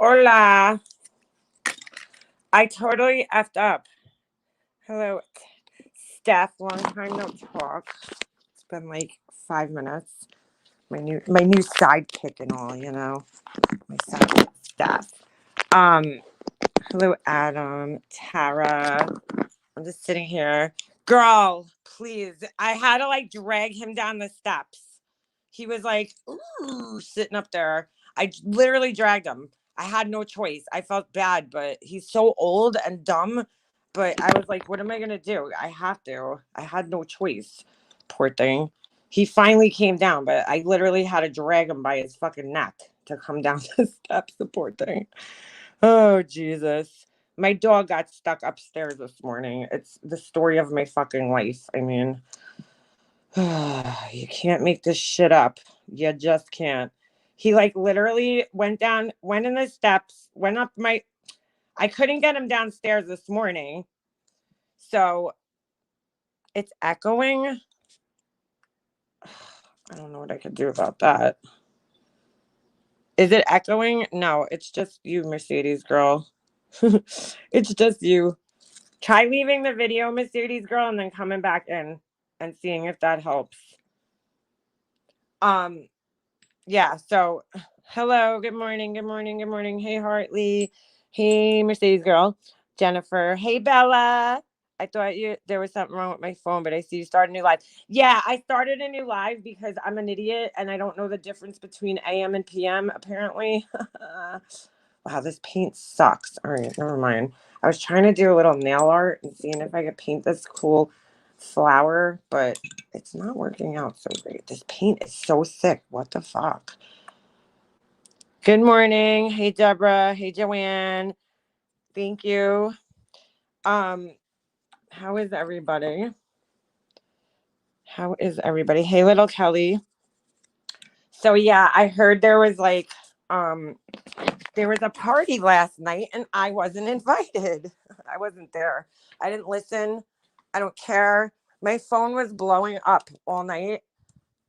Hola. I totally effed up. Hello, Steph. Long time no talk. It's been like 5 minutes. My new sidekick and all, My sidekick Steph. Um, hello, Adam, Tara. I'm just sitting here. Girl, please. I had to like drag him down the steps. He was like, ooh, sitting up there. I literally dragged him. I had no choice. I felt bad, but he's so old and dumb. But I was like, what am I going to do? I have to. I had no choice. Poor thing. He finally came down, but I literally had to drag him by his fucking neck to come down the steps. The poor thing. Oh, Jesus. My dog got stuck upstairs this morning. It's the story of my fucking life. I mean, you can't make this shit up. You just can't. He like literally went in the steps, went up I couldn't get him downstairs this morning. So it's echoing. I don't know what I could do about that. Is it echoing? No, it's just you, Mercedes girl. It's just you. Try leaving the video, Mercedes girl, and then coming back in and seeing if that helps. Yeah, so hello, good morning. Hey, Hartley. Hey, Mercedes girl. Jennifer. Hey, Bella. I thought there was something wrong with my phone, but I see you started a new live. Yeah, I started a new live because I'm an idiot and I don't know the difference between AM and PM, apparently. Wow, this paint sucks. All right, never mind. I was trying to do a little nail art and seeing if I could paint this cool flower, but it's not working out so great. This paint is so thick. What the fuck? Good morning. Hey, Deborah. Hey, Joanne. Thank you. How is everybody? Hey, little Kelly. So yeah, I heard there was a party last night and I wasn't invited. I wasn't there. I didn't listen. I don't care. My phone was blowing up all night.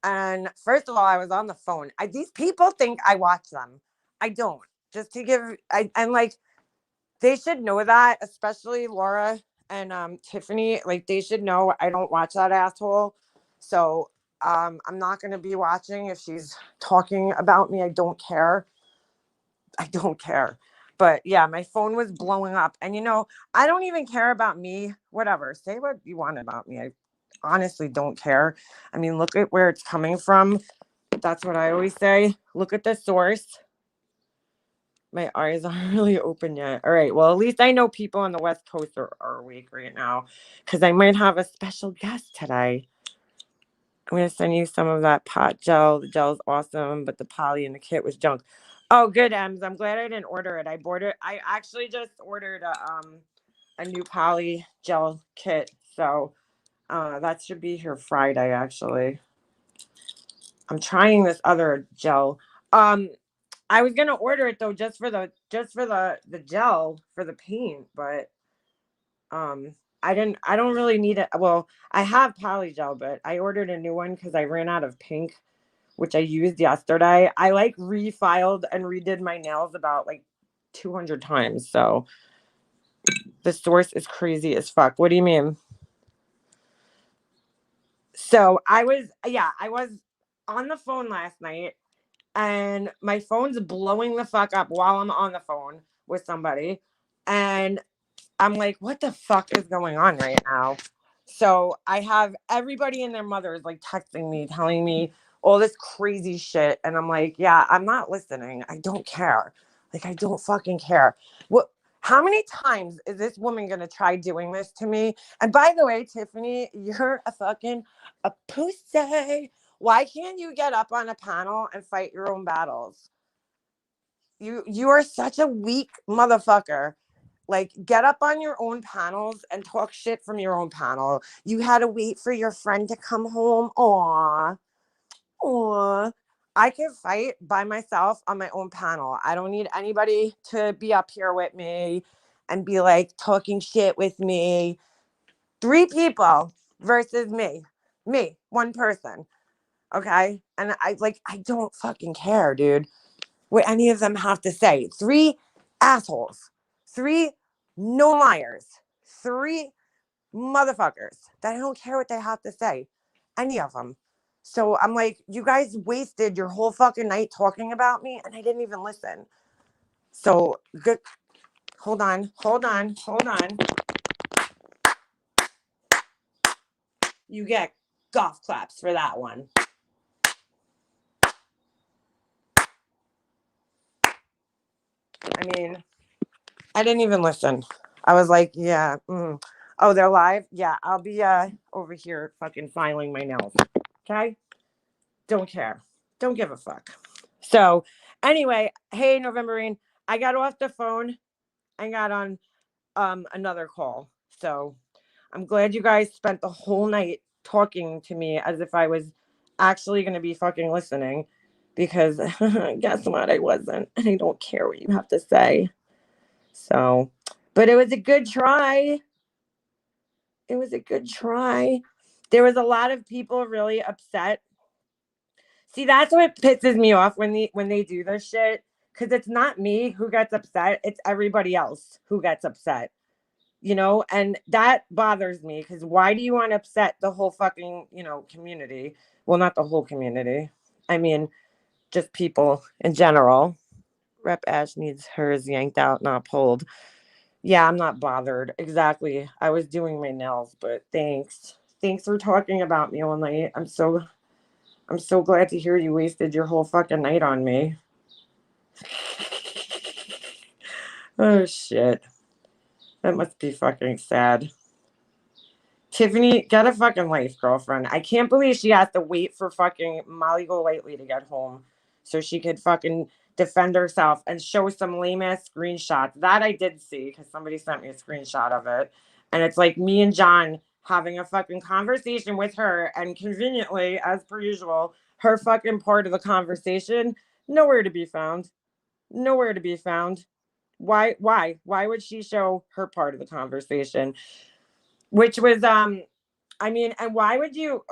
And first of all, I was on the phone. These people think I watch them. I don't. Just to give, and like, they should know that, especially Laura and Tiffany. Like, they should know I don't watch that asshole. So I'm not going to be watching if she's talking about me. I don't care. But yeah, my phone was blowing up. And I don't even care about me. Whatever. Say what you want about me. I honestly don't care. I mean, look at where it's coming from. That's what I always say. Look at the source. My eyes aren't really open yet. All right. Well, at least I know people on the West Coast are awake right now because I might have a special guest today. I'm going to send you some of that pot gel. The gel's awesome, but the poly in the kit was junk. Oh, good, Ems. I'm glad I didn't order it. I actually just ordered a new poly gel kit. So that should be here Friday, actually. I'm trying this other gel. I was gonna order it though, just for the gel for the paint, but I don't really need it. Well, I have polygel, but I ordered a new one because I ran out of pink, which I used yesterday. I like refiled and redid my nails about like 200 times. So the source is crazy as fuck. What do you mean? So I was on the phone last night and my phone's blowing the fuck up while I'm on the phone with somebody. And I'm like, what the fuck is going on right now? So I have everybody and their mothers like texting me, telling me all this crazy shit. And I'm like, yeah, I'm not listening. I don't care. Like, I don't fucking care. How many times is this woman going to try doing this to me? And by the way, Tiffany, you're a pussy. Why can't you get up on a panel and fight your own battles? You are such a weak motherfucker. Like, get up on your own panels and talk shit from your own panel. You had to wait for your friend to come home. Aw. I can fight by myself on my own panel. I don't need anybody to be up here with me and be like talking shit with me. 3 people versus me. One person. Okay? And I don't fucking care, dude. what any of them have to say. 3 assholes. 3 no liars. 3 motherfuckers that I don't care what they have to say. Any of them. So I'm like, you guys wasted your whole fucking night talking about me and I didn't even listen. So good. Hold on. You get golf claps for that one. I mean, I didn't even listen. I was like, yeah. Oh, they're live? Yeah, I'll be over here fucking filing my nails. Okay? Don't care. Don't give a fuck. So, anyway, hey, Novemberine, I got off the phone and got on another call. So, I'm glad you guys spent the whole night talking to me as if I was actually going to be fucking listening, because guess what? I wasn't. And I don't care what you have to say. So, but it was a good try. It was a good try. There was a lot of people really upset. See, that's what pisses me off when they do this shit, because it's not me who gets upset, it's everybody else who gets upset. And that bothers me, because why do you want to upset the whole fucking, community? Well, not the whole community. I mean, just people in general. Rep Ash needs hers yanked out, not pulled. Yeah, I'm not bothered. Exactly. I was doing my nails, but thanks. Thanks for talking about me all night. I'm so glad to hear you wasted your whole fucking night on me. Oh shit. That must be fucking sad. Tiffany, get a fucking life, girlfriend. I can't believe she has to wait for fucking Molly Golightly to get home so she could fucking defend herself and show some lame ass screenshots. That I did see, because somebody sent me a screenshot of it. And it's like me and John having a fucking conversation with her, and conveniently, as per usual, her fucking part of the conversation, nowhere to be found. Nowhere to be found. Why would she show her part of the conversation? Which was I mean, and why would you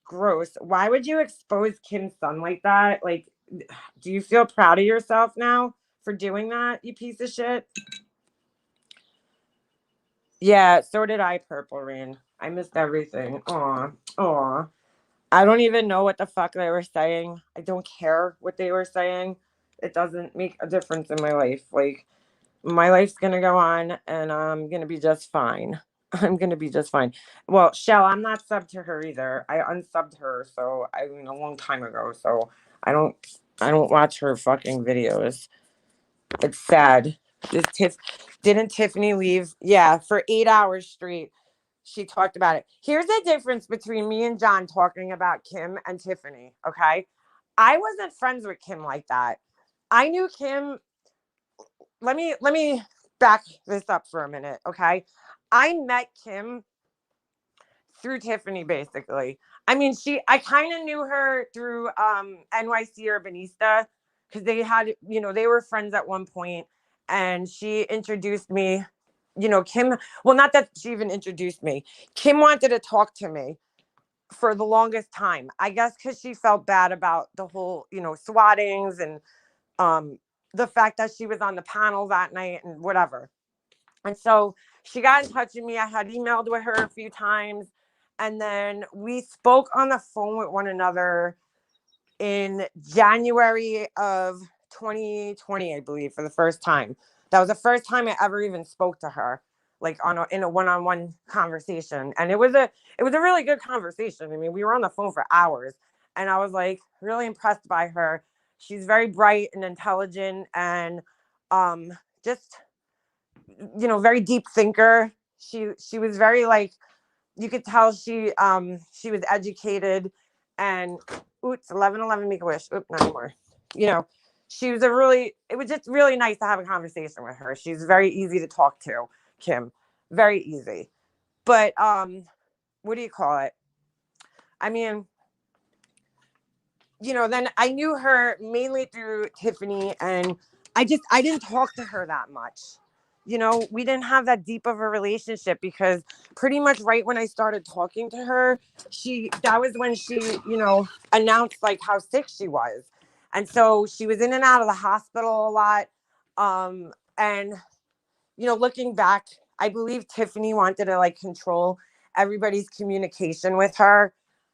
gross, why would you expose Kim's son like that? Like, do you feel proud of yourself now for doing that, you piece of shit? Yeah, so did I, Purple Rain. I missed everything. Aw. I don't even know what the fuck they were saying. I don't care what they were saying. It doesn't make a difference in my life. Like, my life's gonna go on and I'm gonna be just fine. I'm gonna be just fine. Well, Shell, I'm not subbed to her either. I unsubbed her, so I mean a long time ago. So I don't watch her fucking videos. It's sad. Didn't Tiffany leave? Yeah, for 8 hours straight. She talked about it. Here's the difference between me and John talking about Kim and Tiffany. Okay, I wasn't friends with Kim like that. I knew Kim. Let me back this up for a minute, okay? I met Kim through Tiffany, basically. I mean, I kind of knew her through NYC Urbanista, because they had, they were friends at one point, and she introduced me. Kim. Well, not that she even introduced me. Kim wanted to talk to me for the longest time. I guess because she felt bad about the whole, swattings and the fact that she was on the panel that night and whatever. And so she got in touch with me. I had emailed with her a few times. And then we spoke on the phone with one another in January of 2020, I believe, for the first time. That was the first time I ever even spoke to her, like in a one-on-one conversation. And it was a really good conversation. I mean, we were on the phone for hours, and I was like really impressed by her. She's very bright and intelligent, and just very deep thinker. She was very, like, you could tell she was educated. And it's 11:11, make a wish. Not anymore. She was it was just really nice to have a conversation with her. She's very easy to talk to, Kim. Very easy. But what do you call it? I mean, then I knew her mainly through Tiffany, and I didn't talk to her that much. We didn't have that deep of a relationship, because pretty much right when I started talking to her, that was when she, announced like how sick she was. And so she was in and out of the hospital a lot. And, looking back, I believe Tiffany wanted to like control everybody's communication with her.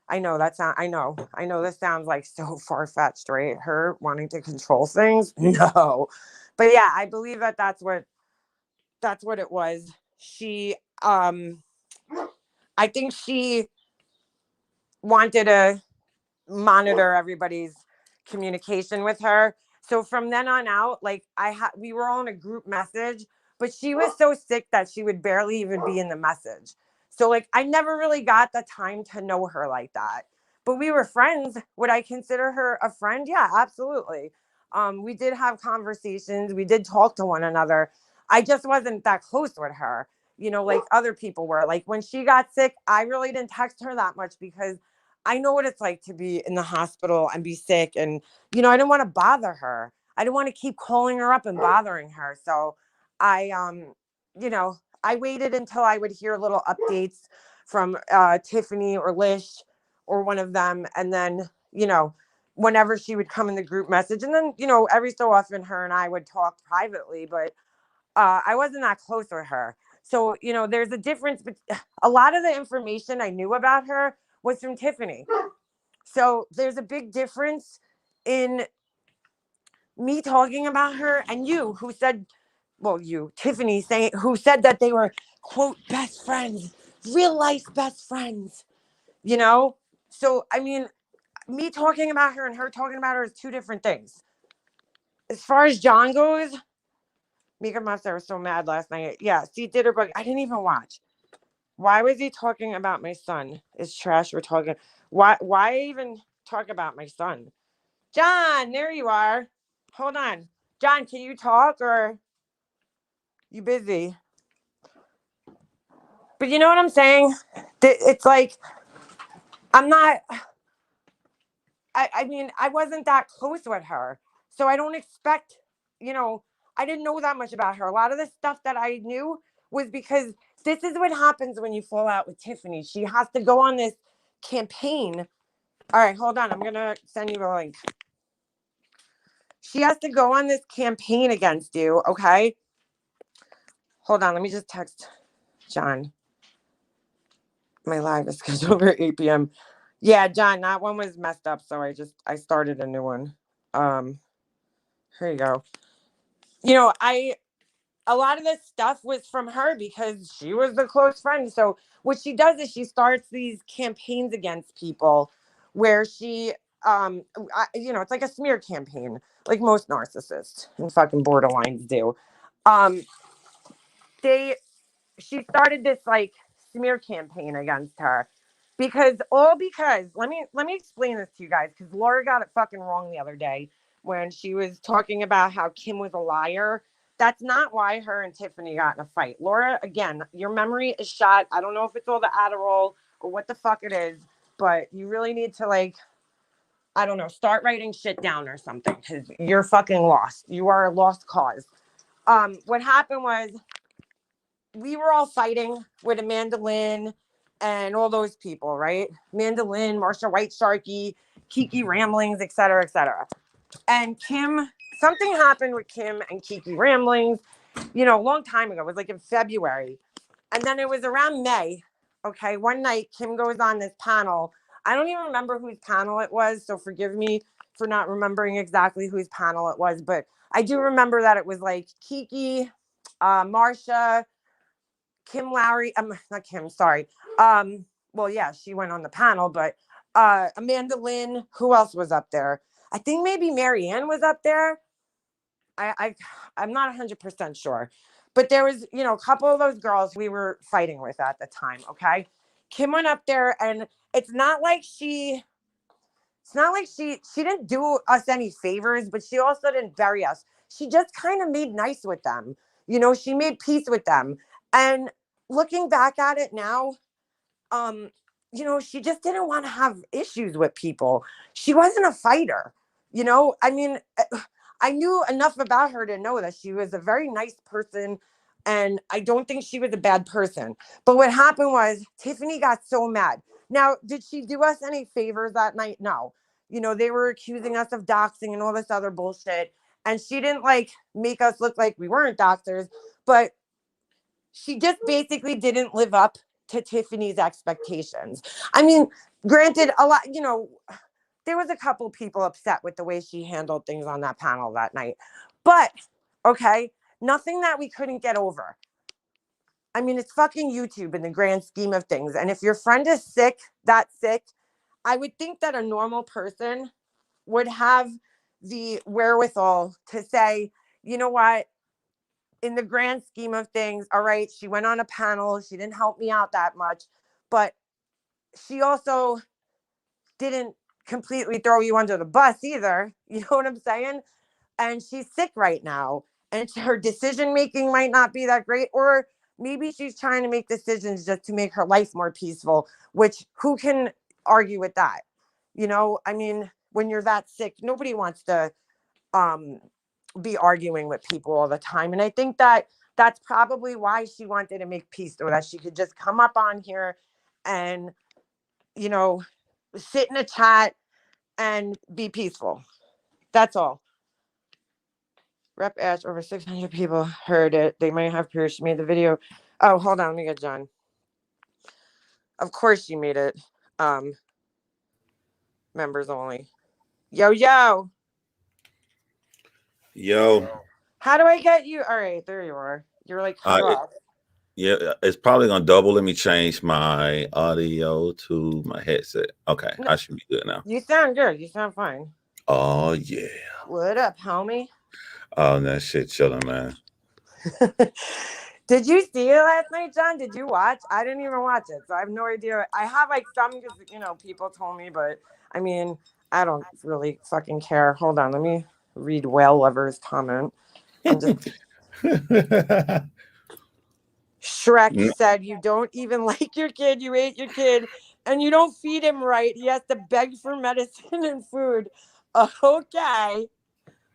I know this sounds like so far-fetched, right? Her wanting to control things. No. But yeah, I believe that that's what it was. She, I think she wanted to monitor everybody's communication with her. So from then on out, like we were all in a group message, but she was so sick that she would barely even be in the message. So like I never really got the time to know her like that. But we were friends. Would I consider her a friend? Yeah, absolutely. We did have conversations. We did talk to one another. I just wasn't that close with her, like other people were. Like when she got sick, I really didn't text her that much because I know what it's like to be in the hospital and be sick. And, I didn't want to bother her. I didn't want to keep calling her up and bothering her. So I, I waited until I would hear little updates from Tiffany or Lish or one of them. And then, whenever she would come in the group message. And then, every so often her and I would talk privately, but I wasn't that close with her. So, there's a difference. But a lot of the information I knew about her was from Tiffany. So there's a big difference in me talking about her and you, who said, well, Tiffany, saying, who said that they were, quote, best friends, real life best friends, So, I mean, me talking about her and her talking about her is two different things. As far as John goes, Mika Master was so mad last night. Yeah, see, did her book. I didn't even watch. Why was he talking about my son? It's trash. We're talking. Why even talk about my son? John, there you are. Hold on. John, can you talk or you busy? But you know what I'm saying? It's like, I'm not, I mean, I wasn't that close with her. So I don't expect, I didn't know that much about her. A lot of the stuff that I knew was because this is what happens when you fall out with Tiffany. She has to go on this campaign. All right, hold on. I'm going to send you a link. She has to go on this campaign against you, okay? Hold on. Let me just text John. My live is scheduled for 8 p.m. Yeah, John, that one was messed up, so I started a new one. Here you go. A lot of this stuff was from her because she was the close friend. So what she does is she starts these campaigns against people where she, it's like a smear campaign, like most narcissists and fucking borderlines do. Um, she started this like smear campaign against her because let me explain this to you guys, because Laura got it fucking wrong the other day when she was talking about how Kim was a liar. That's not why her and Tiffany got in a fight. Laura, again, your memory is shot. I don't know if it's all the Adderall or what the fuck it is, but you really need to, like, I don't know, start writing shit down or something, because you're fucking lost. You are a lost cause. What happened was we were all fighting with Amanda Lynn and all those people, right? Amanda Lynn, Marsha White Sharkey, Kiki Ramblings, et cetera, et cetera. And something happened with Kim and Kiki Ramblings, a long time ago. It was like in February. And then it was around May. Okay. One night, Kim goes on this panel. I don't even remember whose panel it was, so forgive me for not remembering exactly whose panel it was. But I do remember that it was like Kiki, Marsha, Kim Lowry, not Kim, sorry. Well, yeah, she went on the panel, but Amanda Lynn, who else was up there? I think maybe Marianne was up there. I'm not 100% sure. But there was, a couple of those girls we were fighting with at the time, okay? Kim went up there, and it's not like she didn't do us any favors, but she also didn't bury us. She just kind of made nice with them. She made peace with them. And looking back at it now, she just didn't want to have issues with people. She wasn't a fighter. I mean, I knew enough about her to know that she was a very nice person, and I don't think she was a bad person. But what happened was Tiffany got so mad. Now, did she do us any favors that night? No. you know, they were accusing us of doxing and all this other bullshit. And she didn't like make us look like we weren't doctors, but she just basically didn't live up to Tiffany's expectations. I mean, granted, a lot, you know, there was a couple people upset with the way she handled things on that panel that night. But, okay, nothing that we couldn't get over. I mean, it's fucking YouTube in the grand scheme of things. And if your friend is sick, that sick, I would think that a normal person would have the wherewithal to say, you know what, in the grand scheme of things, all right, she went on a panel, she didn't help me out that much, but she also didn't completely throw you under the bus either. You know what I'm saying? And she's sick right now, and her decision making might not be that great, or maybe she's trying to make decisions just to make her life more peaceful, which who can argue with that? You know, I mean, when you're that sick, nobody wants to be arguing with people all the time. And I think that that's probably why she wanted to make peace, so that she could just come up on here and, you know, sit in a chat and be peaceful. That's all. Rep asked over 600 people heard it. They might have proof. She made the video. Oh, hold on. Let me get John. Of course she made it. Members only. Yo, yo. Yo. How do I get you? All right, there you are. You're like cut off. Yeah, it's probably gonna double. Let me change my audio to my headset. Okay, no, I should be good now. You sound good. You sound fine. Oh yeah. What up, homie? Oh, that shit chilling, man. Did you see it last night, John? Did you watch? I didn't even watch it, so I have no idea. I have like some, because you know, people told me, but I mean, I don't really fucking care. Hold on, let me read Whale Lover's comment. I'm just Shrek said, you don't even like your kid, you ate your kid, and you don't feed him right. He has to beg for medicine and food. Okay.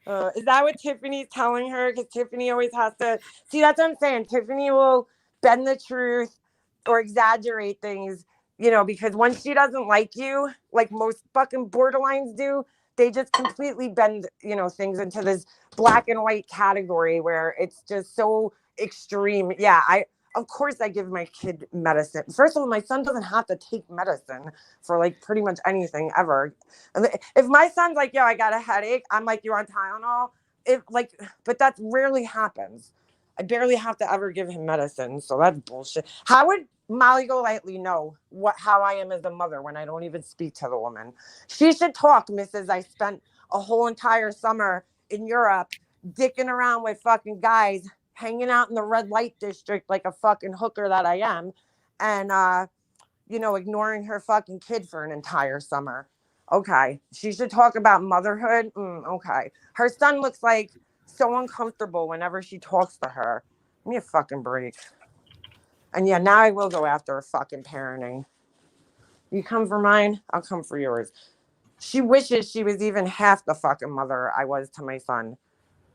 Is that what Tiffany's telling her? Because Tiffany always has to... See, that's what I'm saying. Tiffany will bend the truth or exaggerate things, you know, because once she doesn't like you, like most fucking borderlines do, they just completely bend, you know, things into this black and white category where it's just so extreme. Yeah, of course I give my kid medicine. First of all, my son doesn't have to take medicine for like pretty much anything ever. If my son's like, yo, I got a headache, I'm like, you on Tylenol? But that rarely happens. I barely have to ever give him medicine, so that's bullshit. How would Molly Golightly know how I am as a mother when I don't even speak to the woman? She should talk, Mrs. I spent a whole entire summer in Europe dicking around with fucking guys, hanging out in the red light district like a fucking hooker that I am, and you know, ignoring her fucking kid for an entire summer. Okay, she should talk about motherhood. Okay, her son looks like so uncomfortable whenever she talks to her. Give me a fucking break. And yeah, now I will go after her fucking parenting. You come for mine, I'll come for yours. She wishes she was even half the fucking mother I was to my son.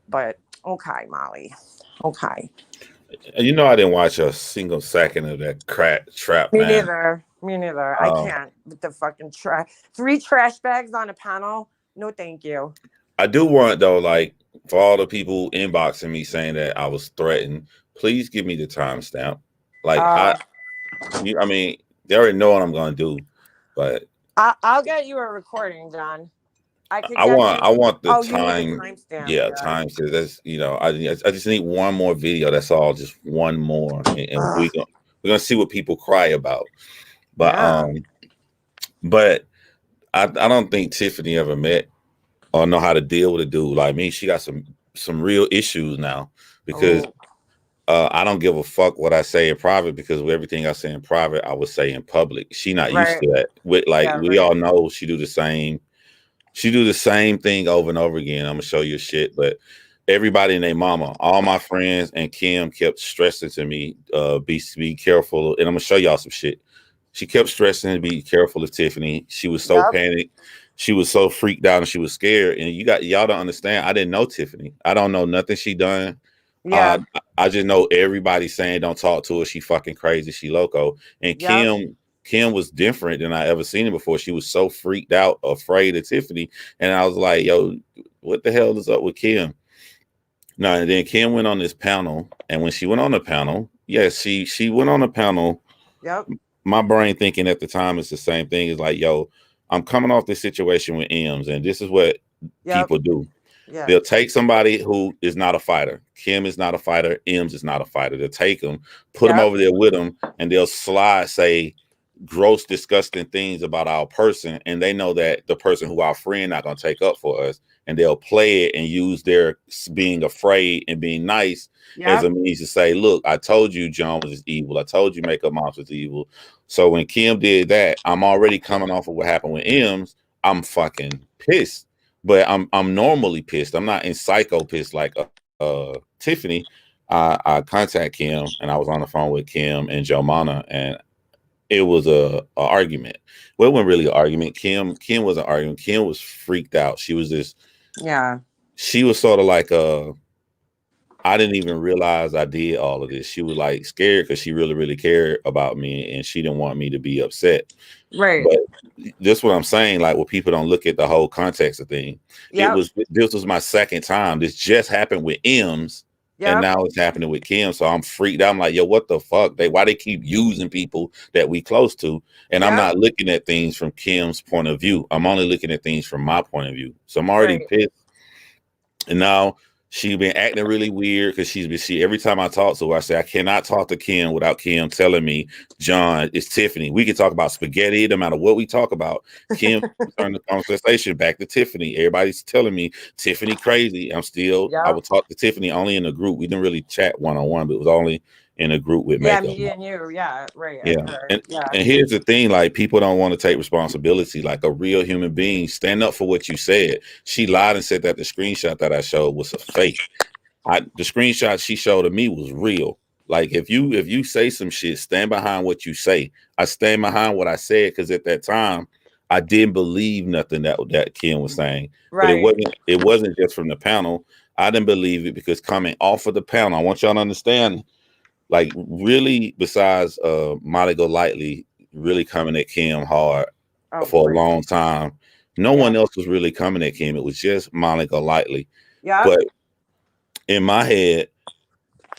But okay, Molly. Okay. You know, I didn't watch a single second of that trap, Me man. neither. Me neither. I can't with the fucking 3 trash bags on a panel. No, thank you. I do want, though, like, for all the people inboxing me saying that I was threatened, please give me the timestamp. Like, I mean, they already know what I'm going to do, but I'll get you a recording, John. I want the time. Timestamp. Yeah, time. So that's, you know, I just need one more video. That's all, just one more, and we're gonna see what people cry about. But but I don't think Tiffany ever met or know how to deal with a dude like me. She got some real issues now because I don't give a fuck what I say in private, because with everything I say in private, I would say in public. She not used to that. We all know she do the same. She do the same thing over and over again. I'm gonna show you shit, but everybody and their mama, all my friends and Kim kept stressing to me, be careful. And I'm gonna show y'all some shit. She kept stressing to be careful of Tiffany. She was so panicked. She was so freaked out and she was scared. And y'all don't understand. I didn't know Tiffany. I don't know nothing she done. I just know everybody saying don't talk to her. She fucking crazy. She loco. And Kim was different than I ever seen her before. She was so freaked out, afraid of Tiffany. And I was like, yo, what the hell is up with Kim? No, and then Kim went on this panel. And when she went on the panel, yes, she went on the panel. Yep. My brain thinking at the time is the same thing. Is like, yo, I'm coming off this situation with M's, and this is what Yep. people do. Yeah. They'll take somebody who is not a fighter. Kim is not a fighter. M's is not a fighter. They'll take them, put them over there with them, and they'll say gross, disgusting things about our person. And they know that the person who our friend not going to take up for us. And they'll play it and use their being afraid and being nice as a means to say, look, I told you John was evil. I told you Makeup Moms was evil. So when Kim did that, I'm already coming off of what happened with M's. I'm fucking pissed. But I'm normally pissed. I'm not in psycho pissed like Tiffany. I contact Kim, and I was on the phone with Kim and Jomana, and it was a argument. Well, it wasn't really an argument. Kim was an argument. Kim was freaked out. She was just she was sort of like I didn't even realize I did all of this. She was like scared because she really, really cared about me, and she didn't want me to be upset. Right. But this is what I'm saying. Like, when people don't look at the whole context of things, this was my second time. This just happened with M's, and now it's happening with Kim. So I'm freaked out. I'm like, yo, what the fuck? Why they keep using people that we close to? And I'm not looking at things from Kim's point of view. I'm only looking at things from my point of view. So I'm already pissed. And now she's been acting really weird because she every time I talk to her, I say I cannot talk to Kim without Kim telling me, John, it's Tiffany. We can talk about spaghetti, no matter what we talk about. Kim turned the conversation back to Tiffany. Everybody's telling me Tiffany crazy. I would talk to Tiffany only in a group. We didn't really chat one-on-one, but it was only in a group with Makeup. Me and you. Yeah, right. And here's the thing, like, people don't want to take responsibility. Like a real human being, stand up for what you said. She lied and said that the screenshot that I showed was a fake. The screenshot she showed to me was real. Like, if you say some shit, stand behind what you say. I stand behind what I said because at that time I didn't believe nothing that Kim was saying. Right. But it wasn't just from the panel. I didn't believe it because coming off of the panel, I want y'all to understand. Like, really, besides Molly Golightly really coming at Kim hard for a long time, no one else was really coming at Kim. It was just Molly Golightly. Yeah. But in my head,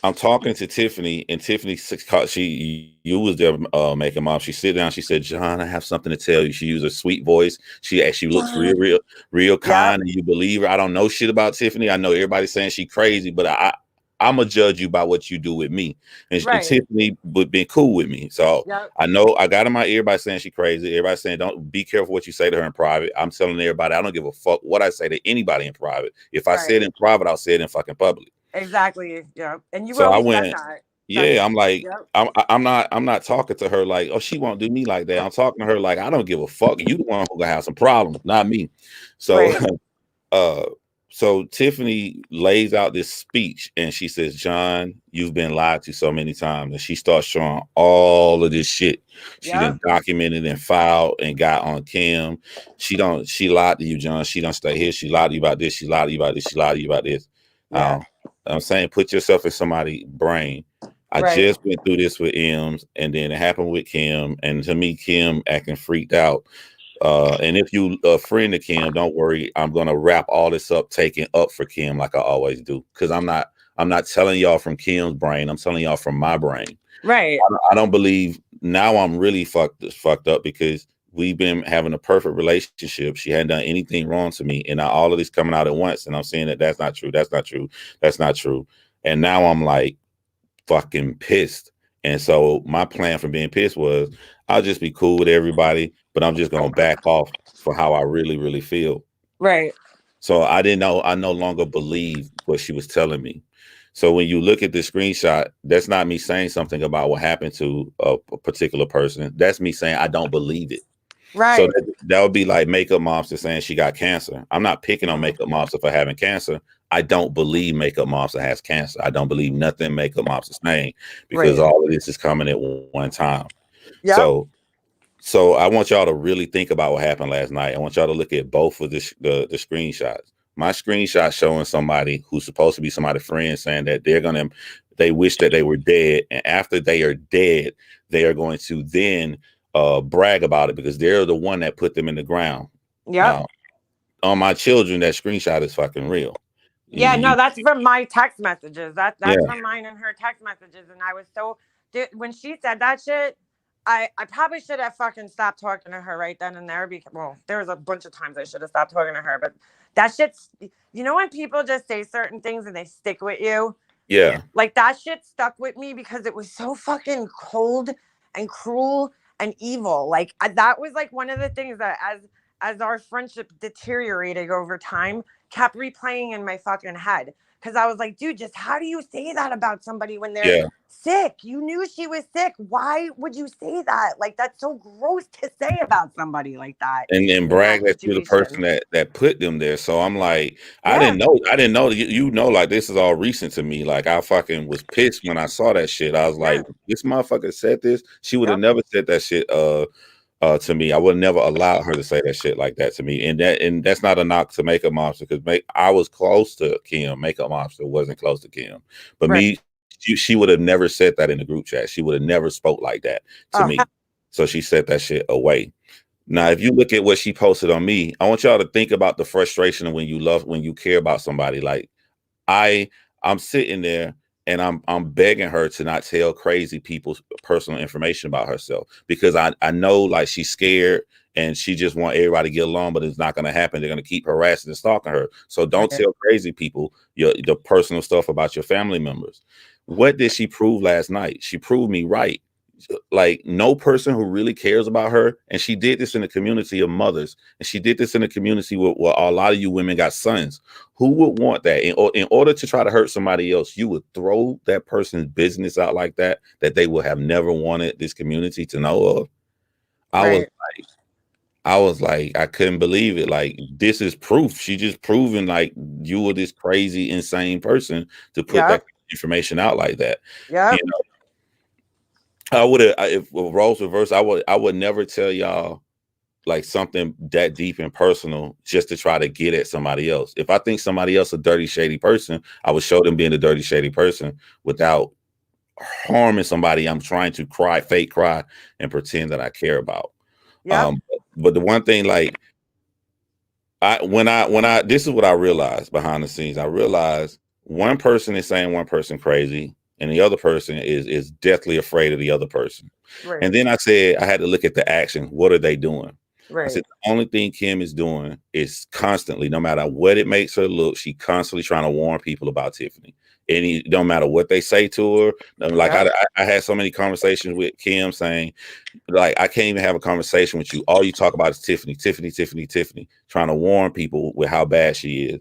I'm talking to Tiffany, and Tiffany, you was there Making Mom. She sit down. She said, John, I have something to tell you. She used a sweet voice. She actually looks real kind, and you believe her. I don't know shit about Tiffany. I know everybody's saying she crazy, but I'm gonna judge you by what you do with me. And Tiffany would be cool with me. So I know I got in my ear by saying she crazy. Everybody's saying, don't be careful what you say to her in private. I'm telling everybody, I don't give a fuck what I say to anybody in private. If I say it in private, I'll say it in fucking public. Exactly. Yeah. And you so I went, I'm like, I'm not talking to her like, oh, she won't do me like that. I'm talking to her like, I don't give a fuck. You the one who gonna have some problems, not me. So so Tiffany lays out this speech and she says, John, you've been lied to so many times. And she starts showing all of this shit. She done documented and filed and got on Kim. She lied to you, John. She don't stay here. She lied to you about this. She lied to you about this. She lied to you about this. I'm saying, put yourself in somebody's brain. I just went through this with M's, and then it happened with Kim. And to me, Kim acting freaked out. And if you a friend of Kim, don't worry. I'm gonna wrap all this up, taking up for Kim like I always do, because I'm not telling y'all from Kim's brain. I'm telling y'all from my brain. Right. I don't believe now. I'm really fucked up because we've been having a perfect relationship. She hadn't done anything wrong to me, and now all of this coming out at once, and I'm saying that's not true. That's not true. That's not true. And now I'm like fucking pissed. And so my plan for being pissed was I'll just be cool with everybody, but I'm just gonna back off for how I really, really feel. Right. So I no longer believe what she was telling me. So when you look at the screenshot, that's not me saying something about what happened to a particular person. That's me saying I don't believe it. Right. So that would be like Makeup Monster saying she got cancer. I'm not picking on Makeup Monster for having cancer. I don't believe Makeup Monster has cancer. I don't believe nothing Makeup Monster's saying, because all of this is coming at one time. Yep. So I want y'all to really think about what happened last night. I want y'all to look at both of the screenshots. My screenshot showing somebody who's supposed to be somebody's friend saying that they wish that they were dead, and after they are dead, they are going to then brag about it because they're the one that put them in the ground. Yep. Now, on my children, that screenshot is fucking real. Yeah, You, no, that's from my text messages. That's yeah, from mine and her text messages, and I was so dude, when she said that shit. I probably should have fucking stopped talking to her right then and there because well, there was a bunch of times I should have stopped talking to her, but that shit's you know when people just say certain things and they stick with you, yeah, like that shit stuck with me because it was so fucking cold and cruel and evil. Like that was like one of the things that as our friendship deteriorated over time kept replaying in my fucking head because I was like, dude, just how do you say that about somebody when they're yeah. sick? You knew she was sick. Why would you say that? Like that's so gross to say about somebody like that And in that brag that you're the situation. person that put them there. So I'm like, Yeah, I didn't know you know, like this is all recent to me. Like I fucking was pissed when I saw that shit. I was like, yeah, this motherfucker said this. She would have yep, never said that shit to me. I would never allow her to say that shit like that to me. And that's not a knock to Makeup Monster because I was close to Kim. Makeup Monster wasn't close to Kim. But right. me, she would have never said that in the group chat. She would have never spoke like that to Oh, me. So she said that shit away. Now, if you look at what she posted on me, I want y'all to think about the frustration when you care about somebody. Like I, I'm sitting there and I'm begging her to not tell crazy people's personal information about herself because I know like she's scared and she just want everybody to get along, but it's not going to happen. They're going to keep harassing and stalking her. So don't right. tell crazy people the personal stuff about your family members. What did she prove last night? She proved me right. Like no person who really cares about her, and she did this in a community of mothers, and she did this in a community where a lot of you women got sons. Who would want that? In order to try to hurt somebody else, you would throw that person's business out like that they would have never wanted this community to know of. I was Right. I was like, I couldn't believe it. Like, this is proof. She just proven like you were this crazy, insane person to put that Yep. information out like that. You Yep. know, I would have if roles reversed, I would never tell y'all like something that deep and personal just to try to get at somebody else. If I think somebody else a dirty, shady person, I would show them being a dirty, shady person without harming somebody I'm trying to fake cry, and pretend that I care about. Yep. Um, but the one thing, like, when I this is what I realized behind the scenes. I realized one person is saying one person crazy, and the other person is deathly afraid of the other person. And Right. then I said I had to look at the action. What are they doing? I said Right. the only thing Kim is doing is constantly, no matter what it makes her look, she constantly trying to warn people about Tiffany. And it don't matter what they say to her. Like Yep. I had so many conversations with Kim saying, like, I can't even have a conversation with you. All you talk about is Tiffany, Tiffany, Tiffany, Tiffany, trying to warn people with how bad she is.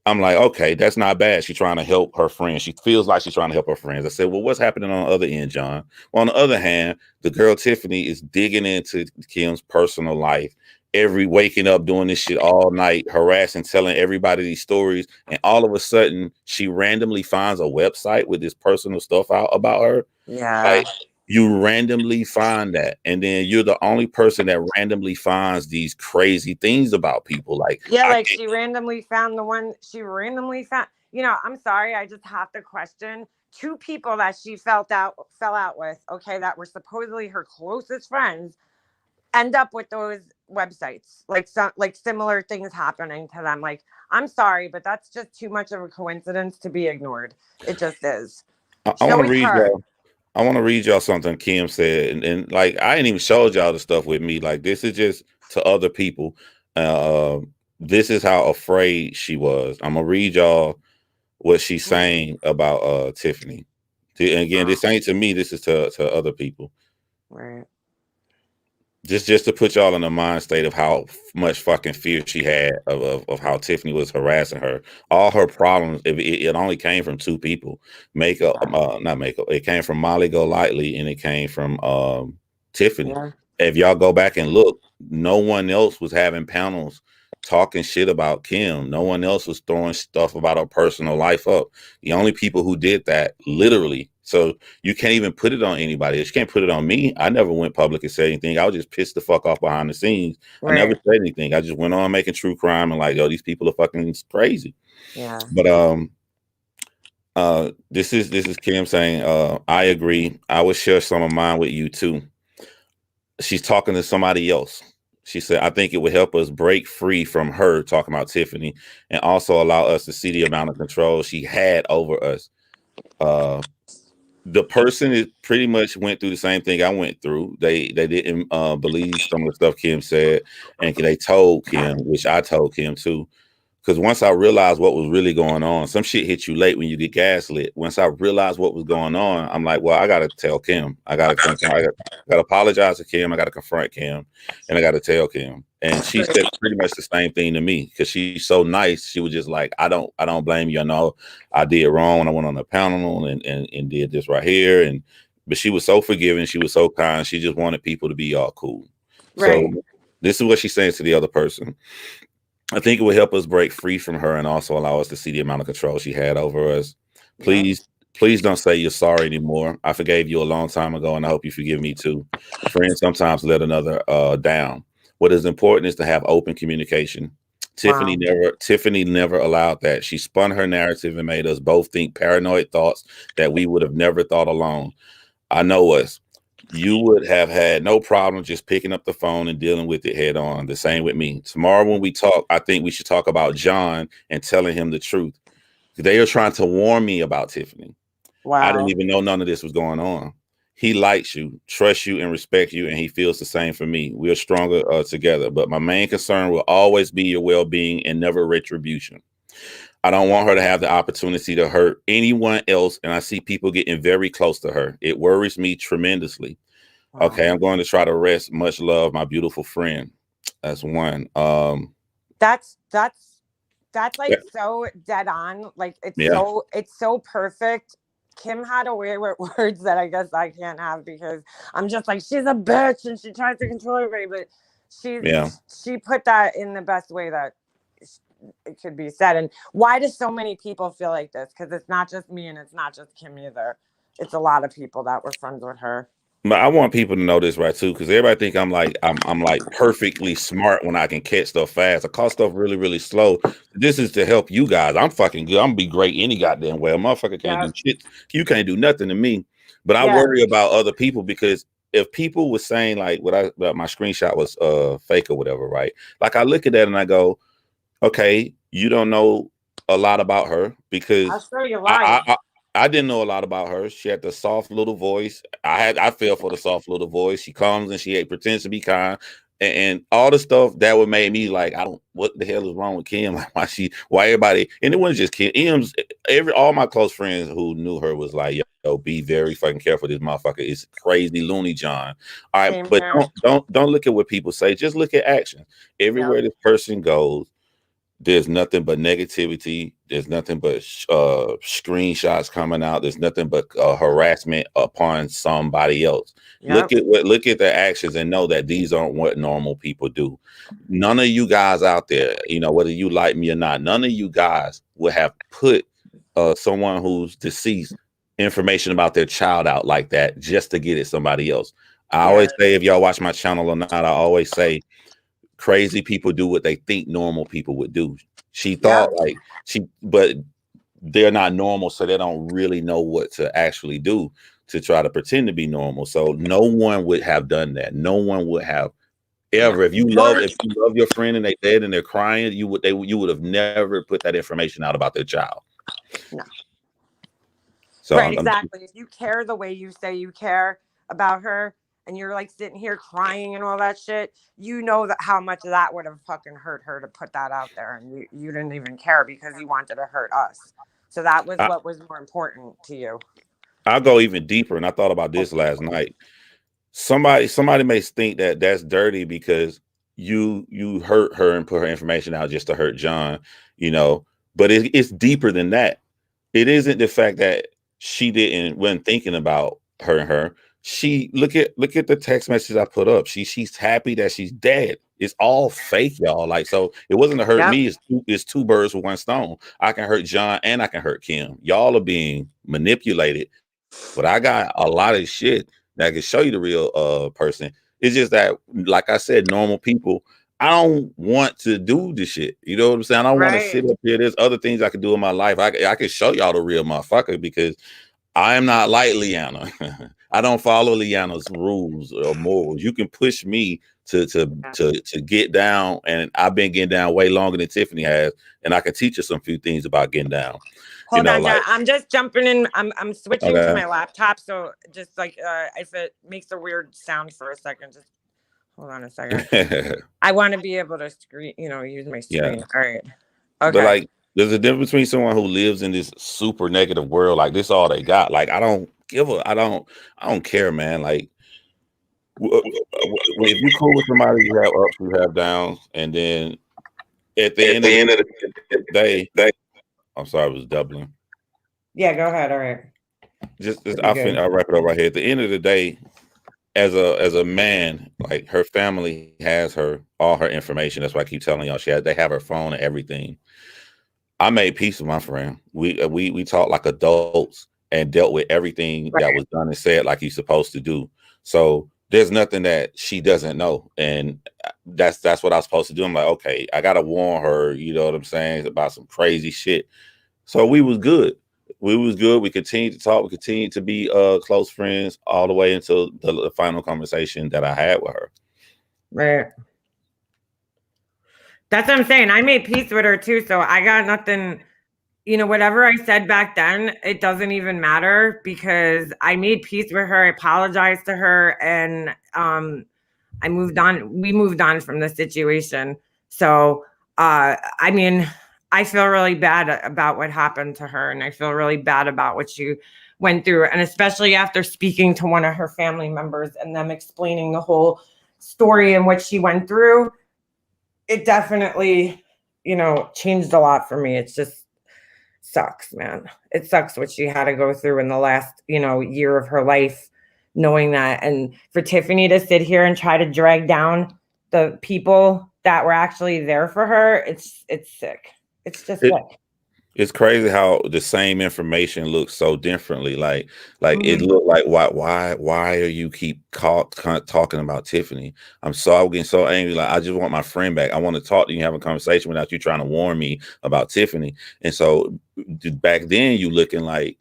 I'm like, okay, that's not bad. She's trying to help her friends. She feels like she's trying to help her friends. I said, well, what's happening on the other end, John? Well, on the other hand, the girl Tiffany is digging into Kim's personal life, waking up doing this shit all night, harassing, telling everybody these stories. And all of a sudden, she randomly finds a website with this personal stuff out about her. Yeah. Like, you randomly find that, and then you're the only person that randomly finds these crazy things about people. Like, Yeah, I like can't. she randomly found the one she randomly found. You know, I'm sorry, I just have to question two people that she fell out with, okay, that were supposedly her closest friends, end up with those websites. Like some like similar things happening to them. Like, I'm sorry, but that's just too much of a coincidence to be ignored. It just is. I want to Joey read Purr. y'all. I want to read y'all something Kim said, and like I ain't even showed y'all the stuff with me. Like this is just to other people. Uh, this is how afraid she was. I'm gonna read y'all what she's saying about Tiffany. And again, Oh, this ain't to me. This is to other people. right. Just to put y'all in the mind state of how much fucking fear she had of how Tiffany was harassing her. All her problems, it only came from two people. Makeup, Yeah. not Makeup. It came from Molly Golightly, and it came from Tiffany. Yeah. If y'all go back and look, no one else was having panels talking shit about Kim. No one else was throwing stuff about her personal life up. The only people who did that, literally. So you can't even put it on anybody else. You can't put it on me. I never went public and said anything. I was just pissed the fuck off behind the scenes. I never Right. said anything. I just went on making true crime and like, yo, these people are fucking crazy. Yeah. But this is Kim saying, I agree. I would share some of mine with you too. she's talking to somebody else. She said, I think it would help us break free from her talking about Tiffany and also allow us to see the amount of control she had over us. Uh, the person is pretty much went through the same thing I went through. They didn't believe some of the stuff Kim said, and they told Kim, which I told Kim too. Because once I realized what was really going on, some shit hit you late when you get gaslit. Once I realized what was going on, I'm like, well, I gotta tell Kim. I gotta apologize to Kim. I gotta confront Kim, and I gotta tell Kim. And she said pretty much the same thing to me because she's so nice. She was just like, I don't blame you. I know I did wrong when I went on the panel and did this right here. And but she was so forgiving. She was so kind. She just wanted people to be all cool. Right. So this is what she's saying to the other person. I think it will help us break free from her and also allow us to see the amount of control she had over us. Please, please don't say you're sorry anymore. I forgave you a long time ago, and I hope you forgive me too. Friends sometimes let another down. What is important is to have open communication. Tiffany never allowed that. She spun her narrative and made us both think paranoid thoughts that we would have never thought alone. I know us. You would have had no problem just picking up the phone and dealing with it head on. The same with me. Tomorrow when we talk, I think we should talk about John and telling him the truth. They are trying to warn me about Tiffany. Wow. I didn't even know none of this was going on. He likes you, trusts you, and respects you, and he feels the same for me. We are stronger together. But my main concern will always be your well-being and never retribution. I don't want her to have the opportunity to hurt anyone else, and I see people getting very close to her. It worries me tremendously. Wow. Okay, I'm going to try to rest. Much love, my beautiful friend. That's one. That's like so dead on. Like it's so perfect. Kim had a way with words that I guess I can't have because I'm just like, she's a bitch and she tries to control everybody, but she put that in the best way that it could be said. And why do so many people feel like this? Because it's not just me and it's not just Kim either. It's a lot of people that were friends with her. But I want people to know this right too, because everybody think I'm like perfectly smart when I can catch stuff fast. I caught stuff really, really slow. This is to help you guys. I'm fucking good. I'm gonna be great any goddamn way. A motherfucker can't do shit. You can't do nothing to me. But I worry about other people because if people were saying like my screenshot was fake or whatever, right? Like I look at that and I go, okay, you don't know a lot about her because I'll show you lying. I didn't know a lot about her. She had the soft little voice. I fell for the soft little voice. She comes and she pretends to be kind and all the stuff that would make me like, what the hell is wrong with Kim? Like why everybody, and it wasn't just Kim. All my close friends who knew her was like, yo, be very fucking careful. This motherfucker is crazy loony John. All right, but don't look at what people say. Just look at action. Everywhere this person goes, there's nothing but negativity. There's nothing but screenshots coming out. There's nothing but harassment upon somebody else. Look at their actions and know that these aren't what normal people do. None of you guys out there, whether you like me or not, none of you guys would have put someone who's deceased information about their child out like that just to get at somebody else. I always say, if y'all watch my channel or not, I always say, crazy people do what they think normal people would do. She thought but they're not normal, so they don't really know what to actually do to try to pretend to be normal. So no one would have done that. No one would have ever. If you love your friend and they dead and they're crying, you would have never put that information out about their child. No. So right, exactly. If you care the way you say you care about her, and you're like sitting here crying and all that shit, you know that how much that would have fucking hurt her to put that out there, and you didn't even care because you wanted to hurt us. So that was what was more important to you. I'll go even deeper, and I thought about this last night. Somebody may think that that's dirty because you hurt her and put her information out just to hurt John, but it's deeper than that. It isn't the fact that she wasn't thinking about her. She look at the text message I put up. She's happy that she's dead. It's all fake, y'all. Like, so it wasn't to hurt me. It's two birds with one stone. I can hurt John and I can hurt Kim. Y'all are being manipulated, but I got a lot of shit that can show you the real person. It's just that, like I said, normal people, I don't want to do this shit. You know what I'm saying? I don't want to sit up here. There's other things I could do in my life. I can show y'all the real motherfucker because I am not like Leanna. I don't follow Liana's rules or morals. You can push me to get down, and I've been getting down way longer than Tiffany has, and I can teach you some few things about getting down. Hold on, like, I'm just jumping in. I'm switching to my laptop, so just like if it makes a weird sound for a second, just hold on a second. I want to be able to screen, use my screen. All right. Okay. But like, there's a difference between someone who lives in this super negative world, like this all they got. Like, I don't care, man. Like, if you cool with somebody, you have ups, you have downs, and then at the end of the day, I'm sorry, I was doubling. Yeah, go ahead. All right. I'll wrap it up right here. At the end of the day, as a man, like, her family has all her information. That's why I keep telling y'all they have her phone and everything. I made peace with my friend. We talked like adults and dealt with everything that was done and said like you're supposed to do. So there's nothing that she doesn't know, and that's what I was supposed to do. I'm like, okay, I gotta warn her. You know what I'm saying, about some crazy shit. So we was good. We continued to talk. We continued to be close friends all the way until the final conversation that I had with her. Right. That's what I'm saying. I made peace with her too, so I got nothing. Whatever I said back then, it doesn't even matter because I made peace with her. I apologized to her, and I moved on. We moved on from the situation. So, I mean, I feel really bad about what happened to her, and I feel really bad about what she went through, and especially after speaking to one of her family members and them explaining the whole story and what she went through. It definitely, changed a lot for me. It's just sucks, man. It sucks what she had to go through in the last, year of her life, knowing that. And for Tiffany to sit here and try to drag down the people that were actually there for her, it's sick. It's just sick. It's crazy how the same information looks so differently. Like it looked like, why are you keep talking about Tiffany? I'm getting so angry. Like, I just want my friend back. I want to talk to you and have a conversation without you trying to warn me about Tiffany. And so back then you looking like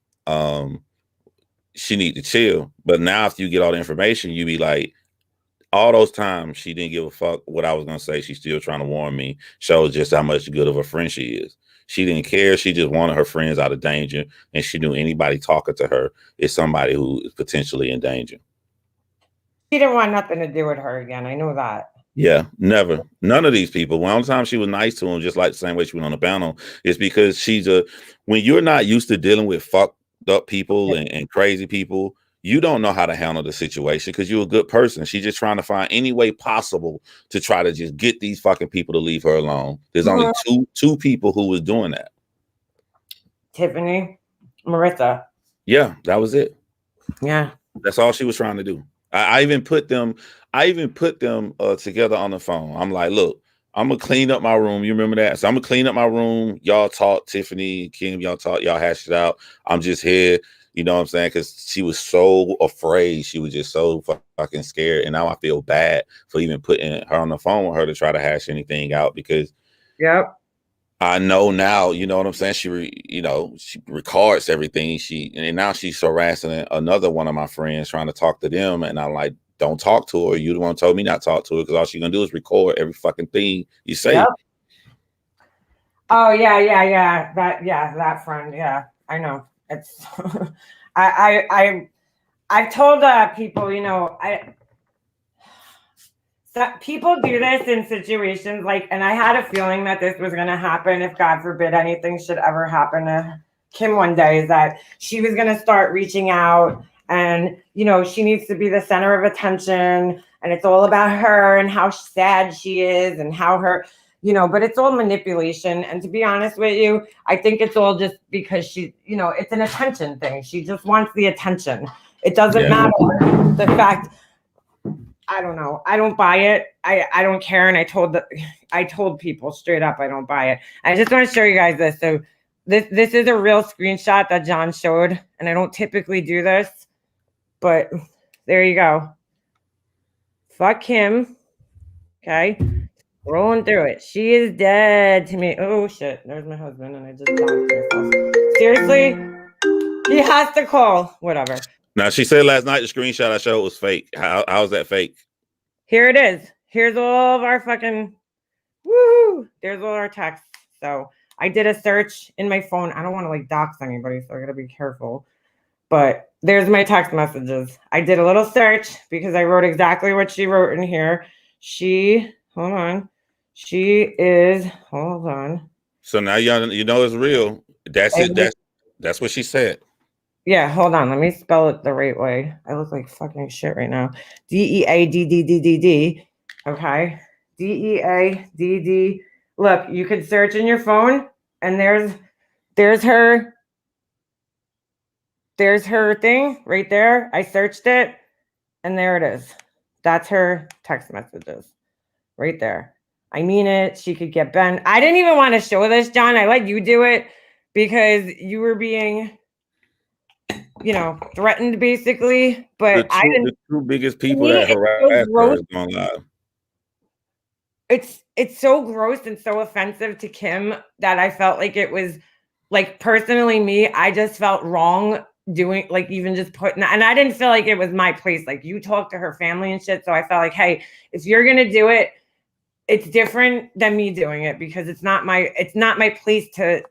she need to chill. But now if you get all the information, you be like, all those times she didn't give a fuck what I was gonna say. She's still trying to warn me. Shows just how much good of a friend she is. She didn't care. She just wanted her friends out of danger, and she knew anybody talking to her is somebody who is potentially in danger. She didn't want nothing to do with her again. I know that. Yeah, never. None of these people. One time she was nice to him, just like the same way she went on the panel, is because when you're not used to dealing with fucked up people and crazy people, you don't know how to handle the situation because you're a good person. She's just trying to find any way possible to try to just get these fucking people to leave her alone. There's only two people who was doing that. Tiffany, Marissa. Yeah, that was it. Yeah. That's all she was trying to do. I even put them together on the phone. I'm like, look, I'm gonna clean up my room. You remember that? So I'm gonna clean up my room. Y'all talk, Tiffany, Kim, y'all hash it out. I'm just here. You know what I'm saying? Because she was so afraid. She was just so fucking scared. And now I feel bad for even putting her on the phone with her to try to hash anything out because I know now, you know what I'm saying? She records everything. And now she's harassing another one of my friends trying to talk to them. And I'm like, don't talk to her. You the one told me not to talk to her because all she's going to do is record every fucking thing you say. Yep. Oh, yeah. That friend. Yeah, I know. It's I've told people, people do this in situations like, and I had a feeling that this was going to happen if God forbid anything should ever happen to Kim one day, is that she was going to start reaching out and, she needs to be the center of attention and it's all about her and how sad she is and how her, but it's all manipulation. And to be honest with you, I think it's all just because she, it's an attention thing. She just wants the attention. It doesn't matter the fact. I don't know. I don't buy it. I don't care. And I told people straight up, I don't buy it. I just want to show you guys this. So this is a real screenshot that John showed. And I don't typically do this, but there you go. Fuck him. Okay. Rolling through it. She is dead to me. Oh shit. There's my husband and I just blocked myself. Seriously? He has to call. Whatever. Now she said last night the screenshot I showed was fake. How's that fake? Here it is. Here's all of our fucking woo. There's all our texts. So I did a search in my phone. I don't want to like dox anybody, so I gotta be careful. But there's my text messages. I did a little search because I wrote exactly what she wrote in here. Hold on. Hold on. So now you know it's real. That's it. That's what she said. Yeah, hold on. Let me spell it the right way. I look like fucking shit right now. DEADDDD. Okay. DEADD. Look, you could search in your phone, and there's her thing right there. I searched it, and there it is. That's her text messages right there. I mean it. She could get bent. I didn't even want to show this, John. I let you do it because you were being, threatened basically. But the two biggest people that harassed her is going live. It's so gross and so offensive to Kim that I felt like it was like personally me. I just felt wrong doing like even just putting that, and I didn't feel like it was my place. Like you talked to her family and shit, so I felt like, hey, if you're gonna do it, it's different than me doing it because it's not my place to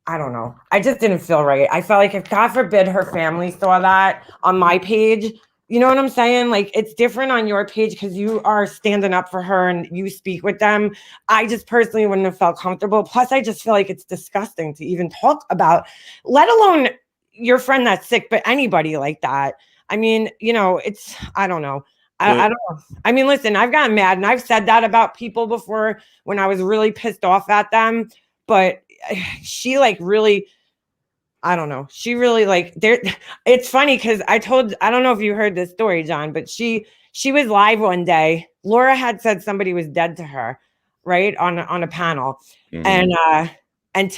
I don't know. I just didn't feel right. I felt like if God forbid her family saw that on my page, you know what I'm saying? Like it's different on your page because you are standing up for her and you speak with them. I just personally wouldn't have felt comfortable. Plus, I just feel like it's disgusting to even talk about, let alone your friend that's sick, but anybody like that. I mean, I don't know. I don't know. I mean, listen, I've gotten mad and I've said that about people before when I was really pissed off at them. But she like really, I don't know. She really like there. It's funny because I don't know if you heard this story, John, but she was live one day. Laura had said somebody was dead to her, right? On a panel. Mm-hmm. And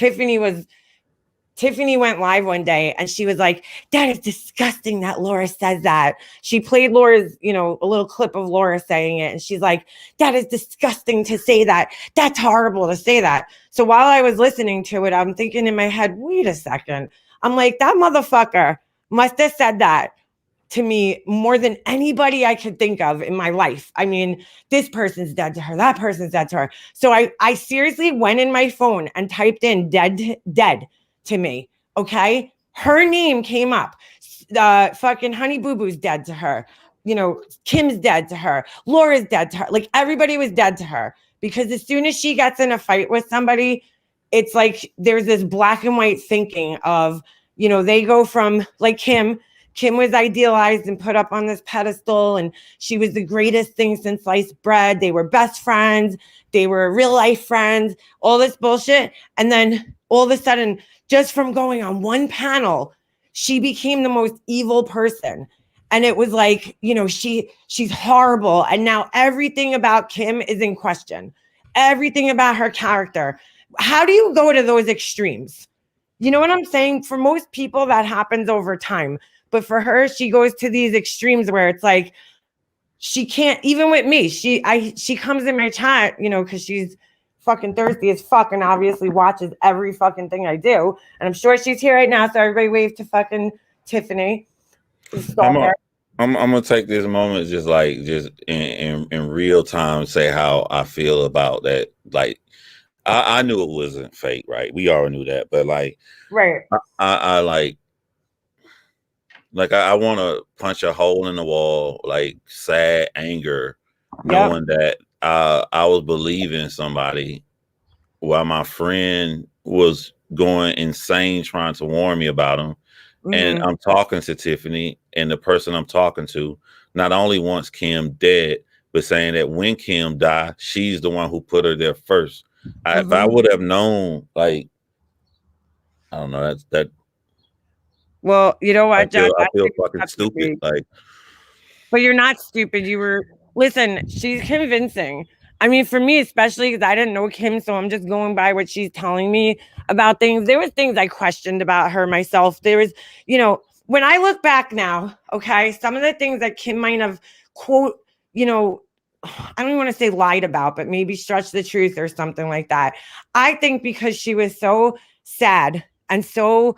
Tiffany went live one day and she was like, that is disgusting that Laura says that. She played Laura's, a little clip of Laura saying it. And she's like, that is disgusting to say that. That's horrible to say that. So while I was listening to it, I'm thinking in my head, wait a second. I'm like, that motherfucker must have said that to me more than anybody I could think of in my life. I mean, this person's dead to her. That person's dead to her. So I seriously went in my phone and typed in dead to me. Okay. Her name came up. Fucking Honey Boo Boo's dead to her. Kim's dead to her. Laura's dead to her. Like everybody was dead to her because as soon as she gets in a fight with somebody, it's like there's this black and white thinking of, they go from like Kim was idealized and put up on this pedestal and she was the greatest thing since sliced bread. They were best friends. They were real life friends, all this bullshit. And then all of a sudden, just from going on one panel, she became the most evil person. And it was like, she's horrible. And now everything about Kim is in question. Everything about her character. How do you go to those extremes? You know what I'm saying? For most people, that happens over time. But for her, she goes to these extremes where it's like, she can't, even with me, she comes in my chat, because she's fucking thirsty as fuck and obviously watches every fucking thing I do. And I'm sure she's here right now. So everybody wave to fucking Tiffany. I'm gonna take this moment just in real time say how I feel about that. Like I knew it wasn't fake, right? We all knew that, but like right. I I want to punch a hole in the wall, like sad anger, knowing that I was believing somebody while my friend was going insane trying to warn me about him. Mm-hmm. And I'm talking to Tiffany, and the person I'm talking to not only wants Kim dead, but saying that when Kim died, she's the one who put her there first. If I would have known, like, I don't know, that. Well, you know what, John? I feel fucking stupid. Like, but you're not stupid. Listen, she's convincing. I mean, for me, especially because I didn't know Kim, so I'm just going by what she's telling me about things. There was things I questioned about her myself. There was, when I look back now, okay, some of the things that Kim might have, quote, I don't even want to say lied about, but maybe stretched the truth or something like that. I think because she was so sad and so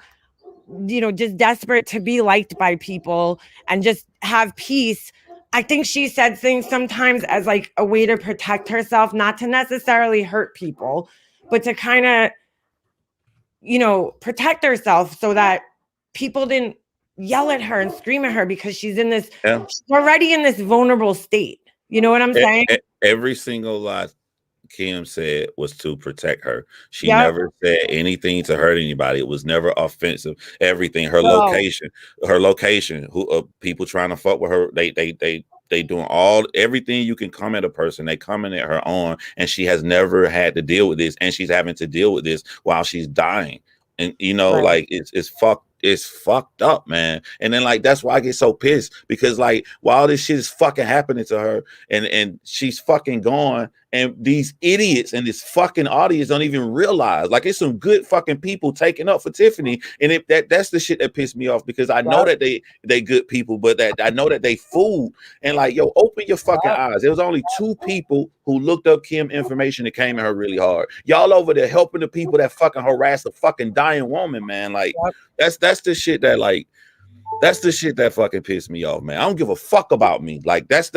just desperate to be liked by people and just have peace. I think she said things sometimes as like a way to protect herself, not to necessarily hurt people, but to kind of, protect herself so that people didn't yell at her and scream at her because she's already in this vulnerable state. You know what I'm saying? Every single lie Kim said was to protect her. She Yep. never said anything to hurt anybody. It was never offensive. Everything, her location, who people trying to fuck with her, they doing everything you can come at a person, they coming at her on, and she has never had to deal with this, and she's having to deal with this while she's dying. And like it's fucked up, man. And then like that's why I get so pissed, because like while this shit is fucking happening to her and she's fucking gone, and these idiots and this fucking audience don't even realize, like, it's some good fucking people taking up for Tiffany, and that's the shit that pissed me off, because I know that they good people, but that I know that they fooled. And like, yo, open your fucking eyes. There was only 2 people who looked up Kim information that came at her really hard. Y'all over there helping the people that fucking harass a fucking dying woman, man. Like, that's the shit that like. That's the shit that fucking pissed me off, man. I don't give a fuck about me. Like, that's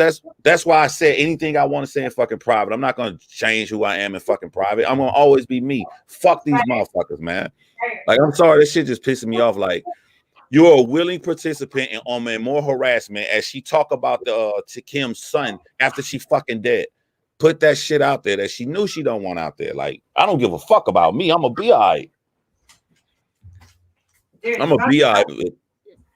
why I said anything I want to say in fucking private. I'm not gonna change who I am in fucking private. I'm gonna always be me. Fuck these motherfuckers, man. Like, I'm sorry, this shit just pissing me off. Like, you're a willing participant in more harassment as she talk about to Kim's son after she fucking dead. Put that shit out there that she knew she don't want out there. Like, I don't give a fuck about me. I'm gonna be all right. I'm gonna be all right.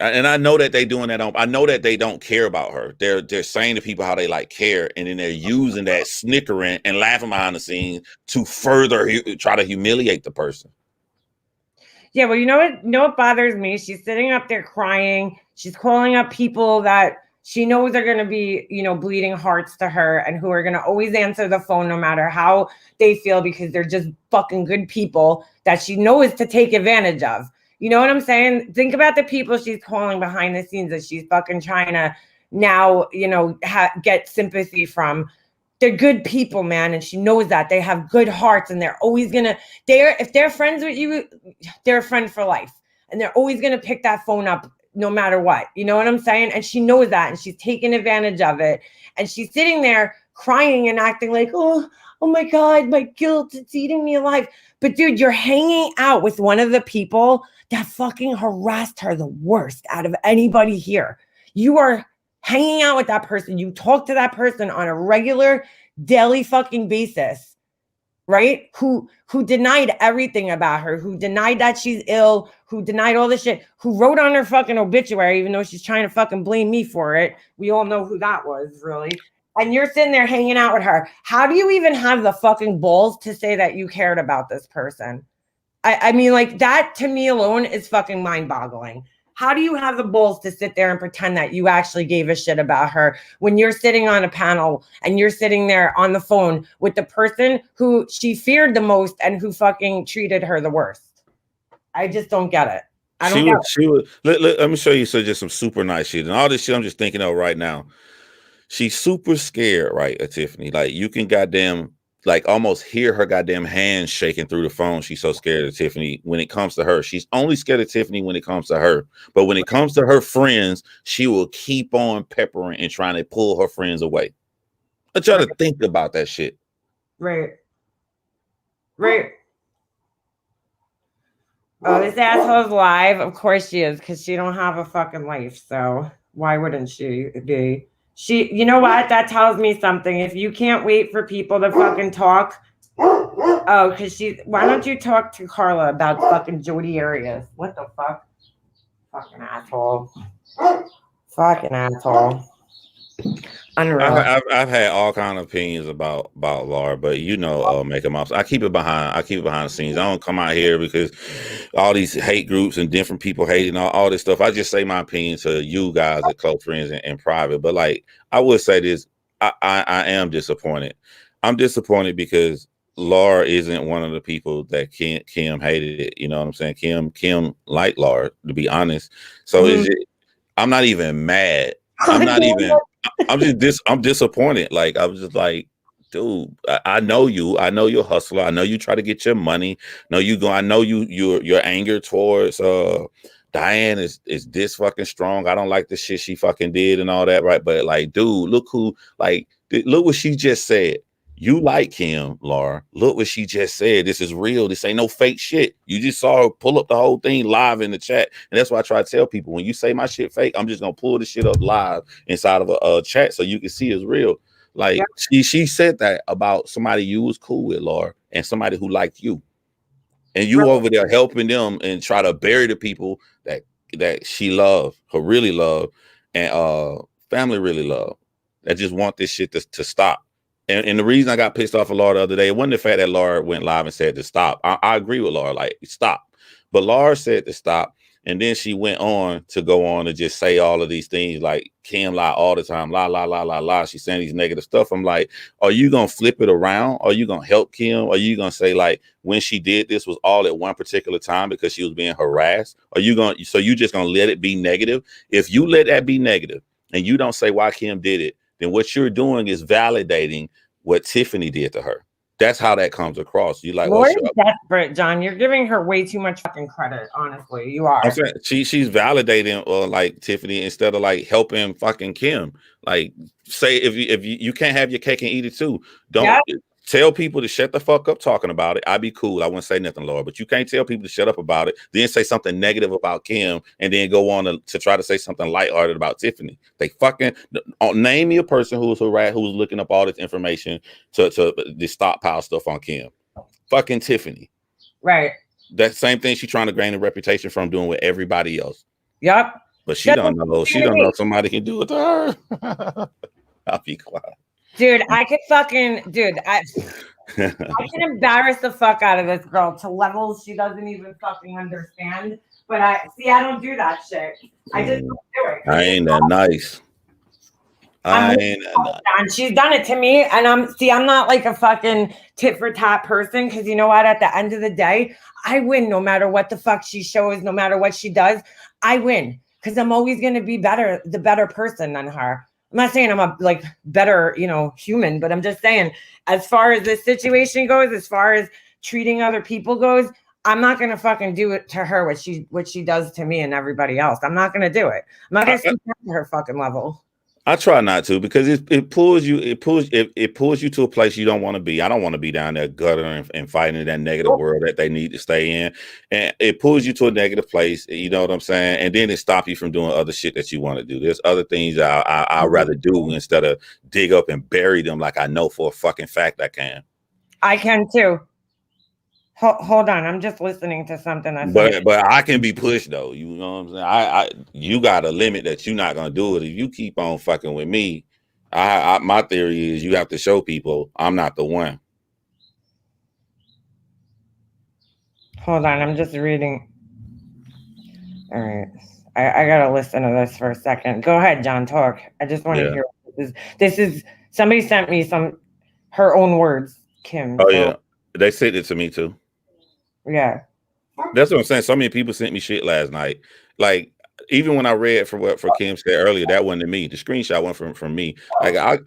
And I know that they doing that. I know that they don't care about her. They're saying to people how they like care, and then they're using that snickering and laughing behind the scenes to further try to humiliate the person. Yeah, well, you know what bothers me? She's sitting up there crying. She's calling up people that she knows are going to be, bleeding hearts to her, and who are going to always answer the phone no matter how they feel, because they're just fucking good people that she knows to take advantage of. You know what I'm saying? Think about the people she's calling behind the scenes that she's fucking trying to now, get sympathy from. They're good people, man. And she knows that. They have good hearts, and they're always if they're friends with you, they're a friend for life. And they're always going to pick that phone up no matter what. You know what I'm saying? And she knows that, and she's taking advantage of it. And she's sitting there crying and acting like, oh my God, my guilt, it's eating me alive. But dude, you're hanging out with one of the people that fucking harassed her the worst out of anybody here. You are hanging out with that person. You talk to that person on a regular daily fucking basis, right? Who denied everything about her, who denied that she's ill, who denied all this shit, who wrote on her fucking obituary, even though she's trying to fucking blame me for it. We all know who that was, really. And you're sitting there hanging out with her. How do you even have the fucking balls to say that you cared about this person? I mean, like, that to me alone is fucking mind-boggling. How do you have the balls to sit there and pretend that you actually gave a shit about her when you're sitting on a panel and you're sitting there on the phone with the person who she feared the most and who fucking treated her the worst? I just don't get it. Let me show you just some super nice shit. And all this shit I'm just thinking of right now. She's super scared, right, Tiffany? Like, you can goddamn, like, almost hear her goddamn hands shaking through the phone. She's so scared of Tiffany when it comes to her. She's only scared of Tiffany when it comes to her. But when it comes to her friends, she will keep on peppering and trying to pull her friends away. I try to think about that shit. Right. Oh, this asshole's live. Of course she is, because she don't have a fucking life. So why wouldn't she be? You know what? That tells me something. If you can't wait for people to fucking talk. Oh, because why don't you talk to Carla about fucking Jodi Arias? What the fuck? Fucking asshole. Unreal. I've had all kind of opinions about Laura, but make them up. I keep it behind the scenes. I don't come out here because all these hate groups and different people hating all this stuff. I just say my opinion to you guys, as close friends, in private. But like, I would say this: I am disappointed. I'm disappointed because Laura isn't one of the people that Kim hated it. You know what I'm saying? Kim liked Laura, to be honest. So I'm not even mad. I'm disappointed. Like, I was just like, dude, I know you. I know you're a hustler. I know you try to get your money. I know your anger towards Diane is this fucking strong. I don't like the shit she fucking did and all that, right? But like, dude, look look what she just said. You like him, Laura. Look what she just said. This is real. This ain't no fake shit. You just saw her pull up the whole thing live in the chat. And that's why I try to tell people, when you say my shit fake, I'm just gonna pull the shit up live inside of a chat so you can see it's real. Like, she said that about somebody you was cool with, Laura, and somebody who liked you. And you over there helping them and try to bury the people that she loved, her really love, and family really love, that just want this shit to stop. And the reason I got pissed off at Laura the other day, it wasn't the fact that Laura went live and said to stop. I agree with Laura, like, stop. But Laura said to stop. And then she went on to go on and just say all of these things like Kim lie all the time, la, la, la, la, la. She's saying these negative stuff. I'm like, are you going to flip it around? Are you going to help Kim? Are you going to say, like, when she did this was all at one particular time because she was being harassed? Are you going to, so you just going to let it be negative? If you let that be negative and you don't say why Kim did it, then what you're doing is validating what Tiffany did to her. That's how that comes across. You like, Laura's desperate, John. You're giving her way too much fucking credit. Honestly, you are. I'm saying she's validating like Tiffany instead of like helping fucking Kim. Like, say if you can't have your cake and eat it too. Don't tell people to shut the fuck up talking about it. I'd be cool. I wouldn't say nothing, Laura, but you can't tell people to shut up about it, then say something negative about Kim, and then go on to try to say something lighthearted about Tiffany. They fucking name me a person who was looking up all this information to stockpile stuff on Kim. Fucking Tiffany. Right. That same thing she's trying to gain a reputation from doing with everybody else. Yep. But she don't know. She don't know somebody can do it to her. I'll be quiet. Dude, I can embarrass the fuck out of this girl to levels she doesn't even fucking understand. But I don't do that shit. I just don't do it. I ain't that nice. She's done it to me, and I'm not like a fucking tit for tat person, because you know what? At the end of the day, I win no matter what the fuck she shows, no matter what she does. I win because I'm always going to be the better person than her. I'm not saying I'm a like better, human, but I'm just saying, as far as this situation goes, as far as treating other people goes, I'm not going to fucking do it to her what she does to me and everybody else. I'm not going to do it. I'm not going to speak to her fucking level. I try not to, because it pulls you to a place you don't want to be. I don't want to be down there guttering and fighting in that negative world that they need to stay in. And it pulls you to a negative place, you know what I'm saying? And then it stops you from doing other shit that you want to do. There's other things I'd rather do instead of dig up and bury them like I know for a fucking fact I can. I can too. Hold on, I'm just listening to something. But I can be pushed though. You know what I'm saying? You got a limit that you're not gonna do it. If you keep on fucking with me, my theory is you have to show people I'm not the one. Hold on, I'm just reading. All right, I gotta listen to this for a second. Go ahead, John. Talk. I just want to hear. This is somebody sent me her own words, Kim. Oh yeah, they sent it to me too. Yeah, that's what I'm saying. So many people sent me shit last night. Like, even when I read for Kim said earlier, that wasn't me. The screenshot went from me. Like, I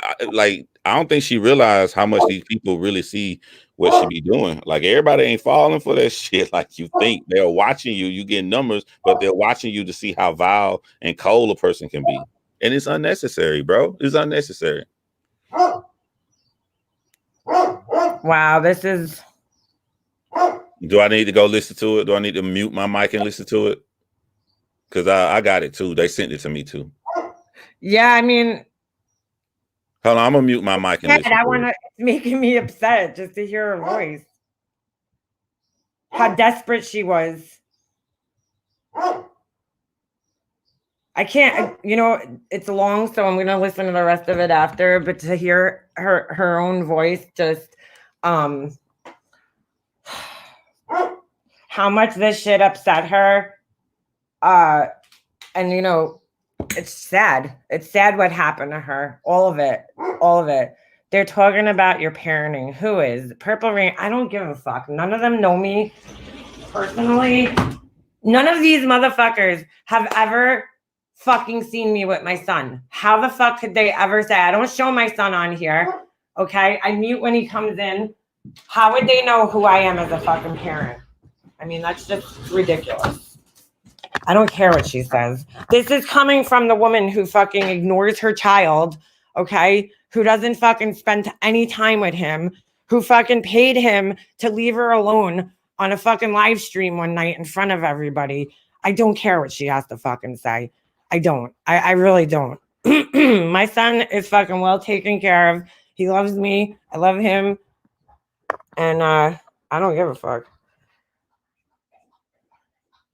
don't think she realized how much these people really see what she be doing. Like, everybody ain't falling for that shit like you think. They're watching you. You get numbers, but they're watching you to see how vile and cold a person can be. And it's unnecessary, bro. It's unnecessary. Wow, this is. Do I need to go listen to it? Do I need to mute my mic and listen to it? Because I got it too. They sent it to me too. Yeah, I mean. Hold on, I'm gonna mute my mic and listen. It's making me upset just to hear her voice. How desperate she was. I can't, it's long, so I'm gonna listen to the rest of it after. But to hear her own voice, just how much this shit upset her, and it's sad. It's sad what happened to her. All of it. They're talking about your parenting. Who is Purple Rain? I don't give a fuck. None of them know me personally. None of these motherfuckers have ever fucking seen me with my son. How the fuck could they ever say? I don't show my son on here. Okay, I mute when he comes in. How would they know who I am as a fucking parent? I mean, that's just ridiculous. I don't care what she says. This is coming from the woman who fucking ignores her child, okay? Who doesn't fucking spend any time with him, who fucking paid him to leave her alone on a fucking live stream one night in front of everybody. I don't care what she has to fucking say. I don't. I really don't. My son is fucking well taken care of. He loves me. I love him. And I don't give a fuck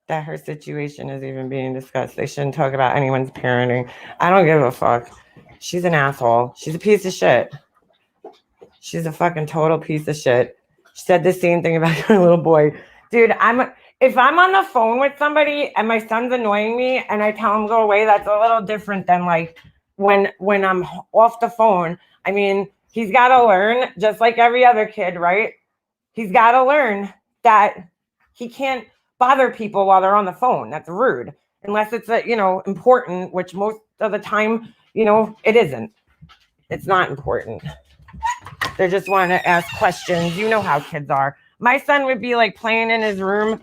that her situation is even being discussed. They shouldn't talk about anyone's parenting. I don't give a fuck. She's an asshole. She's a piece of shit. She's a fucking total piece of shit. She said the same thing about her little boy. Dude, if I'm on the phone with somebody and my son's annoying me and I tell him go away, that's a little different than like when I'm off the phone. I mean, he's got to learn, just like every other kid, right? He's got to learn that he can't bother people while they're on the phone. That's rude, unless it's important, which most of the time, it isn't. It's not important. They just want to ask questions. You know how kids are. My son would be like playing in his room,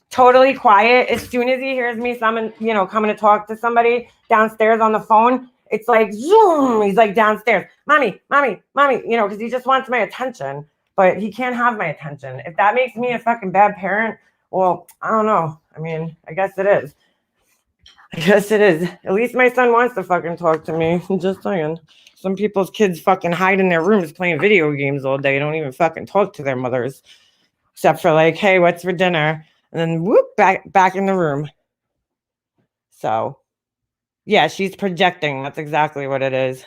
totally quiet. As soon as he hears me coming to talk to somebody downstairs on the phone, it's like zoom. He's like downstairs, mommy, because he just wants my attention. But he can't have my attention. If that makes me a fucking bad parent, well, I don't know. I mean, I guess it is. At least my son wants to fucking talk to me. I'm just saying. Some people's kids fucking hide in their rooms playing video games all day. Don't even fucking talk to their mothers. Except for like, hey, what's for dinner? And then whoop, back in the room. So, yeah, she's projecting. That's exactly what it is.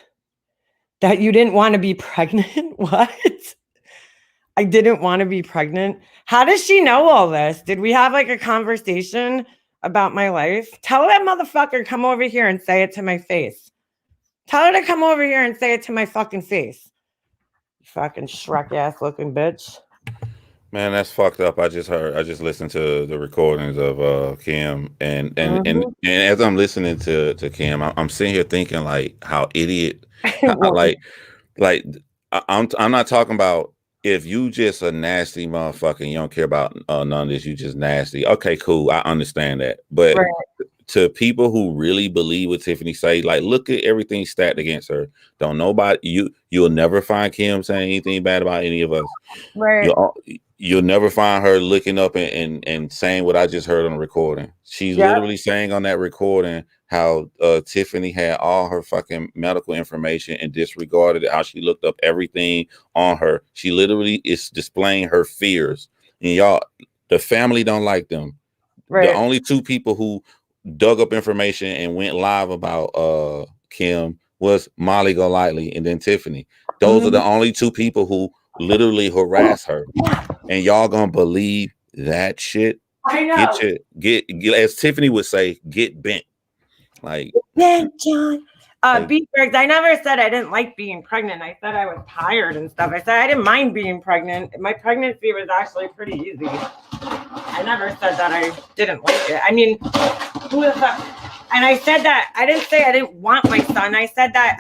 That you didn't want to be pregnant? What? I didn't want to be pregnant. How does she know all this? Did we have like a conversation about my life? Tell that motherfucker come over here and say it to my face. Tell her to come over here and say it to my fucking face. Fucking Shrek ass looking bitch. Man, that's fucked up. I just listened to the recordings of Kim, and as I'm listening to Kim, I'm sitting here thinking like how idiot, I'm not talking about if you just a nasty motherfucker and you don't care about none of this, you just nasty. Okay, cool. I understand that. But right. To people who really believe what Tiffany say, like, look at everything stacked against her. Don't nobody, you'll never find Kim saying anything bad about any of us. Right. You'll never find her looking up and saying what I just heard on the recording. She's literally saying on that recording how Tiffany had all her fucking medical information and disregarded it, how she looked up everything on her. She literally is displaying her fears. And y'all, the family don't like them. Right. The only two people who dug up information and went live about Kim was Molly Golightly and then Tiffany. Those are the only two people who literally harass her. And y'all gonna believe that shit? I know. Get as Tiffany would say, get bent. Like, John. B-Birds, I never said I didn't like being pregnant. I said I was tired and stuff. I said I didn't mind being pregnant. My pregnancy was actually pretty easy. I never said that I didn't like it. I mean, who the fuck? And I said that I didn't say I didn't want my son. I said that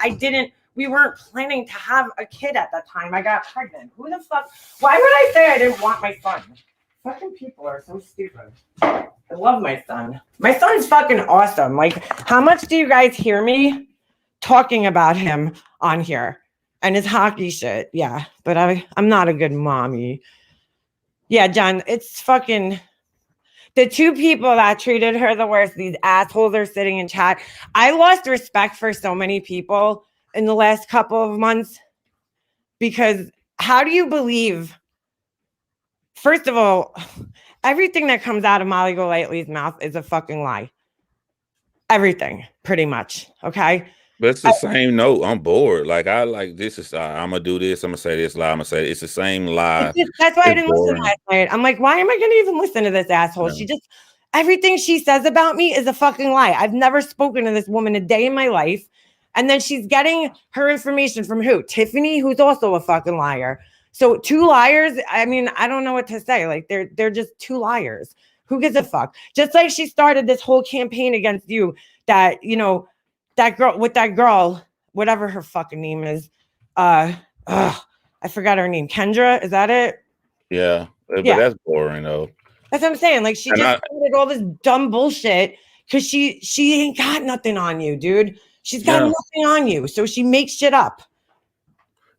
we weren't planning to have a kid at the time I got pregnant. Who the fuck? Why would I say I didn't want my son? Fucking people are so stupid. I love my son. My son's fucking awesome. Like, how much do you guys hear me talking about him on here and his hockey shit? Yeah, but I'm not a good mommy. Yeah, John, it's fucking the two people that treated her the worst. These assholes are sitting in chat. I lost respect for so many people in the last couple of months because how do you believe? First of all, everything that comes out of Molly Golightly's mouth is a fucking lie. Everything, pretty much. Okay. But it's the same note. I'm bored. Like, I'm gonna do this. I'm gonna say this lie. I'm gonna say it's the same lie. That's why I didn't listen last night. I'm like, why am I gonna even listen to this asshole? No. Everything she says about me is a fucking lie. I've never spoken to this woman a day in my life. And then she's getting her information from who? Tiffany, who's also a fucking liar. So two liars. I mean, I don't know what to say. Like, they're just two liars. Who gives a fuck? Just like she started this whole campaign against you that, that girl, whatever her fucking name is. I forgot her name. Kendra, is that it? Yeah. But that's boring though. That's what I'm saying. Like she And just started all this dumb bullshit because she ain't got nothing on you, dude. She's got nothing on you, so she makes shit up.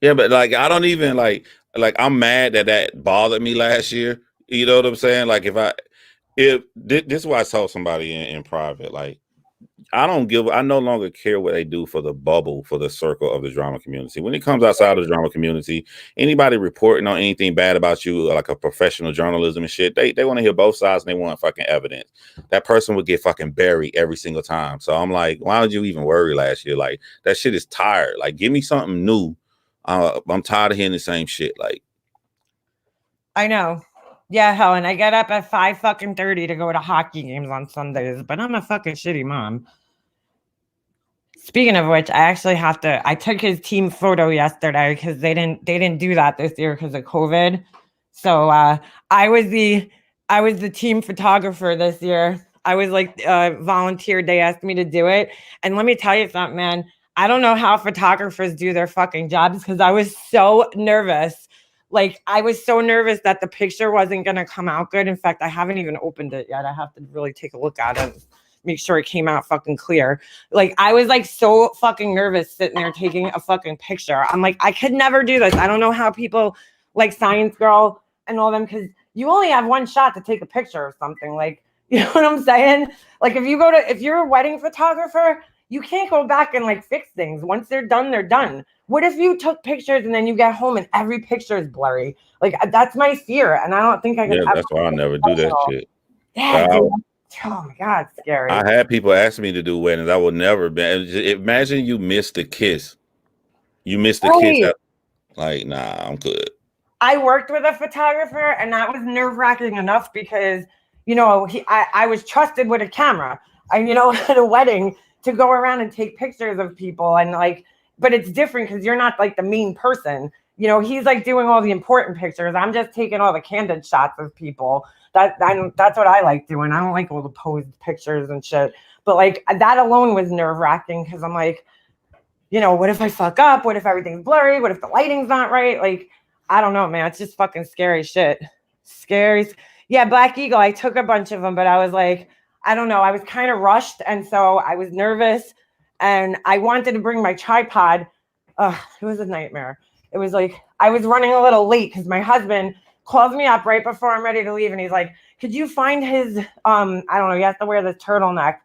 Yeah, but like I don't even like I'm mad that bothered me last year. You know what I'm saying? Like if this is why I told somebody in private, like I no longer care what they do for the bubble, for the circle of the drama community. When it comes outside of the drama community, anybody reporting on anything bad about you, like a professional journalism and shit, they want to hear both sides and they want fucking evidence. That person would get fucking buried every single time. So I'm like, why would you even worry last year? Like that shit is tired. Like give me something new. I'm tired of hearing the same shit. Like I know. Yeah, Helen, I get up at 5:30 to go to hockey games on Sundays, but I'm a fucking shitty mom. Speaking of which, I took his team photo yesterday because they didn't do that this year because of COVID. So I was the team photographer this year. I was like volunteered. They asked me to do it. And let me tell you something, man. I don't know how photographers do their fucking jobs because I was so nervous. Like I was so nervous that the picture wasn't going to come out good. In fact, I haven't even opened it yet. I have to really take a look at it, make sure it came out fucking clear. Like I was like so fucking nervous sitting there taking a fucking picture. I'm like, I could never do this. I don't know how people like Science Girl and all them, because you only have one shot to take a picture or something. Like, you know what I'm saying? Like if you're a wedding photographer, you can't go back and like fix things. Once they're done, they're done. What if you took pictures and then you get home and every picture is blurry? Like that's my fear. And I don't think I could. yeah, that's why I never do that shit. Yeah, dude. Oh my God, scary. I had people ask me to do weddings. I would never be. Imagine you missed the kiss. You missed the kiss. Like, nah, I'm good. I worked with a photographer and that was nerve-wracking enough because, you know, I was trusted with a camera. At a wedding to go around and take pictures of people and like, but it's different because you're not like the main person. He's like doing all the important pictures. I'm just taking all the candid shots of people. That's what I like doing. I don't like all the posed pictures and shit. But like that alone was nerve-wracking because I'm like, what if I fuck up? What if everything's blurry? What if the lighting's not right? Like, I don't know, man. It's just fucking scary shit. Scary. Yeah, Black Eagle. I took a bunch of them, but I was like, I don't know. I was kind of rushed. And so I was nervous and I wanted to bring my tripod. It was a nightmare. It was like, I was running a little late because my husband calls me up right before I'm ready to leave. And he's like, could you find his, I don't know, he has to wear this turtleneck.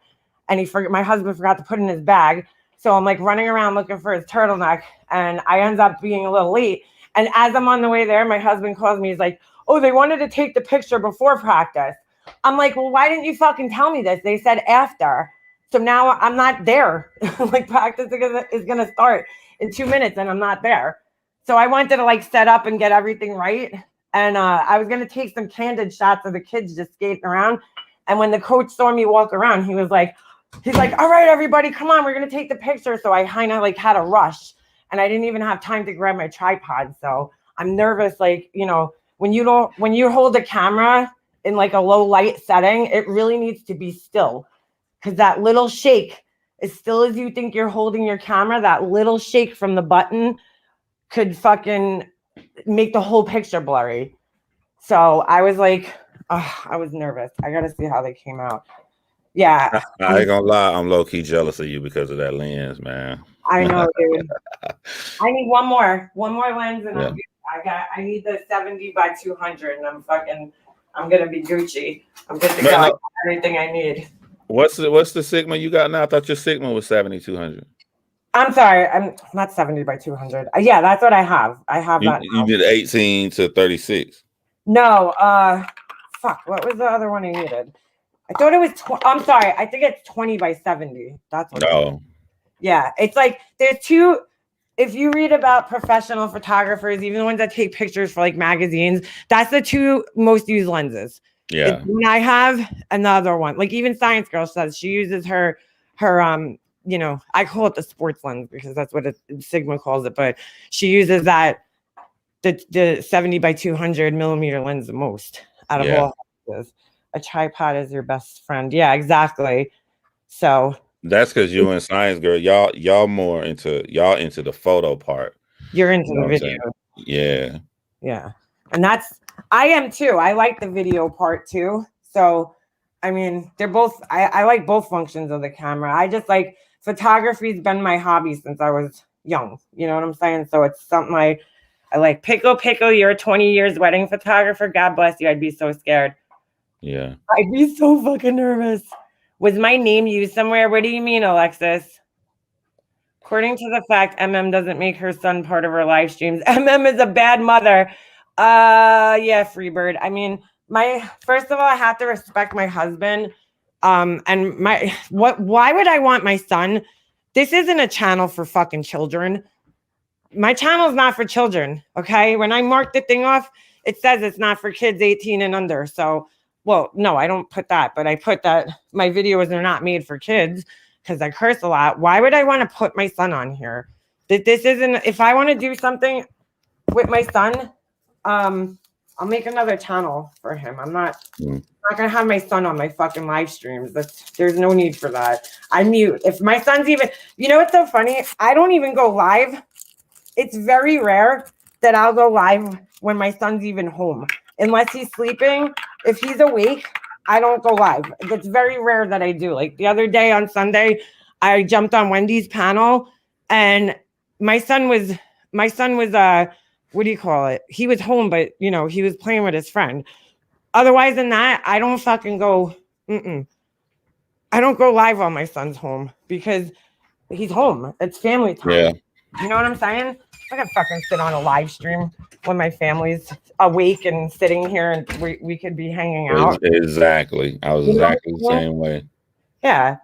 And my husband forgot to put it in his bag. So I'm like running around looking for his turtleneck and I end up being a little late. And as I'm on the way there, my husband calls me. He's like, oh, they wanted to take the picture before practice. I'm like, well, why didn't you fucking tell me this? They said after. So now I'm not there. Like practice is going to start in 2 minutes and I'm not there. So I wanted to like set up and get everything right. And I was going to take some candid shots of the kids just skating around. And when the coach saw me walk around, he's like, all right, everybody, come on, we're going to take the picture. So I kind of like had a rush and I didn't even have time to grab my tripod. So I'm nervous. Like, when you hold a camera in like a low light setting, it really needs to be still because that little shake, as still as you think you're holding your camera, that little shake from the button could fucking make the whole picture blurry. So I was like, I was nervous. I got to see how they came out. Yeah. I ain't gonna lie, I'm low-key jealous of you because of that lens, man. I know, dude. I need one more lens and I need the 70 by 200 and I'm gonna be Gucci. I'm good to go. I got everything I need. What's the Sigma you got now? I thought your Sigma was 7200. I'm sorry, I'm not 70 by 200. Yeah, that's what I have. I have that. You did 18 to 36. No, fuck. What was the other one I needed? I thought it was. I'm sorry. I think it's 20 by 70. That's what. No. Yeah, it's like there's two. If you read about professional photographers, even the ones that take pictures for like magazines, that's the two most used lenses. Yeah. I have another one. Like even Science Girl says she uses her I call it the sports lens because that's what Sigma calls it, but she uses that the 70 by 200 millimeter lens the most out of all lenses. A tripod is your best friend. Yeah, exactly. So that's because you and Science Girl, y'all more into the photo part. You're into the video. Yeah. Yeah. And that's I am too. I like the video part too. So, I mean, they're both, I like both functions of the camera. I just like photography's been my hobby since I was young. You know what I'm saying? So it's something I like. Pickle, you're a 20 years wedding photographer. God bless you. I'd be so scared. Yeah. I'd be so fucking nervous. Was my name used somewhere? What do you mean, Alexis? According to the fact, MM doesn't make her son part of her live streams. MM is a bad mother. Yeah, Freebird. I mean, my first of all, I have to respect my husband. And why would I want my son? This isn't a channel for fucking children. My channel is not for children. Okay. When I mark the thing off, it says it's not for kids 18 and under. So, well, no, I don't put that, but I put that my videos are not made for kids because I curse a lot. Why would I want to put my son on here? That this isn't, if I want to do something with my son, I'll make another channel for him. I'm not gonna have my son on my fucking live streams. There's no need for that. I mute. If my son's even, you know what's so funny? I don't even go live. It's very rare that I'll go live when my son's even home. Unless he's sleeping. If he's awake, I don't go live. It's very rare that I do. Like the other day on Sunday, I jumped on Wendy's panel and my son was what do you call it? He was home, but you know, he was playing with his friend. Otherwise than that, I don't fucking go. I don't go live while my son's home because he's home. It's family time. Yeah. You know what I'm saying? I can fucking sit on a live stream when my family's awake and sitting here and we could be hanging out. Exactly. I was exactly the same way. Yeah.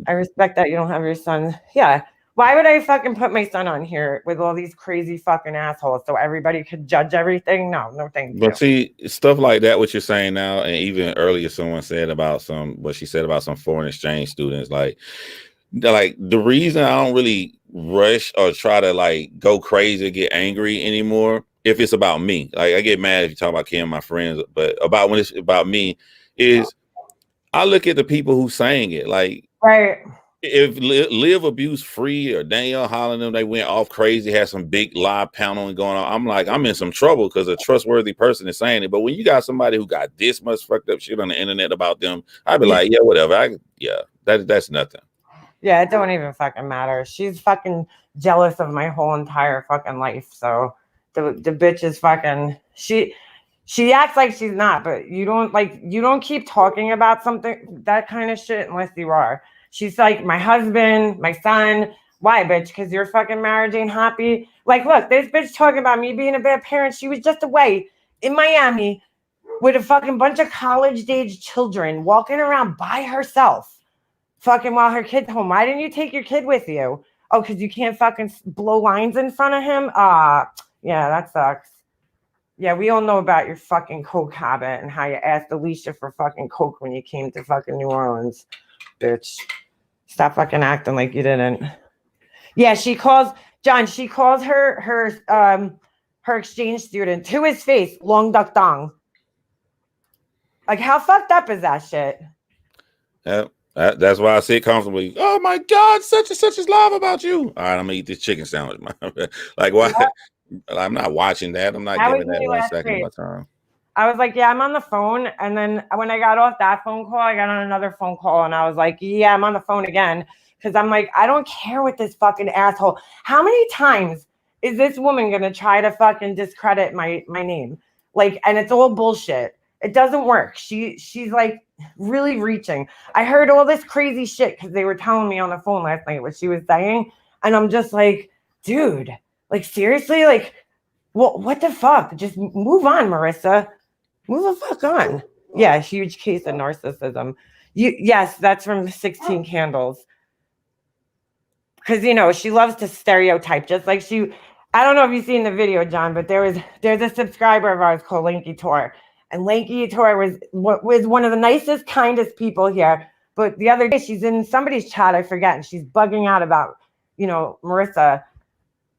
I respect that you don't have your son. Yeah. Why would I fucking put my son on here with all these crazy fucking assholes so everybody could judge everything? No, thank you. But see, stuff like that, what you're saying now, and even earlier someone said about what she said about some foreign exchange students, like the reason I don't really rush or try to like go crazy or get angry anymore, if it's about me. Like I get mad if you talk about Kim, my friends, but when it's about me, is I look at the people who saying it. Like right. If Live Abuse Free or Danielle Holland, they went off crazy, had some big live paneling going on. I'm like, I'm in some trouble because a trustworthy person is saying it. But when you got somebody who got this much fucked up shit on the internet about them, I'd be like, yeah, whatever. That's nothing. Yeah, it don't even fucking matter. She's fucking jealous of my whole entire fucking life. So the bitch is fucking she acts like she's not, but you don't keep talking about something, that kind of shit, unless you are. She's like, my husband, my son. Why, bitch? Because your fucking marriage ain't happy. Like, look, this bitch talking about me being a bad parent. She was just away in Miami with a fucking bunch of college-age children walking around by herself, fucking while her kid's home. Why didn't you take your kid with you? Oh, because you can't fucking blow lines in front of him? Yeah, that sucks. Yeah, we all know about your fucking coke habit and how you asked Alicia for fucking coke when you came to fucking New Orleans, bitch. Stop fucking acting like you didn't. Yeah, she calls her exchange student to his face, Long Duck Dong. Like, how fucked up is that shit? Yeah, that's why I sit comfortably. Oh my God, such and such is live about you. All right, I'm gonna eat this chicken sandwich. Like, why? Yeah. I'm not watching that. I'm not giving that 1 second of my time. I was like, yeah, I'm on the phone. And then when I got off that phone call, I got on another phone call and I was like, yeah, I'm on the phone again. Because I'm like, I don't care what this fucking asshole. How many times is this woman going to try to fucking discredit my name? Like, and it's all bullshit. It doesn't work. She's like really reaching. I heard all this crazy shit because they were telling me on the phone last night what she was saying. And I'm just like, dude, like seriously? Like, well, what the fuck? Just move on, Marissa. Move the fuck on. Yeah, huge case of narcissism. Yes, that's from 16 Candles. Because, you know, she loves to stereotype, just like I don't know if you've seen the video, John, but there's a subscriber of ours called Lanky Tor. And Lanky Tor was one of the nicest, kindest people here. But the other day, she's in somebody's chat, I forget, and she's bugging out about, you know, Marissa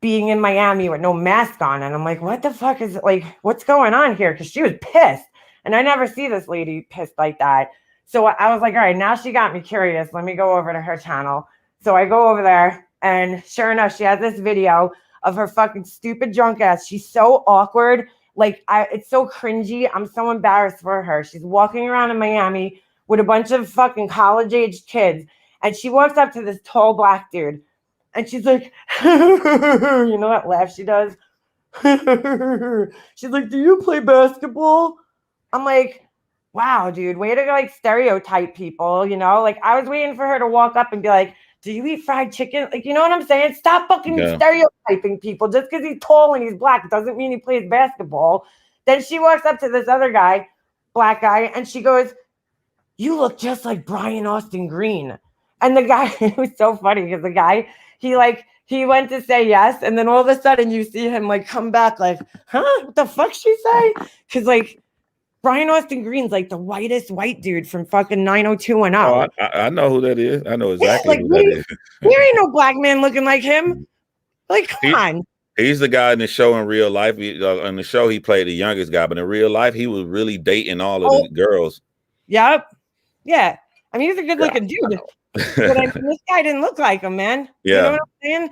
being in Miami with no mask on. And I'm like, what the fuck is it? Like, what's going on here? Because she was pissed. And I never see this lady pissed like that. So I was like, all right, now she got me curious. Let me go over to her channel. So I go over there and sure enough, she has this video of her fucking stupid drunk ass. She's so awkward Like, it's so cringy. I'm so embarrassed for her. She's walking around in Miami with a bunch of fucking college-age kids, and she walks up to this tall black dude, and she's like, you know that laugh she does? She's like, do you play basketball? I'm like, wow, dude, way to like stereotype people, you know? Like, I was waiting for her to walk up and be like, do you eat fried chicken? Like, you know what I'm saying? Stop fucking stereotyping people. Just because he's tall and he's black doesn't mean he plays basketball. Then she walks up to this other guy, black guy, and she goes, you look just like Brian Austin Green. And the guy, it was so funny because the guy, he went to say yes, and then all of a sudden you see him like come back like, huh? What the fuck she say? Because like Brian Austin Green's like the whitest white dude from fucking 90210. Oh, I know who that is. I know exactly who that is. There ain't no black man looking like him. Like, come on. He's the guy in the show in real life. On the show, he played the youngest guy, but in real life, he was really dating all of the girls. Yep. Yeah. I mean, he's a good looking dude. But I mean, this guy didn't look like him, man. Yeah. You know what I'm saying?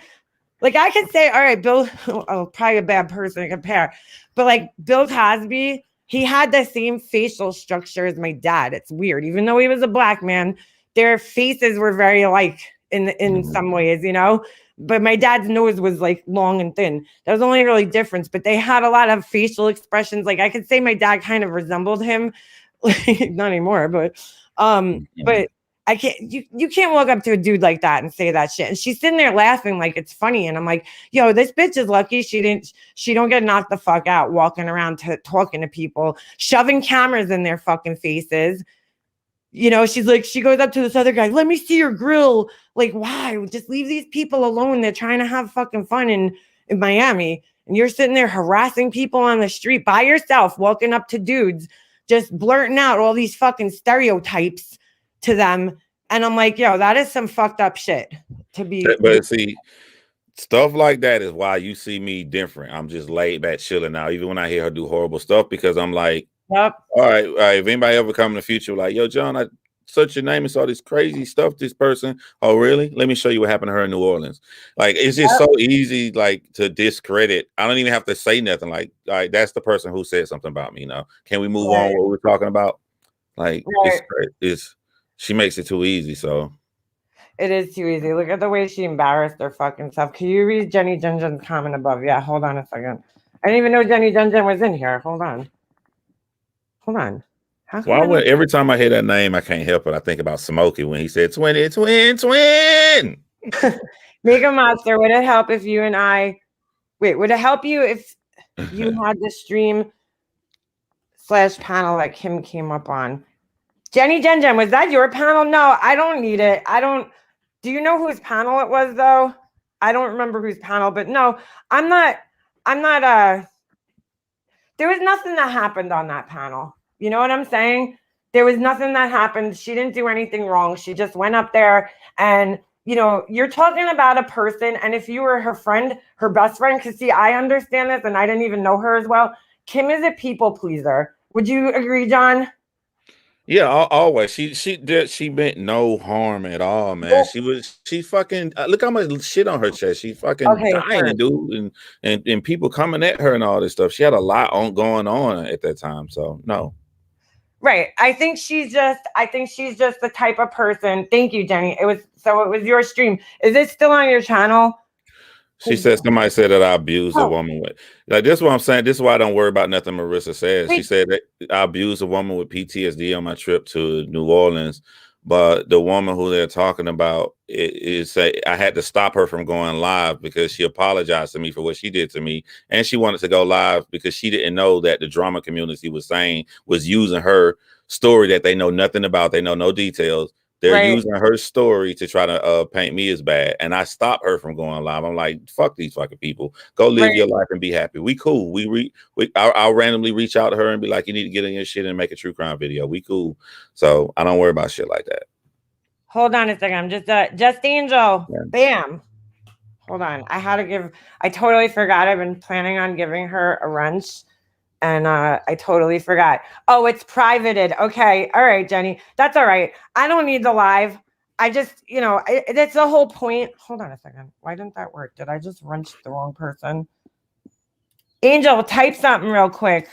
Like, I could say, all right, Bill, probably a bad person to compare, but like Bill Cosby, he had the same facial structure as my dad. It's weird. Even though he was a black man, their faces were very alike in some ways, you know? But my dad's nose was like long and thin. That was the only really difference. But they had a lot of facial expressions. Like, I could say my dad kind of resembled him. Not anymore, but I can't, you can't walk up to a dude like that and say that shit. And she's sitting there laughing like it's funny. And I'm like, yo, this bitch is lucky she don't get knocked the fuck out walking around talking to people, shoving cameras in their fucking faces. You know, she's like, she goes up to this other guy, let me see your grill. Like, why? Just leave these people alone. They're trying to have fucking fun in Miami. And you're sitting there harassing people on the street by yourself, walking up to dudes, just blurting out all these fucking stereotypes to them. And I'm like, yo, that is some fucked up shit to be. But see, stuff like that is why you see me different. I'm just laid back, chilling now, even when I hear her do horrible stuff, because I'm like, yep. All right. If anybody ever come in the future, like, yo, John, I searched your name and saw this crazy stuff. This person. Oh, really? Let me show you what happened to her in New Orleans. Like, it's just so easy, like, to discredit. I don't even have to say nothing. Like, that's the person who said something about me. You know, can we move on what we're talking about? Like, it's she makes it too easy. So it is too easy. Look at the way she embarrassed her fucking self. Can you read Jenny Junjun's comment above? Yeah, hold on a second. I didn't even know Jenny Junjun was in here. Hold on. Every time I hear that name, I can't help it. I think about Smokey when he said twin. Make a monster. Would it help if you and I would it help you if you had the stream / panel that Kim came up on? Jenny Jen, was that your panel? No, I don't need it. Do you know whose panel it was though? I don't remember whose panel, but no, I'm not there was nothing that happened on that panel. You know what I'm saying? There was nothing that happened. She didn't do anything wrong. She just went up there and, you know, you're talking about a person. And if you were her friend, her best friend, because see, I understand this and I didn't even know her as well. Kim is a people pleaser. Would you agree, John? Yeah, always. She meant no harm at all, man. She fucking look how much shit on her chest. She fucking dying, dude, and people coming at her and all this stuff. She had a lot going on at that time. So no. Right. I think she's just the type of person. Thank you, Jenny. It was your stream. Is it still on your channel? She said somebody said that I abused a woman with like this is what I'm saying. This is why I don't worry about nothing Marissa says. She said that I abused a woman with PTSD on my trip to New Orleans. But the woman who they're talking about is say I had to stop her from going live because she apologized to me for what she did to me. And she wanted to go live because she didn't know that the drama community was using her story that they know nothing about. They know no details. They're using her story to try to paint me as bad. And I stopped her from going live. I'm like, fuck these fucking people. Go live your life and be happy. We cool. I'll randomly reach out to her and be like, you need to get in your shit and make a true crime video. We cool. So I don't worry about shit like that. Hold on a second. I'm just Angel. Yeah. Bam. Hold on. I totally forgot. I've been planning on giving her a wrench. And I totally forgot. Oh, it's privated. Okay. All right, Jenny. That's all right. I don't need the live. I just, you know, it's the whole point. Hold on a second. Why didn't that work? Did I just wrench the wrong person? Angel, type something real quick.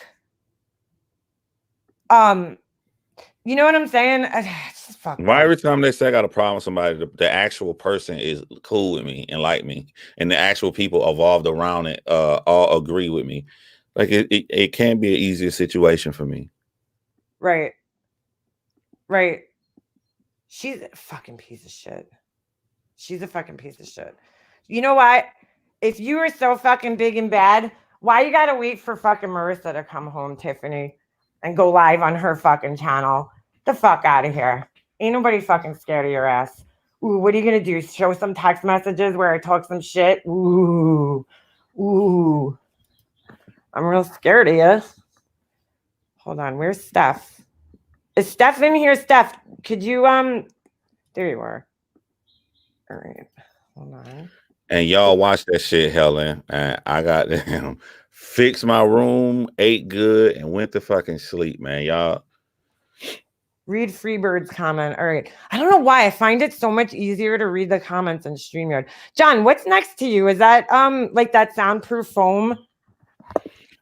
You know what I'm saying? It's just fucked Why up. every time they say I got a problem with somebody, the actual person is cool with me and like me, and the actual people evolved around it all agree with me. Like it can be an easier situation for me. Right. Right. She's a fucking piece of shit. She's a fucking piece of shit. You know what? If you were so fucking big and bad, why you gotta wait for fucking Marissa to come home, Tiffany, and go live on her fucking channel? The fuck out of here. Ain't nobody fucking scared of your ass. Ooh, what are you gonna do? Show some text messages where I talk some shit? Ooh. Ooh. I'm real scared of you. Hold on, where's Steph? Is Steph in here? Steph, could you there you are. All right. Hold on. And y'all watch that shit, Helen. And I got them fixed my room, ate good, and went to fucking sleep, man. Y'all Read Freebird's comment. All right. I don't know why. I find it so much easier to read the comments in StreamYard. John, what's next to you? Is that like that soundproof foam?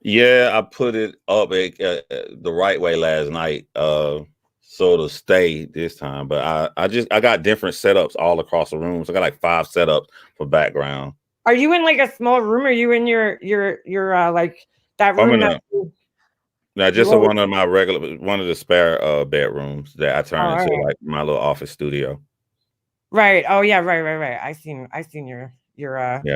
yeah, I put it up the right way last night, so it'll stay this time. But I got different setups all across the room. So I got like 5 setups for background. Are you in like a small room? Or are you in your like that room that now just one of the spare bedrooms that I turned into like my little office studio. Right. Oh yeah, right. I seen your yeah.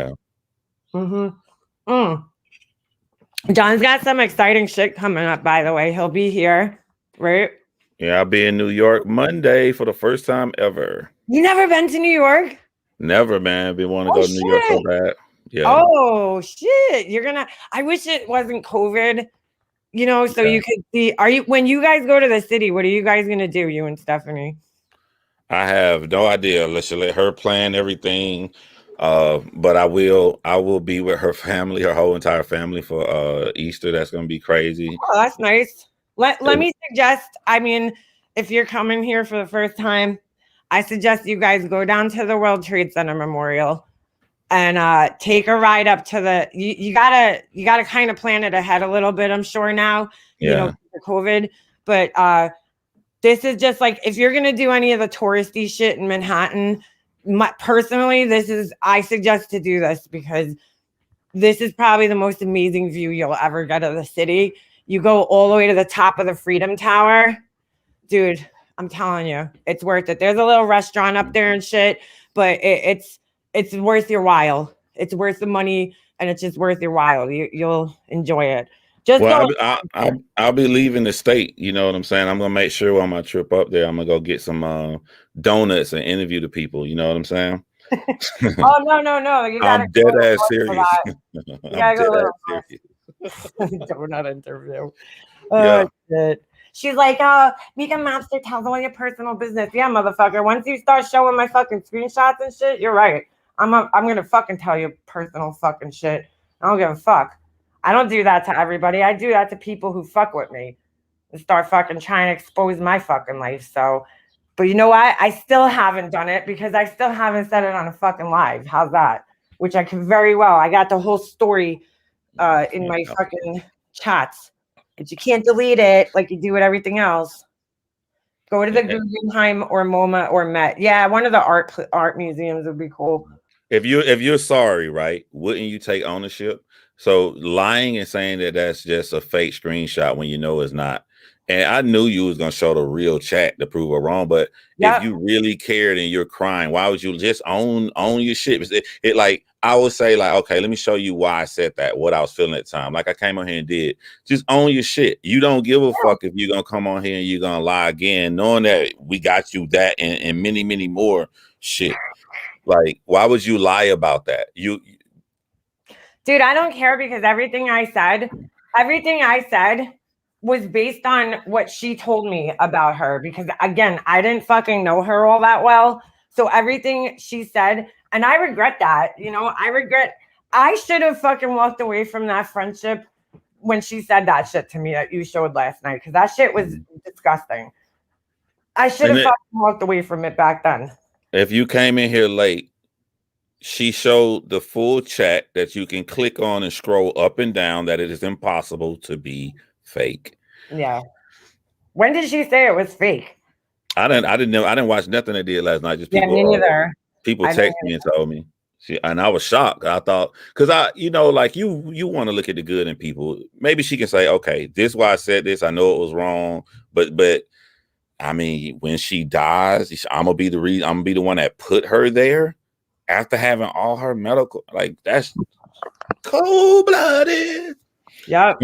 John's got some exciting shit coming up, by the way. He'll be here, right? Yeah, I'll be in New York Monday for the first time ever. You never been to New York? Never, man. Been wanting to go to New York so bad. Yeah. Oh shit. I wish it wasn't COVID, you know, so you could see. When you guys go to the city, what are you guys gonna do, you and Stephanie? I have no idea. Let's let her plan everything. But I will be with her family, her whole entire family for Easter. That's gonna be crazy. Oh, that's nice. Let me suggest, I mean, if you're coming here for the first time, I suggest you guys go down to the World Trade Center Memorial and take a ride up to the you gotta kind of plan it ahead a little bit, I'm sure now, you know, COVID. But this is just like, if you're gonna do any of the touristy shit in Manhattan, personally, I suggest to do this because this is probably the most amazing view you'll ever get of the city. You go all the way to the top of the Freedom Tower. Dude, I'm telling you, it's worth it. There's a little restaurant up there and shit, but it's worth your while. It's worth the money, and it's just worth your while. You'll enjoy it. I'll be leaving the state. You know what I'm saying? I'm gonna make sure on my trip up there, I'm gonna go get some donuts and interview the people. You know what I'm saying? Oh no! You gotta I'm dead ass serious. You gotta go a little serious. Donut interview. Yeah. Shit. She's like, Mika Mobster tells all your personal business. Yeah, motherfucker. Once you start showing my fucking screenshots and shit, you're right. I'm gonna fucking tell you personal fucking shit. I don't give a fuck. I don't do that to everybody. I do that to people who fuck with me and start fucking trying to expose my fucking life. So, but you know what? I still haven't done it because I still haven't said it on a fucking live. How's that? Which I can very well. I got the whole story in my fucking chats. But you can't delete it like you do with everything else. Go to the Guggenheim or MoMA or Met. Yeah, one of the art museums would be cool. If you're sorry, right? Wouldn't you take ownership? So lying and saying that that's just a fake screenshot when you know it's not. And I knew you was gonna show the real chat to prove it wrong. But if you really cared and you're crying, why would you just own your shit? It like, I would say like, okay, let me show you why I said that, what I was feeling at the time. Like I came on here and did. Just own your shit. You don't give a fuck if you're gonna come on here and you're gonna lie again, knowing that we got you that and many, many more shit. Like, why would you lie about that? Dude, I don't care because everything I said was based on what she told me about her. Because again, I didn't fucking know her all that well. So everything she said, and I regret that, you know, I should have fucking walked away from that friendship when she said that shit to me that you showed last night. Because that shit was disgusting. I should have fucking walked away from it back then. If you came in here late she showed the full chat that you can click on and scroll up and down, that it is impossible to be fake. Yeah. When did she say it was fake? I didn't watch nothing they did last night. Just Yeah, me neither. people I didn't text me and told me. And I was shocked. I thought, because like you want to look at the good in people. Maybe she can say, okay, this is why I said this. I know it was wrong, but I mean, when she dies, I'm gonna be the reason. I'm gonna be the one that put her there after having all her medical. Like, that's cold blooded. Yep.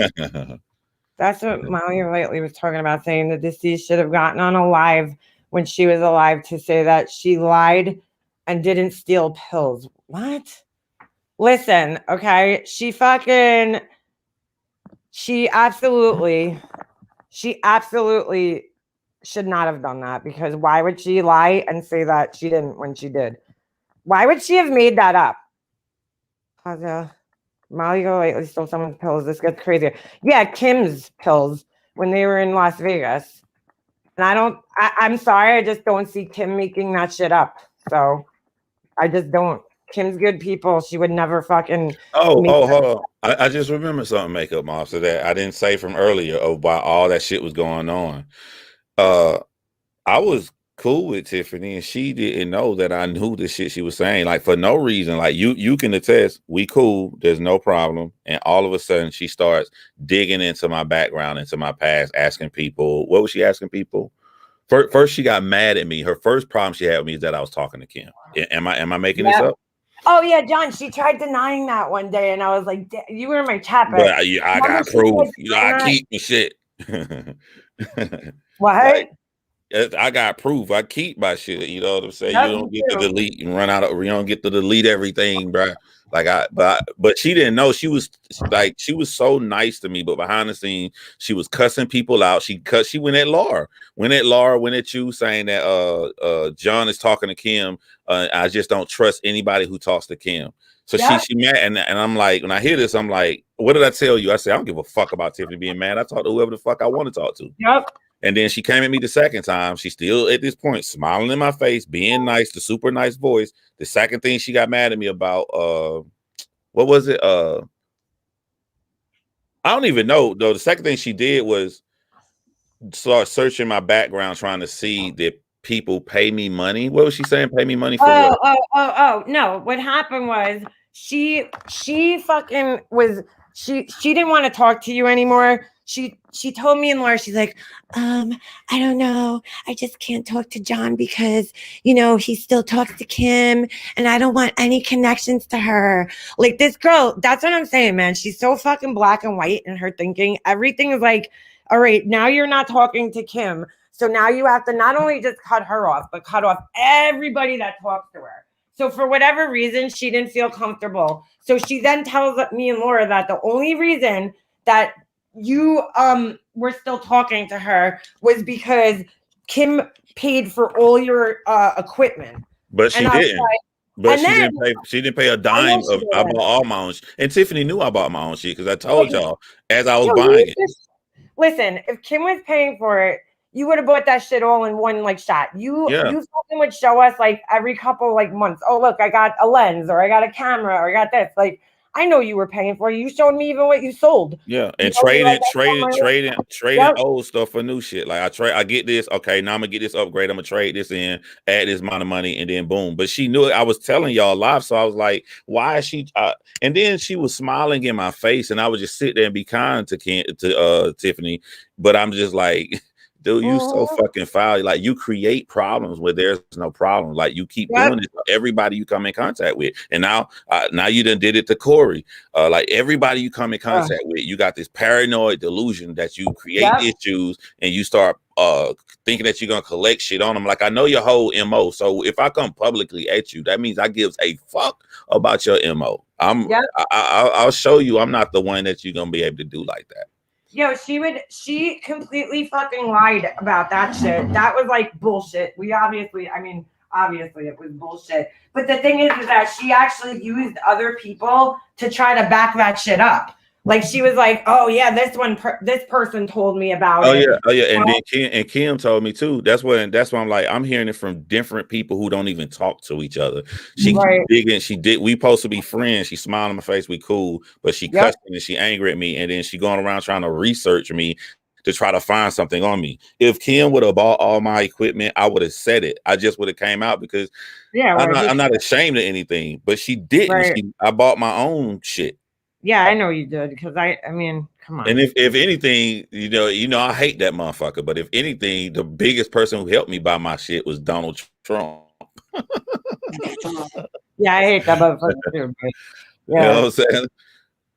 That's what Molly lately was talking about, saying the deceased should have gotten on a live when she was alive to say that she lied and didn't steal pills. What? Listen, okay? She absolutely should not have done that, because why would she lie and say that she didn't when she did? Why would she have made that up? Molly lately stole someone's pills. This gets crazier. Yeah, Kim's pills when they were in Las Vegas. And I'm sorry, I just don't see Kim making that shit up. So I just don't. Kim's good people. She would never fucking. Hold on. I just remember something, Makeup Monster, that I didn't say from earlier about all that shit was going on. I was cool with Tiffany, and she didn't know that I knew the shit she was saying, like, for no reason. Like, you can attest, we cool, there's no problem. And all of a sudden she starts digging into my background, into my past, asking people, what was she asking people? First she got mad at me. Her first problem she had with me is that I was talking to Kim. Am I making this up? Oh yeah, John, she tried denying that one day, and I was like, you were in my chat, but I got proof. I keep the shit. What? I got proof. I keep my shit. You know what I'm saying? You don't get to delete and run out of. You don't get to delete everything, bro. Like but she didn't know. She was so nice to me, but behind the scenes, she was cussing people out. She went at Laura, went at you, saying that John is talking to Kim. I just don't trust anybody who talks to Kim. So she mad, and I'm like, when I hear this, I'm like, what did I tell you? I said, I don't give a fuck about Tiffany being mad. I talk to whoever the fuck I want to talk to. Yep. And then she came at me the second time. She's still at this point smiling in my face, being nice, the super nice voice. The second thing she got mad at me about, what was it? I don't even know though. The second thing she did was start searching my background, trying to see that people pay me money. What was she saying? Pay me money for what? Oh, no. What happened was she fucking was, she didn't want to talk to you anymore. She told me and Laura, she's like, I don't know. I just can't talk to John because, he still talks to Kim and I don't want any connections to her. Like, this girl, that's what I'm saying, man. She's so fucking black and white in her thinking. Everything is like, all right, now you're not talking to Kim. So now you have to not only just cut her off, but cut off everybody that talks to her. So for whatever reason, she didn't feel comfortable. So she then tells me and Laura that the only reason that you were still talking to her was because Kim paid for all your equipment. But she didn't. But she didn't pay a dime of. I bought all my own and Tiffany knew I bought my own shit because I told y'all as I was buying it. Listen, if Kim was paying for it, you would have bought that shit all in one shot. You fucking would show us every couple months. Oh, look, I got a lens, or I got a camera, or I got this. I know you were paying for it. You showed me even what you sold. Yeah, and trading old stuff for new shit. Like I get this. Okay, now I'm gonna get this upgrade. I'm gonna trade this in, add this amount of money, and then boom. But she knew it. I was telling y'all live, so I was like, why is she? And then she was smiling in my face, and I would just sit there and be kind to Tiffany. But I'm just like, dude, you so fucking foul. Like, you create problems where there's no problem. Like, you keep doing it to everybody you come in contact with. And now you done did it to Corey. Like, everybody you come in contact with, you got this paranoid delusion that you create issues and you start thinking that you're gonna collect shit on them. Like, I know your whole MO. So if I come publicly at you, that means I gives a fuck about your MO. I'll show you I'm not the one that you're gonna be able to do like that. Yo, she completely fucking lied about that shit. That was bullshit. Obviously it was bullshit. But the thing is that she actually used other people to try to back that shit up. Like she was like, "Oh yeah, this person told me about Oh it." yeah, oh yeah, and then Kim told me too. That's why I'm like, I'm hearing it from different people who don't even talk to each other. She keep digging. We supposed to be friends. She smiled in my face, we cool, but she cussing and she angry at me, and then she going around trying to research me to try to find something on me. If Kim would have bought all my equipment, I would have said it. I just would have came out because I'm not ashamed of anything. But she didn't. I bought my own shit. Yeah, I know you did because I mean, come on. And if anything, I hate that motherfucker. But if anything, the biggest person who helped me buy my shit was Donald Trump. Yeah, I hate that motherfucker too. But yeah. You know what I'm saying?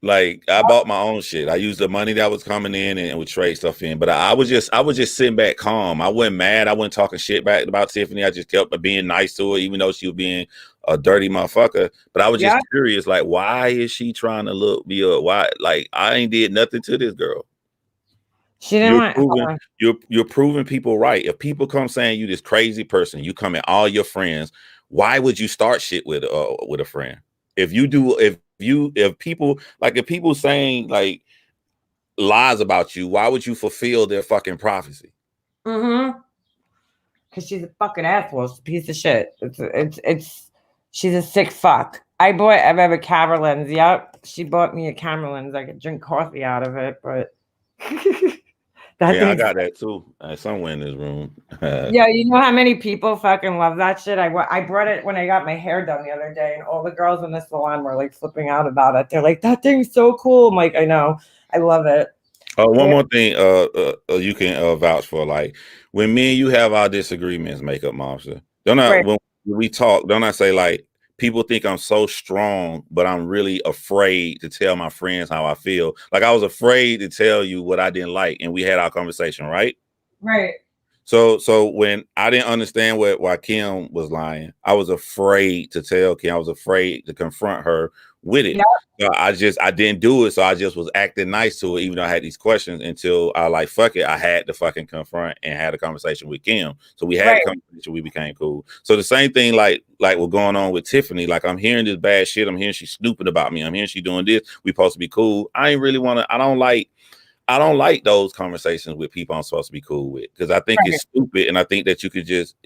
Like I bought my own shit. I used the money that was coming in and would trade stuff in. But I was just sitting back calm. I wasn't mad. I wasn't talking shit back about Tiffany. I just kept being nice to her, even though she was being a dirty motherfucker. But I was just curious, like, why is she trying to look me up? Why? Like, I ain't did nothing to this girl. She didn't you're proving people right. If people come saying you this crazy person, you come at all your friends, why would you start shit with a friend? If people saying like lies about you, why would you fulfill their fucking prophecy? Because she's a fucking asshole. She's a piece of shit. She's a sick fuck. I bought Camerlin's. Yep, she bought me a Camerlin's. I could drink coffee out of it, but I got that too. Somewhere in this room. Yeah, you know how many people fucking love that shit? I brought it when I got my hair done the other day, and all the girls in the salon were like flipping out about it. They're like, "That thing's so cool." I'm like, "I know, I love it." One more thing, you can vouch for, like when me and you have our disagreements, Makeup Monster. When we talk, don't I say like people think I'm so strong, but I'm really afraid to tell my friends how I feel. Like I was afraid to tell you what I didn't like, and we had our conversation, right? Right. So when I didn't understand why Kim was lying, I was afraid to tell Kim. I was afraid to confront her with it. Yep. So I didn't do it. So I just was acting nice to her, even though I had these questions, until I like, fuck it. I had to fucking confront and had a conversation with Kim. So we had a conversation, we became cool. So the same thing like what's going on with Tiffany. Like I'm hearing this bad shit. I'm hearing she's snooping about me. I'm hearing she doing this. We supposed to be cool. I don't like those conversations with people I'm supposed to be cool with, because I think it's stupid, and I think that you could just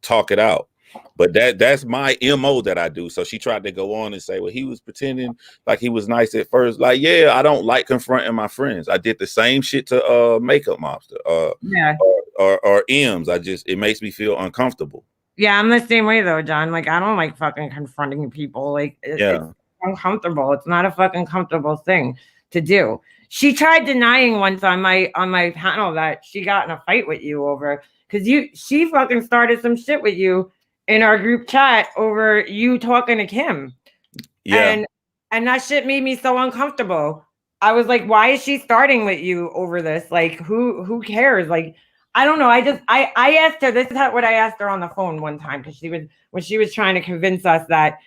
talk it out. But that's my MO that I do. So she tried to go on and say, well, he was pretending like he was nice at first. Like, yeah, I don't like confronting my friends. I did the same shit to Makeup Monster or M's. It makes me feel uncomfortable. Yeah, I'm the same way though, John. Like I don't like fucking confronting people. Like it's uncomfortable. It's not a fucking comfortable thing to do. She tried denying once on my panel that she got in a fight with you over because she fucking started some shit with you in our group chat over you talking to Kim. Yeah. And that shit made me so uncomfortable. I was like, why is she starting with you over this? Like, who cares? Like, I don't know. I asked her, this is what I asked her on the phone one time, because when she was trying to convince us that,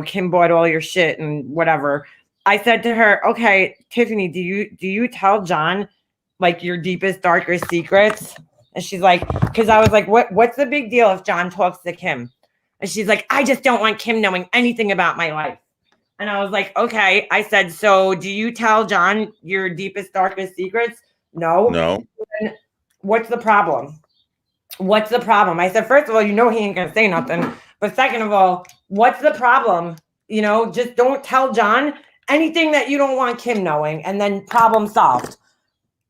Kim bought all your shit and whatever. I said to her, okay, Tiffany, do you tell John like your deepest, darkest secrets? And she's like, because I was like, what's the big deal if John talks to Kim? And she's like, I just don't want Kim knowing anything about my life. And I was like, okay. I said, so do you tell John your deepest, darkest secrets? No. And what's the problem? What's the problem? I said, first of all, he ain't gonna say nothing. But second of all, what's the problem? Just don't tell John anything that you don't want Kim knowing, and then problem solved.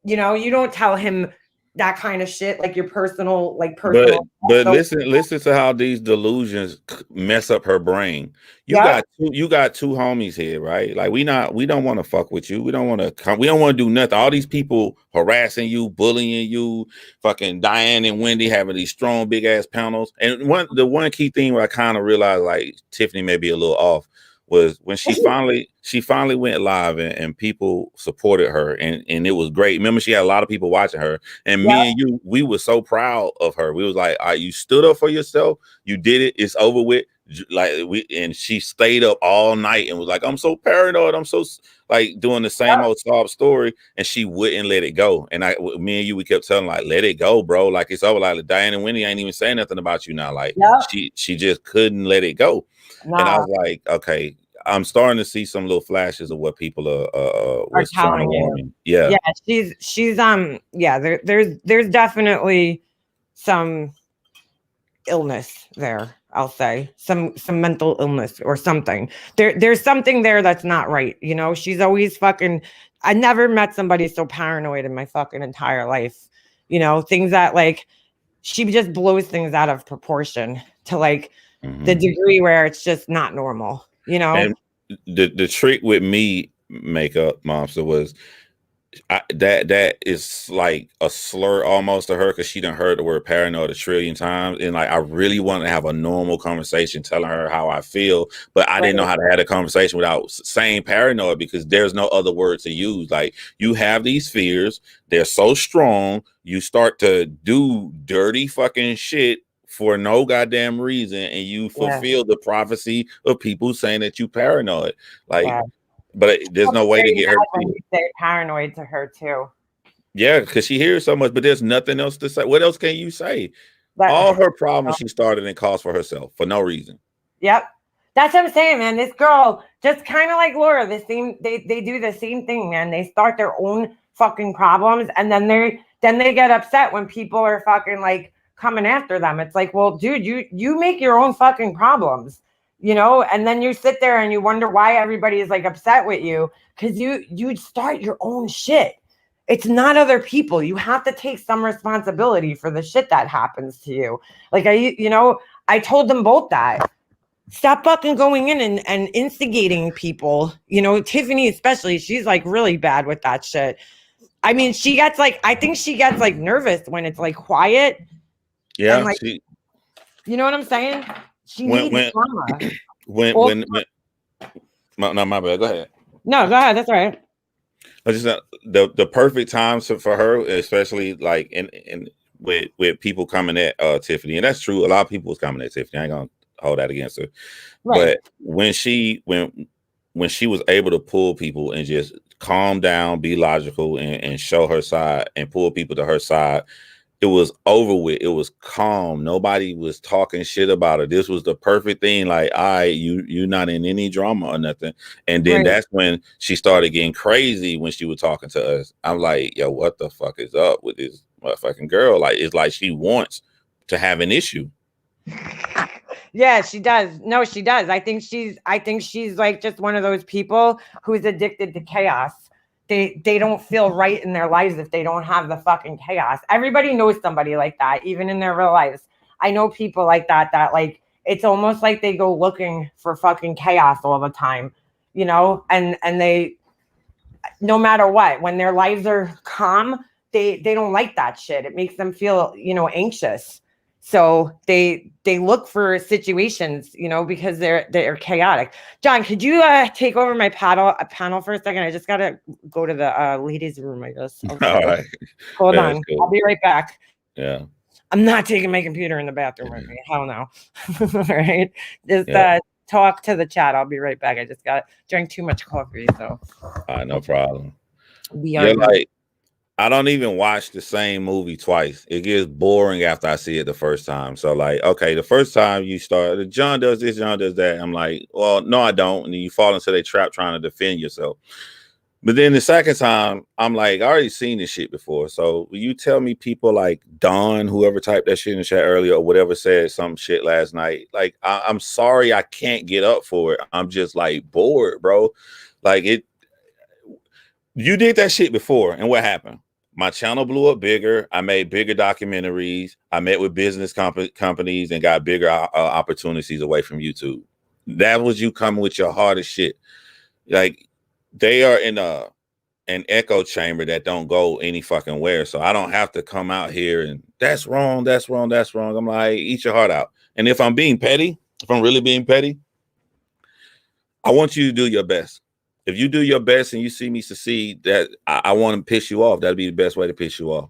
You don't tell him that kind of shit, like your personal. But listen to how these delusions mess up her brain. You got two homies here, right? Like we don't want to fuck with you. We don't want to come. We don't want to do nothing. All these people harassing you, bullying you, fucking Diane and Wendy having these strong big ass panels. And the one key thing where I kind of realized like Tiffany may be a little off was when she finally went live and people supported her and it was great. Remember, she had a lot of people watching her, and me and you, we were so proud of her. We was like, all right, you stood up for yourself, you did it, it's over with. And she stayed up all night and was like, I'm so paranoid, I'm so like doing the same old sob story, and she wouldn't let it go. And me and you, we kept telling like, let it go, bro. Like it's over. Like Diane and Wendy ain't even saying nothing about you now. Like she just couldn't let it go. And I was like, okay, I'm starting to see some little flashes of what people Are was trying to telling warn you. me. Yeah. Yeah, she's yeah, there's definitely some illness there, I'll say. Some mental illness or something. There's something there that's not right, you know? She's always fucking I never met somebody so paranoid in my fucking entire life. You know, things that like she just blows things out of proportion to like the degree where it's just not normal, you know? And the trick with me makeup monster was that is like a slur almost to her because she done heard the word paranoid a trillion times, and like I really wanted to have a normal conversation telling her how I feel, but I didn't know how to have a conversation without saying paranoid because there's no other word to use. Like you have these fears, they're so strong, you start to do dirty fucking shit for no goddamn reason, and you fulfill the prophecy of people saying that you paranoid. Like, but there's no way to get her to when you say paranoid to her too. yeah, because she hears so much, but there's nothing else to say. What else can you say? But, All her problems she started and caused for herself for no reason. Yep. That's what I'm saying, man. This girl, just kind of like Laura, they do the same thing, man. They start their own fucking problems and then they get upset when people are fucking like coming after them. It's like, well, dude, you make your own fucking problems, you know, and then you sit there and you wonder why everybody is like upset with you because you start your own shit. It's not other people. You have to take some responsibility for the shit that happens to you. Like I told them both that. Stop fucking going in and instigating people. You know, Tiffany especially, she's like really bad with that shit. I mean, I think she gets like nervous when it's like quiet. Yeah, and like, you know what I'm saying? She needs drama. When no, my bad. Go ahead. No, go ahead. That's all right. I just the perfect times for her, especially like in with people coming at Tiffany, and that's true. A lot of people was coming at Tiffany. I ain't gonna hold that against her. Right. But when she was able to pull people and just calm down, be logical, and show her side and pull people to her side, it was over with. It was calm. Nobody was talking shit about her. This was the perfect thing. Like, you're not in any drama or nothing. And then that's when she started getting crazy when she was talking to us. I'm like, yo, what the fuck is up with this motherfucking girl? Like, it's like she wants to have an issue. Yeah, she does. No, she does. I think she's like just one of those people who's addicted to chaos. They don't feel right in their lives if they don't have the fucking chaos. Everybody knows somebody like that, even in their real lives. I know people like that like it's almost like they go looking for fucking chaos all the time, you know, and they no matter what, when their lives are calm, they don't like that shit. It makes them feel, you know, anxious. So they look for situations, you know, because they're chaotic. John, could you take over my panel for a second? I just gotta go to the ladies' room, I guess. All right. Hold on. Cool. I'll be right back. Yeah. I'm not taking my computer in the bathroom with me. Hell no. All right. Just talk to the chat. I'll be right back. I just drank too much coffee, so. All right, no problem. You're like, I don't even watch the same movie twice. It gets boring after I see it the first time. So like, okay, the first time you start, John does this, John does that. I'm like, well, no, I don't. And then you fall into that trap trying to defend yourself. But then the second time, I'm like, I already seen this shit before. So will you tell me people like Don, whoever typed that shit in the chat earlier or whatever said some shit last night, like, I'm sorry I can't get up for it. I'm just like bored, bro. Like you did that shit before. And what happened? My channel blew up bigger. I made bigger documentaries. I met with business companies and got bigger opportunities away from YouTube. That was you coming with your hardest shit. Like they are in an echo chamber that don't go any fucking where. So I don't have to come out here and that's wrong, that's wrong, that's wrong. I'm like, eat your heart out. And if I'm being petty, if I'm really being petty, I want you to do your best. If you do your best and you see me succeed, that I want to piss you off. That'd be the best way to piss you off.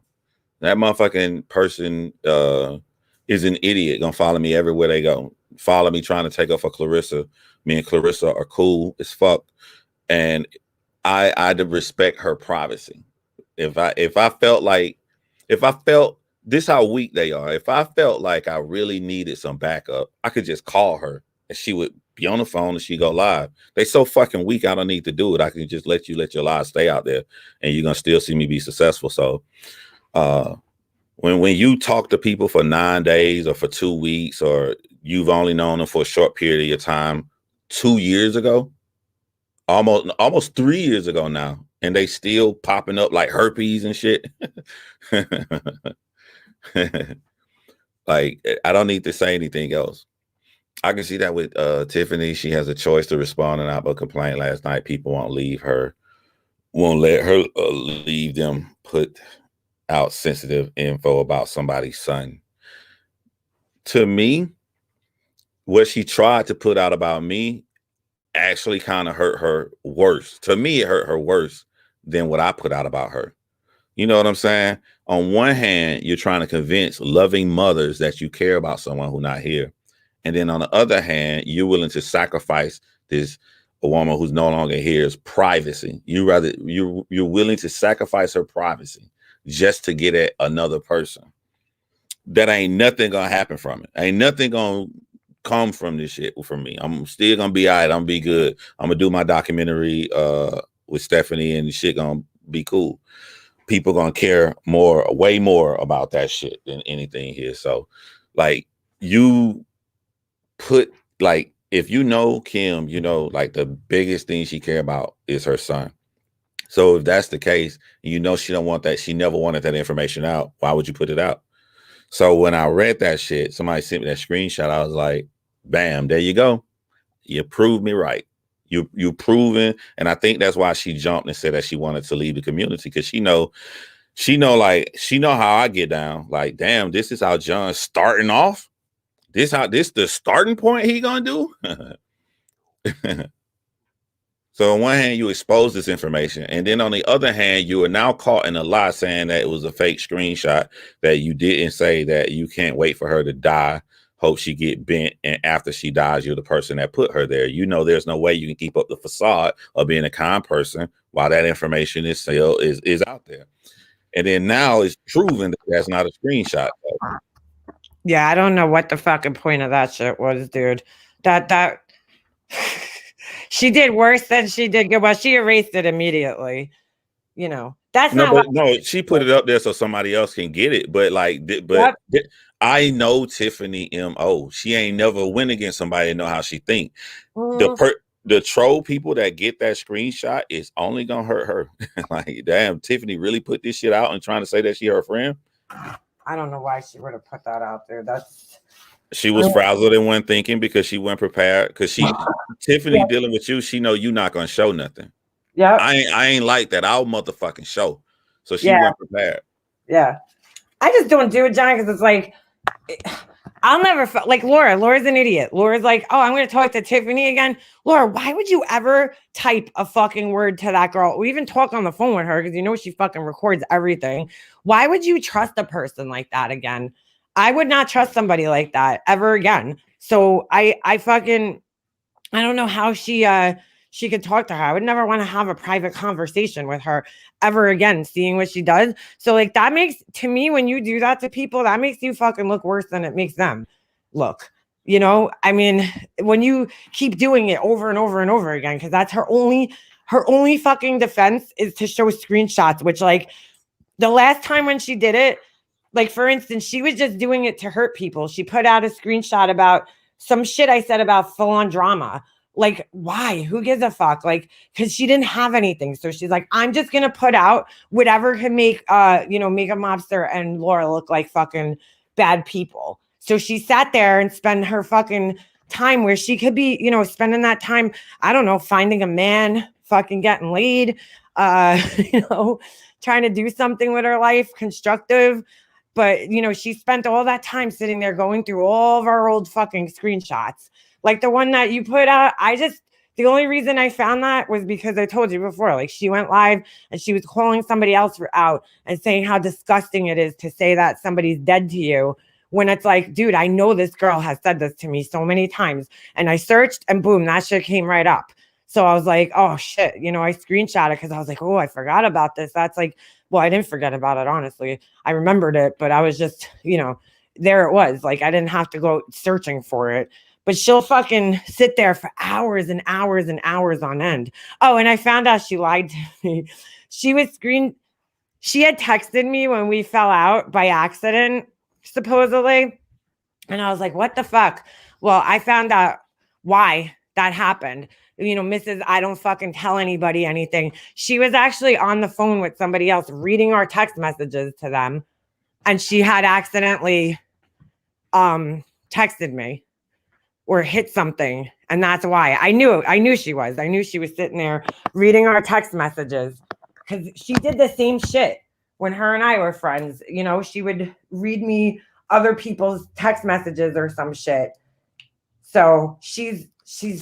That motherfucking person is an idiot. Gonna follow me everywhere they go. Follow me trying to take up for Clarissa. Me and Clarissa are cool as fuck. And I respect her privacy. If I felt this how weak they are. If I felt like I really needed some backup, I could just call her and she would be on the phone and she go live. They so fucking weak. I don't need to do it. I can just let your live stay out there, and you're gonna still see me be successful. So, when you talk to people for 9 days or for 2 weeks, or you've only known them for a short period of your time, 2 years ago, almost 3 years ago now, and they still popping up like herpes and shit. Like, I don't need to say anything else. I can see that with Tiffany. She has a choice to respond or not, but complained last night people won't let her leave them put out sensitive info about somebody's son. To me, what she tried to put out about me actually kind of hurt her worse. To me, it hurt her worse than what I put out about her. You know what I'm saying? On one hand, you're trying to convince loving mothers that you care about someone who's not here. And then on the other hand, you're willing to sacrifice a woman who's no longer here's privacy. You're willing to sacrifice her privacy just to get at another person. That ain't nothing gonna happen from it. Ain't nothing gonna come from this shit from me. I'm still gonna be all right. I'm gonna be good. I'm gonna do my documentary with Stephanie, and the shit gonna be cool. People gonna care way more about that shit than anything here. So, like, you put, like, if you know Kim, you know, like, the biggest thing she care about is her son. So if that's the case, you know she don't want that, she never wanted that information out, why would you put it out? So when I read that shit, somebody sent me that screenshot, I was like, bam, there you go. You proved me right. You proven, and I think that's why she jumped and said that she wanted to leave the community, because she know how I get down. Like, damn, this is how John's starting off. This the starting point he gonna do. So on one hand, you expose this information, and then on the other hand, you are now caught in a lie saying that it was a fake screenshot, that you didn't say that you can't wait for her to die, hope she get bent, and after she dies, you're the person that put her there. You know there's no way you can keep up the facade of being a kind person while that information is out there. And then now it's proven that that's not a screenshot. Yeah, I don't know what the fucking point of that shit was, dude. That she did worse than she did good. Well, she erased it immediately. You know, that's she put it up there so somebody else can get it. But I know Tiffany M.O. She ain't never went against somebody and know how she think. The troll people that get that screenshot is only gonna hurt her. Like, damn, Tiffany really put this shit out and trying to say that she her friend. I don't know why she would have put that out there. She was frazzled and wasn't thinking, because she wasn't prepared. Because Tiffany dealing with you, she know you not gonna show nothing. Yeah, I ain't like that. I'll motherfucking show. So she wasn't prepared. Yeah, I just don't do it, John, because it's like, I'll never like Laura. Laura's an idiot. Laura's like, oh, I'm going to talk to Tiffany again. Laura, why would you ever type a fucking word to that girl? We even talk on the phone with her because you know she fucking records everything. Why would you trust a person like that again? I would not trust somebody like that ever again. So I don't know how she could talk to her. I would never want to have a private conversation with her ever again, seeing what she does. So, like, that makes, to me, when you do that to people, that makes you fucking look worse than it makes them look. You know, I mean, when you keep doing it over and over and over again, because that's her only fucking defense is to show screenshots, which, like, the last time when she did it, like, for instance, she was just doing it to hurt people. She put out a screenshot about some shit I said about full-on drama. Like, why? Who gives a fuck? Like, because she didn't have anything. So she's like, I'm just going to put out whatever can make, make a mobster and Laura look like fucking bad people. So she sat there and spent her fucking time where she could be, spending that time, I don't know, finding a man, fucking getting laid, trying to do something with her life, constructive. But, she spent all that time sitting there going through all of our old fucking screenshots. Like the one that you put out, the only reason I found that was because I told you before, like, she went live and she was calling somebody else out and saying how disgusting it is to say that somebody's dead to you, when it's like, dude, I know this girl has said this to me so many times. And I searched and boom, that shit came right up. So I was like, oh shit, I screenshot it because I was like, oh, I forgot about this. That's like, well, I didn't forget about it, honestly. I remembered it, but I was just, there it was. Like, I didn't have to go searching for it. but she'll fucking sit there for hours and hours and hours on end. Oh, and I found out she lied to me. She had texted me when we fell out by accident, supposedly. And I was like, what the fuck? Well, I found out why that happened. Mrs. I don't fucking tell anybody anything. She was actually on the phone with somebody else reading our text messages to them. And she had accidentally texted me or hit something. And that's why I knew she was sitting there reading our text messages, because she did the same shit when her and I were friends. She would read me other people's text messages or some shit. So she's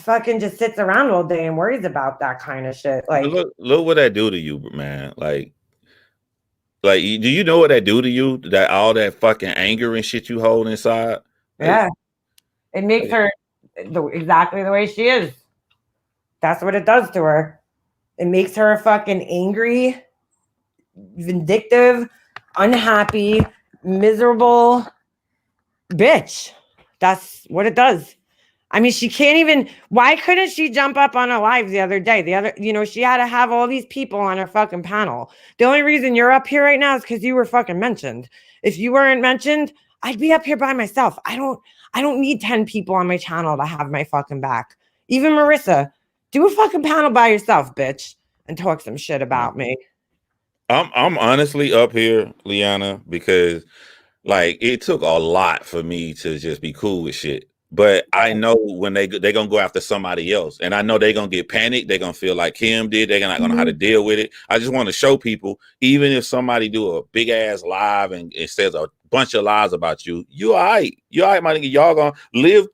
fucking just sits around all day and worries about that kind of shit. Like, look what that do to you, man. Like, do you know what that do to you? That all that fucking anger and shit you hold inside. Yeah, it makes her exactly the way she is. That's what it does to her. It makes her a fucking angry, vindictive, unhappy, miserable bitch. That's what it does. I mean, she can't even. Why couldn't she jump up on a live the other day? She had to have all these people on her fucking panel. The only reason you're up here right now is because you were fucking mentioned. If you weren't mentioned, I'd be up here by myself. I don't need 10 people on my channel to have my fucking back. Even Marissa, do a fucking panel by yourself, bitch, and talk some shit about me. I'm honestly up here, Liana, because like it took a lot for me to just be cool with shit. But I know when they're gonna go after somebody else, and I know they're gonna get panicked. They're gonna feel like Kim did. They're not gonna know how to deal with it. I just want to show people, even if somebody do a big ass live and it says a bunch of lies about you, you all right. You all right, my nigga. Y'all gonna live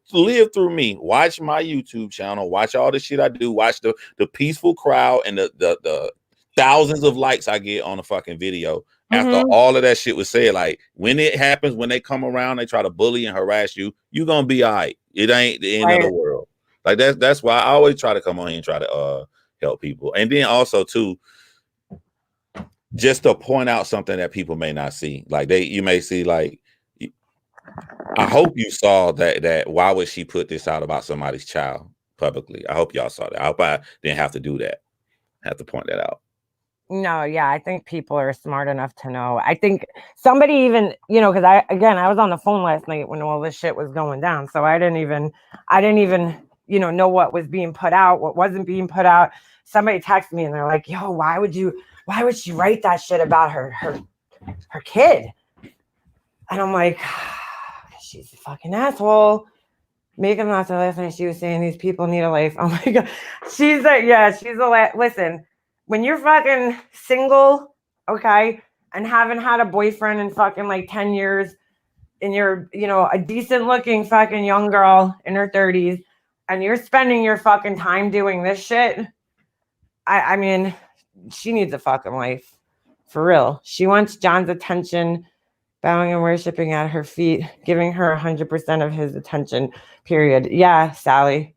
through me. Watch my YouTube channel. Watch all the shit I do. Watch the peaceful crowd and the thousands of likes I get on a fucking video. After all of that shit was said, like when it happens, when they come around, they try to bully and harass you, you gonna be all right. It ain't the end of the world. Like that's why I always try to come on here and try to help people. And then also too, just to point out something that people may not see. Like you may see like, I hope you saw that why would she put this out about somebody's child publicly? I hope y'all saw that. I hope I didn't have to do that. I have to point that out. No, yeah, I think people are smart enough to know. I think somebody even, because I was on the phone last night when all this shit was going down. So I didn't even, know what was being put out, what wasn't being put out. Somebody texted me and they're like, yo, why would she write that shit about her kid? And I'm like, she's a fucking asshole. Megan last night, she was saying these people need a life. Oh my God. She's listen, when you're fucking single, okay, and haven't had a boyfriend in fucking like 10 years, and you're, a decent looking fucking young girl in her 30s, and you're spending your fucking time doing this shit, I mean, she needs a fucking life. For real. She wants John's attention, bowing and worshiping at her feet, giving her 100% of his attention, period. Yeah, Sally.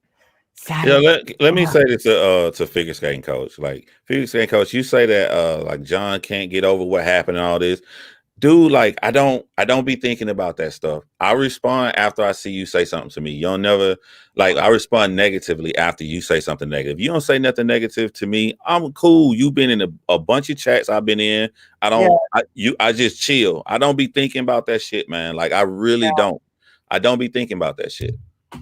Yeah, let me say this to figure skating coach. Like figure skating coach, you say that like John can't get over what happened and all this. Dude, like I don't be thinking about that stuff. I respond after I see you say something to me. You don't never like I respond negatively after you say something negative. You don't say nothing negative to me, I'm cool. You've been in a bunch of chats I've been in. I just chill. I don't be thinking about that shit, man. Like I really don't. I don't be thinking about that shit.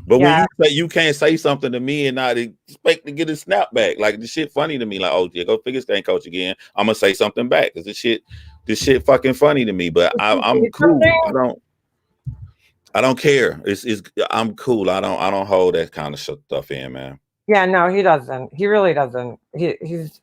But when you say you can't say something to me and not expect to get a snap back, like the shit funny to me. Like, oh yeah, go figure skating coach again. I'm gonna say something back because this shit fucking funny to me. But I'm cool. I don't care. I'm cool. I don't hold that kind of stuff in, man. Yeah, no, he doesn't. He really doesn't. He's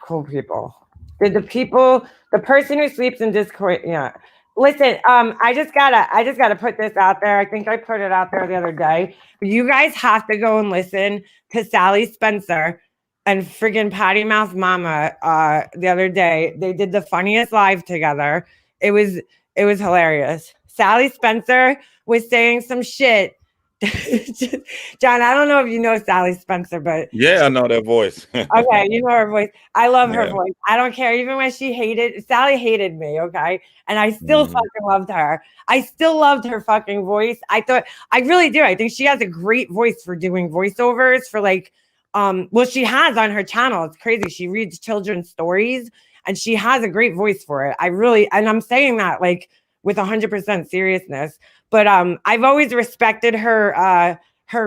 cool people. The person who sleeps in Discord, yeah. Listen, I just gotta put this out there. I think I put it out there the other day. You guys have to go and listen to Sally Spencer and friggin' Patty Mouth Mama the other day. They did the funniest live together. It was hilarious. Sally Spencer was saying some shit John, I don't know if you know Sally Spencer, but Yeah, I know that voice. okay, you know her voice. I love her Yeah. voice. I don't care. Even when Sally hated me, okay? And I still Mhm. fucking loved her. I still loved her fucking voice. I really do. I think she has a great voice for doing voiceovers for like, well, she has on her channel. It's crazy. She reads children's stories and she has a great voice for it. And I'm saying that like with 100% seriousness. But I've always respected her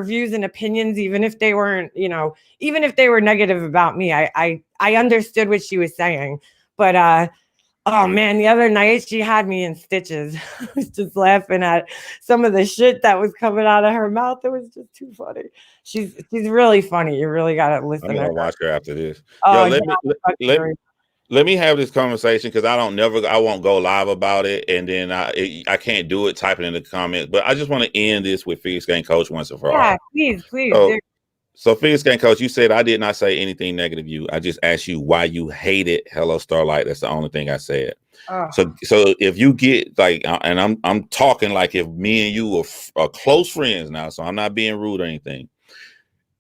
views and opinions, even if they weren't, even if they were negative about me. I understood what she was saying. But oh man, the other night she had me in stitches. I was just laughing at some of the shit that was coming out of her mouth. It was just too funny. She's really funny. You really gotta I'm listen to gonna her. watch her after this. Yo, Oh, let me yeah, let, let me have this conversation because I won't go live about it, and then I can't do it typing in the comments. But I just want to end this with Figure Skating Coach once and for yeah, all. please, So dude. so Figure Skating Coach, you said I did not say anything negative. I just asked you why you hated Hello Starlight. That's the only thing I said. Oh, So if you get like, and I'm talking like if me and you are close friends now, so I'm not being rude or anything.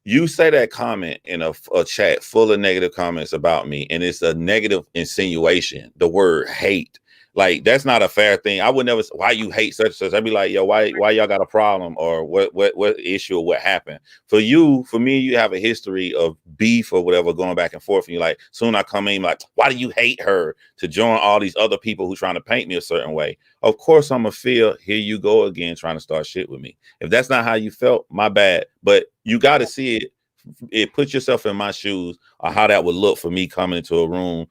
You say that comment in a chat full of negative comments about me, and it's a negative insinuation, the word hate. Like, that's not a fair thing. I would never say, why you hate such and such. I'd be like, yo, why y'all got a problem, or what issue, or what happened? For me, you have a history of beef or whatever going back and forth, and you're like, soon I come in like, why do you hate her, to join all these other people who trying to paint me a certain way? Of course I'm gonna feel, here you go again trying to start shit with me. If that's not how you felt, my bad. But you got to see put yourself in my shoes, or how that would look for me coming into a room.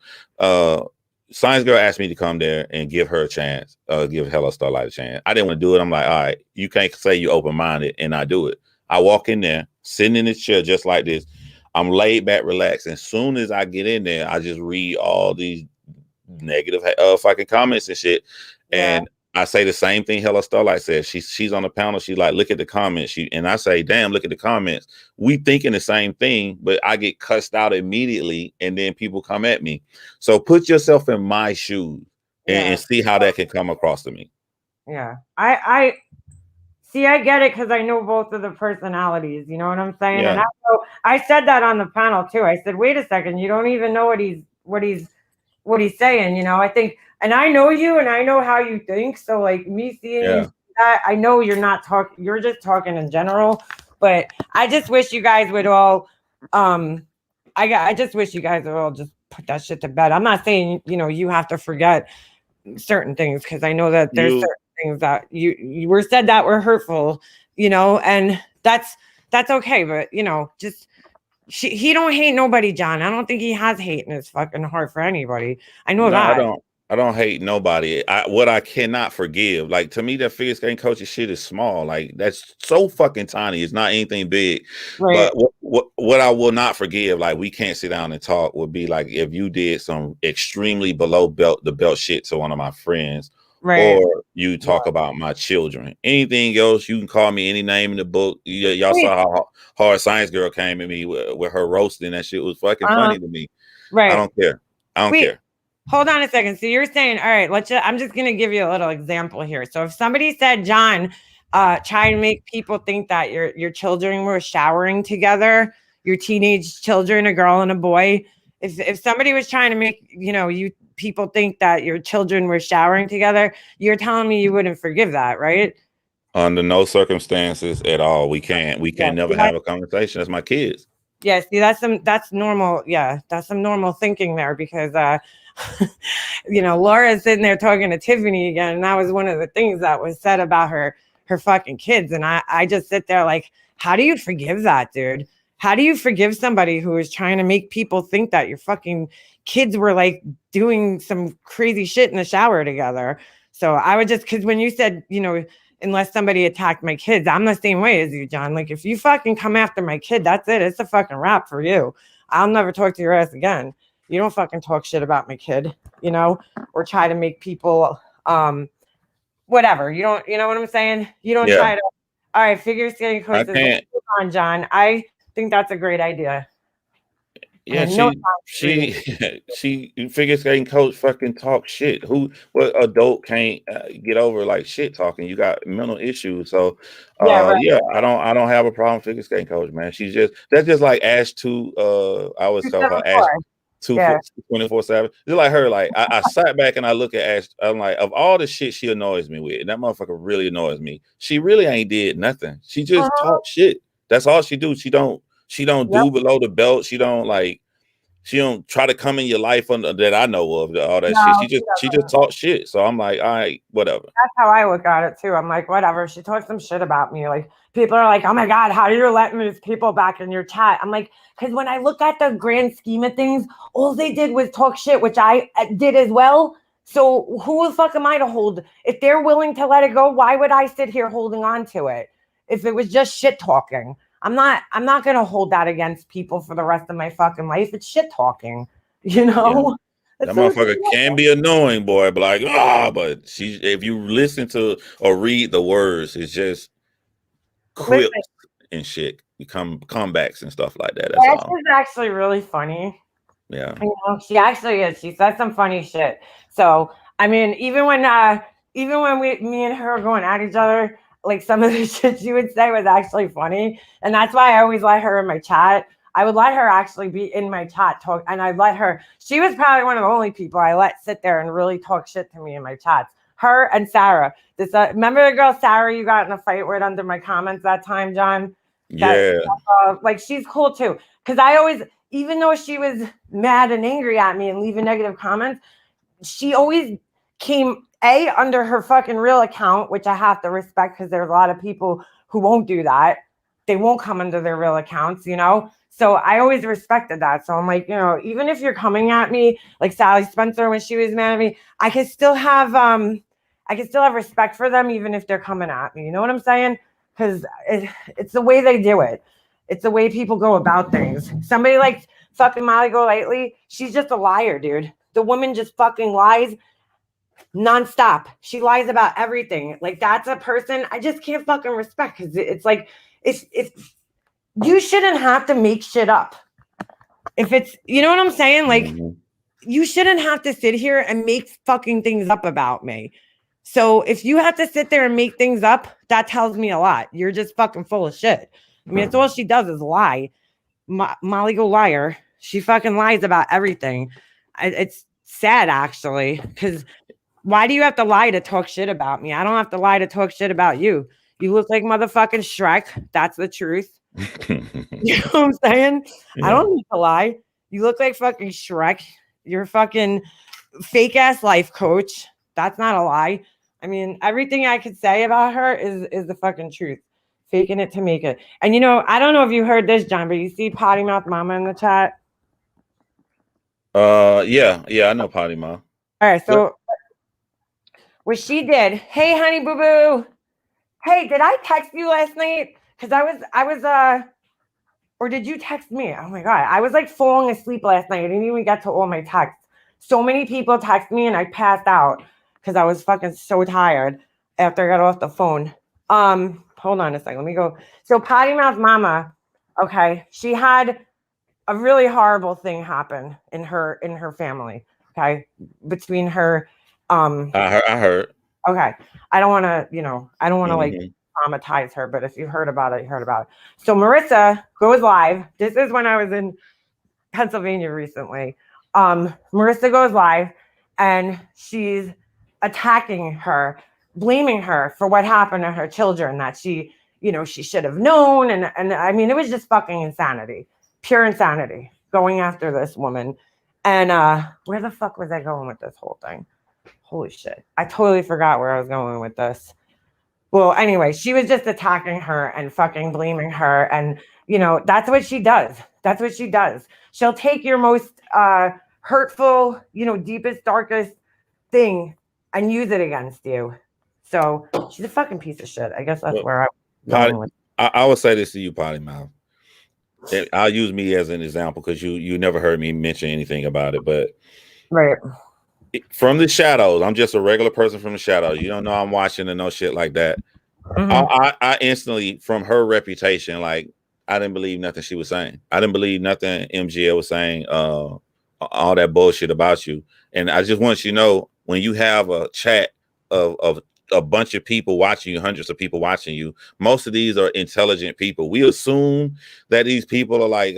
Science Girl asked me to come there and give her a chance, give Hello Starlight a chance. I didn't want to do it. I'm like, all right, you can't say you open-minded and not do it. I walk in there, sitting in this chair just like this. I'm laid back, relaxed. And as soon as I get in there, I just read all these negative fucking comments and shit. yeah, And I say the same thing Hella Starlight says. She's on the panel. She's like, look at the comments. And I say, damn, look at the comments. We thinking the same thing, but I get cussed out immediately, and then people come at me. So put yourself in my shoes and see how that can come across to me. yeah. I see. I get it because I know both of the personalities. You know what I'm saying? And Yeah. I said that on the panel too. I said, wait a second, you don't even know what he's saying. I think, and I know you, and I know how you think. So like me seeing you Yeah. say that, I know you're not talking. You're just talking in general. But I just wish you guys would all. I just wish you guys would all just put that shit to bed. I'm not saying you have to forget certain things, because I know that there's certain things that you were said that were hurtful, and that's okay. But just he don't hate nobody, John. I don't think he has hate in his fucking heart for anybody. I know No, that. I don't hate nobody. What I cannot forgive, like, to me, that figure skating coach's shit is small. Like, that's so fucking tiny. It's not anything big. Right. But what I will not forgive, like, we can't sit down and talk, would be like if you did some extremely below the belt shit to one of my friends, Right. or you talk about my children. Anything else, you can call me any name in the book. Y'all saw how hard Science Girl came at me with her roasting. That shit was fucking funny to me. Right. I don't care. I don't care. Hold on a second. So you're saying, all right, I'm just going to give you a little example here. So if somebody said, John, try to make people think that your children were showering together, your teenage children, a girl and a boy. If somebody was trying to make, you people think that your children were showering together, you're telling me you wouldn't forgive that, right? Under no circumstances at all. We can't never have a conversation. That's my kids. Yeah, see, that's normal. Yeah, that's some normal thinking there, because Laura's sitting there talking to Tiffany again, and that was one of the things that was said about her fucking kids. And I just sit there like, how do you forgive that, dude? How do you forgive somebody who is trying to make people think that your fucking kids were like doing some crazy shit in the shower together? So I would just, because when you said, unless somebody attacked my kids, I'm the same way as you, John. Like, if you fucking come after my kid, that's it. It's a fucking wrap for you. I'll never talk to your ass again. You don't fucking talk shit about my kid, or try to make people, whatever. You don't, you know what I'm saying? You don't try to, all right, figure skating coach. I can't. On, John. I think that's a great idea. I Yeah, had no time to read. she figure skating coach fucking talk shit. What adult can't get over like shit talking? You got mental issues, so Yeah, right. yeah, I don't have a problem figure skating coach, man. That's just like Ash two. I always tell her Ash 274. two Yeah. 24/7. Just like her, like I sat back and I look at Ash. I'm like, of all the shit she annoys me with, and that motherfucker really annoys me. She really ain't did nothing. She just Uh-huh. talk shit. That's all she do. She don't Yep. do below the belt. She don't try to come in your life that I know of, all that No, shit. she She just doesn't. talk shit. So I'm like, all right, whatever. That's how I look at it too. I'm like, whatever. She talks some shit about me. Like people are like, oh my God, how do you let these people back in your chat? I'm like, because when I look at the grand scheme of things, all they did was talk shit, which I did as well. So who the fuck am I to hold? If they're willing to let it go, why would I sit here holding on to it? If it was just shit talking, I'm not gonna hold that against people for the rest of my fucking life. It's shit talking, you Yeah. know? That That's what motherfucker can be annoying, boy, but like, but if you listen to or read the words, it's just listen, quips and shit. Become comebacks and stuff like that. That's Ash all. is actually really funny. Yeah. You know, she actually is. She says some funny shit. So I mean, even when me and her were going at each other, like some of the shit she would say was actually funny, and that's why I always let her in my chat. I would let her actually be in my chat talk, and I'd let her. She was probably one of the only people I let sit there and really talk shit to me in my chats. Her and Sarah. Remember the girl Sarah you got in a fight with under my comments that time, John? That Yeah. like she's cool too. Because I always, even though she was mad and angry at me and leaving negative comments, she always came under her fucking real account, which I have to respect because there's a lot of people who won't do that. They won't come under their real accounts, you know? So I always respected that. So I'm like, you know, even if you're coming at me like Sally Spencer when she was mad at me, I can still have respect for them even if they're coming at me. You know what I'm saying? Because it's the way they do it. It's the way people go about things. Somebody like fucking Molly Golightly, she's just a liar, dude. The woman just fucking lies nonstop. She lies about everything. Like that's a person I just can't fucking respect because it's like if you shouldn't have to make shit up. If it's, you know what I'm saying? Like you shouldn't have to sit here and make fucking things up about me. So if you have to sit there and make things up, that tells me a lot. You're just fucking full of shit. I mean, it's all she does is lie. Molly go liar. She fucking lies about everything. It's sad actually, because why do you have to lie to talk shit about me? I don't have to lie to talk shit about you. You look like motherfucking Shrek. That's the truth. You know what I'm saying? Yeah. I don't need to lie. You look like fucking Shrek. You're fucking fake ass life coach. That's not a lie. I mean, everything I could say about her is the fucking truth. Faking it to make it. And you know, I don't know if you heard this, John, but you see Potty Mouth Mama in the chat. Yeah, I know Potty Mouth. All right, so what she did. Hey, honey, boo boo. Hey, did I text you last night? Because I was or did you text me? Oh my god, I was like falling asleep last night. I didn't even get to all my texts. So many people text me and I passed out because I was fucking so tired after I got off the phone. Hold on a second. Let me go. So Potty Mouth Mama, okay, she had a really horrible thing happen in her family. Okay, between her. I heard. Okay, I don't want to, I don't want to like Mhm. traumatize her, but if you heard about it, you heard about it. So Marissa goes live. This is when I was in Pennsylvania recently. Marissa goes live and she's attacking her, blaming her for what happened to her children that she should have known. And I mean, it was just fucking insanity, pure insanity going after this woman. And where the fuck was I going with this whole thing? Holy shit. I totally forgot where I was going with this. Well, anyway, she was just attacking her and fucking blaming her. And, that's what she does. That's what she does. She'll take your most hurtful, deepest, darkest thing and use it against you. So she's a fucking piece of shit. I guess that's where I'm going with. I would say this to you, Potty Mouth. I'll use me as an example because you never heard me mention anything about it, but Right. From the shadows, I'm just a regular person from the shadows. You don't know I'm watching and no shit like that. Mm-hmm. I instantly, from her reputation, like I didn't believe nothing she was saying. I didn't believe nothing MGL was saying, all that bullshit about you. And I just want you to know, when you have a chat of a bunch of people watching you, hundreds of people watching you, most of these are intelligent people. We assume that these people are like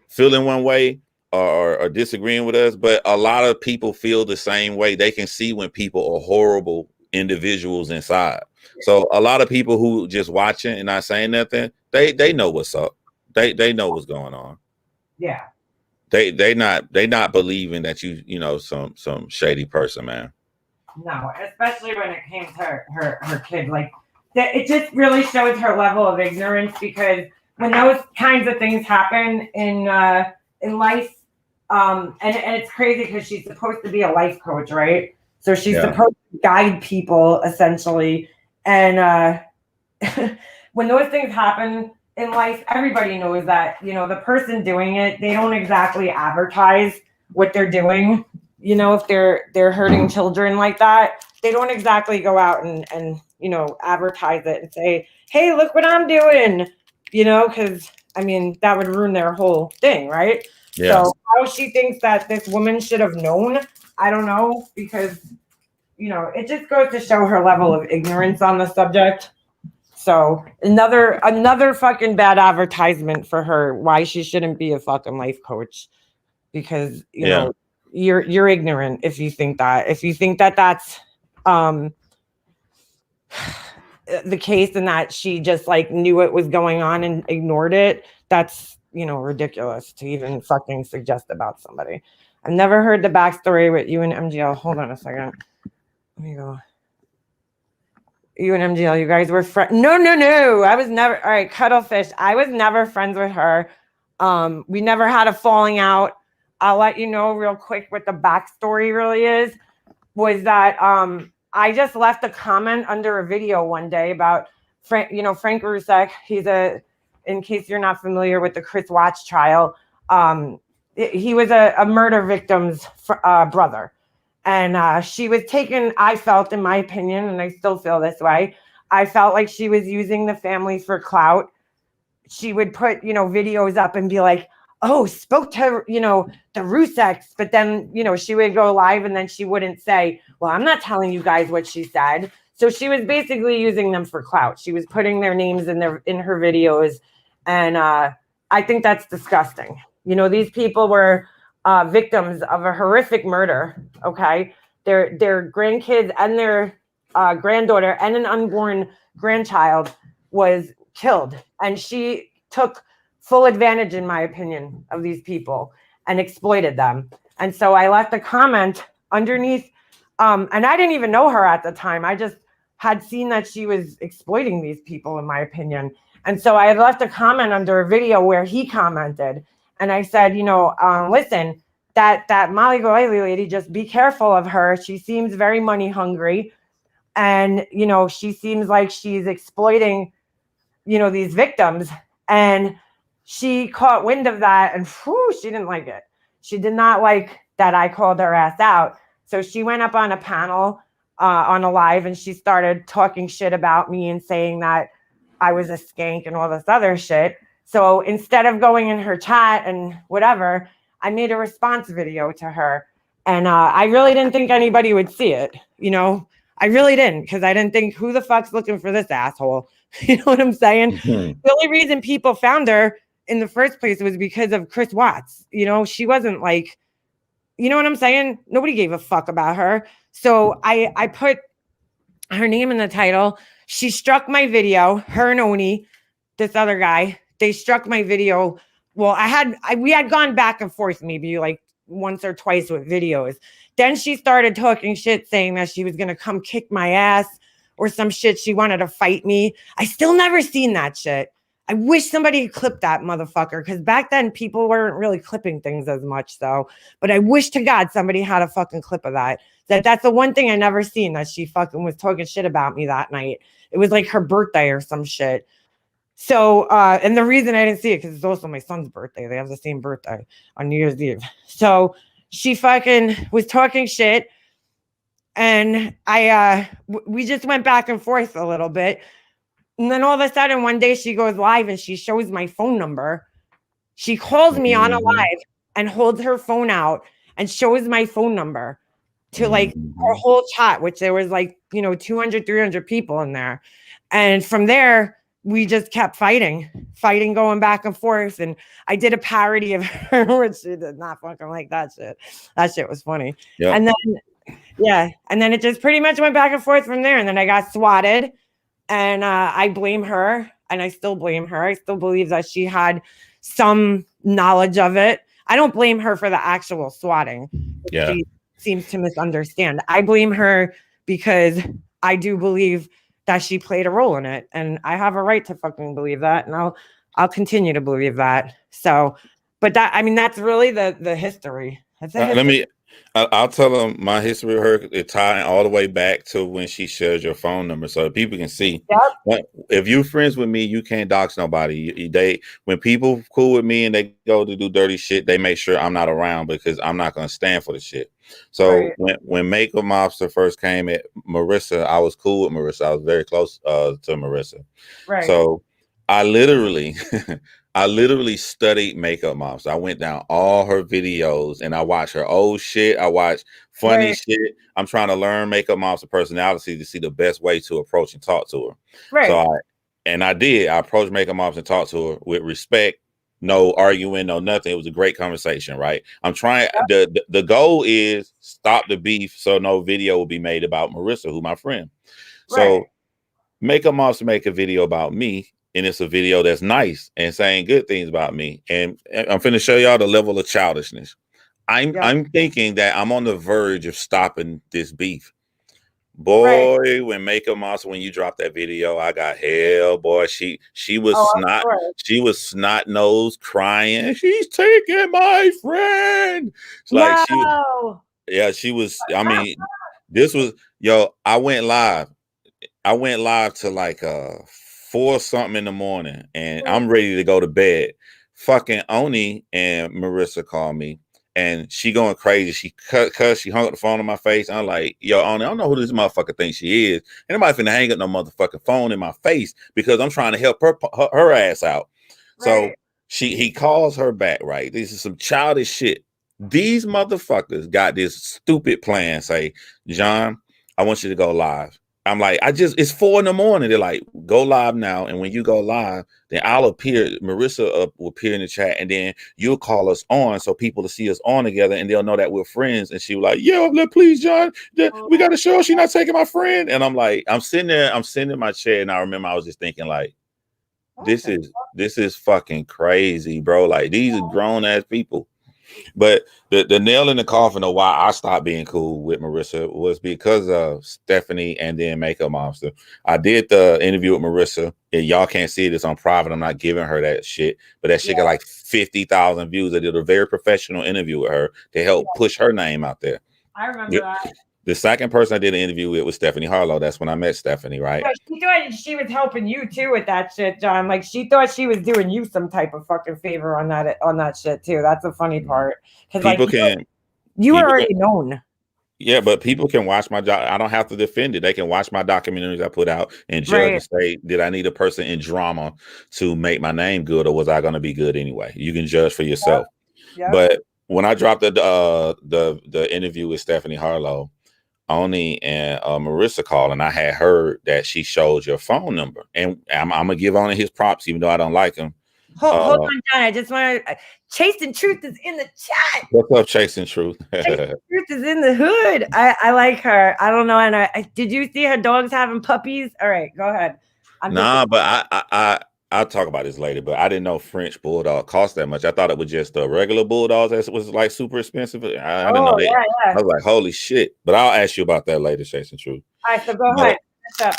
feeling one way or disagreeing with us, but a lot of people feel the same way. They can see when people are horrible individuals inside. So a lot of people who just watching and not saying nothing, they know what's up. They know what's going on. Yeah. They not believing that you know some shady person, man. No, especially when it came to her kid. Like that, it just really shows her level of ignorance, because when those kinds of things happen in life, and it's crazy because she's supposed to be a life coach, right? So she's supposed to guide people essentially, and when those things happen in life, everybody knows that, you know, the person doing it, they don't exactly advertise what they're doing. You know, if they're hurting children like that, they don't exactly go out and you know, advertise it and say, hey, look what I'm doing, you know, because I mean, that would ruin their whole thing, right? Yeah. So how she thinks that this woman should have known, I don't know, because, you know, it just goes to show her level of ignorance on the subject. So another fucking bad advertisement for her, why she shouldn't be a fucking life coach, because you know, you're ignorant if you think that. If you think that that's the case, and that she just like knew what was going on and ignored it, that's, you know, ridiculous to even fucking suggest about somebody. I've never heard the backstory with you and MGL. Hold on a second. Let me go. You and MGL, you guys were friends. No. I was never, all right, Cuttlefish. I was never friends with her. We never had a falling out. I'll let you know real quick what the backstory really is. Was that I just left a comment under a video one day about Frank Rusek. He's in case you're not familiar with the Chris Watts trial, he was a murder victim's brother. And she was taken, I felt, in my opinion, and I still feel this way, I felt like she was using the family for clout. She would put, you know, videos up and be like, oh, spoke to, you know, the Ruseks. But then, you know, she would go live and then she wouldn't say, well, I'm not telling you guys what she said. So she was basically using them for clout. She was putting their names in her videos. And I think that's disgusting. You know, these people were victims of a horrific murder. Okay, their grandkids and their granddaughter and an unborn grandchild was killed, and she took full advantage, in my opinion, of these people and exploited them. And so I left a comment underneath, and I didn't even know her at the time. I just had seen that she was exploiting these people, in my opinion. And so I had left a comment under a video where he commented. And I said, you know, listen, that Molly Goalie lady, just be careful of her. She seems very money hungry. And, you know, she seems like she's exploiting, you know, these victims. And she caught wind of that, and whew, she didn't like it. She did not like that I called her ass out. So she went up on a panel on a live, and she started talking shit about me and saying that I was a skank and all this other shit. So instead of going in her chat and whatever, I made a response video to her. And I really didn't think anybody would see it. You know, I really didn't, because I didn't think, who the fuck's looking for this asshole? You know what I'm saying? Mm-hmm. The only reason people found her in the first place was because of Chris Watts. You know, she wasn't like, you know what I'm saying? Nobody gave a fuck about her. So I put her name in the title. She struck my video, her and Oni, this other guy. They struck my video. Well, we had gone back and forth maybe like once or twice with videos. Then she started talking shit, saying that she was going to come kick my ass or some shit. She wanted to fight me. I still never seen that shit. I wish somebody had clipped that motherfucker, because back then people weren't really clipping things as much. So, but I wish to God somebody had a fucking clip of that. That's the one thing I never seen, that she fucking was talking shit about me that night. It was like her birthday or some shit. So, and the reason I didn't see it, because it's also my son's birthday. They have the same birthday on New Year's Eve. So she fucking was talking shit. And we just went back and forth a little bit. And then all of a sudden, one day she goes live and she shows my phone number. She calls me on a live and holds her phone out and shows my phone number to like her whole chat, which there was like, 200, 300 people in there. And from there, we just kept fighting, going back and forth. And I did a parody of her, which she did not fucking like that shit. That shit was funny. Yep. And then it just pretty much went back and forth from there. And then I got swatted. And I blame her, and I still blame her. I still believe that she had some knowledge of it. I don't blame her for the actual swatting. Yeah. She seems to misunderstand. I blame her because I do believe that she played a role in it, and I have a right to fucking believe that, and I'll continue to believe that. So, but that's really the history. That's the history. I'll tell them my history of her. It tying all the way back to when she shares your phone number, so people can see. Yep. If you're friends with me, you can't dox nobody. When people cool with me and they go to do dirty shit, they make sure I'm not around because I'm not going to stand for the shit. So when Makeup Mobster first came at Marissa, I was cool with Marissa. I was very close to Marissa. Right. So I literally studied Makeup Mobster. I went down all her videos and I watched her old shit. I watched funny shit. I'm trying to learn Makeup Mobster personality to see the best way to approach and talk to her. Right. So I did. I approached Makeup Mobster and talked to her with respect. No arguing, no nothing. It was a great conversation, right? I'm trying. The goal is stop the beef so no video will be made about Marissa, who my friend. So Makeup Mobster make a video about me. And it's a video that's nice and saying good things about me. And I'm finna show y'all the level of childishness. I'm thinking that I'm on the verge of stopping this beef. Boy, when Makeup Mobster, when you dropped that video, I got hell, boy. She was snot nosed crying. She's taking my friend. It's like she was. I mean, this was I went live. To like 4 something in the morning and I'm ready to go to bed. Fucking Oni and Marissa called me and she going crazy. She she hung up the phone on my face. I'm like, yo, Oni, I don't know who this motherfucker thinks she is. Anybody finna hang up no motherfucking phone in my face because I'm trying to help her ass out. So he calls her back, right? This is some childish shit. These motherfuckers got this stupid plan. Say, John, I want you to go live. I'm like, it's 4 a.m. They're like, go live now. And when you go live, then I'll appear. Marissa will appear in the chat and then you'll call us on so people to see us on together and they'll know that we're friends. And she was like, yeah, please, John, we got to show she's not taking my friend. And I'm like, I'm sitting in my chair. And I remember I was just thinking like, this is fucking crazy, bro. Like these are grown ass people. But the nail in the coffin of why I stopped being cool with Marissa was because of Stephanie and then Makeup Mobster. I did the interview with Marissa, and y'all can't see it. It's on private. I'm not giving her that shit. But that shit got like 50,000 views. I did a very professional interview with her to help push her name out there. I remember that. The second person I did an interview with was Stephanie Harlow. That's when I met Stephanie, right? Yeah, she thought she was helping you too with that shit, John. Like she thought she was doing you some type of fucking favor on that shit too. That's the funny part. Because you were already known. Yeah, but people can watch my job. I don't have to defend it. They can watch my documentaries I put out and judge and say, did I need a person in drama to make my name good, or was I going to be good anyway? You can judge for yourself. Yep. But when I dropped the interview with Stephanie Harlow, Oni and Marissa called, and I had heard that she showed your phone number, and I'm gonna give Oni his props, even though I don't like him. Hold on, John. I just want to. Chasing Truth is in the chat. What's up, Chasing Truth? Chasing Truth is in the hood. I like her. I don't know. And did you see her dogs having puppies? All right, go ahead. But I'll talk about this later. But I didn't know French bulldog cost that much. I thought it was just the regular bulldogs that was like super expensive. I didn't know that. Yeah. I was like, holy shit. But I'll ask you about that later, Chasing Truth. All right, so go ahead.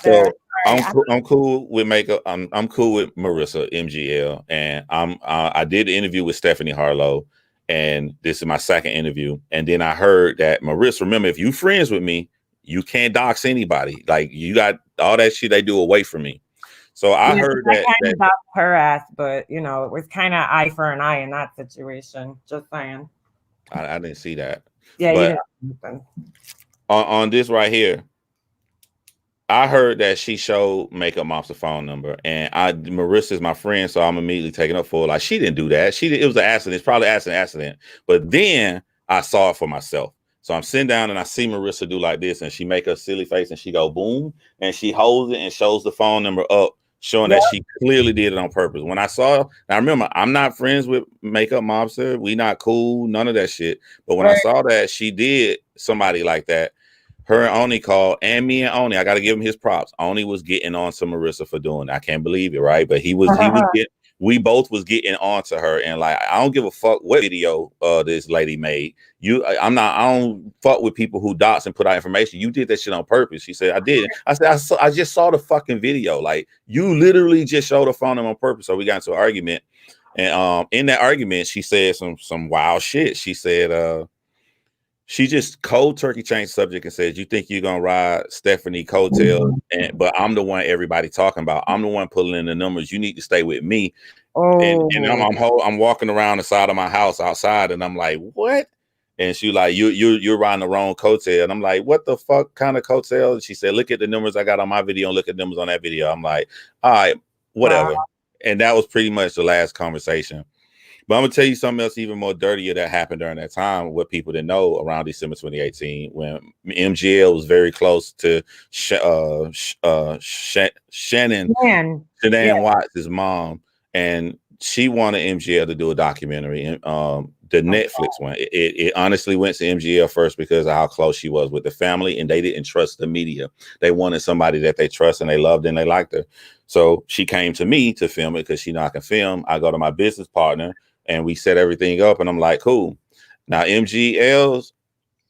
So I'm cool with Makeup. I'm cool with Marissa MGL, and I did the interview with Stephanie Harlow, and this is my second interview. And then I heard that Marissa, remember, if you friends with me, you can't dox anybody. Like you got all that shit they do away from me. So I heard that kind of doxed her ass, but it was kind of eye for an eye in that situation. Just saying. I didn't see that. Yeah, but on this right here. I heard that she showed Makeup Mop's phone number, and Marissa's my friend, so I'm immediately taking up for her. Like, she didn't do that. It was an accident. It's probably an accident. But then I saw it for myself. So I'm sitting down and I see Marissa do like this, and she make a silly face and she go boom, and she holds it and shows the phone number up, showing that she clearly did it on purpose. When I saw, now remember, I'm not friends with Makeup Mobster. We not cool, none of that shit. But when I saw that she did somebody like that, her and Oni called, and me and Oni, I got to give him his props. Oni was getting on to Marissa for doing it. I can't believe it, right? But he was getting, we both was getting on to her, and like, I don't give a fuck what video this lady made. I don't fuck with people who dots and put out information. You did that shit on purpose. She said, I did. I said, I just saw the fucking video. Like, you literally just showed the phone number on purpose. So we got into an argument, and in that argument, she said some wild shit. She said, she just cold turkey changed subject and said, "You think you're gonna ride Stephanie coattails, but I'm the one everybody talking about. I'm the one pulling in the numbers. You need to stay with me." And I'm walking around the side of my house outside, and I'm like, "What?" And she like, "You're riding the wrong coattail." And I'm like, "What the fuck kind of coattail?" And she said, "Look at the numbers I got on my video, and look at the numbers on that video." I'm like, "All right, whatever." And that was pretty much the last conversation. But I'm gonna tell you something else even more dirtier that happened during that time. What people didn't know around December 2018, when MGL was very close to Shannon Watts' mom, and she wanted MGL to do a documentary. And the Netflix one, it honestly went to MGL first because of how close she was with the family, and they didn't trust the media. They wanted somebody that they trust and they loved and they liked her. So she came to me to film it because she know I can film. I go to my business partner, and we set everything up, and I'm like, cool. Now MGL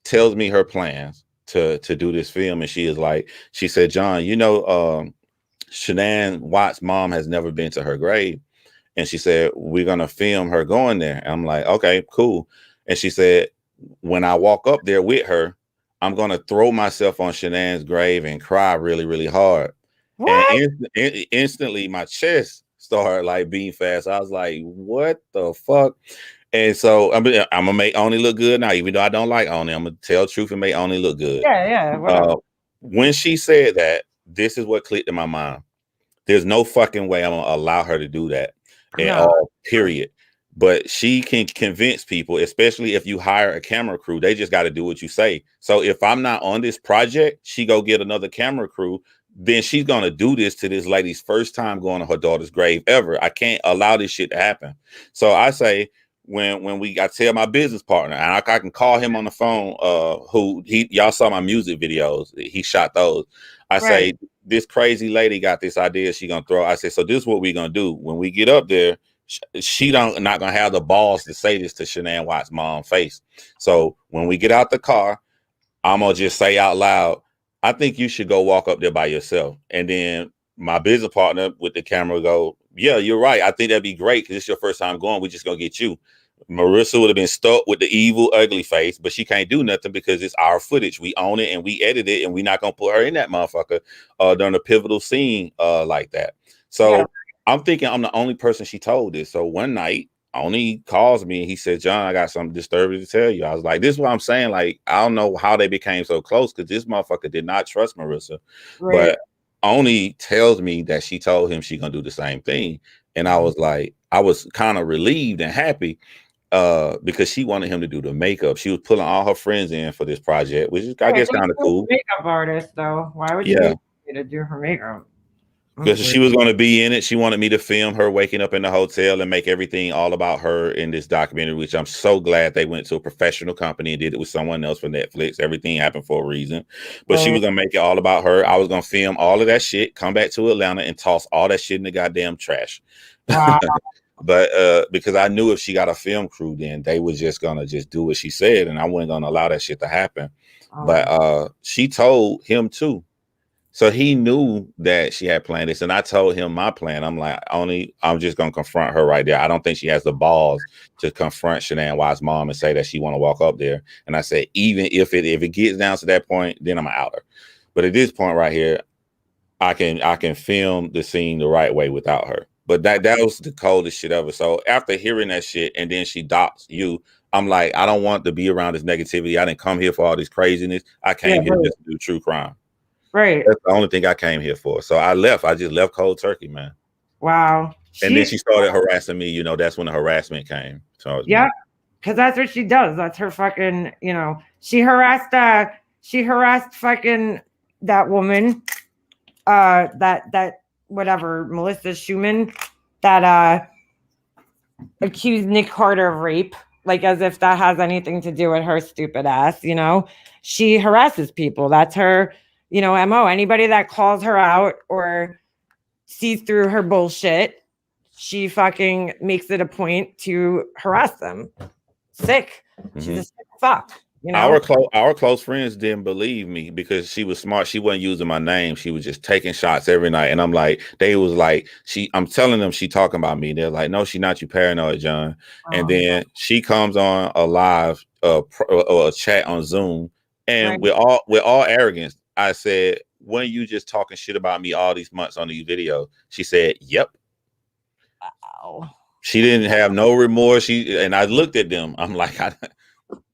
tells me her plans to do this film, and she said, John, Shanann Watts' mom has never been to her grave, and she said, we're gonna film her going there. And I'm like, okay, cool. And she said, when I walk up there with her, I'm gonna throw myself on Shanann's grave and cry really, really hard. What? And instantly my chest started like beating fast. I was like, what the fuck? And so I'm gonna make Oni look good now, even though I don't like Oni. I'm gonna tell the truth and make Oni look good. Yeah. When she said that, this is what clicked in my mind. There's no fucking way I'm gonna allow her to do that at all, period. But she can convince people, especially if you hire a camera crew. They just got to do what you say. So if I'm not on this project, she go get another camera crew. Then she's gonna do this to this lady's first time going to her daughter's grave ever. I can't allow this shit to happen. So I say, I tell my business partner, and I can call him on the phone, y'all saw my music videos, he shot those. I say, this crazy lady got this idea she gonna throw. I say, so this is what we gonna do when we get up there. She not gonna have the balls to say this to Shanann Watts' mom face. So when we get out the car, I'm gonna just say out loud, I think you should go walk up there by yourself. And then my business partner with the camera go, yeah, you're right. I think that'd be great because it's your first time going. We just gonna get you. Marissa would have been stuck with the evil, ugly face, but she can't do nothing because it's our footage. We own it and we edit it, and we're not gonna put her in that motherfucker during a pivotal scene like that. So I'm thinking I'm the only person she told this. So one night, Oni calls me and he said, John, I got something disturbing to tell you. I was like, this is what I'm saying. Like, I don't know how they became so close because this motherfucker did not trust Marissa. But Oni tells me that she told him she gonna do the same thing. And I was like, I was kind of relieved and happy because she wanted him to do the makeup. She was pulling all her friends in for this project, which is, I guess, kind of cool. Makeup artist, though. Why would you need me to do her makeup? Because she was going to be in it. She wanted me to film her waking up in the hotel and make everything all about her in this documentary, which I'm so glad they went to a professional company and did it with someone else for Netflix. Everything happened for a reason. But she was going to make it all about her. I was going to film all of that shit, come back to Atlanta and toss all that shit in the goddamn trash. Wow. But because I knew if she got a film crew, then they was just going to just do what she said. And I wasn't going to allow that shit to happen. But she told him too. So he knew that she had planned this, and I told him my plan. I'm like, I'm just gonna confront her right there. I don't think she has the balls to confront Shanann Watts' mom and say that she want to walk up there. And I said, even if it gets down to that point, then I'm gonna out her. But at this point right here, I can film the scene the right way without her. But that was the coldest shit ever. So after hearing that shit, and then she dots you, I'm like, I don't want to be around this negativity. I didn't come here for all this craziness. I came here just to do true crime. Right. That's the only thing I came here for. So I left. I just left cold turkey, man. Wow. And then she started harassing me. You know, that's when the harassment came. So yeah, because that's what she does. That's her fucking, you know, she harassed fucking that woman, that whatever, Melissa Schumann, that accused Nick Carter of rape, like as if that has anything to do with her stupid ass, you know. She harasses people. That's her, you know, MO. Anybody that calls her out or sees through her bullshit, she fucking makes it a point to harass them. Sick. She's a sick fuck. You know? Our close friends didn't believe me because she was smart. She wasn't using my name. She was just taking shots every night. And I'm like, they was like, I'm telling them she talking about me. They're like, no, she not, you paranoid, John. And then she comes on a live or a chat on Zoom, and with all arrogance, I said, when you just talking shit about me all these months on these videos? She said, yep. Wow. She didn't have no remorse. And I looked at them. I'm like,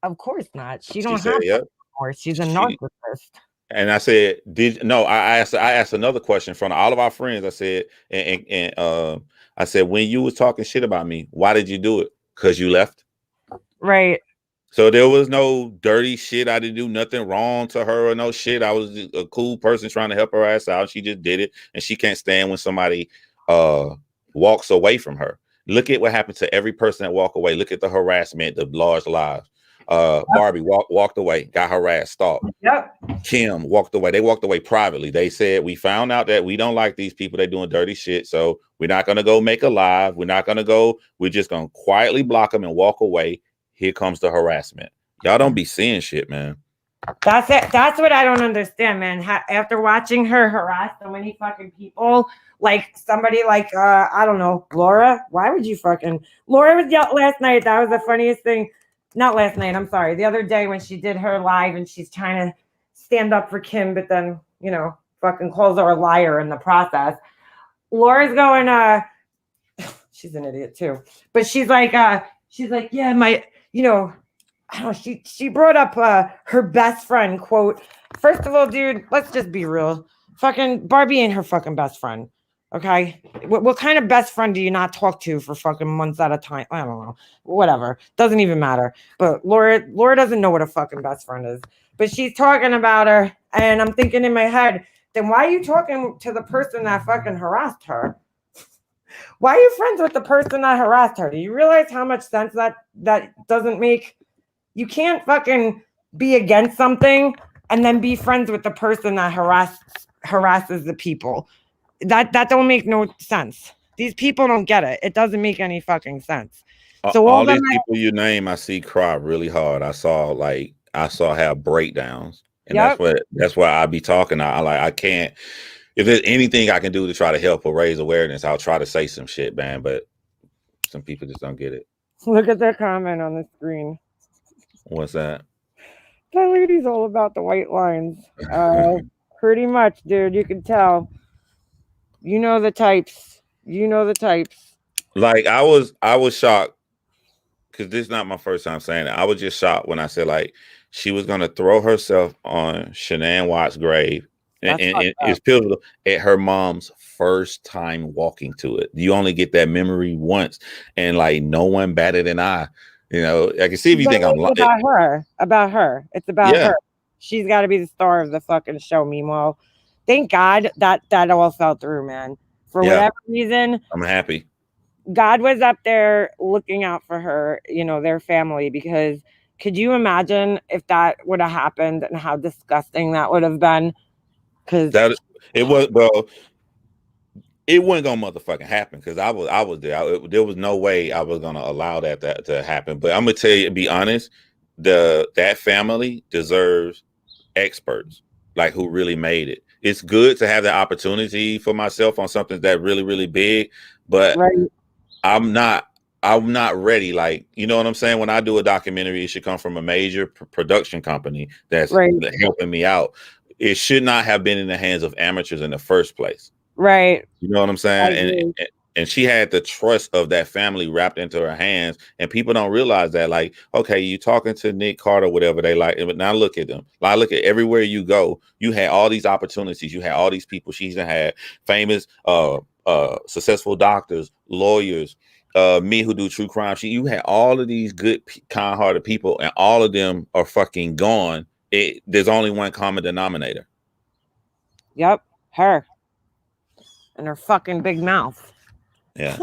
of course not. She don't have remorse. She's a narcissist. And I said, I asked another question from all of our friends. I said, I said, when you was talking shit about me, why did you do it? Because you left. Right. So there was no dirty shit. I didn't do nothing wrong to her or no shit. I was just a cool person trying to help her ass out. She just did it. And she can't stand when somebody walks away from her. Look at what happened to every person that walked away. Look at the harassment, the large lives. Barbie walked away, got harassed, stopped. Yep. Kim walked away. They walked away privately. They said, we found out that we don't like these people. They're doing dirty shit. So we're not going to go make a live. We're not going to go. We're just going to quietly block them and walk away. Here comes the harassment. Y'all don't be seeing shit, man. That's it. That's what I don't understand, man. After watching her harass so many fucking people, like somebody like, I don't know, Laura. Why would you Laura was last night. That was the funniest thing. Not last night. I'm sorry. The other day when she did her live and she's trying to stand up for Kim, but then, you know, fucking calls her a liar in the process. Laura's going, she's an idiot too, but she's like, yeah, you know, I don't know, she brought up her best friend, quote. First of all, dude, let's just be real. Fucking Barbie ain't her fucking best friend. Okay. What kind of best friend do you not talk to for fucking months at a time? I don't know. Whatever. Doesn't even matter. But Laura doesn't know what a fucking best friend is. But she's talking about her, and I'm thinking in my head, then why are you talking to the person that fucking harassed her? Why are you friends with the person that harassed her? Do you realize how much sense that doesn't make? You can't fucking be against something and then be friends with the person that harasses the people. That don't make no sense. These people don't get it. It doesn't make any fucking sense. So all these people you name, I see cry really hard. I saw have breakdowns, and that's why I be talking. I can't. If there's anything I can do to try to help or raise awareness, I'll try to say some shit, man. But some people just don't get it. Look at that comment on the screen. What's that? That lady's all about the white lines. Pretty much, dude. You can tell. You know the types. Like I was shocked because this is not my first time saying it. I was just shocked when I said like she was gonna throw herself on Shanann Watts' grave, and it's pivotal at her mom's first time walking to it. You only get that memory once, and like no one batted an eye. You know, I can see if you think I'm lying. About her. It's about her. She's got to be the star of the fucking show. Meanwhile, thank God that all fell through, man. For whatever reason, I'm happy. God was up there looking out for her, you know, their family, because could you imagine if that would have happened and how disgusting that would have been? Because it wasn't gonna motherfucking happen because I was there. There was no way I was gonna allow that to happen. But I'm gonna tell you, be honest, that family deserves experts like who really made it. It's good to have the opportunity for myself on something that really, really big, but I'm not ready. Like, you know what I'm saying? When I do a documentary, it should come from a major production company that's helping me out. It should not have been in the hands of amateurs in the first place. Right. You know what I'm saying? and she had the trust of that family wrapped into her hands. And people don't realize that, like, okay, you talking to Nick Carter, whatever they like, but now look at them. Like, look at everywhere you go, you had all these opportunities, you had all these people. She's had famous, successful doctors, lawyers, me who do true crime. You had all of these good, kind-hearted people, and all of them are fucking gone. There's only one common denominator. Yep, her and her fucking big mouth. Yeah.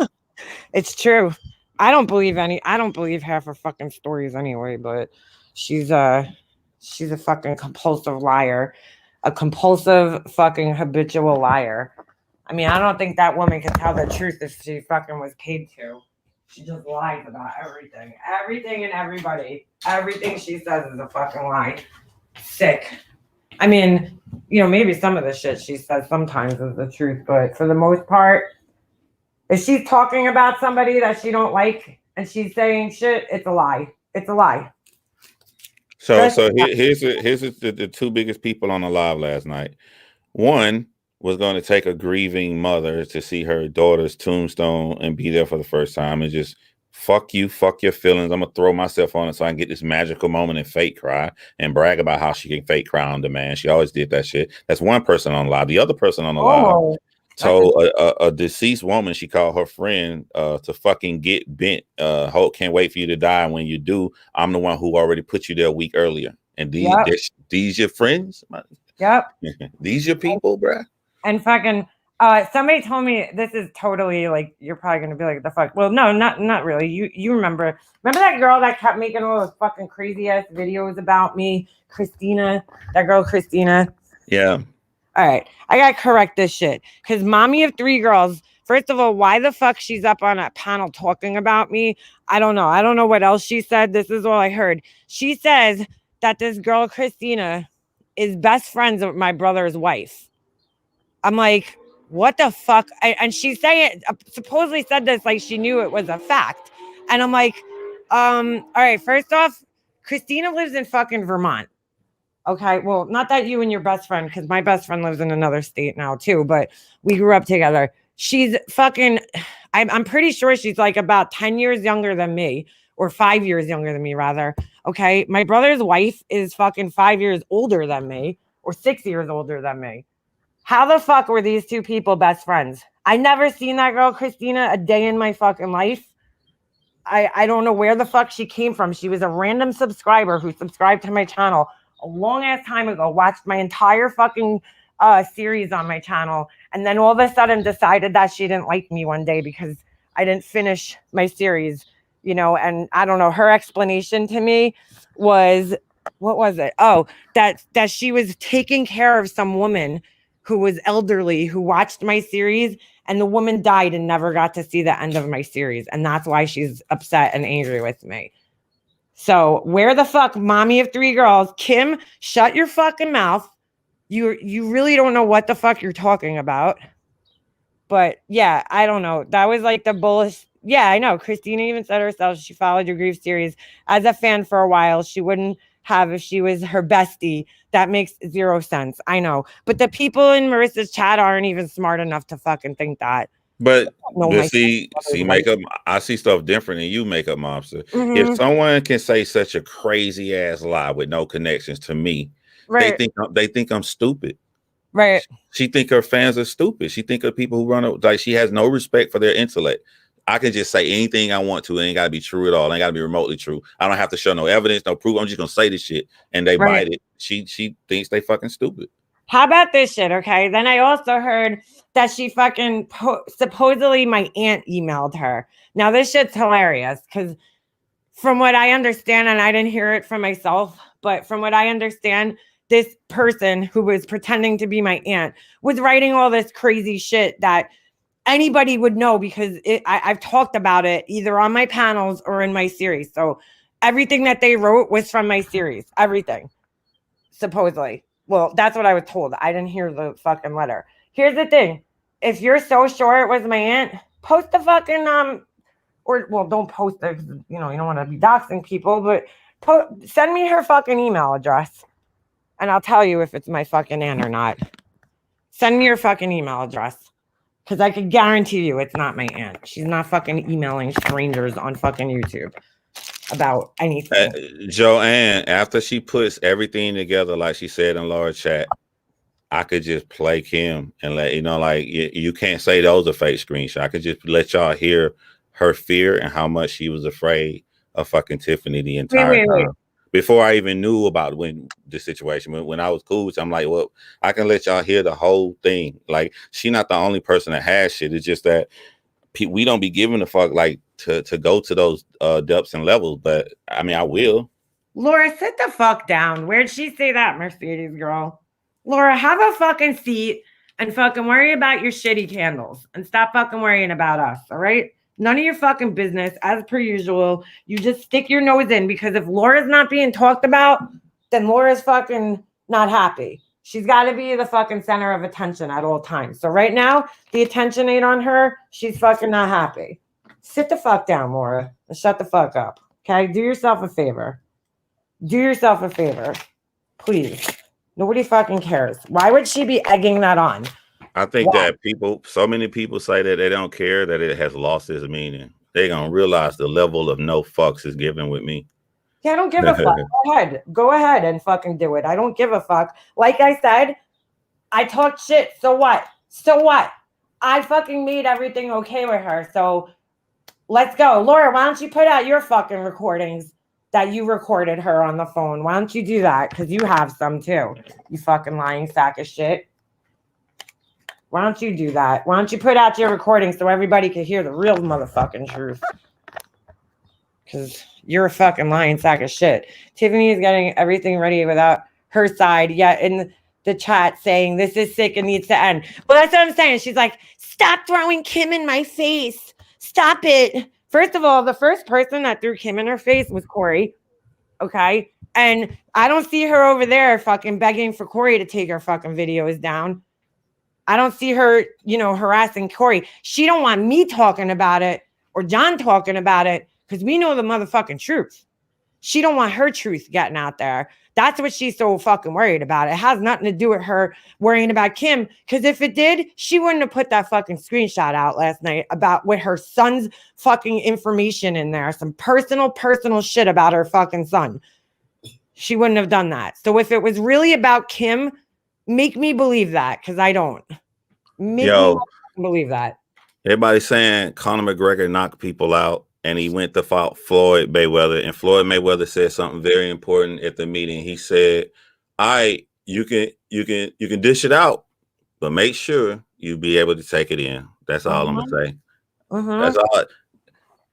It's true. I don't believe half her fucking stories anyway, but she's a fucking compulsive liar. A compulsive fucking habitual liar. I mean, I don't think that woman can tell the truth if she fucking was paid to. She just lies about everything. Everything and everybody. Everything she says is a fucking lie. Sick. I mean, maybe some of the shit she says sometimes is the truth, but for the most part, if she's talking about somebody that she don't like and she's saying shit, it's a lie. It's a lie. So here's the two biggest people on the live last night. One was going to take a grieving mother to see her daughter's tombstone and be there for the first time, and just fuck you, fuck your feelings. I'm gonna throw myself on it so I can get this magical moment and fake cry and brag about how she can fake cry on demand. She always did that shit. That's one person on live. The other person on the live told a deceased woman, she called her friend to fucking get bent. Hope can't wait for you to die. And when you do, I'm the one who already put you there a week earlier. And these your friends? Yep. These your people, bruh? And fucking somebody told me, this is totally like, you're probably gonna be like, the fuck. Well, no, not really. You remember that girl that kept making all those fucking crazy ass videos about me, Christina? That girl Christina. Yeah. All right, I gotta correct this shit, because mommy of three girls, first of all, why the fuck she's up on a panel talking about me? I don't know what else she said. This is all I heard. She says that this girl Christina is best friends with my brother's wife. I'm like, what the fuck? And she's saying, supposedly said this like she knew it was a fact. And I'm like, all right, first off, Christina lives in fucking Vermont. Okay, well, not that you and your best friend, because my best friend lives in another state now too, but we grew up together. She's fucking, I'm pretty sure she's like about 10 years younger than me, or 5 years younger than me, rather. Okay, my brother's wife is fucking 5 years older than me, or 6 years older than me. How the fuck were these two people best friends? I never seen that girl Christina a day in my fucking life. I don't know where the fuck she came from. She was a random subscriber who subscribed to my channel a long ass time ago, watched my entire fucking series on my channel, and then all of a sudden decided that she didn't like me one day because I didn't finish my series, and I don't know, her explanation to me was, what was it? Oh, that she was taking care of some woman who was elderly, who watched my series, and the woman died and never got to see the end of my series, and that's why she's upset and angry with me. So where the fuck, mommy of three girls, Kim, shut your fucking mouth. You really don't know what the fuck you're talking about. But yeah, I don't know. That was like the bullish. Yeah, I know. Christina even said herself she followed your grief series as a fan for a while. She wouldn't have if she was her bestie. That makes zero sense. I know. But the people in Marissa's chat aren't even smart enough to fucking think that. But see, makeup. I see stuff different than you, makeup mobster. Mm-hmm. If someone can say such a crazy ass lie with no connections to me, right, they think I'm stupid. Right. She think her fans are stupid. She think of people who run like she has no respect for their intellect. I can just say anything I want to. It ain't gotta be true at all. It ain't gotta be remotely true. I don't have to show no evidence, no proof. I'm just gonna say this shit, and they bite it. She thinks they fucking stupid. How about this shit? Okay. Then I also heard that she fucking supposedly my aunt emailed her. Now this shit's hilarious because from what I understand, and I didn't hear it from myself, but from what I understand, this person who was pretending to be my aunt was writing all this crazy shit that anybody would know because I've talked about it either on my panels or in my series. So everything that they wrote was from my series. Everything. Supposedly. Well, that's what I was told. I didn't hear the fucking letter. Here's the thing. If you're so sure it was my aunt, post the fucking, don't post it because, you don't want to be doxing people, but send me her fucking email address and I'll tell you if it's my fucking aunt or not. Send me your fucking email address Because I could guarantee you it's not my aunt. She's not fucking emailing strangers on fucking YouTube about anything. Joanne, after she puts everything together, like she said in Laura chat, I could just play Kim and let you know, like you can't say those are fake screenshots. I could just let y'all hear her fear and how much she was afraid of fucking Tiffany the entire time. Before I even knew about the situation, when I was cool, I'm like, well, I can let y'all hear the whole thing. Like, she not the only person that has shit. It's just that we don't be giving a fuck like to go to those depths and levels. But I mean, I will. Laura, sit the fuck down. Where'd she say that, Mercedes girl? Laura, have a fucking seat and fucking worry about your shitty candles and stop fucking worrying about us, all right? None of your fucking business, as per usual. You just stick your nose in because if Laura's not being talked about, then Laura's fucking not happy. She's got to be the fucking center of attention at all times. So right now, the attention ain't on her. She's fucking not happy. Sit the fuck down, Laura, and shut the fuck up, okay? Do yourself a favor. Do yourself a favor, please. Nobody fucking cares. Why would she be egging that on? I think that so many people say that they don't care, that it has lost its meaning. They're going to realize the level of no fucks is given with me. Yeah, I don't give a fuck. Go ahead. Go ahead and fucking do it. I don't give a fuck. Like I said, I talked shit. So what? So what? I fucking made everything okay with her. So let's go. Laura, why don't you put out your fucking recordings that you recorded her on the phone? Why don't you do that? Because you have some too. You fucking lying sack of shit. Why don't you do that? Why don't you put out your recordings so everybody can hear the real motherfucking truth? Because you're a fucking lying sack of shit. Tiffany is getting everything ready without her side yet in the chat saying this is sick and needs to end. Well, that's what I'm saying. She's like, stop throwing Kim in my face. Stop it. First of all, the first person that threw Kim in her face was Corey. Okay. And I don't see her over there fucking begging for Corey to take her fucking videos down. I don't see her, harassing Corey. She don't want me talking about it or John talking about it because we know the motherfucking truth. She don't want her truth getting out there. That's what she's so fucking worried about. It has nothing to do with her worrying about Kim. Because if it did, she wouldn't have put that fucking screenshot out last night about with her son's fucking information in there. Some personal shit about her fucking son. She wouldn't have done that. So if it was really about Kim, make me believe that, because I don't. Make me believe that. Everybody's saying Conor McGregor knocked people out and he went to fight Floyd Mayweather, and Floyd Mayweather said something very important at the meeting. He said, you can dish it out, but make sure you be able to take it in. That's all I'm gonna say. That's all,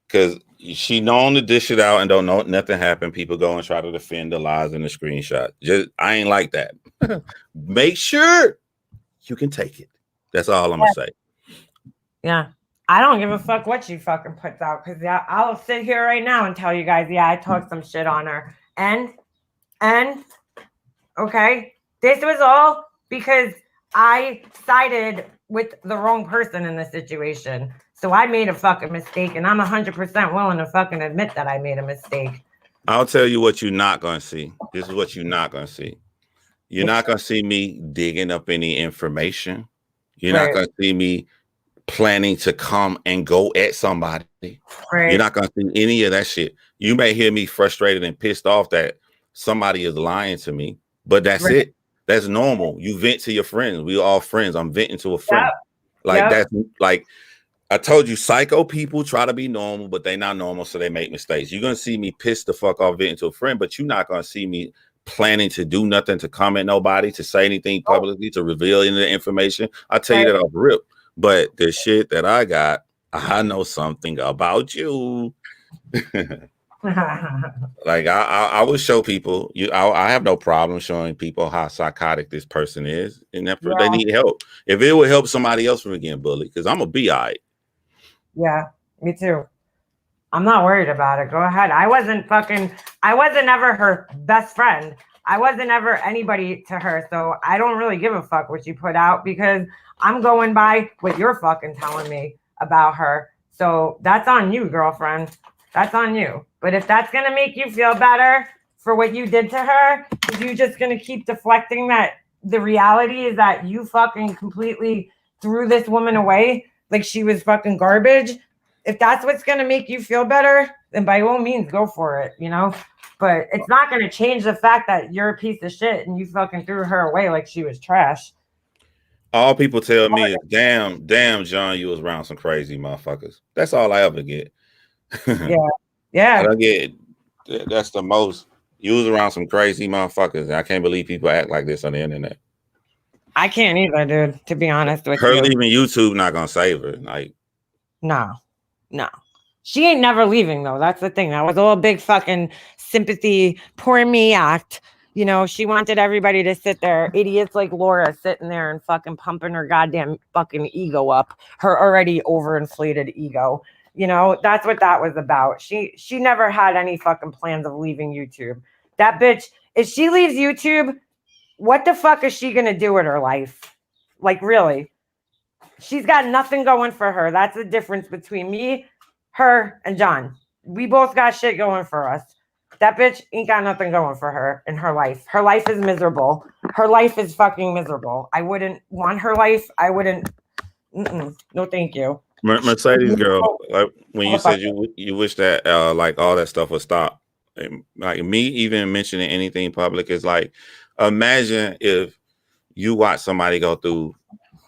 because she known to dish it out and don't know nothing happened. People go and try to defend the lies in the screenshot. I ain't like that. Make sure you can take it. That's all I'm gonna say. Yeah. I don't give a fuck what she fucking puts out, because I'll sit here right now and tell you guys, I talked some shit on her. And okay, this was all because I sided with the wrong person in the situation. So I made a fucking mistake, and I'm 100% willing to fucking admit that I made a mistake. I'll tell you what you're not going to see. This is what you're not going to see. You're not going to see me digging up any information. You're not going to see me planning to come and go at somebody. You're not going to see any of that shit. You may hear me frustrated and pissed off that somebody is lying to me, but that's it. That's normal. You vent to your friends. We all friends. I'm venting to a friend. That's like, I told you, psycho people try to be normal, but they're not normal, so they make mistakes. You're going to see me pissed the fuck off venting to a friend, but you're not going to see me planning to do nothing, to comment nobody, to say anything publicly, to reveal any of the information. I tell you that off rip. But the shit that I got, I know something about you. Like I will show people. I have no problem showing people how psychotic this person is, and if they need help, if it will help somebody else from getting bullied, because I'm gonna be all right. Yeah, me too. I'm not worried about it. Go ahead. I wasn't ever her best friend. I wasn't ever anybody to her. So I don't really give a fuck what you put out, because I'm going by what you're fucking telling me about her. So that's on you, girlfriend. That's on you. But if that's going to make you feel better for what you did to her, you just going to keep deflecting that the reality is that you fucking completely threw this woman away like she was fucking garbage. If that's what's going to make you feel better, then by all means go for it, you know? But it's not going to change the fact that you're a piece of shit and you fucking threw her away like she was trash. All people tell me is, damn, John, you was around some crazy motherfuckers. That's all I ever get. Yeah. I get that's the most. You was around some crazy motherfuckers. And I can't believe people act like this on the internet. I can't either, dude, to be honest with Her you. leaving YouTube not gonna save her. Like, No. She ain't never leaving, though. That's the thing. That was all a big fucking sympathy, poor me act. You know, she wanted everybody to sit there, idiots like Laura sitting there and fucking pumping her goddamn fucking ego up, her already overinflated ego. You know, that's what that was about. She never had any fucking plans of leaving YouTube. That bitch, if she leaves YouTube, what the fuck is she gonna do with her life? Like, really? She's got nothing going for her. That's the difference between me, her, and John. We both got shit going for us. That bitch ain't got nothing going for her in her life. Her life is miserable. Her life is fucking miserable. I wouldn't want her life. I wouldn't. No, thank you. Mercedes girl, like when you said you wish that like all that stuff would stop. Like me even mentioning anything public is like, imagine if you watch somebody go through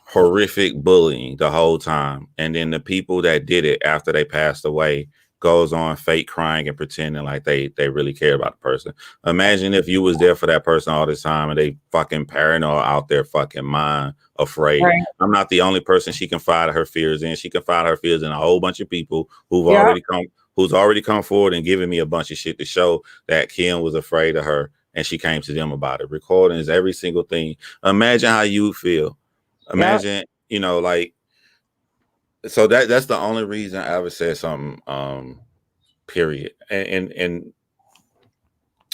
horrific bullying the whole time, and then the people that did it after they passed away goes on fake crying and pretending like they really care about the person. Imagine if you was there for that person all this time and they fucking paranoid out their fucking mind, afraid. Right. I'm not the only person she confided her fears in. She confided her fears in a whole bunch of people who's already come forward and given me a bunch of shit to show that Kim was afraid of her, and she came to them about it. Recordings, every single thing. Imagine how you feel. Imagine, you know, like, so that's the only reason I ever said something, period. And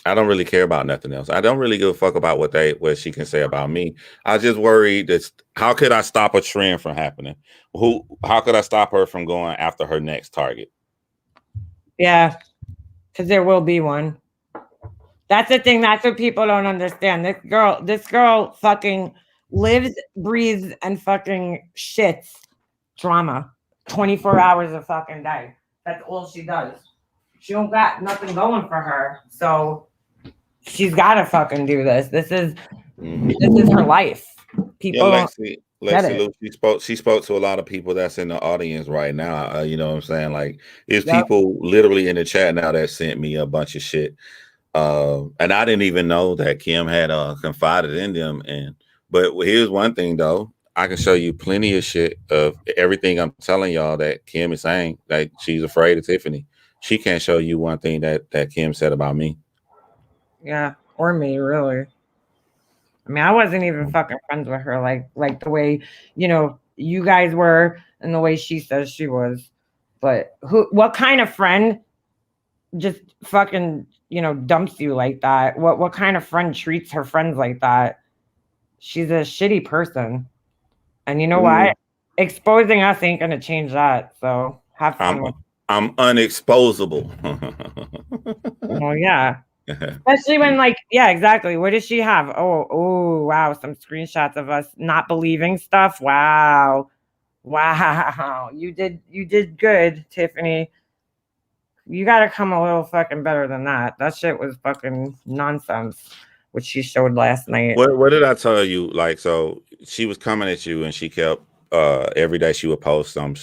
I don't really care about nothing else. I don't really give a fuck about what she can say about me. I just worry that how could I stop a trend from happening? How could I stop her from going after her next target? Yeah, because there will be one. That's the thing. That's what people don't understand. This girl fucking lives, breathes, and fucking shits drama 24 hours a fucking day. That's all she does. She don't got nothing going for her. So she's got to fucking do this. This is her life. People Lexi Luke, she spoke to a lot of people that's in the audience right now. You know what I'm saying? Like, there's people literally in the chat now that sent me a bunch of shit. And I didn't even know that Kim had confided in them. But here's one thing though, I can show you plenty of shit of everything I'm telling y'all that Kim is saying. Like, she's afraid of Tiffany. She can't show you one thing that Kim said about me. Yeah, or me, really. I mean, I wasn't even fucking friends with her, like the way, you know, you guys were and the way she says she was. But what kind of friend just fucking, you know, dumps you like that? What kind of friend treats her friends like that? She's a shitty person. And you know what? Exposing us ain't gonna change that. So have fun. I'm unexposable. Well, yeah. Especially when, like, yeah, exactly. What does she have? Oh, wow. Some screenshots of us not believing stuff. Wow. You did good, Tiffany. You gotta come a little fucking better than that. That shit was fucking nonsense, which she showed last night. What did I tell you? Like, so she was coming at you and she kept every day she would post some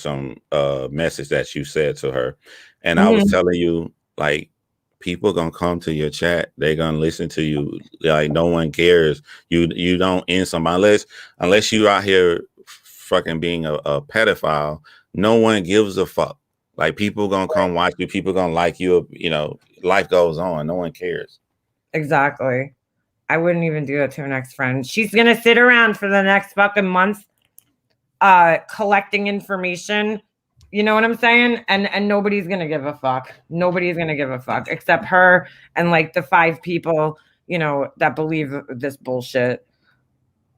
message that you said to her. And I was telling you, like, people gonna come to your chat, they're gonna listen to you. Like, no one cares. You don't end somebody unless you out here fucking being a pedophile. No one gives a fuck. Like, people gonna come watch you, people gonna like you, you know, life goes on. No one cares. Exactly. I wouldn't even do that to an ex-friend. She's gonna sit around for the next fucking month collecting information. You know what I'm saying? And nobody's gonna give a fuck. Nobody's gonna give a fuck except her and like the 5 people, you know, that believe this bullshit.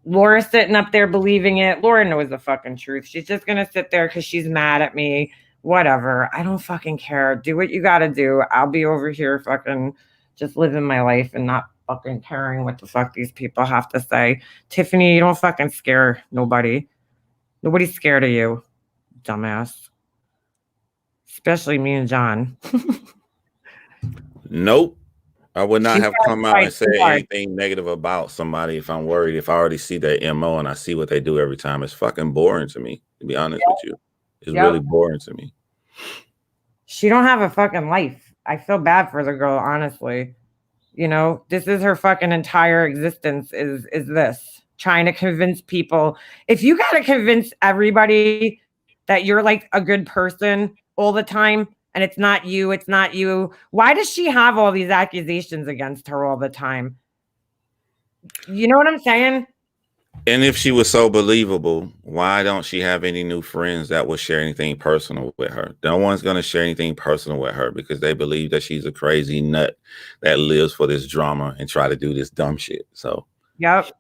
Laura's sitting up there believing it. Laura knows the fucking truth. She's just gonna sit there because she's mad at me. Whatever. I don't fucking care. Do what you gotta do. I'll be over here fucking just living my life and not fucking caring what the fuck these people have to say. Tiffany, you don't fucking scare nobody. Nobody's scared of you, dumbass. Especially me and John. Nope. I would not She have tries to come out fight and said too hard. anything negative about somebody if I'm worried. If I already see their MO and I see what they do every time, it's fucking boring to me, to be honest with you. It's really boring to me. She don't have a fucking life. I feel bad for the girl, honestly. You know, this is her fucking entire existence is this. Trying to convince people. If you gotta convince everybody that you're like a good person all the time and it's not you, why does she have all these accusations against her all the time? You know what I'm saying? And if she was so believable, why don't she have any new friends that will share anything personal with her? No one's going to share anything personal with her because they believe that she's a crazy nut that lives for this drama and try to do this dumb shit. So, yep.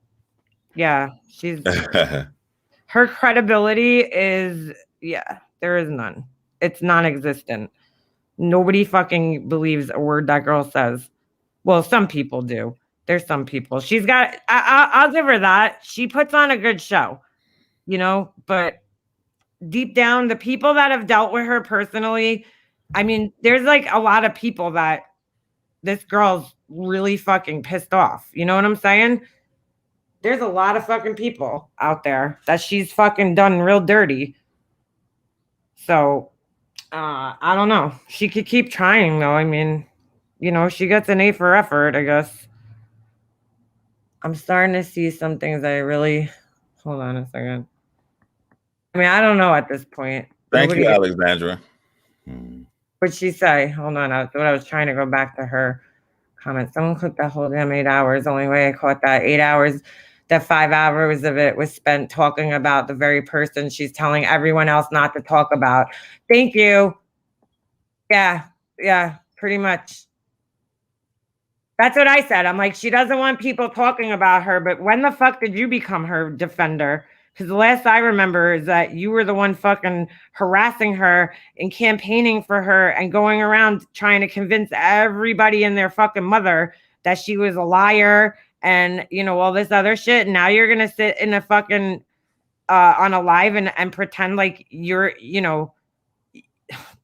Yeah. She's her credibility is, yeah, there is none. It's non-existent. Nobody fucking believes a word that girl says. Well, some people do. There's some people. She's got. I'll give her that. She puts on a good show, you know. But deep down, the people that have dealt with her personally, I mean, there's like a lot of people that this girl's really fucking pissed off. You know what I'm saying? There's a lot of fucking people out there that she's fucking done real dirty. So I don't know. She could keep trying though. I mean, you know, she gets an A for effort, I guess. I'm starting to see some things I really hold on a second. I mean, I don't know at this point. Thank you, Alexandra. What'd she say? Hold on. I was trying to go back to her comment. Someone clicked that whole damn 8 hours. Only way I caught that 8 hours, that 5 hours of it was spent talking about the very person she's telling everyone else not to talk about. Thank you. Yeah, pretty much. That's what I said. I'm like, she doesn't want people talking about her, but when the fuck did you become her defender? Because the last I remember is that you were the one fucking harassing her and campaigning for her and going around trying to convince everybody and their fucking mother that she was a liar and, you know, all this other shit. And now you're going to sit in a fucking, on a live and pretend like you're, you know,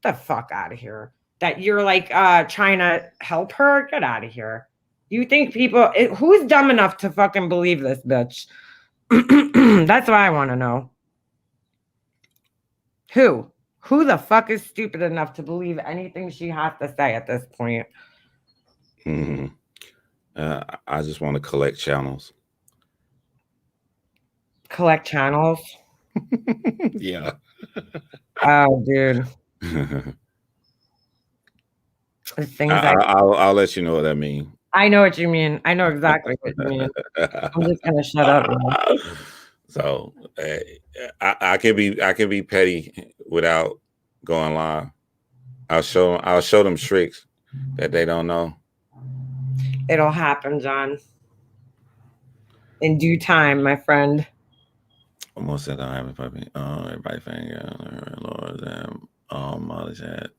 the fuck out of here. That you're like trying to help her. Get out of here. You think people who's dumb enough to fucking believe this bitch? That's what I want to know. Who the fuck is stupid enough to believe anything she has to say at this point? I just want to collect channels. Collect channels? Yeah. Oh, dude. I'll let you know what that means. I know what you mean. I know exactly what you mean. I'm just gonna shut up now. So I can be petty without going live. I'll show them tricks that they don't know. It'll happen, John. In due time, my friend. Almost said I haven't puppy. Everybody fangirl, Lord, Molly chat.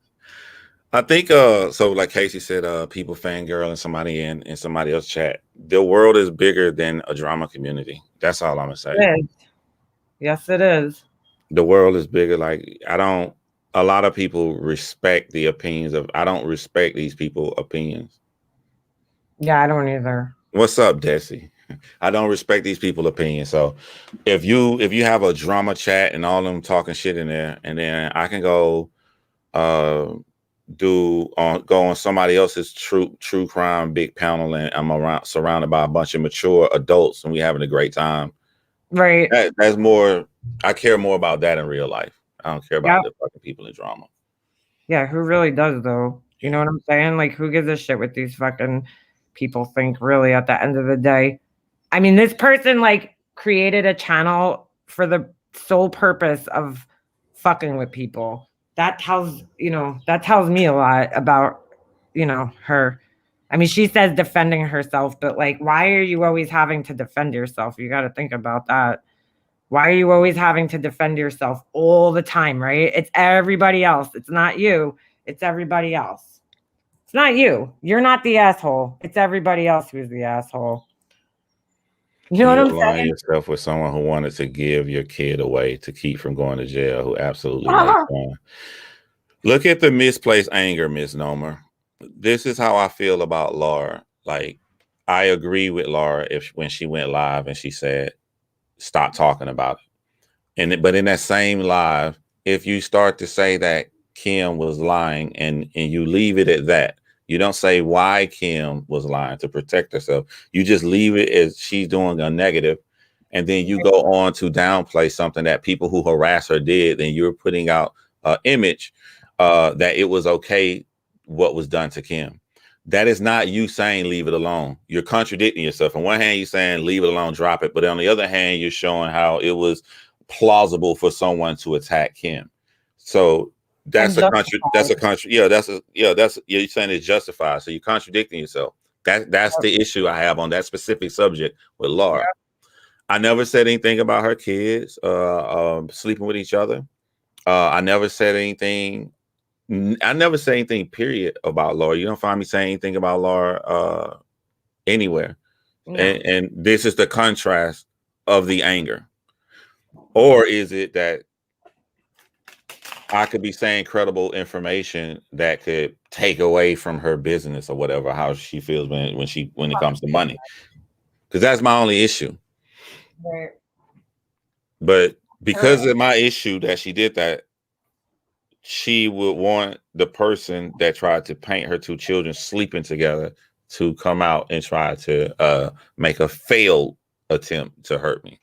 I think so like Casey said, people fangirl and somebody in somebody else chat. The world is bigger than a drama community. That's all I'm gonna say. It is. Yes, it is. The world is bigger. Like a lot of people respect the opinions of I don't respect these people's opinions. Yeah, I don't either. What's up, Desi? I don't respect these people's opinions. So if you have a drama chat and all of them talking shit in there, and then I can go go on somebody else's true crime big panel, and I'm surrounded by a bunch of mature adults and we having a great time. Right. That's more. I care more about that in real life. I don't care about the fucking people in drama. Yeah, who really does though? You know what I'm saying? Like, who gives a shit what these fucking people think? Really, at the end of the day, I mean, this person like created a channel for the sole purpose of fucking with people. That tells me a lot about, you know, her. I mean, she says defending herself, but like, why are you always having to defend yourself? You got to think about that. Why are you always having to defend yourself all the time, right? It's everybody else. It's not you. It's everybody else. It's not you. You're not the asshole. It's everybody else who's the asshole. You know And what you I'm align saying? yourself with someone who wanted to give your kid away to keep from going to jail, who absolutely makes fun. Look at the misplaced anger misnomer. This is how I feel about Laura. Like, I agree with Laura when she went live and she said, stop talking about it. But in that same live, if you start to say that Kim was lying and you leave it at that, you don't say why Kim was lying to protect herself. You just leave it as she's doing a negative, and then you go on to downplay something that people who harass her did. Then you're putting out an image that it was okay what was done to Kim. That is not you saying leave it alone. You're contradicting yourself. On one hand, you're saying leave it alone, drop it, but on the other hand, you're showing how it was plausible for someone to attack Kim. So that's a country. That's a country. Yeah, you're saying it's justified. So you're contradicting yourself. That's the issue I have on that specific subject with Laura. Yeah. I never said anything about her kids sleeping with each other. I never said anything. I never say anything, period, about Laura. You don't find me saying anything about Laura anywhere. No. And this is the contrast of the anger. Or is it that I could be saying credible information that could take away from her business or whatever, how she feels when it comes to money? Because that's my only issue. Right. But because of my issue that she did that, she would want the person that tried to paint her two children sleeping together to come out and try to make a failed attempt to hurt me.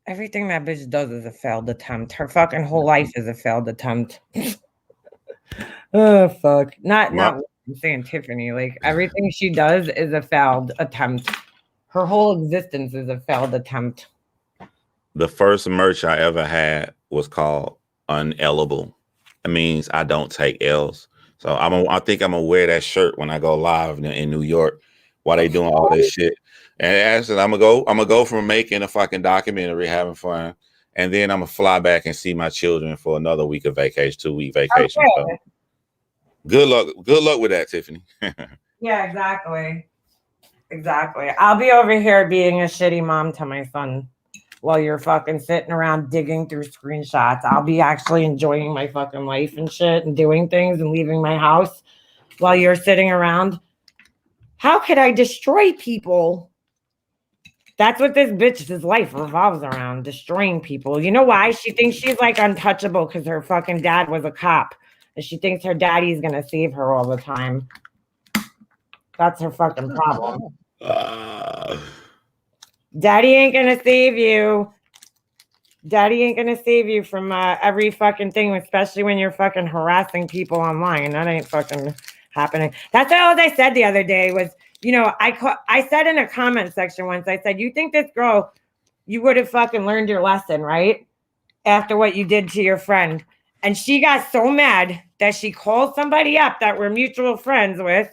Everything that bitch does is a failed attempt. Her fucking whole life is a failed attempt. Oh fuck. Not I'm saying Tiffany. Like everything she does is a failed attempt. Her whole existence is a failed attempt. The first merch I ever had was called Unellable. It means I don't take L's. So I think I'm gonna wear that shirt when I go live in New York while they doing all this shit. And actually, I'm gonna go from making a fucking documentary, having fun, and then I'm gonna fly back and see my children for another week of vacation, 2-week vacation. Okay. So good luck with that, Tiffany. Yeah, exactly. Exactly. I'll be over here being a shitty mom to my son while you're fucking sitting around digging through screenshots. I'll be actually enjoying my fucking life and shit and doing things and leaving my house while you're sitting around. How could I destroy people? That's what this bitch's life revolves around, destroying people. You know why? She thinks she's like untouchable because her fucking dad was a cop. And she thinks her daddy's going to save her all the time. That's her fucking problem. Daddy ain't going to save you. Daddy ain't going to save you from every fucking thing, especially when you're fucking harassing people online. That ain't fucking happening. That's all I said the other day was, you know, I said in a comment section once, I said, you think this girl, you would have fucking learned your lesson, right? After what you did to your friend. And she got so mad that she called somebody up that we're mutual friends with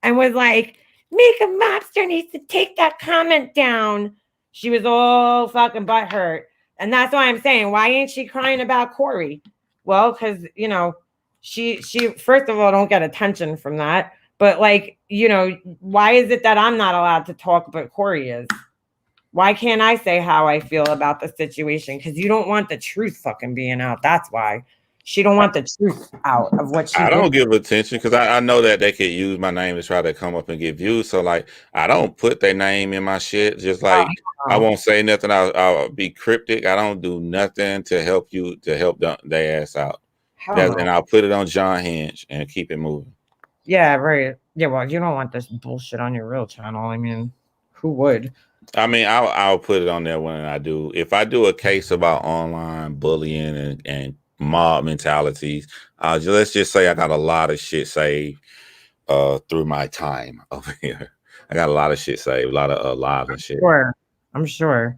and was like, Mika Mobster needs to take that comment down. She was all fucking butthurt. And that's why I'm saying, why ain't she crying about Corey? Well, because, you know, she first of all, don't get attention from that. But like, you know, why is it that I'm not allowed to talk, but Corey is? Why can't I say how I feel about the situation? Because you don't want the truth fucking being out. That's why. She don't want the truth out of what she did. I don't give attention because I know that they could use my name to try to come up and get views. So like, I don't put their name in my shit. Just like I won't say nothing. I'll be cryptic. I don't do nothing to help their ass out. And I'll put it on John Hinge and keep it moving. Yeah, right. Yeah, well, you don't want this bullshit on your real channel. I mean, who would? I mean, I'll put it on there when I do. If I do a case about online bullying and mob mentalities, let's just say I got a lot of shit saved through my time over here. I got a lot of shit saved, a lot of lives and shit. I'm sure.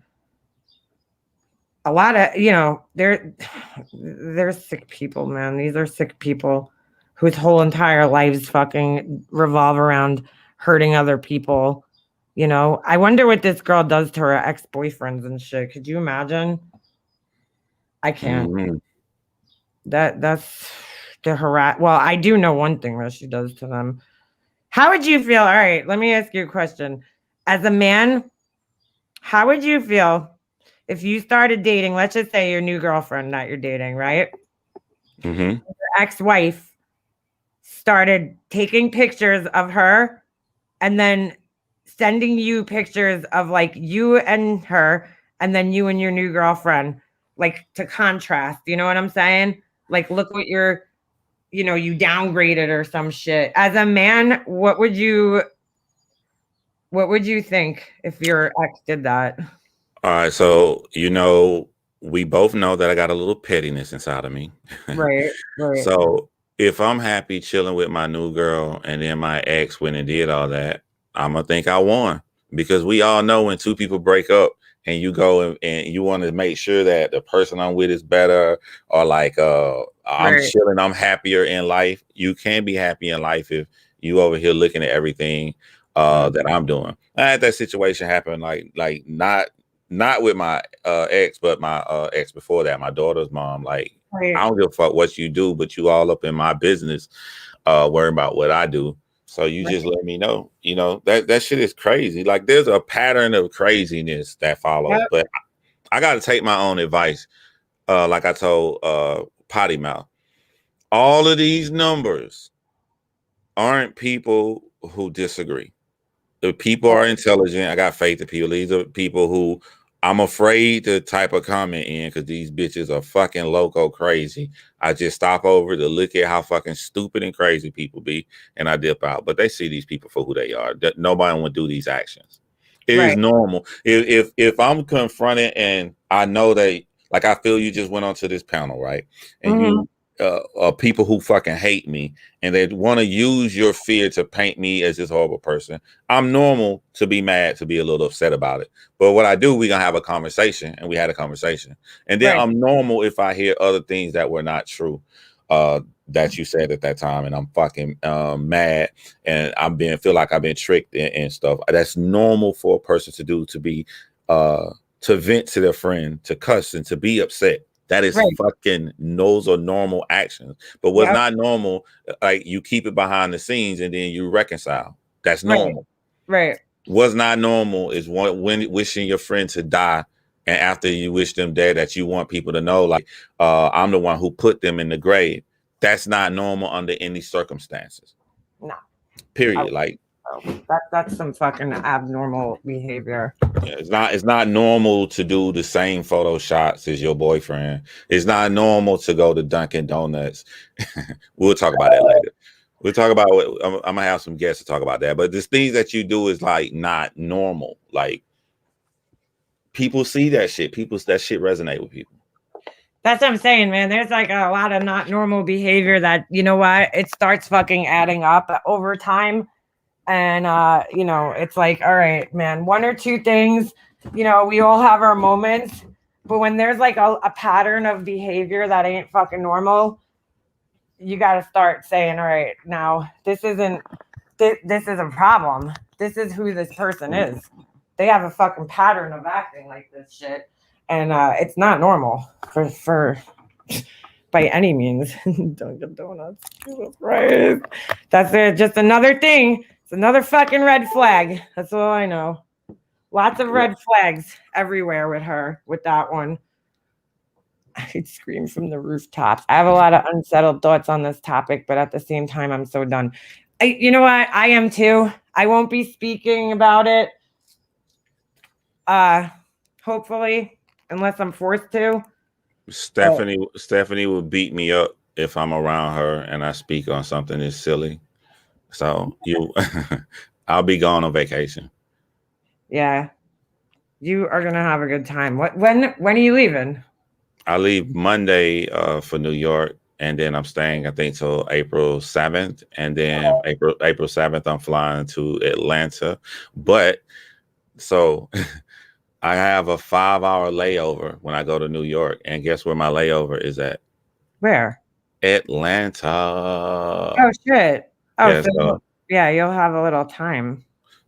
A lot of, you know, they're sick people, man. These are sick people whose whole entire lives fucking revolve around hurting other people. You know, I wonder what this girl does to her ex-boyfriends and shit. Could you imagine? I can't. Mm-hmm. That's the harass. Well, I do know one thing that she does to them. How would you feel? All right, let me ask you a question. as a man, how would you feel if you started dating? Let's just say your new girlfriend that you're dating, right? Mm-hmm. Your ex-wife started taking pictures of her and then sending you pictures of like you and her and then you and your new girlfriend, like to contrast. You know what I'm saying? Like, look what you're, you downgraded or some shit. As a man, what would you think if your ex did that? All right, so we both know that I got a little pettiness inside of me. Right, right, So if I'm happy chilling with my new girl and then my ex went and did all that, I'm gonna think I won, because we all know when two people break up and you go and you want to make sure that the person I'm with is better, or like I'm right. chilling, I'm happier in life. You can't be happy in life if you over here looking at everything that I'm doing. I had that situation happen, like not with my ex, but my ex before that, my daughter's mom. Like, Right, I don't give a fuck what you do, but you all up in my business, worrying about what I do. So you just right. let me know. That shit is crazy. Like, there's a pattern of craziness that follows. Yep. But I got to take my own advice. Like I told Potty Mouth, all of these numbers aren't people who disagree. The people are intelligent. I got faith in people. These are people who I'm afraid to type a comment in, because these bitches are fucking loco crazy. I just stop over to look at how fucking stupid and crazy people be, and I dip out. But they see these people for who they are. Nobody would do these actions. It is Right. normal. If I'm confronted and I know that, like, I feel you just went onto this panel, right? And Hmm. you are people who fucking hate me, and they want to use your fear to paint me as this horrible person. I'm normal to be mad, to be a little upset about it. But what I do, we're gonna have a conversation, and we had a conversation. And then Right. I'm normal if I hear other things that were not true, that you said at that time, and I'm fucking mad, and feel like I've been tricked and stuff. That's normal for a person to do, to be to vent to their friend, to cuss, and to be upset. That is Right. fucking, those are normal actions. But what's Yep. not normal, like, you keep it behind the scenes and then you reconcile. That's Right. normal. Right. What's not normal is when wishing your friend to die, and after you wish them dead, that you want people to know, like, I'm the one who put them in the grave. That's not normal under any circumstances. No. Period. Like, That's some fucking abnormal behavior. yeah, it's not normal to do the same photo shots as your boyfriend. It's not normal to go to Dunkin' Donuts. We'll talk about that later. We'll talk about I'm gonna have some guests to talk about that. But the things that you do is like not normal. Like, people see that shit. That shit resonate with people. That's what I'm saying, man. There's like a lot of not normal behavior that, you know what, it starts fucking adding up over time. And it's like, all right, man, one or two things, we all have our moments. But when there's like a pattern of behavior that ain't fucking normal, you got to start saying, all right, now this isn't this is a problem. This is who this person is. They have a fucking pattern of acting like this shit, and it's not normal for by any means. Dunkin' Donuts, right? That's it. Just another thing. It's another fucking red flag. That's all I know. Lots of red flags everywhere with her. With that one, I'd scream from the rooftops. I have a lot of unsettled thoughts on this topic, but at the same time, I'm so done. You know what? I am too. I won't be speaking about it. Hopefully, unless I'm forced to. Stephanie will beat me up if I'm around her and I speak on something that's silly. So I'll be gone on vacation. Yeah, you are gonna have a good time. When are you leaving? I leave Monday for New York, and then I'm staying, I think, till April 7th, and then April 7th I'm flying to Atlanta. But so I have a 5-hour layover when I go to New York, and guess where my layover is at? Where? Atlanta. Oh shit. Oh, Yeah, so so yeah, you'll have a little time.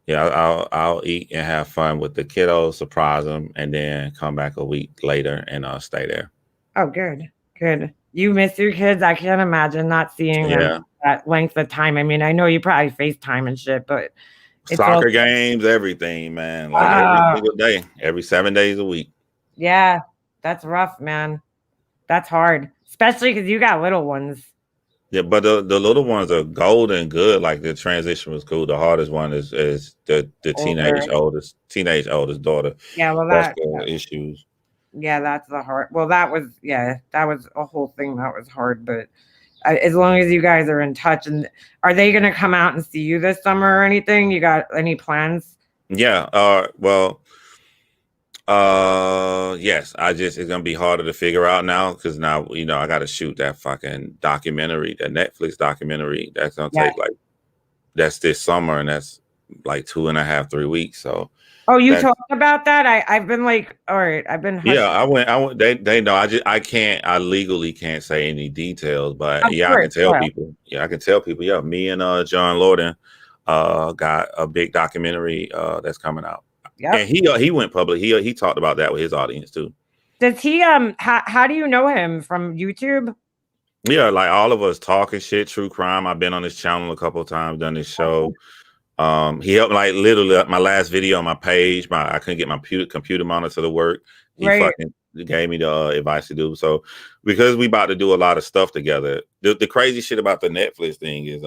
yeah, I'll eat and have fun with the kiddos, surprise them, and then come back a week later and I'll stay there. Oh, good, good. You miss your kids. I can't imagine not seeing them Yeah. that length of time. I mean, I know you probably FaceTime and shit, but It's all Soccer games, everything, man. Like every uh, single day, every 7 days a week. yeah, that's rough, man. That's hard, especially because you got little ones. Yeah, but the little ones are golden good. Like the transition was cool. The hardest one is the Older. teenage oldest daughter. Yeah, well, That's that. the issues. Yeah, that's the hard. Well, that was that was a whole thing that was hard. But as long as you guys are in touch, and are they going to come out and see you this summer or anything? You got any plans? Yeah. Well. Yes. It's gonna be harder to figure out now because now I got to shoot that fucking documentary, that Netflix documentary. That's gonna Yeah. take that's this summer, and that's like 2.5, 3 weeks. So Oh, you that talked about that. I've been like, all right, I've been hush. yeah, I went. They know. I can't. I legally can't say any details, but Of yeah, I course, can tell yeah. people. Yeah, I can tell people. Yeah, me and John Lorden got a big documentary that's coming out, Yep. and he went public. He talked about that with his audience too. Does he how do you know him from YouTube? Yeah, like all of us talking shit, true crime. I've been on his channel a couple of times, done this show. He helped like literally my last video on my page. I couldn't get my computer monitor to work. He Right. fucking gave me the advice to do. So because we about to do a lot of stuff together. The crazy shit about the Netflix thing is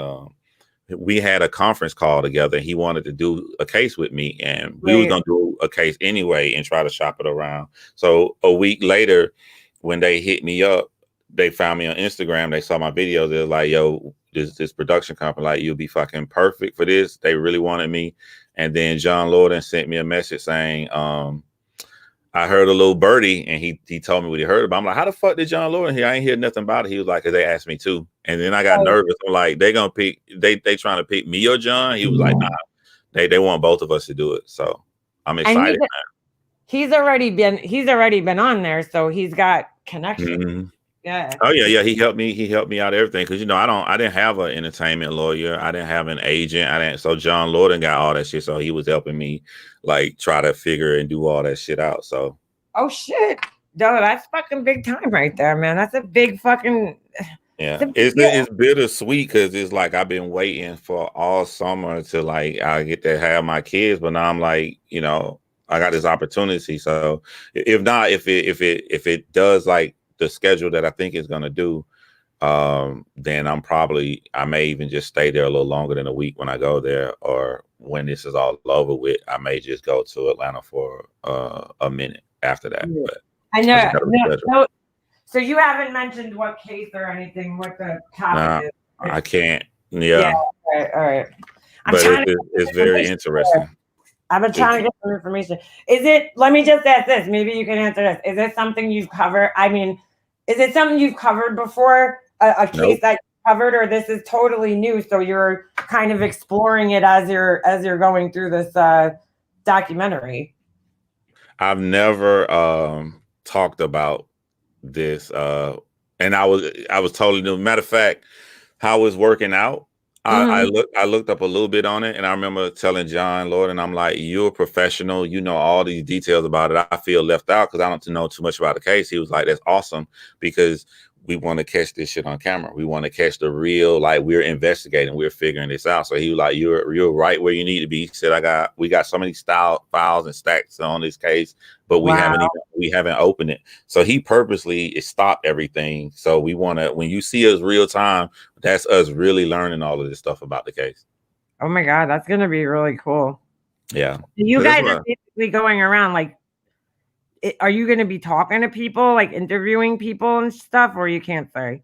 we had a conference call together. He wanted to do a case with me, and we was gonna do a case anyway and try to shop it around. So a week later, when they hit me up, they found me on Instagram. They saw my videos. They're like, "Yo, this production company, like, you'll be fucking perfect for this." They really wanted me. And then John Lorden sent me a message saying, I heard a little birdie, and he told me what he heard about. I'm like, how the fuck did John Lorden hear? I ain't hear nothing about it. He was like, cause they asked me too. And then I got nervous. I'm like, they gonna pick, they trying to pick me or John. He was like, nah, they want both of us to do it. So I'm excited. He's already been on there, so he's got connection. Mm-hmm. Yeah. Oh yeah. He helped me out everything. Cause I didn't have an entertainment lawyer. I didn't have an agent. So John Lorden got all that shit. So he was helping me like try to figure and do all that shit out. So. Oh shit. No, that's fucking big time right there, man. That's a big fucking. Yeah, it's bittersweet because it's like I've been waiting for all summer to like I get to have my kids, but now I'm like, I got this opportunity. So if it does like the schedule that I think it's gonna do, then I may even just stay there a little longer than a week when I go there, or when this is all over with, I may just go to Atlanta for a minute after that. Yeah. But I know. No, so you haven't mentioned what case or anything, what the topic is. I can't. Yeah. All right. But it's very interesting. I've been trying to get some information. Let me just ask this. Maybe you can answer this. Is this something you've covered? I mean, is it something you've covered before? A case that you covered, or this is totally new? So you're kind of exploring it as you're going through this documentary. I've never talked about this, and I was totally new. Matter of fact, how it's working out, I looked up a little bit on it, and I remember telling John Lorden, I'm like, "You're a professional, you know all these details about it. I feel left out because I don't know too much about the case." He was like, "That's awesome because we want to catch this shit on camera. We want to catch the real, like, we're investigating, we're figuring this out." So he was like, "You're right where you need to be." He said, we got so many files and stacks on this case, but we haven't opened it. So he purposely stopped everything. So we want to, when you see us real time, that's us really learning all of this stuff about the case. Oh my God, that's gonna be really cool. Yeah. You guys are basically going around like, are you going to be talking to people, like interviewing people and stuff, or you can't say?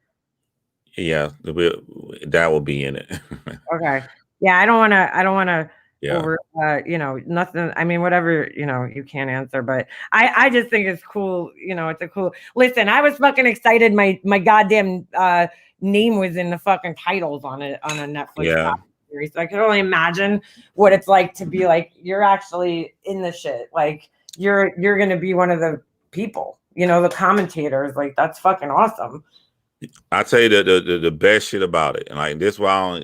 Yeah, that will be in it. Okay. Yeah, I don't want to yeah. over, nothing. I mean, whatever, you can't answer, but I just think it's cool. It's a cool, listen, I was fucking excited. My goddamn name was in the fucking titles on a Netflix documentary. So I could only imagine what it's like to be like, you're actually in the shit. Like, you're going to be one of the people, the commentators. Like, that's fucking awesome. I tell you the best shit about it, and like this why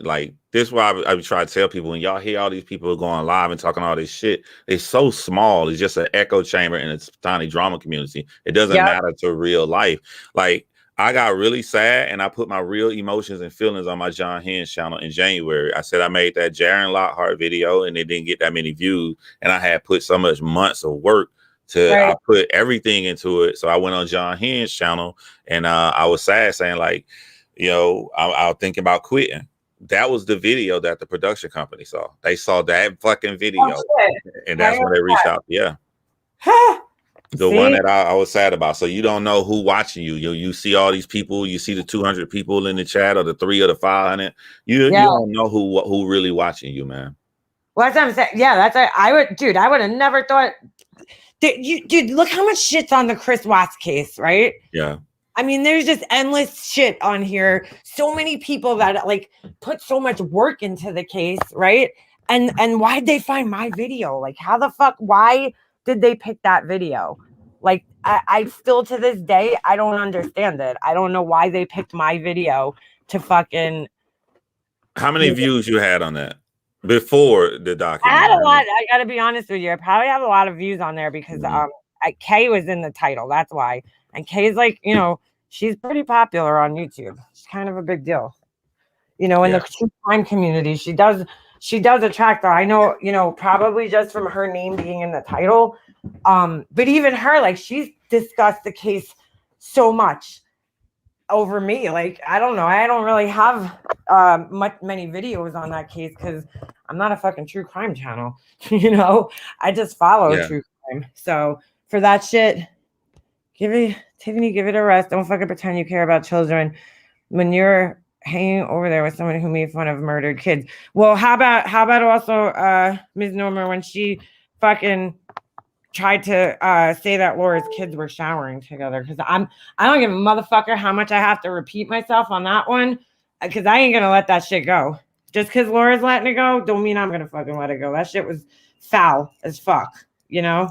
I try to tell people, when y'all hear all these people going live and talking all this shit, it's so small. It's just an echo chamber in a tiny drama community. It doesn't matter to real life. Like, I got really sad and I put my real emotions and feelings on my John Hens channel in January. I said I made that Jaron Lockhart video and it didn't get that many views. And I had put so much months of work to, I put everything into it. So I went on John Hens channel and I was sad saying like, you know, I was thinking about quitting. That was the video that the production company saw. They saw that fucking video and that's when they reached out. Yeah. The one that I was sad about. So you don't know who watching you. You see all these people. You see the 200 people in the chat or the 3 or the 500. You don't know who really watching you, man. Well, that's what I'm saying. Yeah, that's I would have never thought. Dude, look how much shit's on the Chris Watts case, right? Yeah. I mean, there's just endless shit on here. So many people that like put so much work into the case, right? And why'd they find my video? Like, how the fuck? Why did they pick that video? Like, I still to this day, I don't understand it. I don't know why they picked my video to fucking. How many views you had on that before the documentary? I had a lot. I got to be honest with you. I probably have a lot of views on there because Kay was in the title. That's why. And Kay's like, you know, she's pretty popular on YouTube. She's kind of a big deal. You know, in the true crime community, she does attract. I know, you know, probably just from her name being in the title. But even her, like, she's discussed the case so much over me. Like, I don't know. I don't really have many videos on that case because I'm not a fucking true crime channel. You know, I just follow true crime. So for that shit, Tiffany, give it a rest. Don't fucking pretend you care about children when you're hanging over there with someone who made fun of murdered kids. Well, how about also Ms. Norma when she fucking tried to say that Laura's kids were showering together? Because I don't give a motherfucker how much I have to repeat myself on that one, because I ain't gonna let that shit go. Just because Laura's letting it go don't mean I'm gonna fucking let it go. That shit was foul as fuck, you know?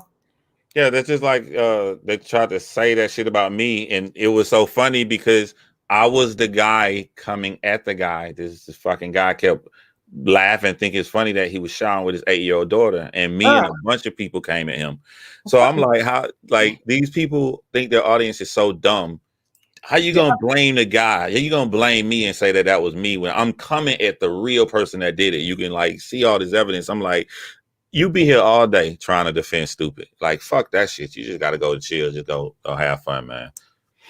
Yeah, that's just like they tried to say that shit about me, and it was so funny because I was the guy coming at the guy. This fucking guy kept laughing, thinking it's funny that he was showering with his 8-year-old daughter, and me and a bunch of people came at him. So I'm like, how? Like, these people think their audience is so dumb. How you gonna blame the guy? How you gonna blame me and say that that was me when I'm coming at the real person that did it? You can like see all this evidence. I'm like, you be here all day trying to defend stupid. Like, fuck that shit. You just got to go to chill. Just go have fun, man.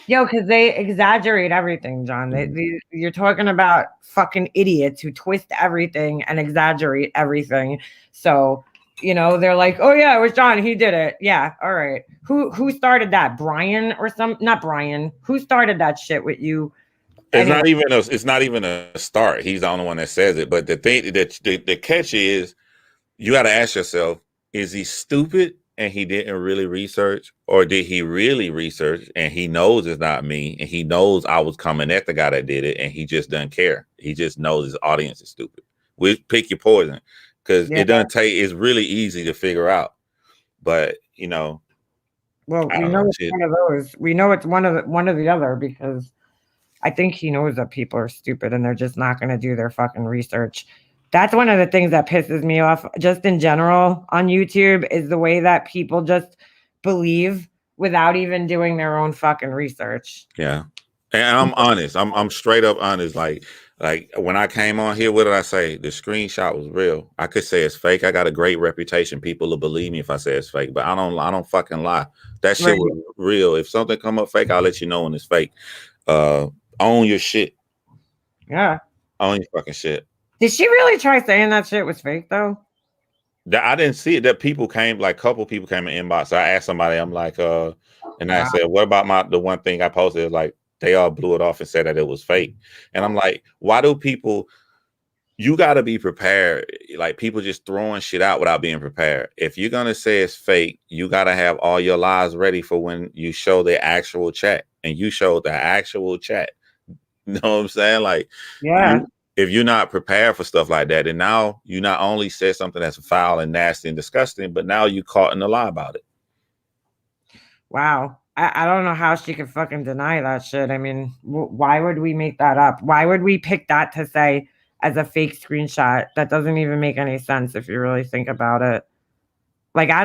Yo, because they exaggerate everything, John. You're talking about fucking idiots who twist everything and exaggerate everything. So, you know, they're like, oh, yeah, it was John. He did it. Yeah. All right. Who started that? Brian or not Brian. Who started that shit with you? It's not even a start. He's the only one that says it. But the thing that the catch is, you got to ask yourself, is he stupid and he didn't really research, or did he really research and he knows it's not me and he knows I was coming at the guy that did it and he just doesn't care. He just knows his audience is stupid. Pick your poison, because it doesn't take, it's really easy to figure out. But, you know. Well, we know it's one of those. We know it's one of the other, because I think he knows that people are stupid and they're just not going to do their fucking research. That's one of the things that pisses me off just in general on YouTube, is the way that people just believe without even doing their own fucking research. Yeah. And I'm honest. I'm straight up honest. Like when I came on here, what did I say? The screenshot was real. I could say it's fake. I got a great reputation. People will believe me if I say it's fake, but I don't fucking lie. That shit was real. If something come up fake, I'll let you know when it's fake. Own your shit. Yeah. Own your fucking shit. Did she really try saying that shit was fake though? I didn't see it. That people came, like a couple people came in inbox. So I asked somebody, I'm like, and I said, what about the one thing I posted? Like, they all blew it off and said that it was fake. And I'm like, why do people, you got to be prepared. Like, people just throwing shit out without being prepared. If you're going to say it's fake, you got to have all your lies ready for when you show the actual chat. And you showed the actual chat. You know what I'm saying? Like, yeah. If you're not prepared for stuff like that, and now you not only said something that's foul and nasty and disgusting, but now you caught in a lie about it. Wow. I don't know how she could fucking deny that shit. I mean, why would we make that up? Why would we pick that to say as a fake screenshot? That doesn't even make any sense if you really think about it. Like, I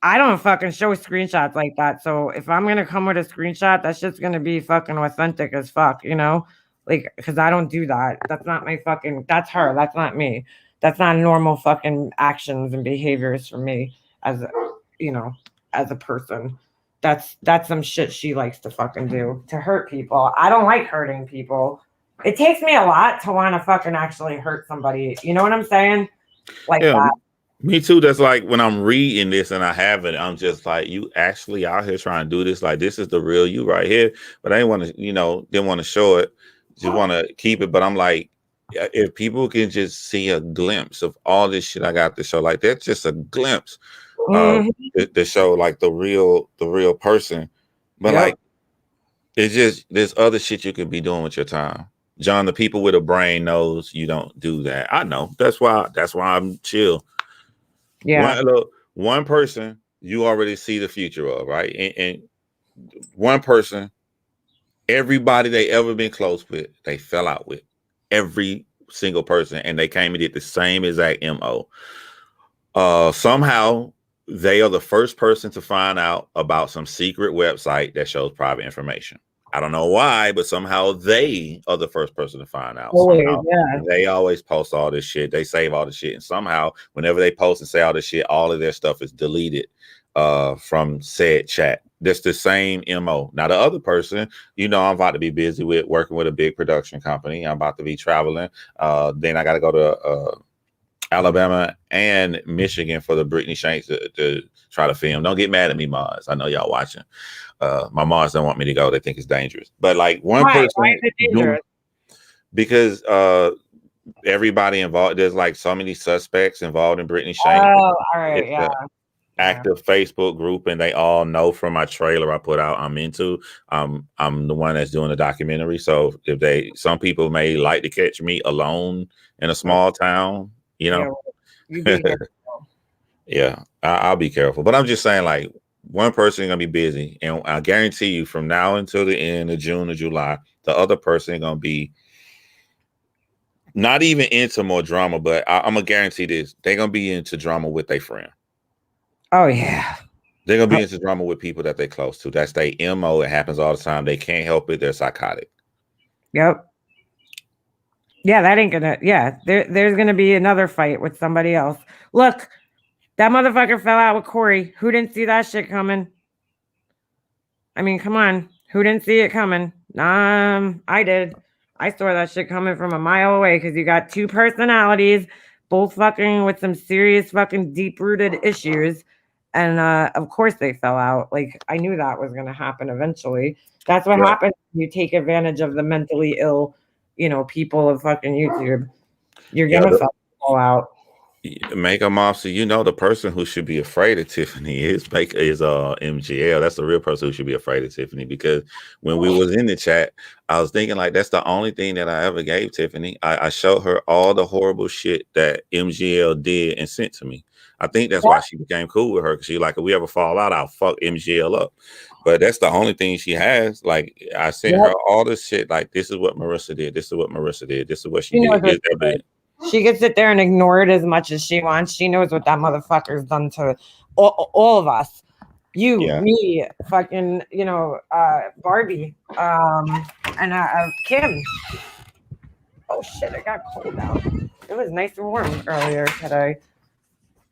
I don't fucking show screenshots like that. So if I'm gonna come with a screenshot, that's just gonna be fucking authentic as fuck, you know? Like, because I don't do that. That's not my fucking. That's her. That's not me. That's not normal fucking actions and behaviors for me as a, you know, as a person. That's some shit she likes to fucking do to hurt people. I don't like hurting people. It takes me a lot to want to fucking actually hurt somebody. You know what I'm saying? Like Yeah, that. me too. That's like when I'm reading this and I have it, I'm just like, you actually out here trying to do this. Like, this is the real you right here. But I didn't want to, didn't want to show it. Just want to keep it. But I'm like, if people can just see a glimpse of all this shit I got to show, like that's just a glimpse of to show like the real person. But like, it's just there's other shit you could be doing with your time. John, the people with a brain knows you don't do that. I know. That's why I'm chill. Yeah. One person you already see the future of, right? And one person, everybody they ever been close with, they fell out with. Every single person, and they came and did the same exact MO. Somehow they are the first person to find out about some secret website that shows private information. I don't know why, but somehow they are the first person to find out. Somehow they always post all this shit. They save all the shit. And somehow whenever they post and say all this shit, all of their stuff is deleted from said chat. That's the same MO. Now, the other person, I'm about to be busy with working with a big production company. I'm about to be traveling. Then I got to go to Alabama and Michigan for the Britney Shanks to try to film. Don't get mad at me, Mars. I know y'all watching. My Mars don't want me to go. They think it's dangerous. But like one person, why is it dangerous? Because everybody involved, there's like so many suspects involved in Britney Shanks. Oh, all right, yeah. Active Facebook group, and they all know from my trailer I put out I'm into. I'm the one that's doing the documentary. So if some people may like to catch me alone in a small town, you be careful. Yeah, I'll be careful. But I'm just saying, like, one person is gonna be busy, and I guarantee you, from now until the end of June or July, the other person is gonna be not even into more drama. But I'm gonna guarantee this: they're gonna be into drama with their friend. Oh yeah, they're gonna be into drama with people that they're close to. That's their MO. It happens all the time. They can't help it. They're psychotic. Yep. Yeah, that ain't gonna. Yeah, there's gonna be another fight with somebody else. Look, that motherfucker fell out with Corey. Who didn't see that shit coming? I mean, come on. Who didn't see it coming? I did. I saw that shit coming from a mile away because you got two personalities, both fucking with some serious fucking deep-rooted issues. And of course they fell out. Like, I knew that was going to happen eventually. That's what happens when you take advantage of the mentally ill, people of fucking YouTube. You're going to fall out. Makeup Mobster, the person who should be afraid of Tiffany is MGL. That's the real person who should be afraid of Tiffany, because when we was in the chat, I was thinking like that's the only thing that I ever gave Tiffany. I showed her all the horrible shit that MGL did and sent to me. I think that's why she became cool with her, because she like, if we ever fall out, I'll fuck MGL up. But that's the only thing she has. Like, I sent her all this shit. Like, this is what Marissa did. This is what Marissa did. This is what she did. She can sit there and ignore it as much as she wants. She knows what that motherfucker's done to all of us. You, me, fucking, Barbie, and Kim. Oh shit, it got cold out. It was nice and warm earlier today.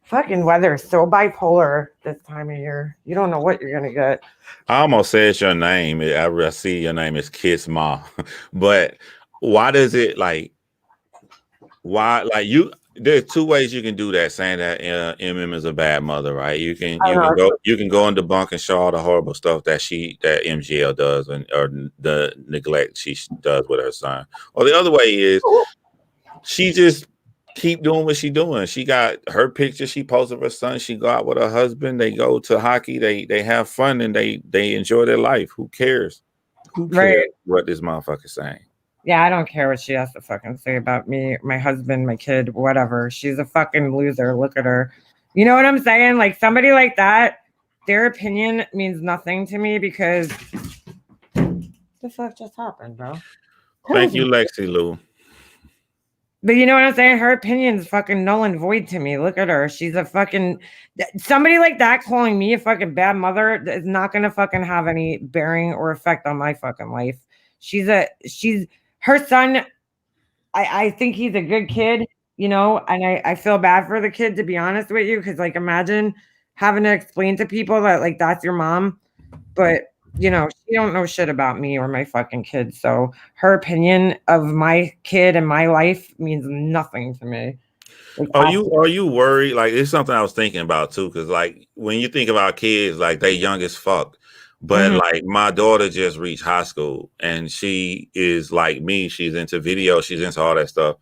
Fucking weather is so bipolar this time of year. You don't know what you're gonna get. I almost said your name. I see your name is Kiss Ma, but why does it like? Why, like, there's two ways you can do that, saying that MM is a bad mother, right? You can go and debunk and show all the horrible stuff that MGL does, or the neglect she does with her son. Or the other way is she just keep doing what she's doing. She got her picture she posted of her son. She go out with her husband. They go to hockey. They have fun and they enjoy their life. Who cares? Who cares what this motherfucker's saying? Yeah, I don't care what she has to fucking say about me, my husband, my kid, whatever. She's a fucking loser. Look at her. You know what I'm saying? Like, somebody like that, their opinion means nothing to me, because the fuck just happened, bro? Thank you, Lexi Lou. But you know what I'm saying? Her opinion's fucking null and void to me. Look at her. She's a fucking somebody like that calling me a fucking bad mother is not gonna fucking have any bearing or effect on my fucking life. She's her son. I think he's a good kid, you know, and I feel bad for the kid to be honest with you, because like imagine having to explain to people that like that's your mom, but you know, she don't know shit about me or my fucking kids. So her opinion of my kid and my life means nothing to me. Like, Are you worried? Like it's something I was thinking about too, because like when you think about kids, like they young as fuck. But mhm, like my daughter just reached high school and she is like me, she's into video, she's into all that stuff.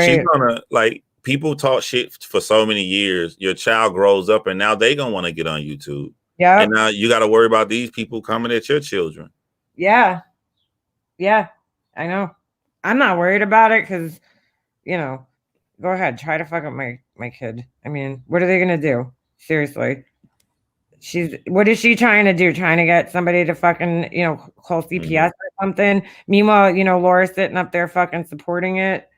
She's right. gonna like people talk shit for so many years. Your child grows up and now they gonna want to get on YouTube. And Yep. now you gotta worry about these people coming at your children. Yeah. Yeah. I know. I'm not worried about it because, you know, go ahead, try to fuck up my kid. I mean, what are they gonna do? Seriously. What is she trying to do? Trying to get somebody to fucking, you know, call CPS or something. Meanwhile, you know, Laura's sitting up there fucking supporting it,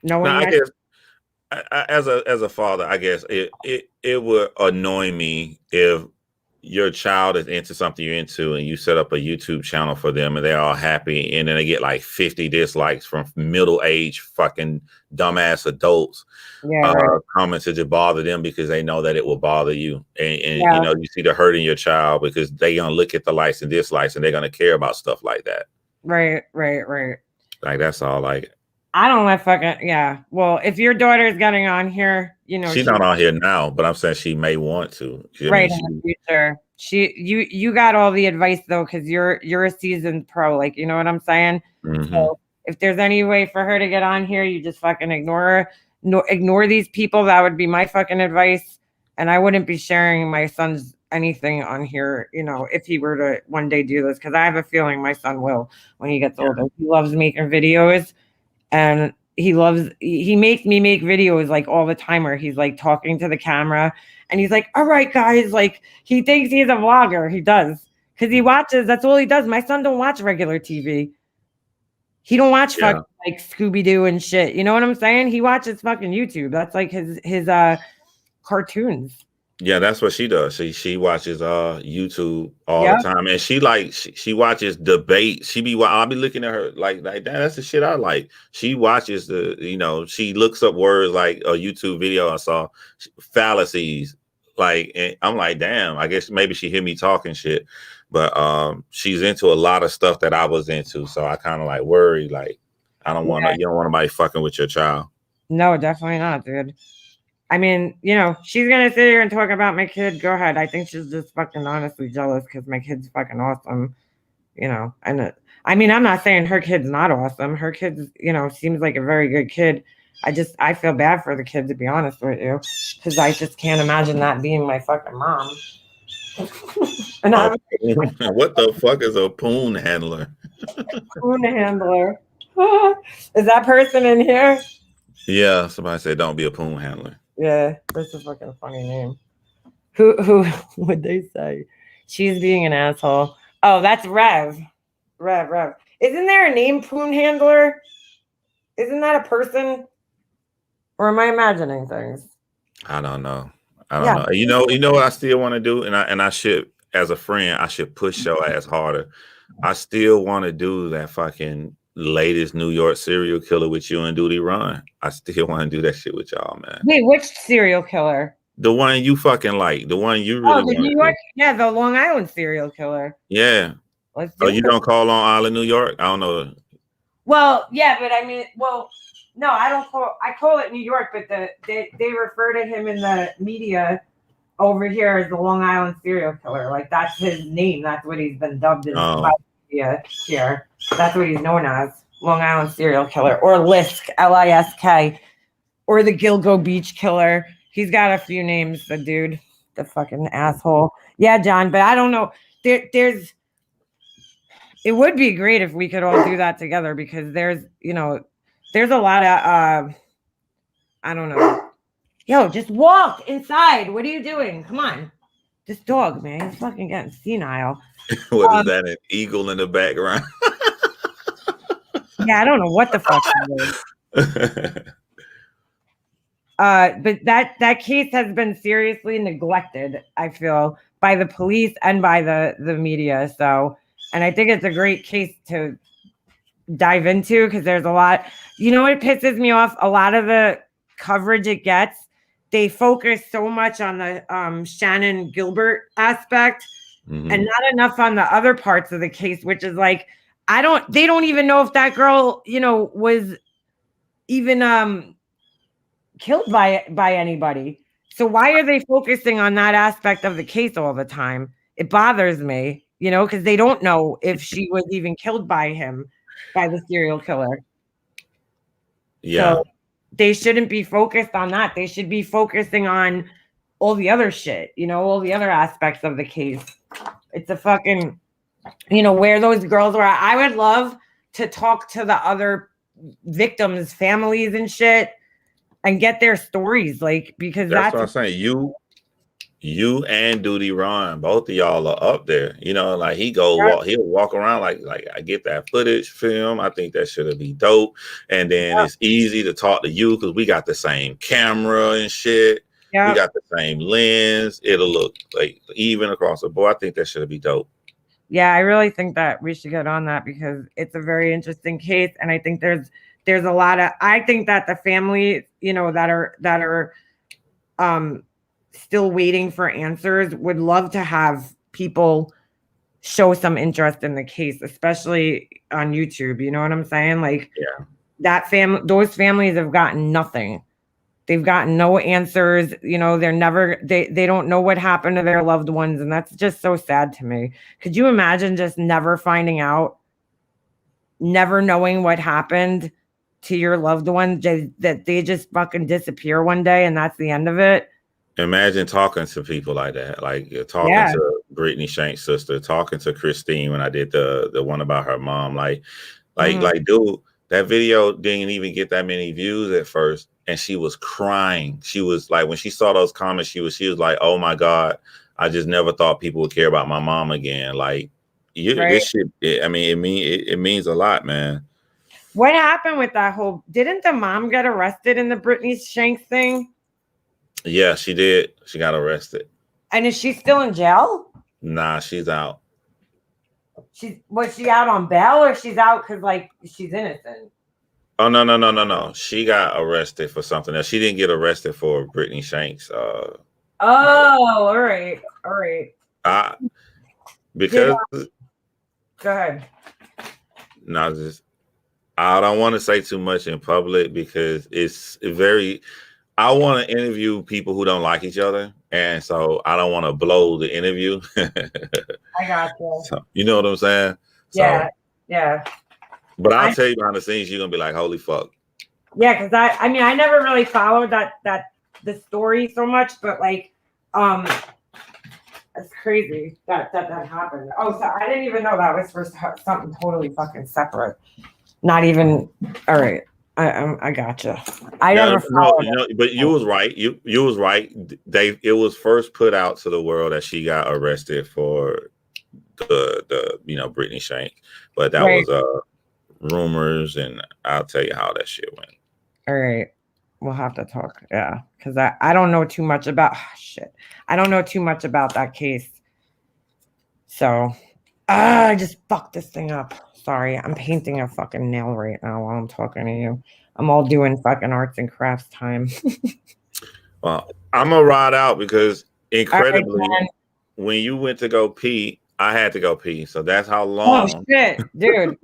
Now knowing I that. guess as a father, I guess it would annoy me if your child is into something you're into and you set up a YouTube channel for them and they're all happy and then they get like 50 dislikes from middle-aged fucking dumbass adults Yeah, right. coming to just bother them because they know that it will bother you. And you Yeah, know, you see the hurt in your child because they're gonna look at the likes and dislikes and they're gonna care about stuff like that. right, right, right. Like that's all like I don't let fucking yeah. Well, if your daughter's getting on here, you know, she's she not on here now, but I'm saying she may want to. I mean, right in the future. You got all the advice though, because you're a seasoned pro, like you know what I'm saying? mm-hmm. So if there's any way for her to get on here, you just fucking ignore her. No, ignore these people. That would be my fucking advice. And I wouldn't be sharing my son's anything on here, you know, if he were to one day do this, because I have a feeling my son will when he gets older. He loves making videos and he makes me make videos like all the time where he's like talking to the camera and he's like, all right guys, like he thinks he's a vlogger. He does, because he watches, that's all he does. My son don't watch regular TV. He don't watch Yeah. fucking like Scooby-Doo and shit, you know what I'm saying? He watches fucking YouTube. That's like his cartoons. Yeah, that's what she does. She watches YouTube all the Yeah, time, and she watches debate. I'll be looking at her like that's the shit I like. She watches she looks up words like a YouTube video I saw fallacies, like, and I'm like, damn. I guess maybe she hear me talking shit, but she's into a lot of stuff that I was into, so I kind of like worry like I don't want to. yeah. You don't want anybody fucking with your child. No, definitely not, dude. I mean, you know, she's gonna sit here and talk about my kid. Go ahead. I think she's just fucking honestly jealous because my kid's fucking awesome. You know, and I mean, I'm not saying her kid's not awesome. Her kid's, you know, seems like a very good kid. I feel bad for the kid to be honest with you, because I just can't imagine that being my fucking mom. And A I'm what the fuck is a poon handler? a spoon handler. Is that person in here? Yeah, somebody said don't be a poon handler. Yeah, that's a fucking funny name. Who would they say? She's being an asshole. Oh, that's Rev. Rev. Isn't there a name Poon Handler? Isn't that a person? Or am I imagining things? I don't know. I don't Yeah. know. You know what I still want to do, and I should, as a friend, I should push your ass harder. I still want to do that fucking latest New York serial killer with you and Duty Run. I still want to do that shit with y'all, man. Wait, which serial killer? The one you fucking like, the one you Oh, really the want New to do. York, yeah, the Long Island serial killer. Yeah. Let's Oh, do you it. don't call on Island, New York? I don't know. Well, yeah, but I mean, well, no, I don't call. I call it New York, but they refer to him in the media over here as the Long Island serial killer. Like that's his name. That's what he's been dubbed as by the media here. That's what he's known as, Long Island serial killer, or Lisk, Lisk, or the Gilgo Beach killer. He's got a few names. The dude, the fucking asshole. Yeah, John, but I don't know. There's. It would be great if we could all do that together, because there's a lot of I don't know. Yo, just walk inside. What are you doing? Come on. This dog, man, he's fucking getting senile. What is that? An eagle in the background? Yeah, I don't know what the fuck that is. But that case has been seriously neglected, I feel, by the police and by the media. So, and I think it's a great case to dive into because there's a lot. You know what pisses me off? A lot of the coverage it gets, they focus so much on the Shannon Gilbert aspect and not enough on the other parts of the case, which is like, they don't even know if that girl, was even killed by anybody. So why are they focusing on that aspect of the case all the time? It bothers me, because they don't know if she was even killed by the serial killer. Yeah. So they shouldn't be focused on that. They should be focusing on all the other shit, all the other aspects of the case. It's a fucking, where those girls were. I would love to talk to the other victims' families and shit and get their stories, because that's what I'm saying. You and Duty Ron, both of y'all are up there. Like he'll walk around like I get that footage film. I think that should be dope. And then it's easy to talk to you because we got the same camera and shit. Yep. We got the same lens. It'll look like even across the board. I think that should be dope. Yeah, I really think that we should get on that because it's a very interesting case, and I think there's a lot of. I think that the families, that are still waiting for answers would love to have people show some interest in the case, especially on YouTube. You know what I'm saying? Those families have gotten nothing. They've gotten no answers. They don't know what happened to their loved ones. And that's just so sad to me. Could you imagine just never finding out, never knowing what happened to your loved one, that they just fucking disappear one day and that's the end of it? Imagine talking to people like that, talking to Brittany Shank's sister, talking to Christine when I did the one about her mom. Dude, that video didn't even get that many views at first, and she was crying. She was like, when she saw those comments, she was like, "Oh my God, I just never thought people would care about my mom again." This shit. It means a lot, man. What happened with that whole? Didn't the mom get arrested in the Brittany Shanks thing? Yeah, she did. She got arrested. And is she still in jail? Nah, she's out. Was she out on bail or she's out because she's innocent? Oh no. She got arrested for something else. She didn't get arrested for Brittany Shanks. Oh, all right. Because go ahead. No, I don't want to say too much in public because it's very. I want to interview people who don't like each other, and so I don't want to blow the interview. I got you. So, you know what I'm saying? Yeah. But I'll tell you behind the scenes, you're gonna be like, "Holy fuck!" Yeah, because I never really followed the story so much, but it's crazy that happened. Oh, so I didn't even know that was for something totally fucking separate. Not even. All right. I gotcha. But you was right. You was right. It was first put out to the world that she got arrested for the Brittany Shanks, but that was rumors, and I'll tell you how that shit went. All right, we'll have to talk. Yeah, because I don't know too much about shit. I don't know too much about that case, so I just fucked this thing up. Sorry, I'm painting a fucking nail right now while I'm talking to you. I'm all doing fucking arts and crafts time. Well, I'm gonna ride out because incredibly, when you went to go pee, I had to go pee. So that's how long. Oh shit, dude.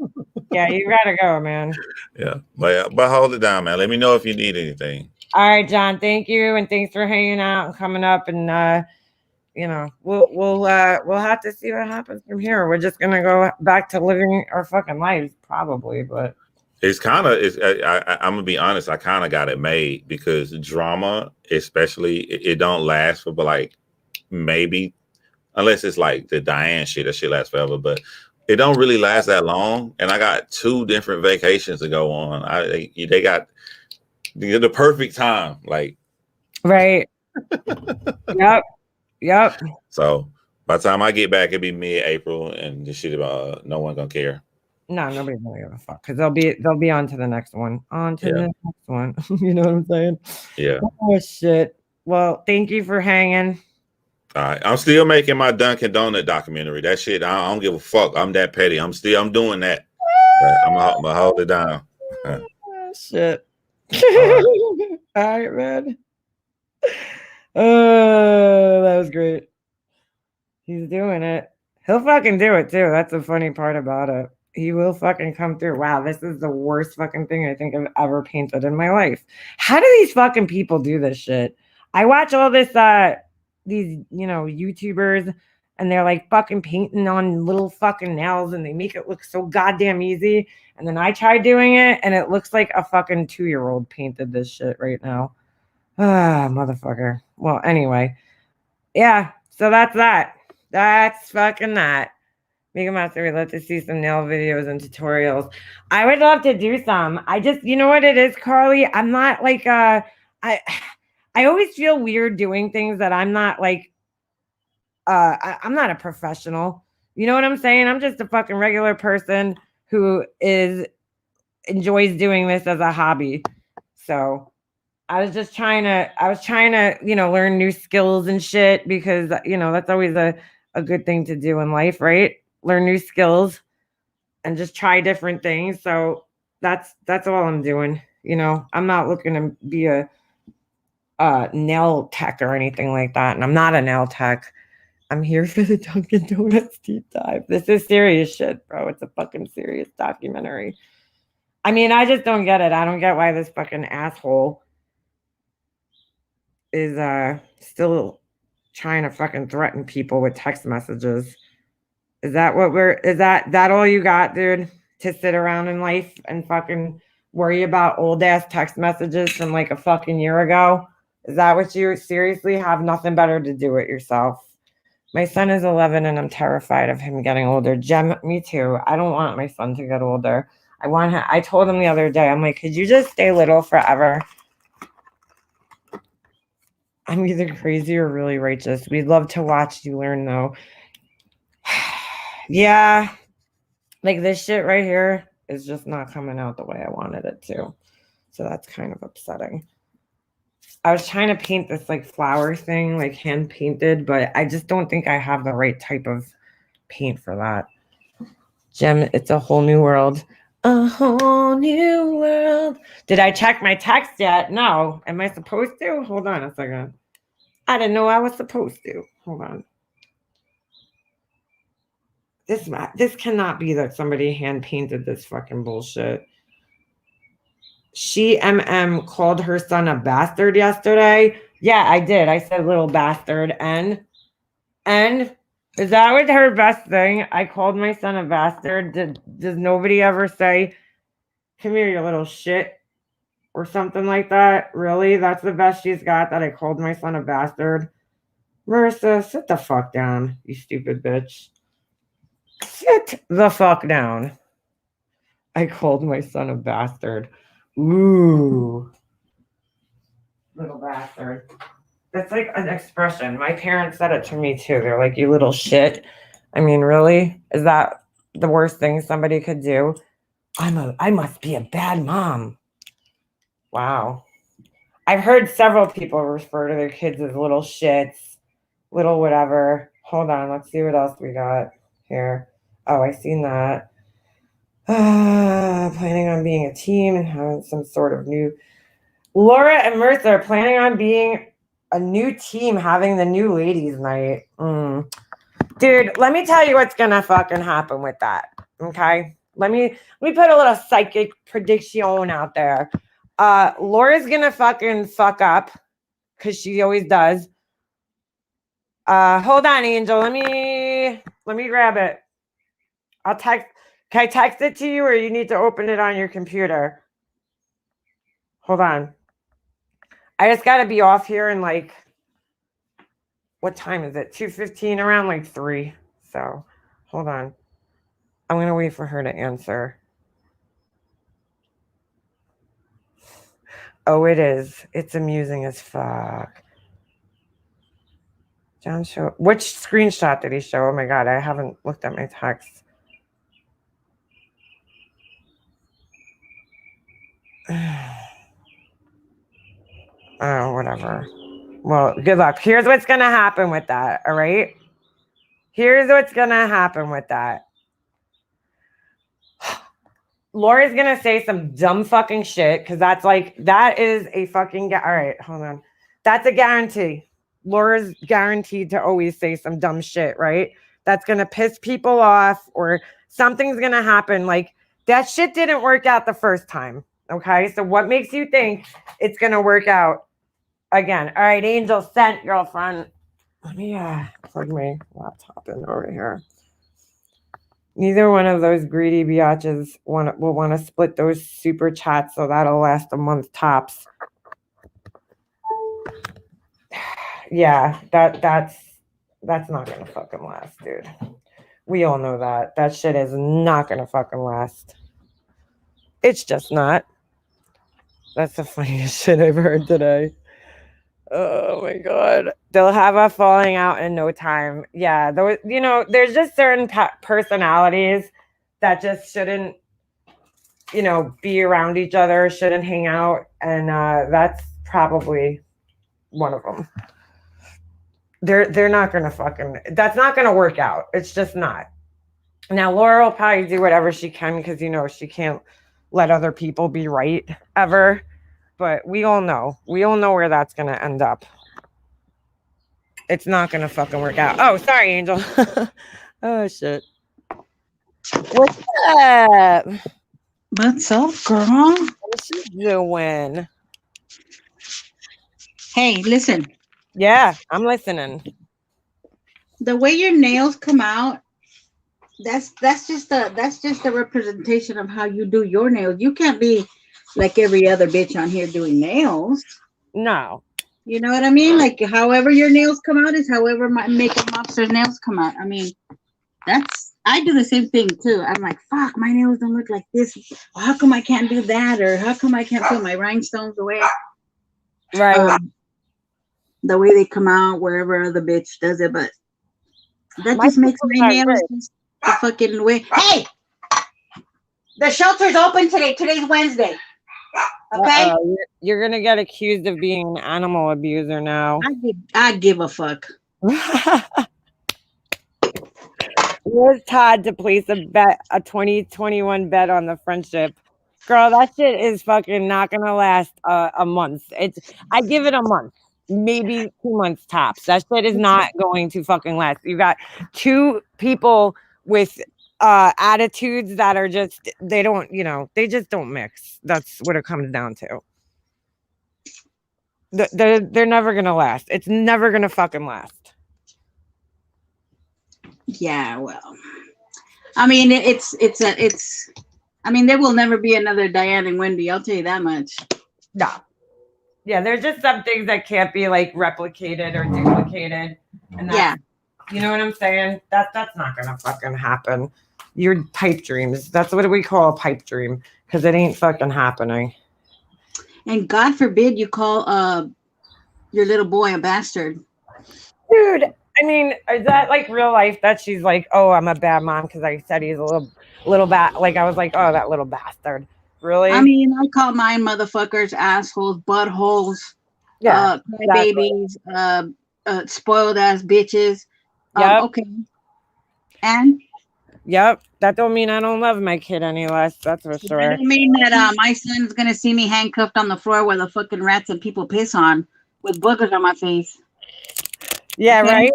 Yeah, you gotta go, man. Yeah, but hold it down, man. Let me know if you need anything. All right, John. Thank you, and thanks for hanging out and coming up and. We'll have to see what happens from here. We're just gonna go back to living our fucking lives, probably. But it's kind of. I'm gonna be honest. I kind of got it made because drama, especially, it don't last for maybe, unless it's like the Diane shit. That shit lasts forever, but it don't really last that long. And I got 2 different vacations to go on. They got the perfect time, right. Yep. So by the time I get back, it'll be mid-April, and this shit about no one gonna care. No, nobody's gonna give a fuck because they'll be on to the next one. On to Yeah. the next one. You know what I'm saying? Yeah. Oh shit. Well, thank you for hanging. All right. I'm still making my Dunkin' Donut documentary. That shit, I don't give a fuck. I'm that petty. I'm doing that. But I'm gonna hold it down. All Shit. right. All right, man. Oh, that was great. He's doing it. He'll fucking do it too. That's the funny part about it. He will fucking come through. Wow, this is the worst fucking thing I think I've ever painted in my life. How do these fucking people do this shit? I watch all this these, YouTubers, and they're like fucking painting on little fucking nails and they make it look so goddamn easy. And then I try doing it and it looks like a fucking 2-year-old painted this shit right now. Ah, motherfucker. Well, anyway. Yeah, so that's that. That's fucking that. Mega Master, we'd love to see some nail videos and tutorials. I would love to do some. I just, you know what it is, Carly? I'm not like I always feel weird doing things that I'm not like I'm not a professional. You know what I'm saying? I'm just a fucking regular person who enjoys doing this as a hobby. So I was trying to, learn new skills and shit because, that's always a good thing to do in life, right? Learn new skills and just try different things. So that's all I'm doing. I'm not looking to be a nail tech or anything like that. And I'm not a nail tech. I'm here for the Dunkin' Donuts deep dive. This is serious shit, bro. It's a fucking serious documentary. I mean, I just don't get it. I don't get why this fucking asshole is still trying to fucking threaten people with text messages. Is that all you got, dude? To sit around in life and fucking worry about old ass text messages from like a fucking year ago? Is that what you seriously have nothing better to do with yourself? My son is 11 and I'm terrified of him getting older. Jem, me too. I don't want my son to get older. I told him the other day, I'm like, could you just stay little forever? I'm either crazy or really righteous. We'd love to watch you learn, though. Yeah, like this shit right here is just not coming out the way I wanted it to. So that's kind of upsetting. I was trying to paint this like flower thing, like hand painted, but I just don't think I have the right type of paint for that. Jem, it's a whole new world. A whole new world. Did I check my text yet? No. Am I supposed to? Hold on a second. I didn't know I was supposed to. Hold on. This cannot be that somebody hand painted this fucking bullshit. She called her son a bastard yesterday. Yeah, I did. I said little bastard. And is that what her best thing? I called my son a bastard. Does nobody ever say, come here, you little shit? Or something like that? Really? That's the best she's got, that I called my son a bastard? Marissa, sit the fuck down, you stupid bitch. Sit the fuck down. I called my son a bastard. Ooh. Little bastard. That's like an expression. My parents said it to me too. They're like, you little shit. I mean, really? Is that the worst thing somebody could do? I must be a bad mom. Wow. I've heard several people refer to their kids as little shits, little whatever. Hold on, let's see what else we got here. Oh, I seen that. Planning on being a team and having some sort of new. Laura and Mercer are planning on being a new team, having the new ladies' night. Dude, let me tell you what's gonna fucking happen with that. Okay, let me put a little psychic prediction out there. Laura's gonna fucking fuck up because she always does. Hold on, Angel. Let me grab it. I'll text. Can I text it to you, or you need to open it on your computer? Hold on. I just gotta be off here in like, what time is it? 2:15, around like 3. So hold on. I'm gonna wait for her to answer. Oh, it is. It's amusing as fuck. John show. Which screenshot did he show? Oh my god, I haven't looked at my text. Oh, whatever. Well, good luck. Here's what's going to happen with that. All right. Here's what's going to happen with that. Laura's going to say some dumb fucking shit because that is a fucking, all right, hold on. That's a guarantee. Laura's guaranteed to always say some dumb shit, right? That's going to piss people off or something's going to happen. Like that shit didn't work out the first time. Okay. So what makes you think it's going to work out again? All right. Angel sent, girlfriend. Let me plug my laptop in over here. Neither one of those greedy biatches will want to split those super chats, so that'll last a month tops. Yeah, that's not gonna fucking last, dude. We all know that. That shit is not gonna fucking last. It's just not. That's the funniest shit I've heard today. Oh my god. They'll have a falling out in no time. Yeah, those, there's just certain personalities that just shouldn't, be around each other, shouldn't hang out, and that's probably one of them. They're not gonna that's not gonna work out. It's just not. Now Laura will probably do whatever she can because she can't let other people be right ever. But we all know where that's going to end up. It's not going to fucking work out. Oh, sorry, Angel. Oh, shit. What's up? What's up, girl? What's you doing? Hey, listen. Yeah, I'm listening. The way your nails come out, that's just a representation of how you do your nails. You can't be like every other bitch on here doing nails. No. You know what I mean? Like however your nails come out is however my makeup mobster's nails come out. I mean, I do the same thing too. I'm like, fuck, my nails don't look like this. How come I can't do that? Or how come I can't put my rhinestones away? Right. The way they come out, wherever other bitch does it, but that just makes my nails just the fucking way. Hey! The shelter's open today. Today's Wednesday. Okay? You're gonna get accused of being an animal abuser now. I give a fuck. Where's Todd to place a 2021 bet on the friendship? Girl, that shit is fucking not gonna last a month. I give it a month, maybe 2 months tops. That shit is not going to fucking last. You got two people with attitudes that are just they just don't mix. That's what it comes down to. They're never gonna last. It's never gonna fucking last. Yeah, well, I mean, I mean, there will never be another Diane and Wendy. I'll tell you that much. No. Yeah, there's just some things that can't be like replicated or duplicated. And you know what I'm saying? That's not gonna fucking happen. Your pipe dreams. That's what we call a pipe dream because it ain't fucking happening. And God forbid you call your little boy a bastard. Dude, I mean, is that like real life that she's like, oh, I'm a bad mom because I said he's a little bad. Like I was like, oh, that little bastard. Really? I mean, I call mine motherfuckers, assholes, buttholes, babies, spoiled ass bitches. Yep. Okay. And? Yep. That don't mean I don't love my kid any less. That's for sure. That don't mean that my son's gonna see me handcuffed on the floor where the fucking rats and people piss on with boogers on my face. Yeah, okay? Right?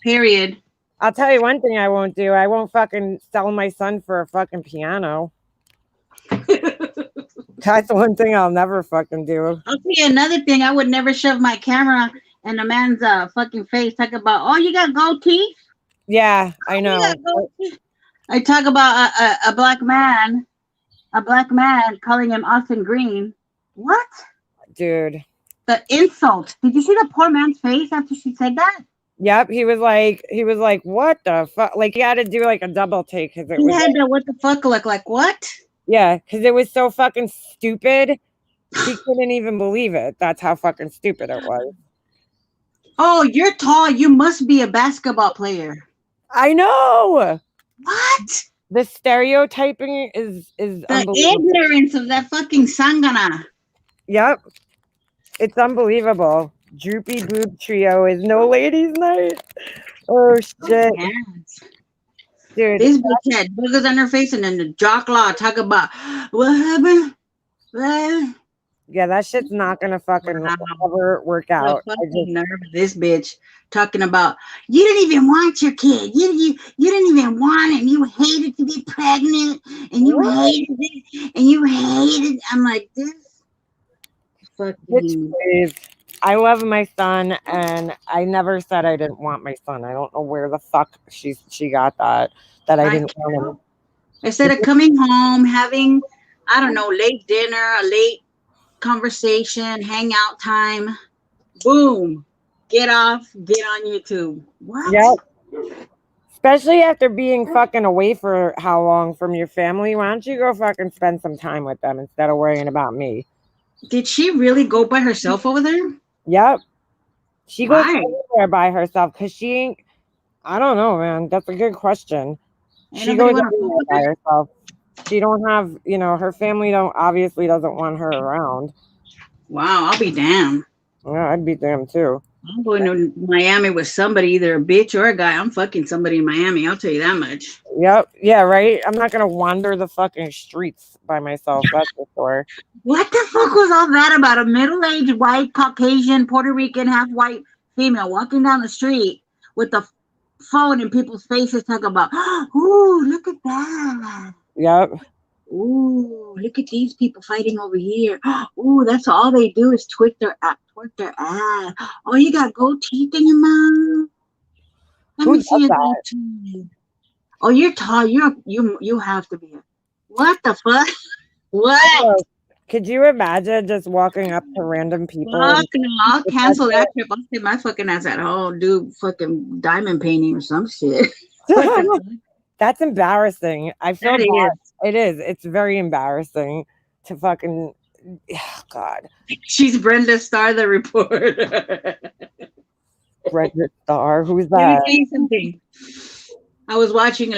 Period. I'll tell you one thing I won't do. I won't fucking sell my son for a fucking piano. That's one thing I'll never fucking do. I'll tell you another thing. I would never shove my camera in a man's fucking face. Talk about, oh, you got gold teeth? Yeah, I know. I talk about a black man calling him Austin Green. What? Dude. The insult. Did you see the poor man's face after she said that? Yep, he was like, what the fuck? Like he had to do like a double take because he had to what the fuck look like what? Yeah, because it was so fucking stupid. He couldn't even believe it. That's how fucking stupid it was. Oh, you're tall. You must be a basketball player. I know. What? The stereotyping is The unbelievable. ignorance of that fucking sangana. Yep. It's unbelievable. Droopy boob trio is no ladies' night. Oh shit. Yes. Dude. This bitch had boogers on her face, and then the jock law talk about what happened. What? Yeah, that shit's not gonna fucking Wow. ever work The out. fucking nerve of this bitch talking about you didn't even want your kid. You didn't even want it. And you hated to be pregnant, and you hated it, and you hated. I'm like this. Bitch, Fucking. please. I love my son, and I never said I didn't want my son. I don't know where the fuck she got that I didn't want him. Instead of coming home, having, I don't know, late dinner, a late conversation, hangout time, boom, get off, get on YouTube. What? Yep. Especially after being fucking away for how long from your family. Why don't you go fucking spend some time with them instead of worrying about me? Did she really go by herself over there? Yep. She goes Why? everywhere by herself because she ain't. I don't know, man. That's a good question. Ain't She nobody goes wanna fuck everywhere with by her? herself. She don't have, her family obviously doesn't want her around. Wow, I'll be damned. Yeah, I'd be damned too. I'm going to Miami with somebody, either a bitch or a guy. I'm fucking somebody in Miami. I'll tell you that much. Yep. Yeah, right. I'm not gonna wander the fucking streets by myself. That's for sure. What the fuck was all that about? A middle-aged white Caucasian Puerto Rican half white female walking down the street with the phone in people's faces talking about, ooh, look at that. Yep. Ooh, look at these people fighting over here. Ooh, that's all they do is twerk their ass. Oh, you got gold teeth in your mouth. Let Who me does see your that? gold teeth. Oh, you're tall. You have to be. What the fuck? What? Could you imagine just walking up to random people? Fuck no, I'll cancel that trip. I'll stay my fucking ass at home, do fucking diamond painting or some shit. That's embarrassing. I feel That bad. is. It is. It's very embarrassing to fucking. God. She's Brenda Starr, the reporter. Brenda Starr. Who's Let me that? tell you something. I was watching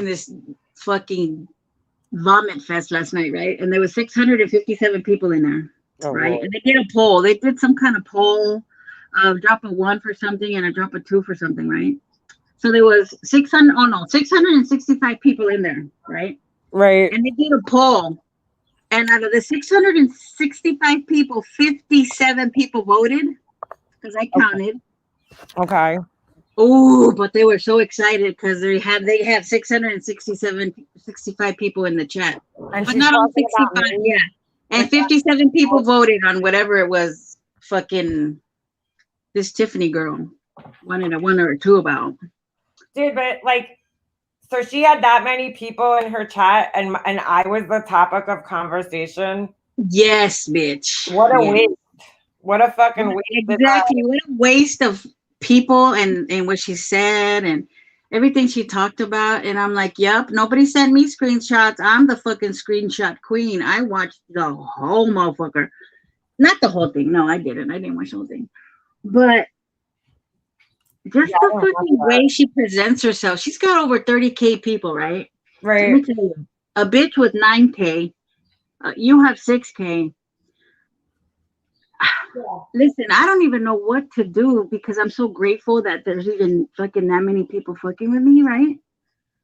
this fucking vomit fest last night, right? And there was 657 people in there, Oh, right? Lord. And they did a poll. They did some kind of poll of drop a 1 for something and a drop a 2 for something, right? So there was 665 people in there, right? Right. And they did a poll. And out of the 665 people, 57 people voted because I counted. Okay. Oh, but they were so excited because they had 65 people in the chat. And But she's not all talking about 65, me. yeah. And 57 people voted on whatever it was fucking this Tiffany girl wanted a 1 or a 2 about. Dude, but so she had that many people in her chat, and I was the topic of conversation. Yes, bitch. What a Yeah. waste! What a fucking waste! Exactly. What a waste of people and what she said and everything she talked about. And I'm like, yep, nobody sent me screenshots. I'm the fucking screenshot queen. I watched the whole motherfucker. Not the whole thing. No, I didn't. I didn't watch the whole thing. But just the fucking way she presents herself. She's got over 30K people, right? Right. Let me tell you, a bitch with 9K, you have 6K. Listen, I don't even know what to do because I'm so grateful that there's even fucking that many people fucking with me, right?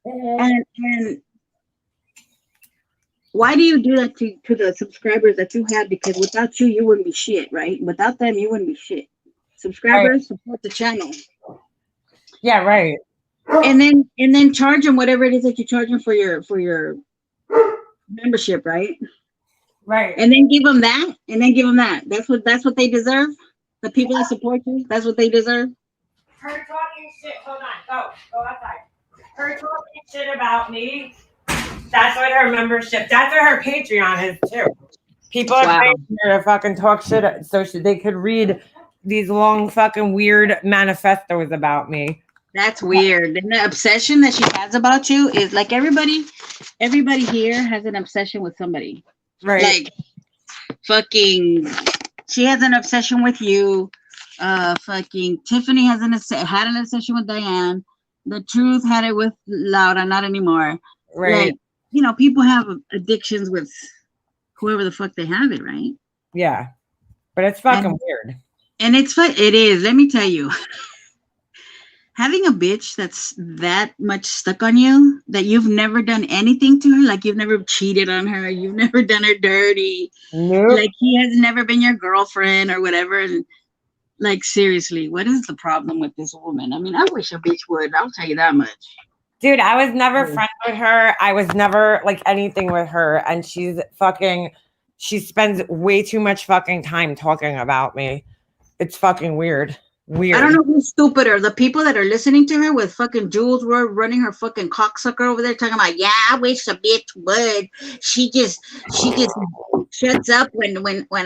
And why do you do that to the subscribers that you have? Because without you, you wouldn't be shit, right? Without them, you wouldn't be shit. Subscribers, support the channel. Yeah, right. And then charge them whatever it is that you charge them for your membership, right? Right. And then give them that, and then give them that. That's what they deserve. The people that support you, that's what they deserve. Her talking shit. Hold on. Go outside. Her talking shit about me. That's what her membership. That's what her Patreon is too. People are paying her to fucking talk shit so they could read these long fucking weird manifestos about me. That's weird. And the obsession that she has about you is like everybody here has an obsession with somebody. Right. Like fucking she has an obsession with you. Fucking Tiffany had an obsession with Diane. The Truth had it with Laura, not anymore. Right. Like, you know, people have addictions with whoever the fuck they have it, right? Yeah. But it's fucking weird. And it's fun. It is. Let me tell you, having a bitch that's that much stuck on you that you've never done anything to her, like you've never cheated on her, you've never done her dirty, Nope. like he has never been your girlfriend or whatever. And like, seriously, what is the problem with this woman? I mean, I wish a bitch would. I'll tell you that much. Dude, I was never friends with her. I was never like anything with her. And she spends way too much fucking time talking about me. It's fucking weird. Weird. I don't know who's stupider, the people that are listening to her with fucking Jules Ward running her fucking cocksucker over there talking about, yeah, I wish a bitch would. She just shuts up when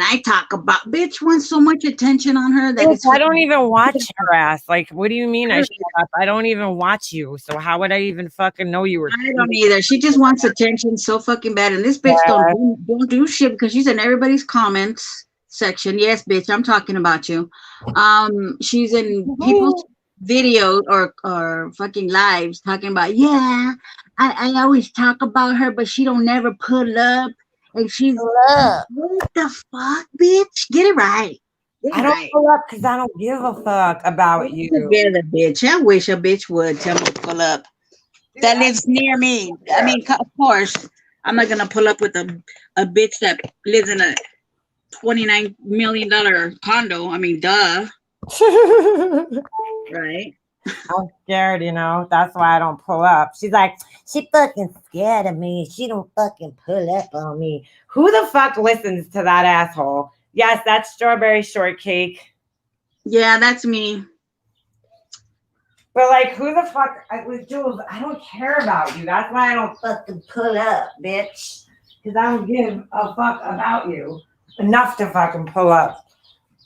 I talk about. Bitch wants so much attention on her that I don't even watch her ass. Like, what do you mean I shut up? I don't even watch you. So how would I even fucking know you were? I don't either. She just wants attention so fucking bad. And this bitch don't do shit because she's in everybody's comments section. Yes, bitch, I'm talking about you. She's in people's videos or fucking lives talking about, yeah, I always talk about her, but she don't never pull up. And she's what the fuck, bitch? Get it right. I don't pull up because I don't give a fuck about you. Together, bitch. I wish a bitch would tell me to pull up. That lives near me. I mean, of course, I'm not gonna pull up with a bitch that lives in a $29 million condo. I mean, duh. Right? I'm scared, you know. That's why I don't pull up. She's like, she fucking scared of me. She don't fucking pull up on me. Who the fuck listens to that asshole? Yes, that's strawberry shortcake. Yeah, that's me. But like, who the fuck? With Jules, I don't care about you. That's why I don't fucking pull up, bitch. Because I don't give a fuck about you enough to fucking pull up.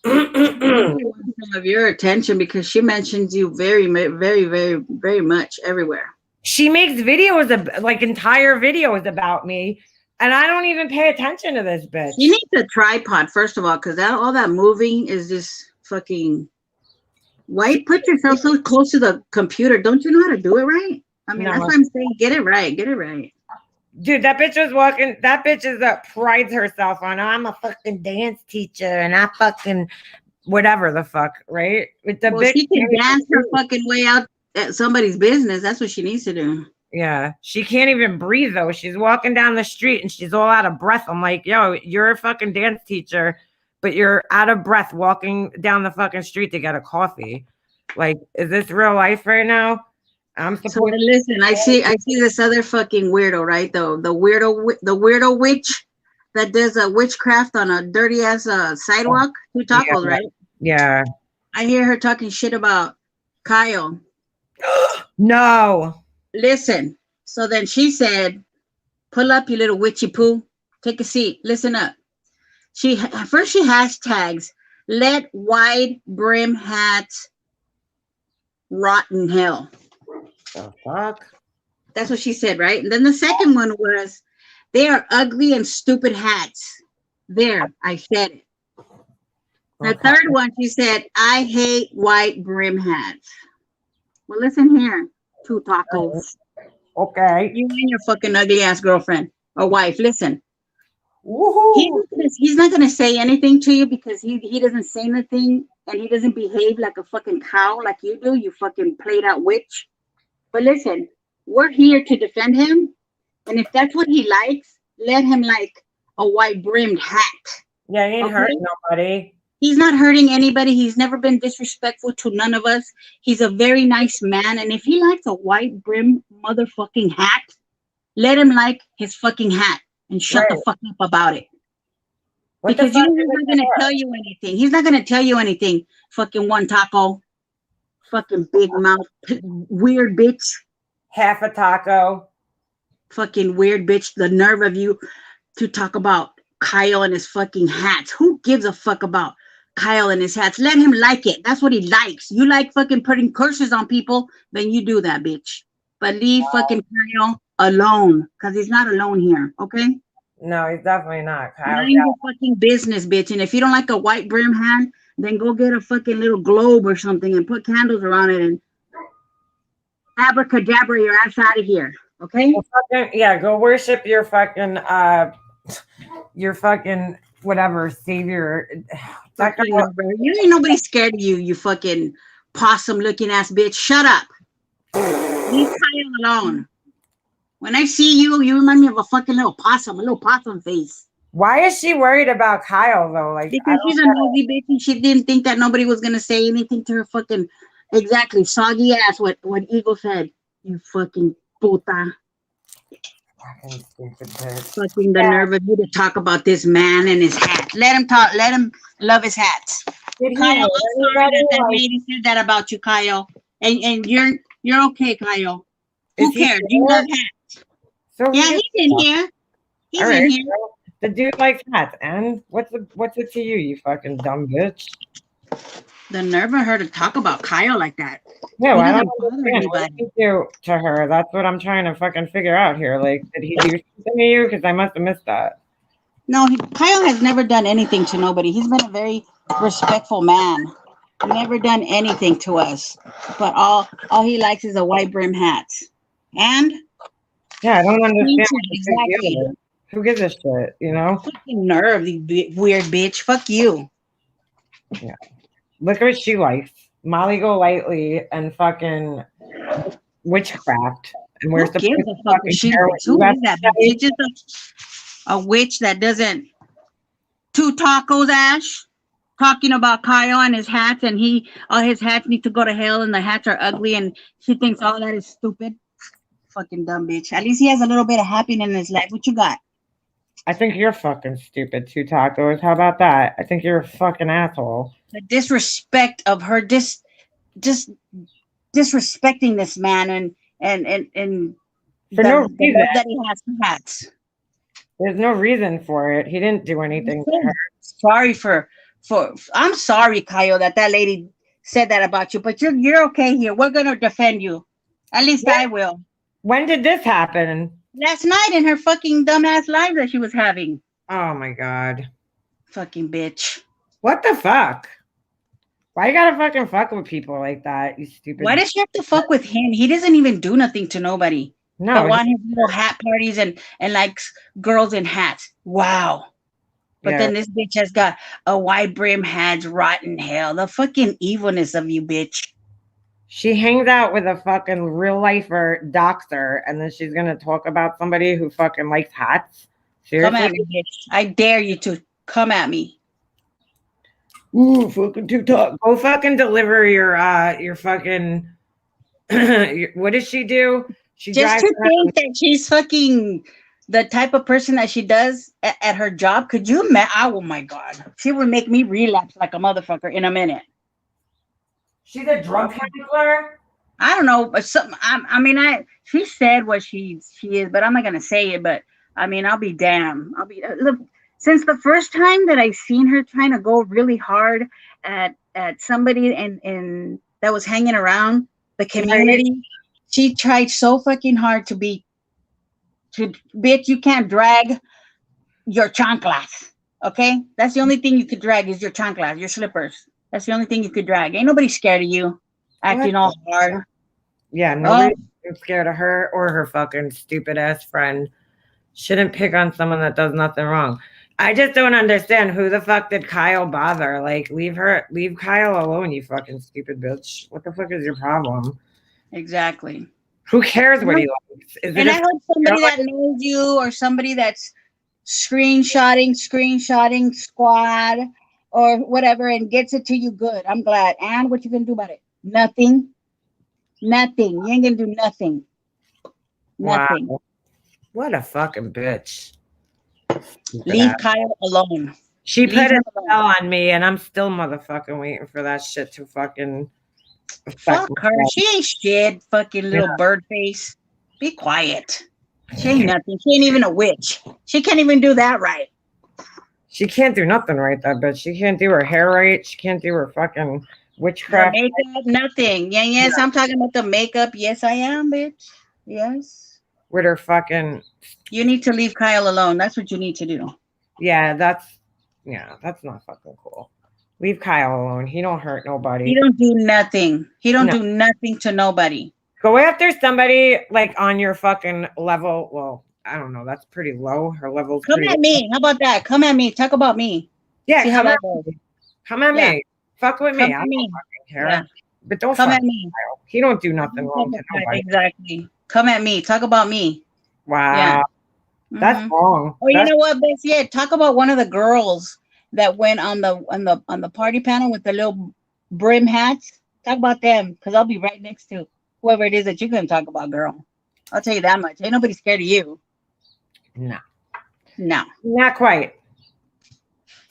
Some of your attention because she mentions you very, very, very, very much everywhere. She makes videos of like entire videos about me, and I don't even pay attention to this bitch. You need a tripod first of all, because all that moving is just fucking. Why put yourself so close to the computer? Don't you know how to do it right? I mean, that's what I'm saying. Get it right. Get it right. Dude, that bitch was walking. That bitch is prides herself on, I'm a fucking dance teacher and I fucking whatever the fuck, right? With the bitch, she can dance her fucking way out at somebody's business. That's what she needs to do. Yeah, she can't even breathe though. She's walking down the street and she's all out of breath. I'm like, yo, you're a fucking dance teacher, but you're out of breath walking down the fucking street to get a coffee. Like, is this real life right now? I'm supposed to listen. I see this other fucking weirdo, right? The weirdo witch that does a witchcraft on a dirty ass sidewalk. Two tacos, right? Yeah. I hear her talking shit about Kyle. No. Listen. So then she said, "Pull up, you little witchy poo. Take a seat. Listen up." She hashtags let wide brim hats rot in hell. The fuck? That's what she said, right? And then the second one was, they are ugly and stupid hats. There, I said it. The third one, she said, I hate white brim hats. Well, listen here, two tacos. Okay. You and your fucking ugly ass girlfriend or wife, listen. He's not gonna say anything to you because he doesn't say anything and he doesn't behave like a fucking cow like you do, you fucking played out witch. But listen, we're here to defend him, and if that's what he likes, let him like a white brimmed hat. Yeah, he ain't hurting nobody. He's not hurting anybody. He's never been disrespectful to none of us. He's a very nice man, and if he likes a white brim motherfucking hat, let him like his fucking hat and shut the fuck up about it. Because you know he's not gonna tell you anything. He's not gonna tell you anything. Fucking one taco. Fucking big mouth, weird bitch. Half a taco. Fucking weird bitch. The nerve of you to talk about Kyle and his fucking hats. Who gives a fuck about Kyle and his hats? Let him like it. That's what he likes. You like fucking putting curses on people, then you do that, bitch. But leave fucking Kyle alone, because he's not alone here, okay? No, he's definitely not. Kyle. Mind your fucking business, bitch. And if you don't like a white brim hat, then go get a fucking little globe or something and put candles around it and abracadabra your ass out of here. Okay? Yeah, go worship your fucking whatever savior. That Fucking girl, number. You ain't nobody scared of you, you fucking possum looking ass bitch. Shut up. Leave Kyle alone. When I see you, you remind me of a fucking little possum face. why is she worried about Kyle though? Like, I Because she's a don't know. nosy bitch and she didn't think that nobody was gonna say anything to her fucking exactly soggy ass. What Eagle said. You fucking puta. Fucking stupid bitch. Fucking the nerve of you to talk about this man and his hat. Let him talk. Let him love his hats. Did he Kyle, hate I'm sorry that anybody? Like, lady said that about you, Kyle. And you're okay, Kyle. Who is he cares? You here? love hats. So who Yeah, gives he's in a fuck? here. He's All in right, here. well, the dude likes hats, and what's it to you, you fucking dumb bitch? The nerve of her to talk about Kyle like that. No, He I doesn't don't bother understand. What anybody. did he do to her? That's what I'm trying to fucking figure out here. Like, did he do something to you? Because I must have missed that. No, Kyle has never done anything to nobody. He's been a very respectful man. Never done anything to us. But all he likes is a white brim hat. And Yeah, I don't understand what the big exactly. deal is. Who gives a shit, you know? Fucking nerve, you weird bitch. Fuck you. Yeah. Look what she likes. Molly Golightly and fucking witchcraft. And we're Who supposed gives to a fuck fucking if she care is? what Who you have is to that bitch? say. She's just a witch that doesn't. Two tacos, Ash. Talking about Kyle and his hats, and all his hats need to go to hell, and the hats are ugly, and she thinks all that is stupid. Fucking dumb bitch. At least he has a little bit of happiness in his life. What you got? I think you're fucking stupid, two tacos. How about that? I think you're a fucking asshole. The disrespect of her, just disrespecting this man, and For no the reason. love that he has for hats. There's no reason for it. He didn't do anything to her. Sorry for. I'm sorry, Kyle, that lady said that about you, but you're okay here. We're gonna defend you. At least I will. When did this happen? Last night in her fucking dumbass live that she was having. Oh my god. Fucking bitch. What the fuck? Why you gotta fucking fuck with people like that, you stupid? Why does she have to fuck with him? He doesn't even do nothing to nobody. No, But want his little hat parties and likes girls in hats. Wow. But yeah. then this bitch has got a white brim hat, rotten hell. The fucking evilness of you, bitch. She hangs out with a fucking real lifer doctor, and then she's gonna talk about somebody who fucking likes hats. Seriously? Come at me, bitch. I dare you to come at me. Ooh, fucking TikTok. Go fucking deliver your fucking what does she do? She Just drives to around. think that she's fucking the type of person that she does at her job. Could you imagine? Oh my god, she would make me relapse like a motherfucker in a minute. She's a drug handler. I don't know, but she said what she is, but I'm not gonna say it. But I mean, I'll be damned. Look, since the first time that I seen her trying to go really hard at somebody and that was hanging around the community, she tried so fucking hard to bitch. You can't drag your chanclas, okay? That's the only thing you could drag is your chanclas, your slippers. That's the only thing you could drag. Ain't nobody scared of you. Acting all hard. Yeah, nobody's scared of her or her fucking stupid ass friend. Shouldn't pick on someone that does nothing wrong. I just don't understand who the fuck did Kyle bother. Like, leave Kyle alone, you fucking stupid bitch. What the fuck is your problem? Exactly. Who cares what he likes? And I hope somebody that knows you or somebody that's screenshotting squad or whatever and gets it to you good. I'm glad. And what you gonna do about it? Nothing. You ain't gonna do nothing. Nothing. Wow. What a fucking bitch. Leave Kyle alone. She put a spell on me, and I'm still motherfucking waiting for that shit to fucking fuck her. She ain't shit, fucking little bird face. Be quiet. She ain't nothing. She ain't even a witch. She can't even do that right. She can't do nothing right, that bitch. She can't do her hair right. She can't do her fucking witchcraft. The makeup, nothing. Yes, I'm talking about the makeup. Yes, I am, bitch. Yes. With her fucking. You need to leave Kyle alone. That's what you need to do. Yeah, that's not fucking cool. Leave Kyle alone. He don't hurt nobody. He don't do nothing. He don't do nothing to nobody. Go after somebody like on your fucking level. Well, I don't know. That's pretty low. Her level's Come pretty at me. How about that? Come at me. Talk about me. Yeah, See how that goes. Come at Yeah. me. Fuck with Come me. I at don't me. fucking care. Yeah. But don't Come fuck at me. Kyle. He don't do nothing wrong to nobody. Exactly. Come at me. Talk about me. Wow. Yeah. That's wrong. Oh, you know what, Bess? Yeah, talk about one of the girls that went on the party panel with the little brim hats. Talk about them, because I'll be right next to whoever it is that you're gonna talk about, girl. I'll tell you that much. Ain't nobody scared of you. No. No. Not quite.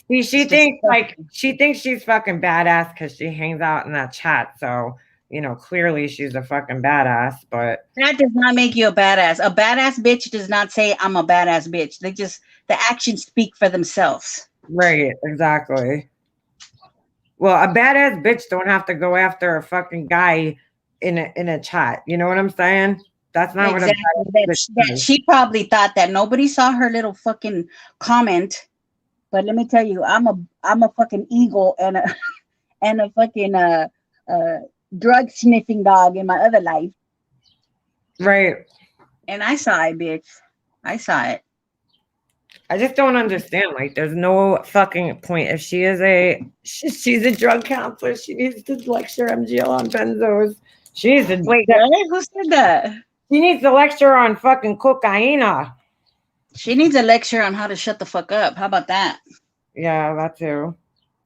See, she It's thinks disgusting. she thinks she's fucking badass because she hangs out in that chat. So, you know, clearly she's a fucking badass, but That does not make you a badass. A badass bitch does not say I'm a badass bitch. The actions speak for themselves. right, exactly. Well, a badass bitch don't have to go after a fucking guy in a chat. You know what I'm saying? That's not Exactly. what a badass bitch That does. she probably thought that nobody saw her little fucking comment. But let me tell you, I'm a fucking eagle and a and a fucking drug sniffing dog in my other life. Right. And I saw it, bitch. I saw it. I just don't understand. Like, there's no fucking point. If she is she's a drug counselor, she needs to lecture MGL on benzos. She needs to Wait, really? Who said that? She needs to lecture on fucking cocaine. She needs a lecture on how to shut the fuck up. How about that? Yeah, that too.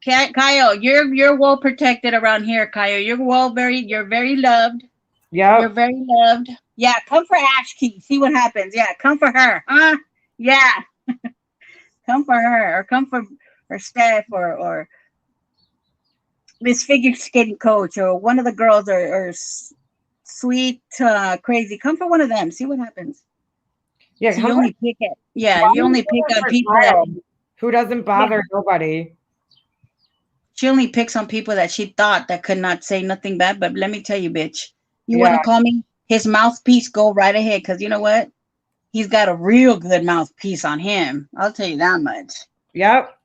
Kyle, you're well protected around here, Kyle. You're very loved. Yeah. You're very loved. Yeah, come for Ash Key. See what happens. Yeah, come for her. Huh? Yeah. Come for her. Or come for Steph or this figure skating coach or one of the girls or sweet crazy. Come for one of them. See what happens. Yeah, so you only pick it. Yeah, you only pick on people who doesn't bother nobody. She only picks on people that she thought that could not say nothing bad. But let me tell you, bitch, you want to call me his mouthpiece? Go right ahead, because you know what? He's got a real good mouthpiece on him. I'll tell you that much. Yep.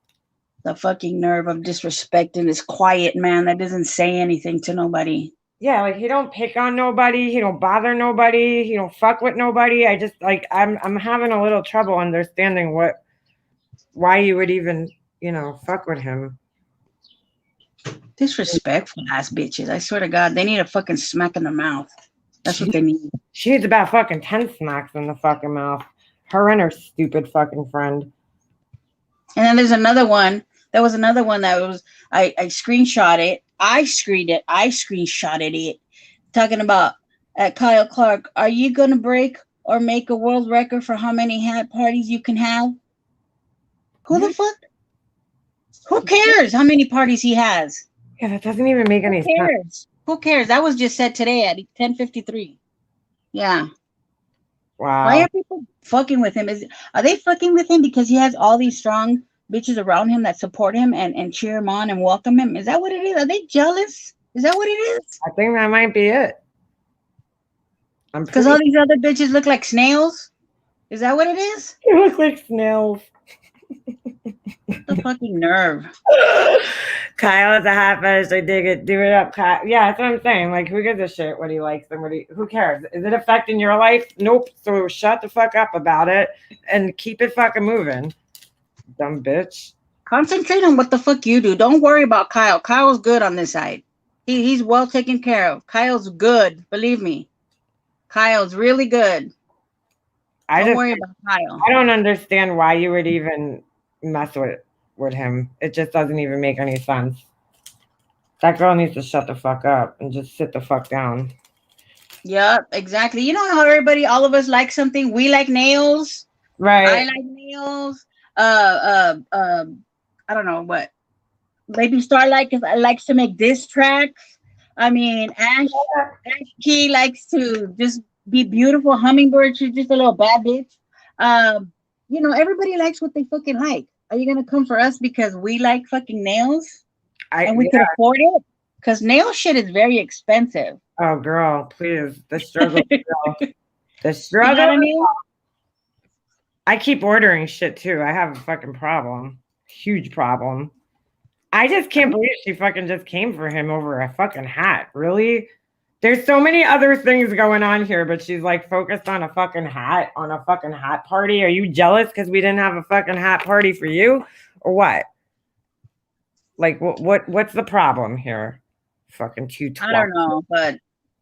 The fucking nerve of disrespecting this quiet man that doesn't say anything to nobody. Yeah, like he don't pick on nobody, he don't bother nobody, he don't fuck with nobody. I just like I'm having a little trouble understanding why you would even, fuck with him. Disrespectful ass bitches. I swear to God, they need a fucking smack in the mouth. That's what they need. She needs about fucking 10 smacks in the fucking mouth. Her and her stupid fucking friend. And then there's another one. There was another one that was I screenshot it. I screenshotted it. Talking about Kyle Clark, are you gonna break or make a world record for how many hat parties you can have? Who the fuck? Who cares how many parties he has? Yeah, that doesn't even make any sense. Who cares? That was just said today at 10:53. Yeah. Wow. Why are people fucking with him? Are they fucking with him because he has all these strong bitches around him that support him and cheer him on and welcome him? Is that what it is? Are they jealous? Is that what it is? I think that might be it. Because all these other bitches look like snails? Is that what it is? They look like snails. The fucking nerve. Kyle is a hot fetish. I dig it. Do it up, Kyle. Yeah, that's what I'm saying. Like, who gives a shit what he likes and who cares? Is it affecting your life? Nope. So shut the fuck up about it and keep it fucking moving. Dumb bitch. Concentrate on what the fuck you do. Don't worry about Kyle. Kyle's good on this side. He's well taken care of. Kyle's good. Believe me. Kyle's really good. Don't worry about Kyle. I don't understand why you would even mess with him. It just doesn't even make any sense. That girl needs to shut the fuck up and just sit the fuck down. Yep, exactly. You know how all of us like something? We like nails. Right. I like nails. I don't know what. Maybe Starlight likes to make diss tracks. I mean, Ash Key likes to just be beautiful. Hummingbird, she's just a little bad bitch. Everybody likes what they fucking like. Are you gonna come for us because we like fucking nails and we can afford it? Because nail shit is very expensive. Oh, girl, please. The struggle. The struggle. You know what I mean? I keep ordering shit too. I have a fucking problem. Huge problem. I just can't believe she fucking just came for him over a fucking hat. Really? There's so many other things going on here, but she's like focused on a fucking hat party. Are you jealous because we didn't have a fucking hat party for you, or what? Like what's the problem here? Fucking two. I don't know, but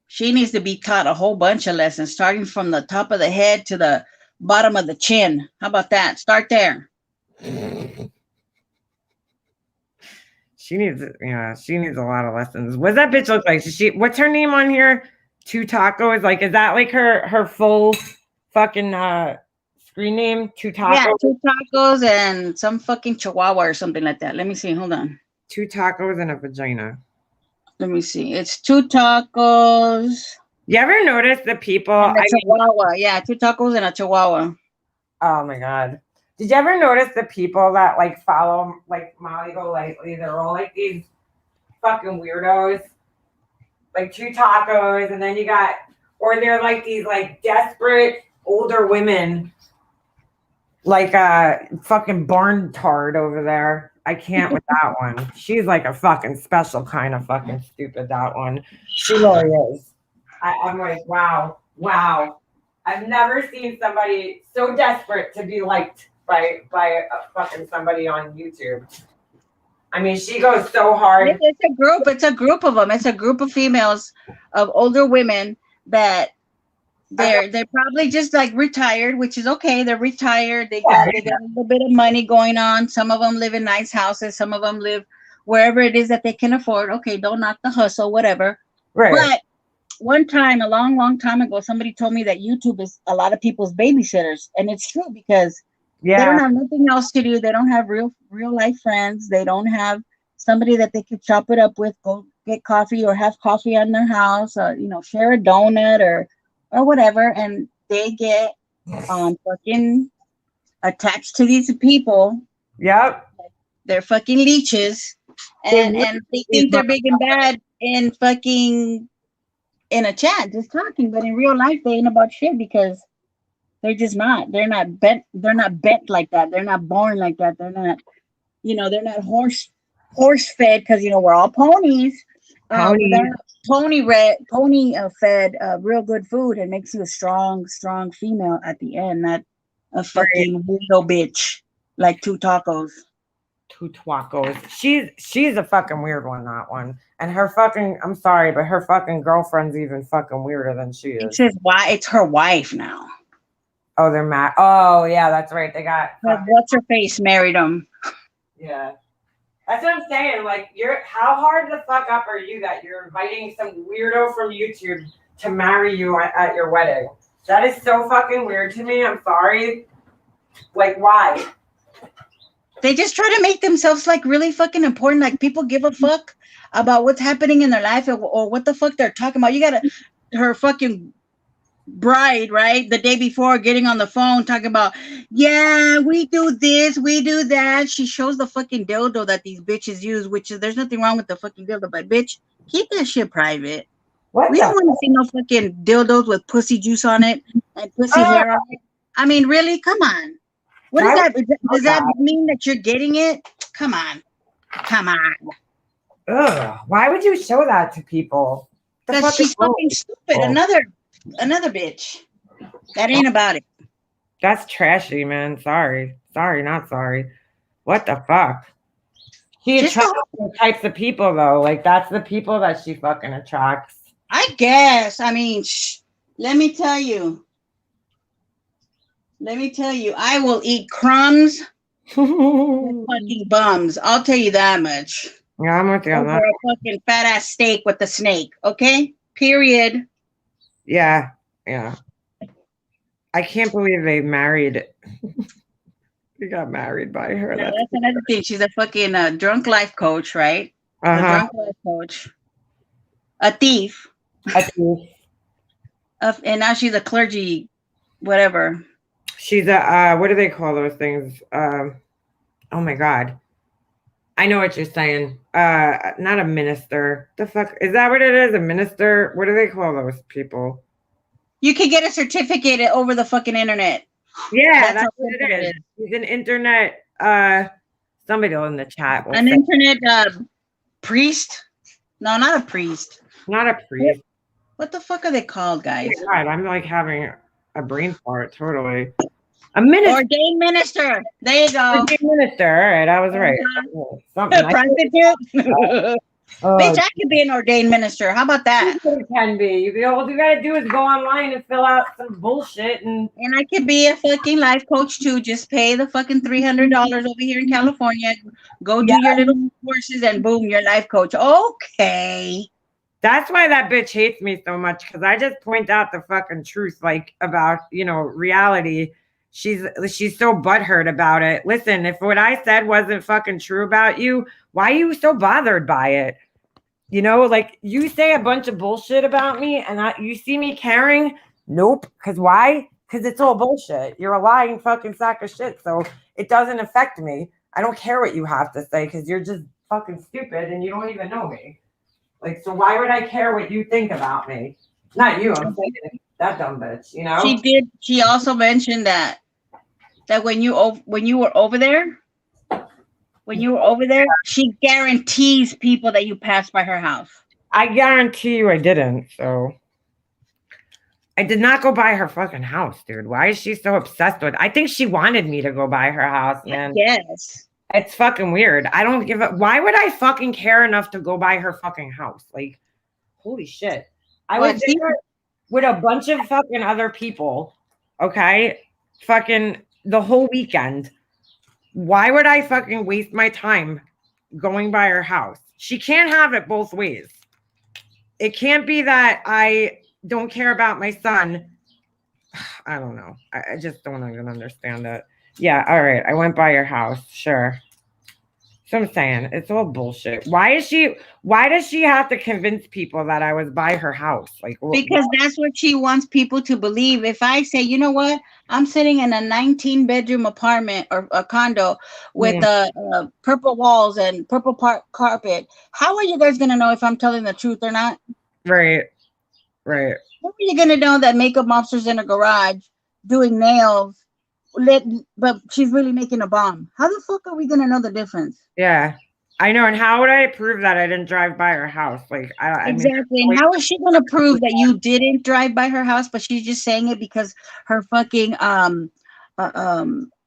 she needs to be taught a whole bunch of lessons, starting from the top of the head to the bottom of the chin. How about that? Start there. She needs a lot of lessons. What's that bitch look like? What's her name on here? Two Tacos. Like, is that like her full fucking screen name? Two Tacos. Yeah, two tacos and some fucking chihuahua or something like that. Let me see. Hold on. Two tacos and a vagina. Let me see. It's two tacos. You ever notice the people? And a chihuahua. Yeah, two tacos and a chihuahua. Oh my god. Did you ever notice the people that like follow like Molly Golightly? They're all like these fucking weirdos. Like two tacos, and then you got, or they're like these like desperate older women, like a fucking barn tard over there. I can't with that one. She's like a fucking special kind of fucking stupid, that one. She really is. I'm like, wow. I've never seen somebody so desperate to be liked by a fucking somebody on YouTube. I mean, she goes so hard. It's a group. It's a group of them. It's a group of females, of older women that they're probably just like retired, which is okay. They're retired. They got a little bit of money going on. Some of them live in nice houses. Some of them live wherever it is that they can afford. Okay, don't knock the hustle, whatever. Right. But one time, a long, long time ago, somebody told me that YouTube is a lot of people's babysitters, and it's true because they don't have nothing else to do. They don't have real life friends. They don't have somebody that they could chop it up with, go get coffee or have coffee in their house, or share a donut or whatever. And they get fucking attached to these people. Yep. They're fucking leeches, and they think they're big and bad in fucking in a chat, just talking. But in real life, they ain't about shit because they're just not. They're not bent. They're not bent like that. They're not born like that. They're not, they're not horse fed because we're all ponies. Pony fed real good food and makes you a strong female at the end, not a fucking weirdo bitch like two tacos. Two tacos. She's a fucking weird one, that one. And her fucking, I'm sorry, but her fucking girlfriend's even fucking weirder than she is. It's her wife now. Oh, they're mad. Oh, yeah, that's right. They got what's her face married him. Yeah. That's what I'm saying. Like, how hard the fuck up are you that you're inviting some weirdo from YouTube to marry you at your wedding? That is so fucking weird to me. I'm sorry. Like, why? They just try to make themselves like really fucking important. Like people give a fuck about what's happening in their life or what the fuck they're talking about. You got her fucking bride, right? The day before, getting on the phone talking about, yeah, we do this, we do that. She shows the fucking dildo that these bitches use, which is, there's nothing wrong with the fucking dildo, but bitch, keep that shit private. We don't want to see no fucking dildos with pussy juice on it and pussy hair on it. I mean, really? Come on. What is that? Does that mean that you're getting it? Come on. Ugh. Why would you show that to people? Because she's fucking stupid. Another bitch. That ain't about it. That's trashy, man. Sorry, not sorry. What the fuck? She attracts those types of people, though. Like, that's the people that she fucking attracts. I guess. I mean, let me tell you. I will eat crumbs with fucking bums. I'll tell you that much. Yeah, I'm with you on that. A fucking fat ass steak with the snake. Okay? Period. Yeah. I can't believe they married. He got married by her. No, that's another thing. She's a fucking drunk life coach, right? A drunk life coach. A thief. And now she's a clergy, whatever. She's a, what do they call those things? Oh my God. I know what you're saying. Not a minister. The fuck? Is that what it is? A minister? What do they call those people? You can get a certificate over the fucking internet. Yeah, that's what it is. He's an internet, somebody in the chat. An internet priest? No, not a priest. Not a priest. What the fuck are they called, guys? Oh my God, I'm like having a brain fart. Totally. A minister. Ordained minister. There you go. Minister. All right, I was right. Something. Prostitute. Bitch, I could be an ordained minister. How about that? You can be. All you gotta do is go online and fill out some bullshit and I could be a fucking life coach too. Just pay the fucking $300 over here in California. Go do your little courses and boom, you're life coach. Okay. That's why that bitch hates me so much, because I just point out the fucking truth, like about, reality. She's so butthurt about it. Listen, if what I said wasn't fucking true about you, why are you so bothered by it? Like you say a bunch of bullshit about me and you see me caring? Nope. Because why? Because it's all bullshit. You're a lying fucking sack of shit. So it doesn't affect me. I don't care what you have to say because you're just fucking stupid and you don't even know me. Like, so why would I care what you think about me? Not you. I'm saying that dumb bitch, She did. She also mentioned that when you were over there, she guarantees people that you passed by her house. I guarantee you I didn't. So I did not go by her fucking house, dude. Why is she so obsessed with? I think she wanted me to go by her house, man. Yes. It's fucking weird. I don't give a. Why would I fucking care enough to go by her fucking house? Like, holy shit. I was there with a bunch of fucking other people. Okay. Fucking the whole weekend. Why would I fucking waste my time going by her house? She can't have it both ways. It can't be that I don't care about my son. I don't know. I just don't even understand it. Yeah, all right. I went by your house. Sure. So I'm saying it's all bullshit. Why does she have to convince people that I was by her house? Like, because that's what she wants people to believe. If I say, you know what, I'm sitting in a 19-bedroom apartment or a condo with purple walls and purple carpet, how are you guys gonna know if I'm telling the truth or not? Right. How are you gonna know that makeup monster's in a garage doing nails? But she's really making a bomb. How the fuck are we gonna know the difference? Yeah, I know. And how would I prove that I didn't drive by her house? Like, exactly. And how is she gonna prove that you didn't drive by her house, but she's just saying it because her fucking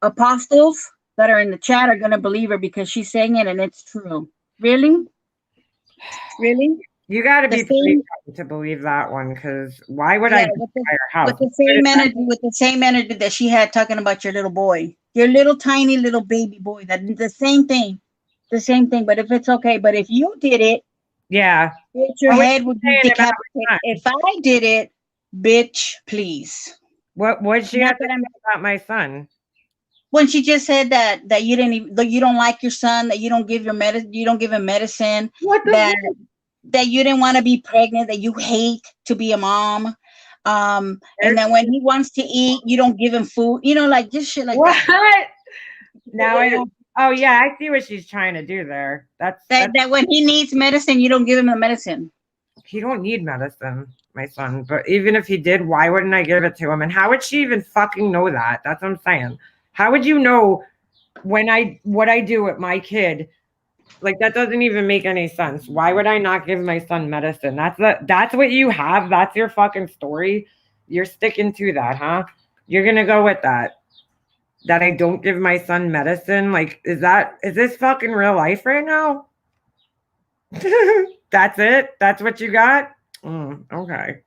apostles that are in the chat are gonna believe her because she's saying it and it's true? Really? You got to be pretty to believe that one, because why would I go by her house? With the same energy that she had talking about your little boy, your little tiny little baby boy. That the same thing. But if it's okay, but if you did it, yeah, bitch, your head would be decapitated. If I did it, bitch, please. What she have to say about my son? When she just said that you you don't like your son, that you don't give him medicine, that you didn't want to be pregnant, that you hate to be a mom, and then when he wants to eat, you don't give him food. Like just shit like that. Now I don't. Oh yeah, I see what she's trying to do there. That's that when he needs medicine, you don't give him the medicine. He don't need medicine, my son. But even if he did, why wouldn't I give it to him? And how would she even fucking know that? That's what I'm saying. How would you know what I do with my kid? Like, that doesn't even make any sense. Why would I not give my son medicine? That's what you have. That's your fucking story. You're sticking to that, huh? You're gonna go with that I don't give my son medicine. Like, is this fucking real life right now? That's it? That's what you got? Okay.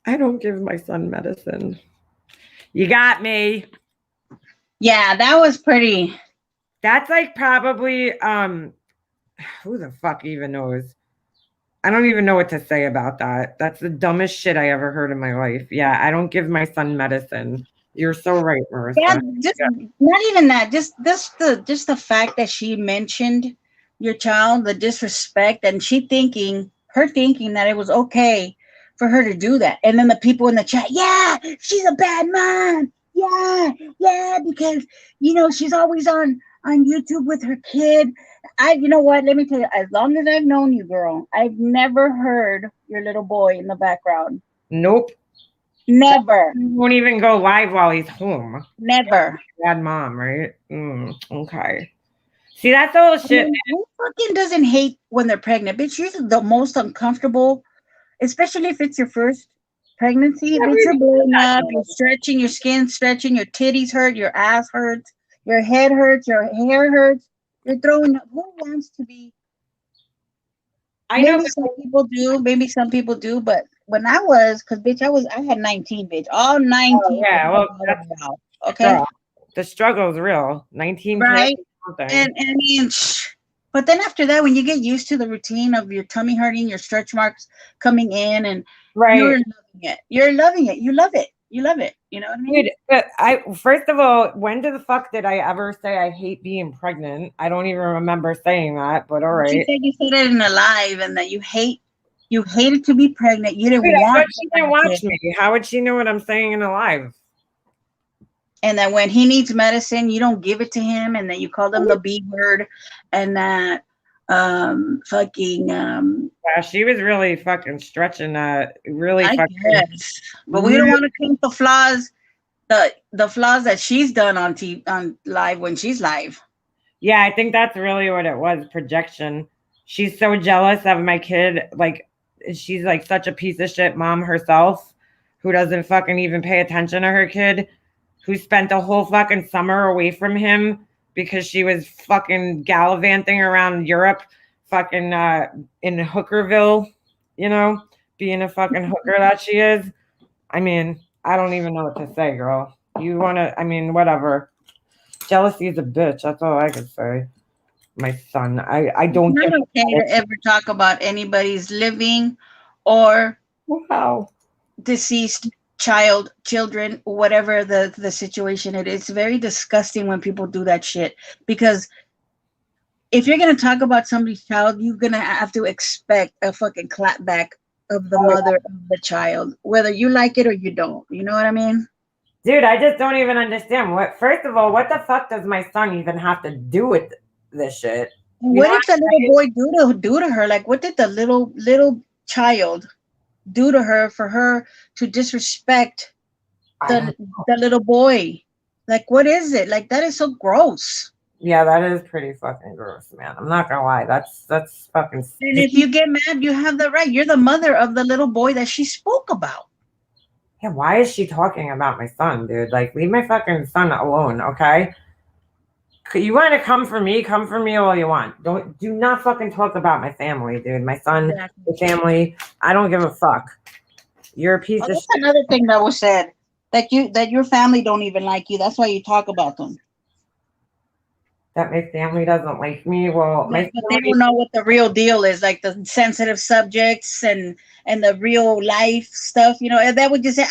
I don't give my son medicine. You got me. Yeah, that was pretty. That's like probably, who the fuck even knows? I don't even know what to say about that. That's the dumbest shit I ever heard in my life. Yeah, I don't give my son medicine. You're so right, Marissa. Yeah, not even that. Just the fact that she mentioned your child, the disrespect, and her thinking that it was okay for her to do that. And then the people in the chat, yeah, she's a bad mom. Yeah, because she's always on YouTube with her kid. You know what? Let me tell you, as long as I've known you, girl, I've never heard your little boy in the background. Nope. Never. He won't even go live while he's home. Never. Bad mom, right? Okay. See, that's all shit. Who fucking doesn't hate when they're pregnant? Bitch, you're the most uncomfortable especially if it's your first pregnancy, bitch, you're blowing up, you're stretching, your skin stretching, your titties hurt, your ass hurts, your head hurts, your hair hurts, you're throwing up. Who wants to be? I know. Maybe some people do, maybe some people do, but when I was, because bitch, I had 19, bitch, all 19. Yeah, well, okay, girl, the struggle is real. 19 kids, right? And I mean, but then after that, when you get used to the routine of your tummy hurting, your stretch marks coming in, and you're right. loving it. You're loving it. You love it. You love it. You know what I mean? Dude, but first of all, when the fuck did I ever say I hate being pregnant? I don't even remember saying that, but all She right. said you said it in a live, and that you hated to be pregnant. You didn't Dude, I want thought she didn't watch me. How would she know what I'm saying in a live? and that when he needs medicine, you don't give it to him, and that you call them the B word, and that fucking Yeah, she was really fucking stretching that. Really I fucking. guess, but we don't want to count the flaws, the flaws that she's done on on live when she's live. Yeah, I think that's really what it was. Projection. She's so jealous of my kid. Like, she's like such a piece of shit mom herself, who doesn't fucking even pay attention to her kid, who spent the whole fucking summer away from him because she was fucking gallivanting around Europe, fucking in Hookerville, you know, being a fucking hooker that she is. I mean, I don't even know what to say, girl. You wanna, I mean, whatever. Jealousy is a bitch. That's all I can say. My son. I don't It's give not okay to ever talk about anybody's living or wow. deceased children, whatever the situation it is. It's very disgusting when people do that shit, because if you're gonna talk about somebody's child, you're gonna have to expect a fucking clapback of the mother of the child, whether you like it or you don't. You know what I mean? Dude, I just don't even understand. What first of all, what the fuck does my son even have to do with this shit? You What know did the little boy do to her? Like, what did the little child do to her for her to disrespect the little boy? Like, what is it? Like, that is so gross. Yeah, that is pretty fucking gross, man. I'm not gonna lie. That's fucking. And if you get mad, you have the right. You're the mother of the little boy that she spoke about. Yeah, why is she talking about my son, dude? Like, leave my fucking son alone, okay? You want to come for me? Come for me all you want. Do not fucking talk about my family, dude. My son, Exactly. the family. I don't give a fuck. You're a piece of That's shit. another thing that was said, that your family don't even like you. That's why you talk about them. That my family doesn't like me. Well, my But they family, don't know what the real deal is, like the sensitive subjects and the real life stuff. You know, and that would just say,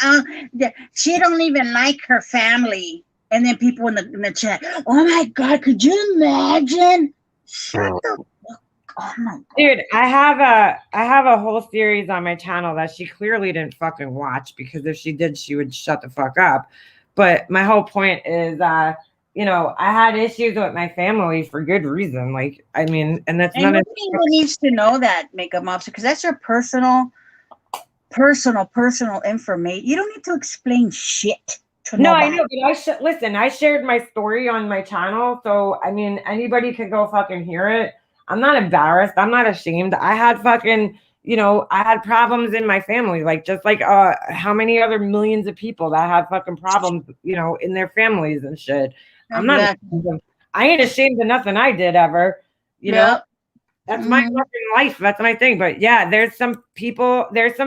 she don't even like her family. And then people in the chat, oh my God, could you imagine? Shut the fuck. Oh my God. dude, I have a whole series on my channel that she clearly didn't fucking watch, because if she did, she would shut the fuck up. But my whole point is, you know, I had issues with my family for good reason. Like, I mean, and that's And none of. nobody even needs to know that, makeup officer, because that's your personal information. You don't need to explain shit to No, I nobody. know, but listen. I shared my story on my channel, so I mean, anybody could go fucking hear it. I'm not embarrassed. I'm not ashamed. I had fucking, you know, I had problems in my family, like just like how many other millions of people that have fucking problems, you know, in their families and shit. I'm not. Exactly. I ain't ashamed of nothing I did ever. You know, that's my fucking life. That's my thing. But yeah, there's some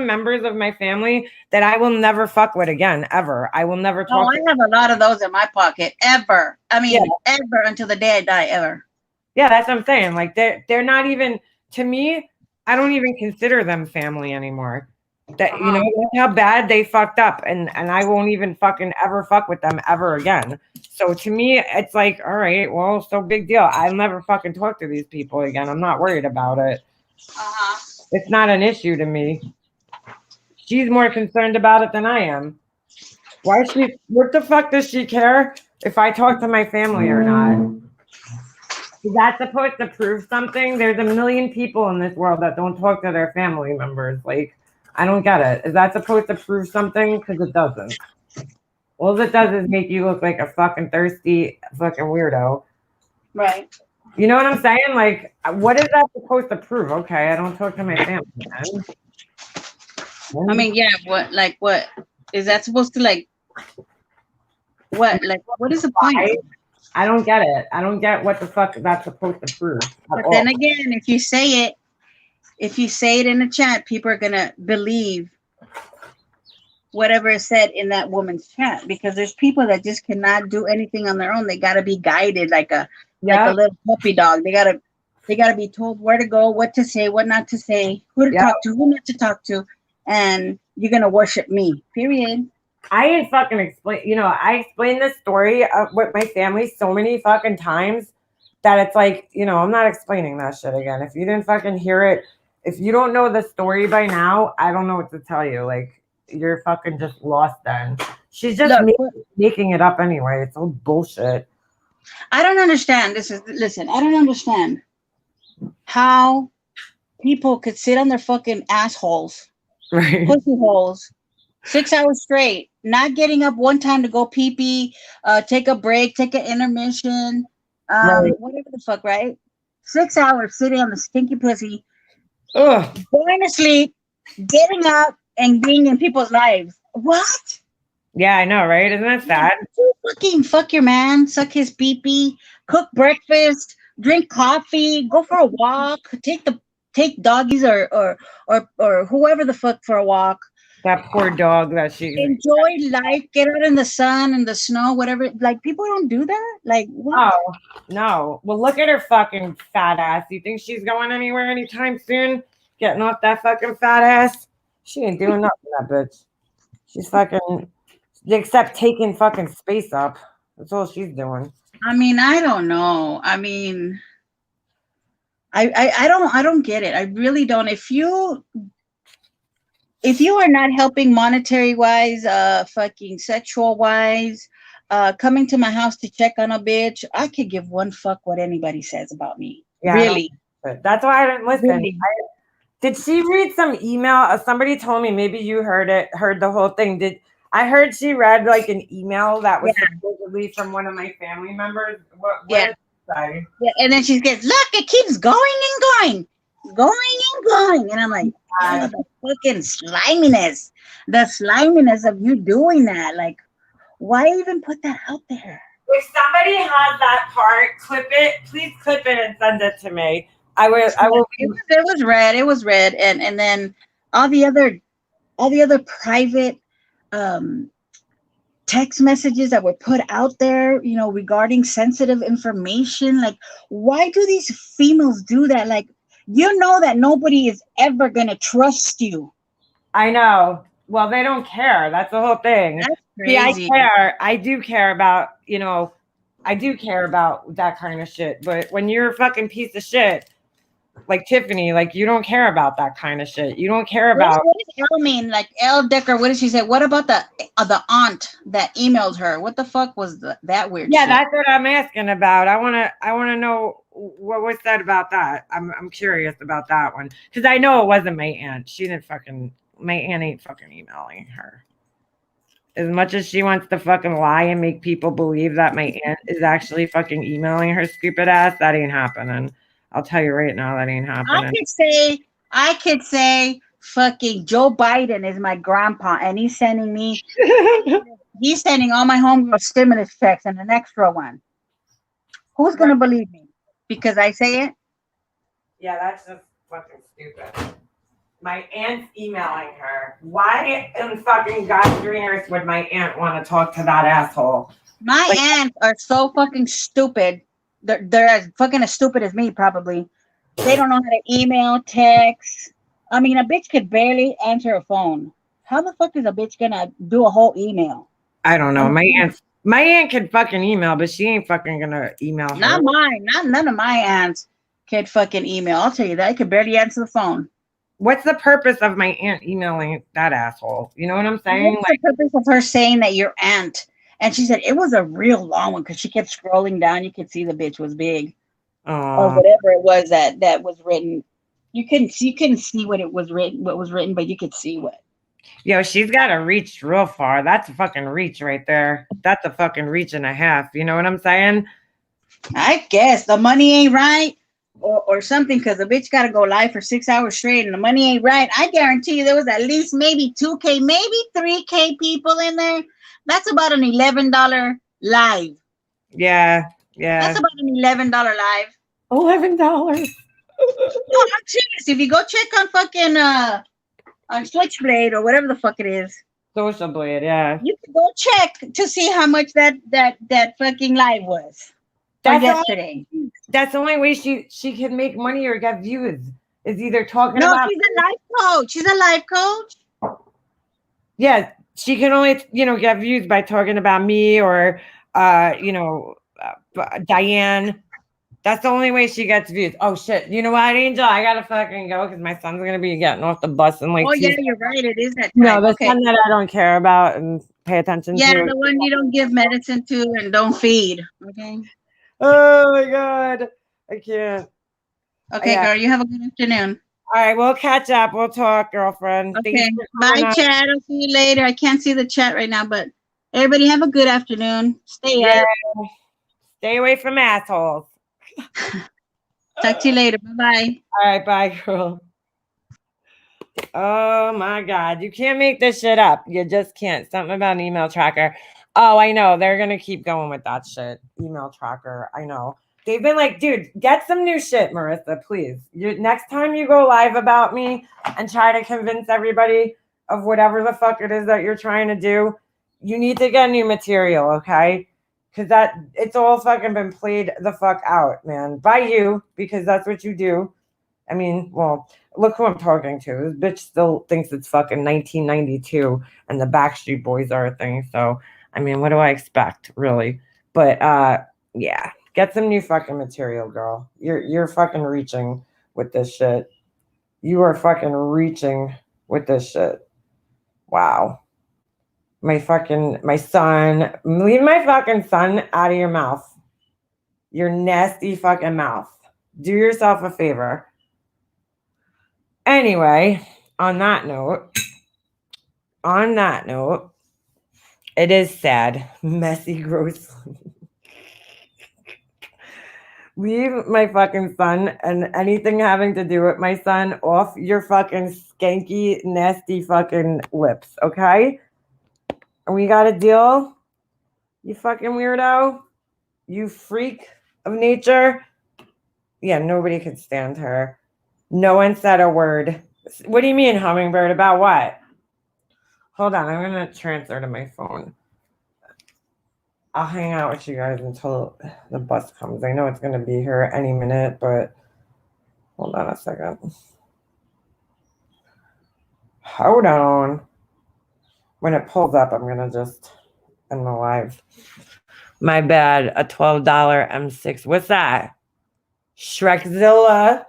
members of my family that I will never fuck with again, ever. I will never talk. Oh, I have a lot of those in my pocket, ever. I mean, ever, until the day I die, ever. Yeah, that's what I'm saying. Like, they're not even, to me, I don't even consider them family anymore. That you know how bad they fucked up, and I won't even fucking ever fuck with them ever again. So to me, it's like, all right, well, so big deal. I'll never fucking talk to these people again. I'm not worried about it. It's not an issue to me. She's more concerned about it than I am. What the fuck does she care if I talk to my family or not? Is that supposed to prove something? There's a million people in this world that don't talk to their family members. Like, I don't get it. Is that supposed to prove something? Because it doesn't. All it does is make you look like a fucking thirsty fucking weirdo. Right. You know what I'm saying? Like, what is that supposed to prove? Okay, I don't talk to my family, man. I mean, yeah, what is that supposed to like? What is the point? I don't get it. I don't get what the fuck that's supposed to prove at But all. then again, if you say it in the chat, people are gonna believe whatever is said in that woman's chat because there's people that just cannot do anything on their own. They gotta be guided like a little puppy dog. They gotta be told where to go, what to say, what not to say, who to talk to, who not to talk to, and you're gonna worship me. Period. I ain't fucking explain. I explained this story with my family so many fucking times that it's like, I'm not explaining that shit again. If you didn't fucking hear it, if you don't know the story by now, I don't know what to tell you. Like, you're fucking just lost then. She's just making it up anyway. It's all bullshit. I don't understand. Listen, I don't understand how people could sit on their fucking assholes, right, pussy holes, 6 hours straight, not getting up one time to go pee pee, take a break, take an intermission, whatever the fuck, right? 6 hours sitting on the stinky pussy, going to sleep, getting up, and being in people's lives. What? Yeah, I know, right? Isn't that sad? Fucking fuck your man, suck his pee-pee, cook breakfast, drink coffee, go for a walk, take doggies or whoever the fuck for a walk. That poor dog that she enjoy life, get out in the sun and the snow, whatever. Like, people don't do that. Like, what? No. Well, look at her fucking fat ass. You think she's going anywhere anytime soon? Getting off that fucking fat ass? She ain't doing nothing, that bitch. She's fucking, except taking fucking space up. That's all she's doing. I mean, I don't know. I mean, I don't get it. I really don't. If you are not helping monetary wise, fucking sexual wise, coming to my house to check on a bitch, I could give one fuck what anybody says about me. Yeah, really. That's why I didn't listen. Really. Did she read some email? Somebody told me, maybe you heard the whole thing. I heard she read like an email that was supposedly from one of my family members. What did it say? Yeah, and then she gets, look, it keeps going and going. And I'm like, oh, the fucking sliminess of you doing that. Like, why even put that out there? If somebody has that part, clip it. Please clip it and send it to me. I will. It was read, and then all the other private text messages that were put out there, regarding sensitive information. Like, why do these females do that? Like, that nobody is ever gonna trust you. I know. Well, they don't care. That's the whole thing. That's crazy. See, I care. I do care about, I do care about that kind of shit. But when you're a fucking piece of shit, like Tiffany, like, you don't care about that kind of shit. You don't care about. What does Elle mean? Like, Elle Decker, what did she say? What about the aunt that emailed her? What the fuck was that weird shit? That's what I'm asking about. I wanna know what was said about that. I'm curious about that one. Because I know it wasn't my aunt. My aunt ain't fucking emailing her. As much as she wants to fucking lie and make people believe that my aunt is actually fucking emailing her stupid ass, that ain't happening. I'll tell you right now, that ain't happening. I could say fucking Joe Biden is my grandpa, and he's sending all my homegirl stimulus checks and an extra one. Who's gonna believe me? Because I say it? Yeah, that's just fucking stupid. My aunt's emailing her. Why in fucking God's green earth would my aunt want to talk to that asshole? My aunts are so fucking stupid. They're as fucking as stupid as me, probably. They don't know how to email, text. I mean, a bitch could barely answer a phone. How the fuck is a bitch gonna do a whole email? I don't know. My aunt can fucking email, but she ain't fucking gonna email her. Not mine. None of my aunts can fucking email. I'll tell you that. I could barely answer the phone. What's the purpose of my aunt emailing that asshole? You know what I'm saying? What's the purpose of her saying that your aunt? And she said it was a real long one because she kept scrolling down. You could see the bitch was big, or whatever it was that was written. You couldn't see what was written, but you could see what. Yo, she's got to reach real far. That's a fucking reach right there. That's a fucking reach and a half. You know what I'm saying? I guess the money ain't right. or something, because the bitch got to go live for 6 hours straight and the money ain't right. I guarantee you there was at least maybe 2K, maybe 3K people in there. That's about an $11 live. Yeah. That's about an $11 live. $11. No, I'm serious. If you go check on fucking on Switchblade or whatever the fuck it is, Social Blade, yeah. you can go check to see how much that fucking live was. That's yesterday. That's the only way she can make money or get views. Is either talking No, about. she's a life coach. She's a life coach. Yeah, she can only get views by talking about me or Diane. That's the only way she gets views. Oh shit! You know what, Angel? I gotta fucking go because my son's gonna be getting off the bus in like. Oh yeah, you're right. It is that time. No, the son that I don't care about and pay attention to. Yeah, the one you don't give medicine to and don't feed. Okay. Oh my god, I can't. Okay, girl. You have a good afternoon. All right, we'll catch up. We'll talk, girlfriend. Okay. Bye, chat. I'll see you later. I can't see the chat right now, but everybody have a good afternoon. Stay up. Stay away from assholes. Talk to you later. Bye-bye. All right, bye, girl. Oh my god, you can't make this shit up. You just can't. Something about an email tracker. Oh, I know. They're gonna keep going with that shit. Email tracker. I know. They've been like, dude, get some new shit, Marissa, please. Next time you go live about me and try to convince everybody of whatever the fuck it is that you're trying to do, you need to get new material, okay? Because it's all fucking been played the fuck out, man. By you, because that's what you do. I mean, well, look who I'm talking to. This bitch still thinks it's fucking 1992 and the Backstreet Boys are a thing. So, I mean, what do I expect, really? But, yeah. Get some new fucking material, girl. You're fucking reaching with this shit. You are fucking reaching with this shit. Wow. My son. Leave my fucking son out of your mouth. Your nasty fucking mouth. Do yourself a favor. Anyway, on that note, it is sad. Messy, gross. Leave my fucking son and anything having to do with my son off your fucking skanky, nasty fucking lips, okay? And we got a deal? You fucking weirdo? You freak of nature? Yeah, nobody could stand her. No one said a word. What do you mean, Hummingbird? About what? Hold on, I'm going to transfer to my phone. I'll hang out with you guys until the bus comes. I know it's going to be here any minute, but hold on a second. Hold on. When it pulls up, I'm going to just end the live. My bad. A $12 M6. What's that? Shrekzilla.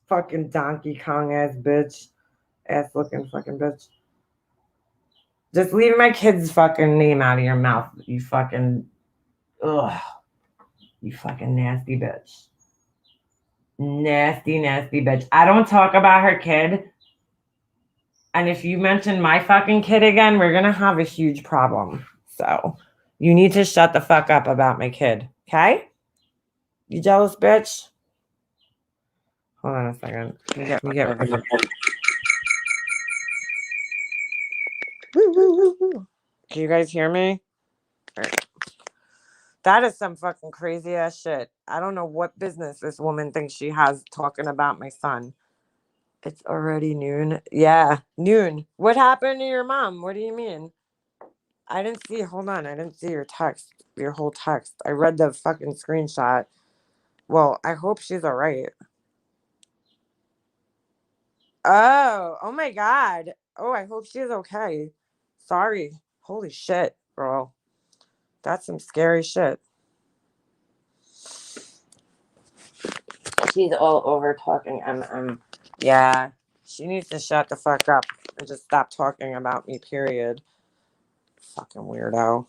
Fucking Donkey Kong ass bitch. Ass looking fucking bitch. Just leave my kid's fucking name out of your mouth. You fucking... Ugh. You fucking nasty bitch. Nasty, nasty bitch. I don't talk about her kid. And if you mention my fucking kid again, we're going to have a huge problem. So you need to shut the fuck up about my kid. Okay? You jealous bitch? Hold on a second. Let me get rid of Can you guys hear me? All right. That is some fucking crazy ass shit. I don't know what business this woman thinks she has talking about my son. It's already noon. Yeah, noon. What happened to your mom? What do you mean? I didn't see. Hold on. I didn't see your text. Your whole text. I read the fucking screenshot. Well, I hope she's all right. Oh my God. Oh, I hope she's okay. Sorry. Holy shit, girl. That's some scary shit. She's all over talking MM. Yeah. She needs to shut the fuck up and just stop talking about me, period. Fucking weirdo.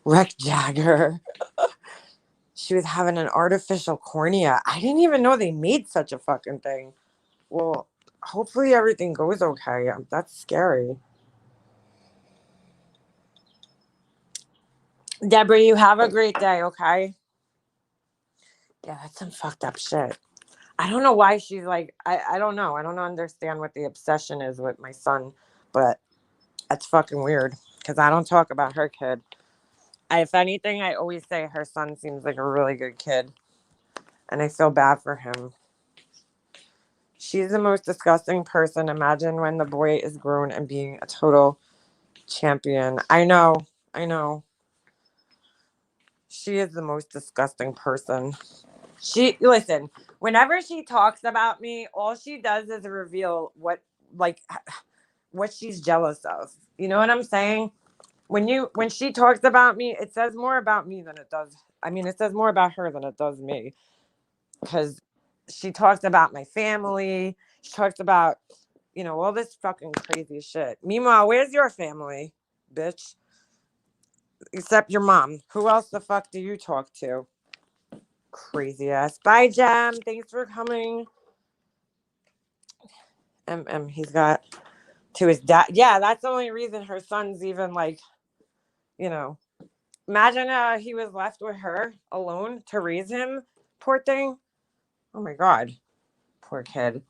Wreck Jagger. She was having an artificial cornea. I didn't even know they made such a fucking thing. Well, hopefully everything goes okay. That's scary. Deborah, you have a great day, okay? Yeah, that's some fucked up shit. I don't know why she's like, I don't know. I don't understand what the obsession is with my son, but that's fucking weird because I don't talk about her kid. If anything, I always say her son seems like a really good kid, and I feel bad for him. She's the most disgusting person. Imagine when the boy is grown and being a total champion. I know. I know. She is the most disgusting person. Listen, whenever she talks about me, all she does is reveal like what she's jealous of. You know what I'm saying? When she talks about me, it says more about me than it does. I mean, it says more about her than it does me because she talks about my family. She talks about, all this fucking crazy shit. Meanwhile, where's your family, bitch? Except your mom. Who else the fuck do you talk to? Crazy ass. Bye, Jem. Thanks for coming. He's got to his dad. Yeah, that's the only reason her son's even like, you know. Imagine he was left with her alone to raise him. Poor thing. Oh my God. Poor kid.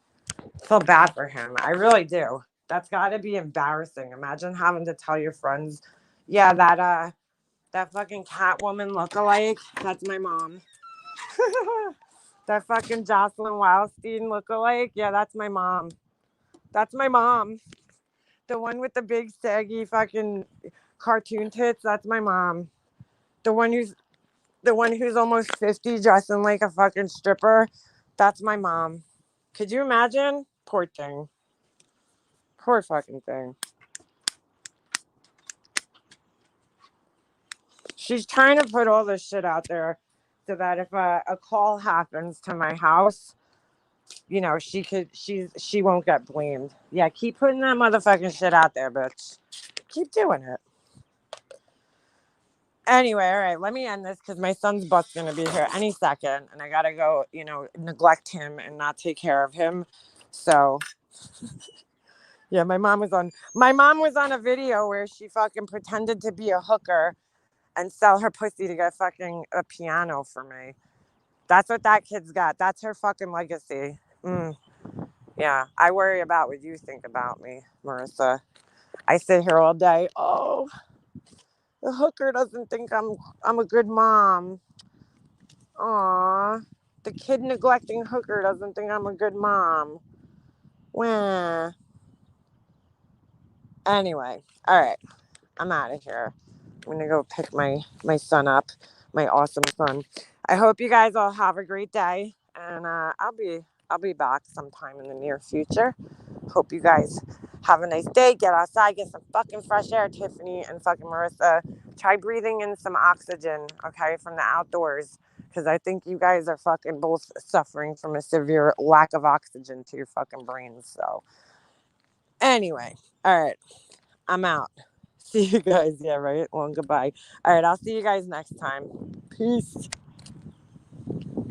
I feel bad for him. I really do. That's got to be embarrassing. Imagine having to tell your friends, yeah, that fucking Catwoman lookalike, that's my mom. That fucking Jocelyn Wildstein lookalike, yeah, that's my mom. That's my mom. The one with the big saggy fucking cartoon tits, that's my mom. The one who's almost 50 dressing like a fucking stripper, that's my mom. Could you imagine? Poor thing. Poor fucking thing. She's trying to put all this shit out there so that if a call happens to my house, she won't get blamed. Yeah, keep putting that motherfucking shit out there, bitch. Keep doing it. Anyway, all right, let me end this because my son's bus's gonna be here any second, and I gotta go, neglect him and not take care of him. So, yeah, my mom was on a video where she fucking pretended to be a hooker and sell her pussy to get fucking a piano for me. That's what that kid's got. That's her fucking legacy. Yeah, I worry about what you think about me, Marissa. I sit here all day. Oh, the hooker doesn't think I'm a good mom. Aw, the kid neglecting hooker doesn't think I'm a good mom. Wah. Anyway, all right, I'm out of here. I'm gonna go pick my son up, my awesome son. I hope you guys all have a great day, and I'll be back sometime in the near future. Hope you guys have a nice day. Get outside, get some fucking fresh air, Tiffany and fucking Marissa. Try breathing in some oxygen, okay, from the outdoors, because I think you guys are fucking both suffering from a severe lack of oxygen to your fucking brains. So, anyway, all right, I'm out. See you guys. Yeah, right. Well, goodbye. All right, I'll see you guys next time. Peace.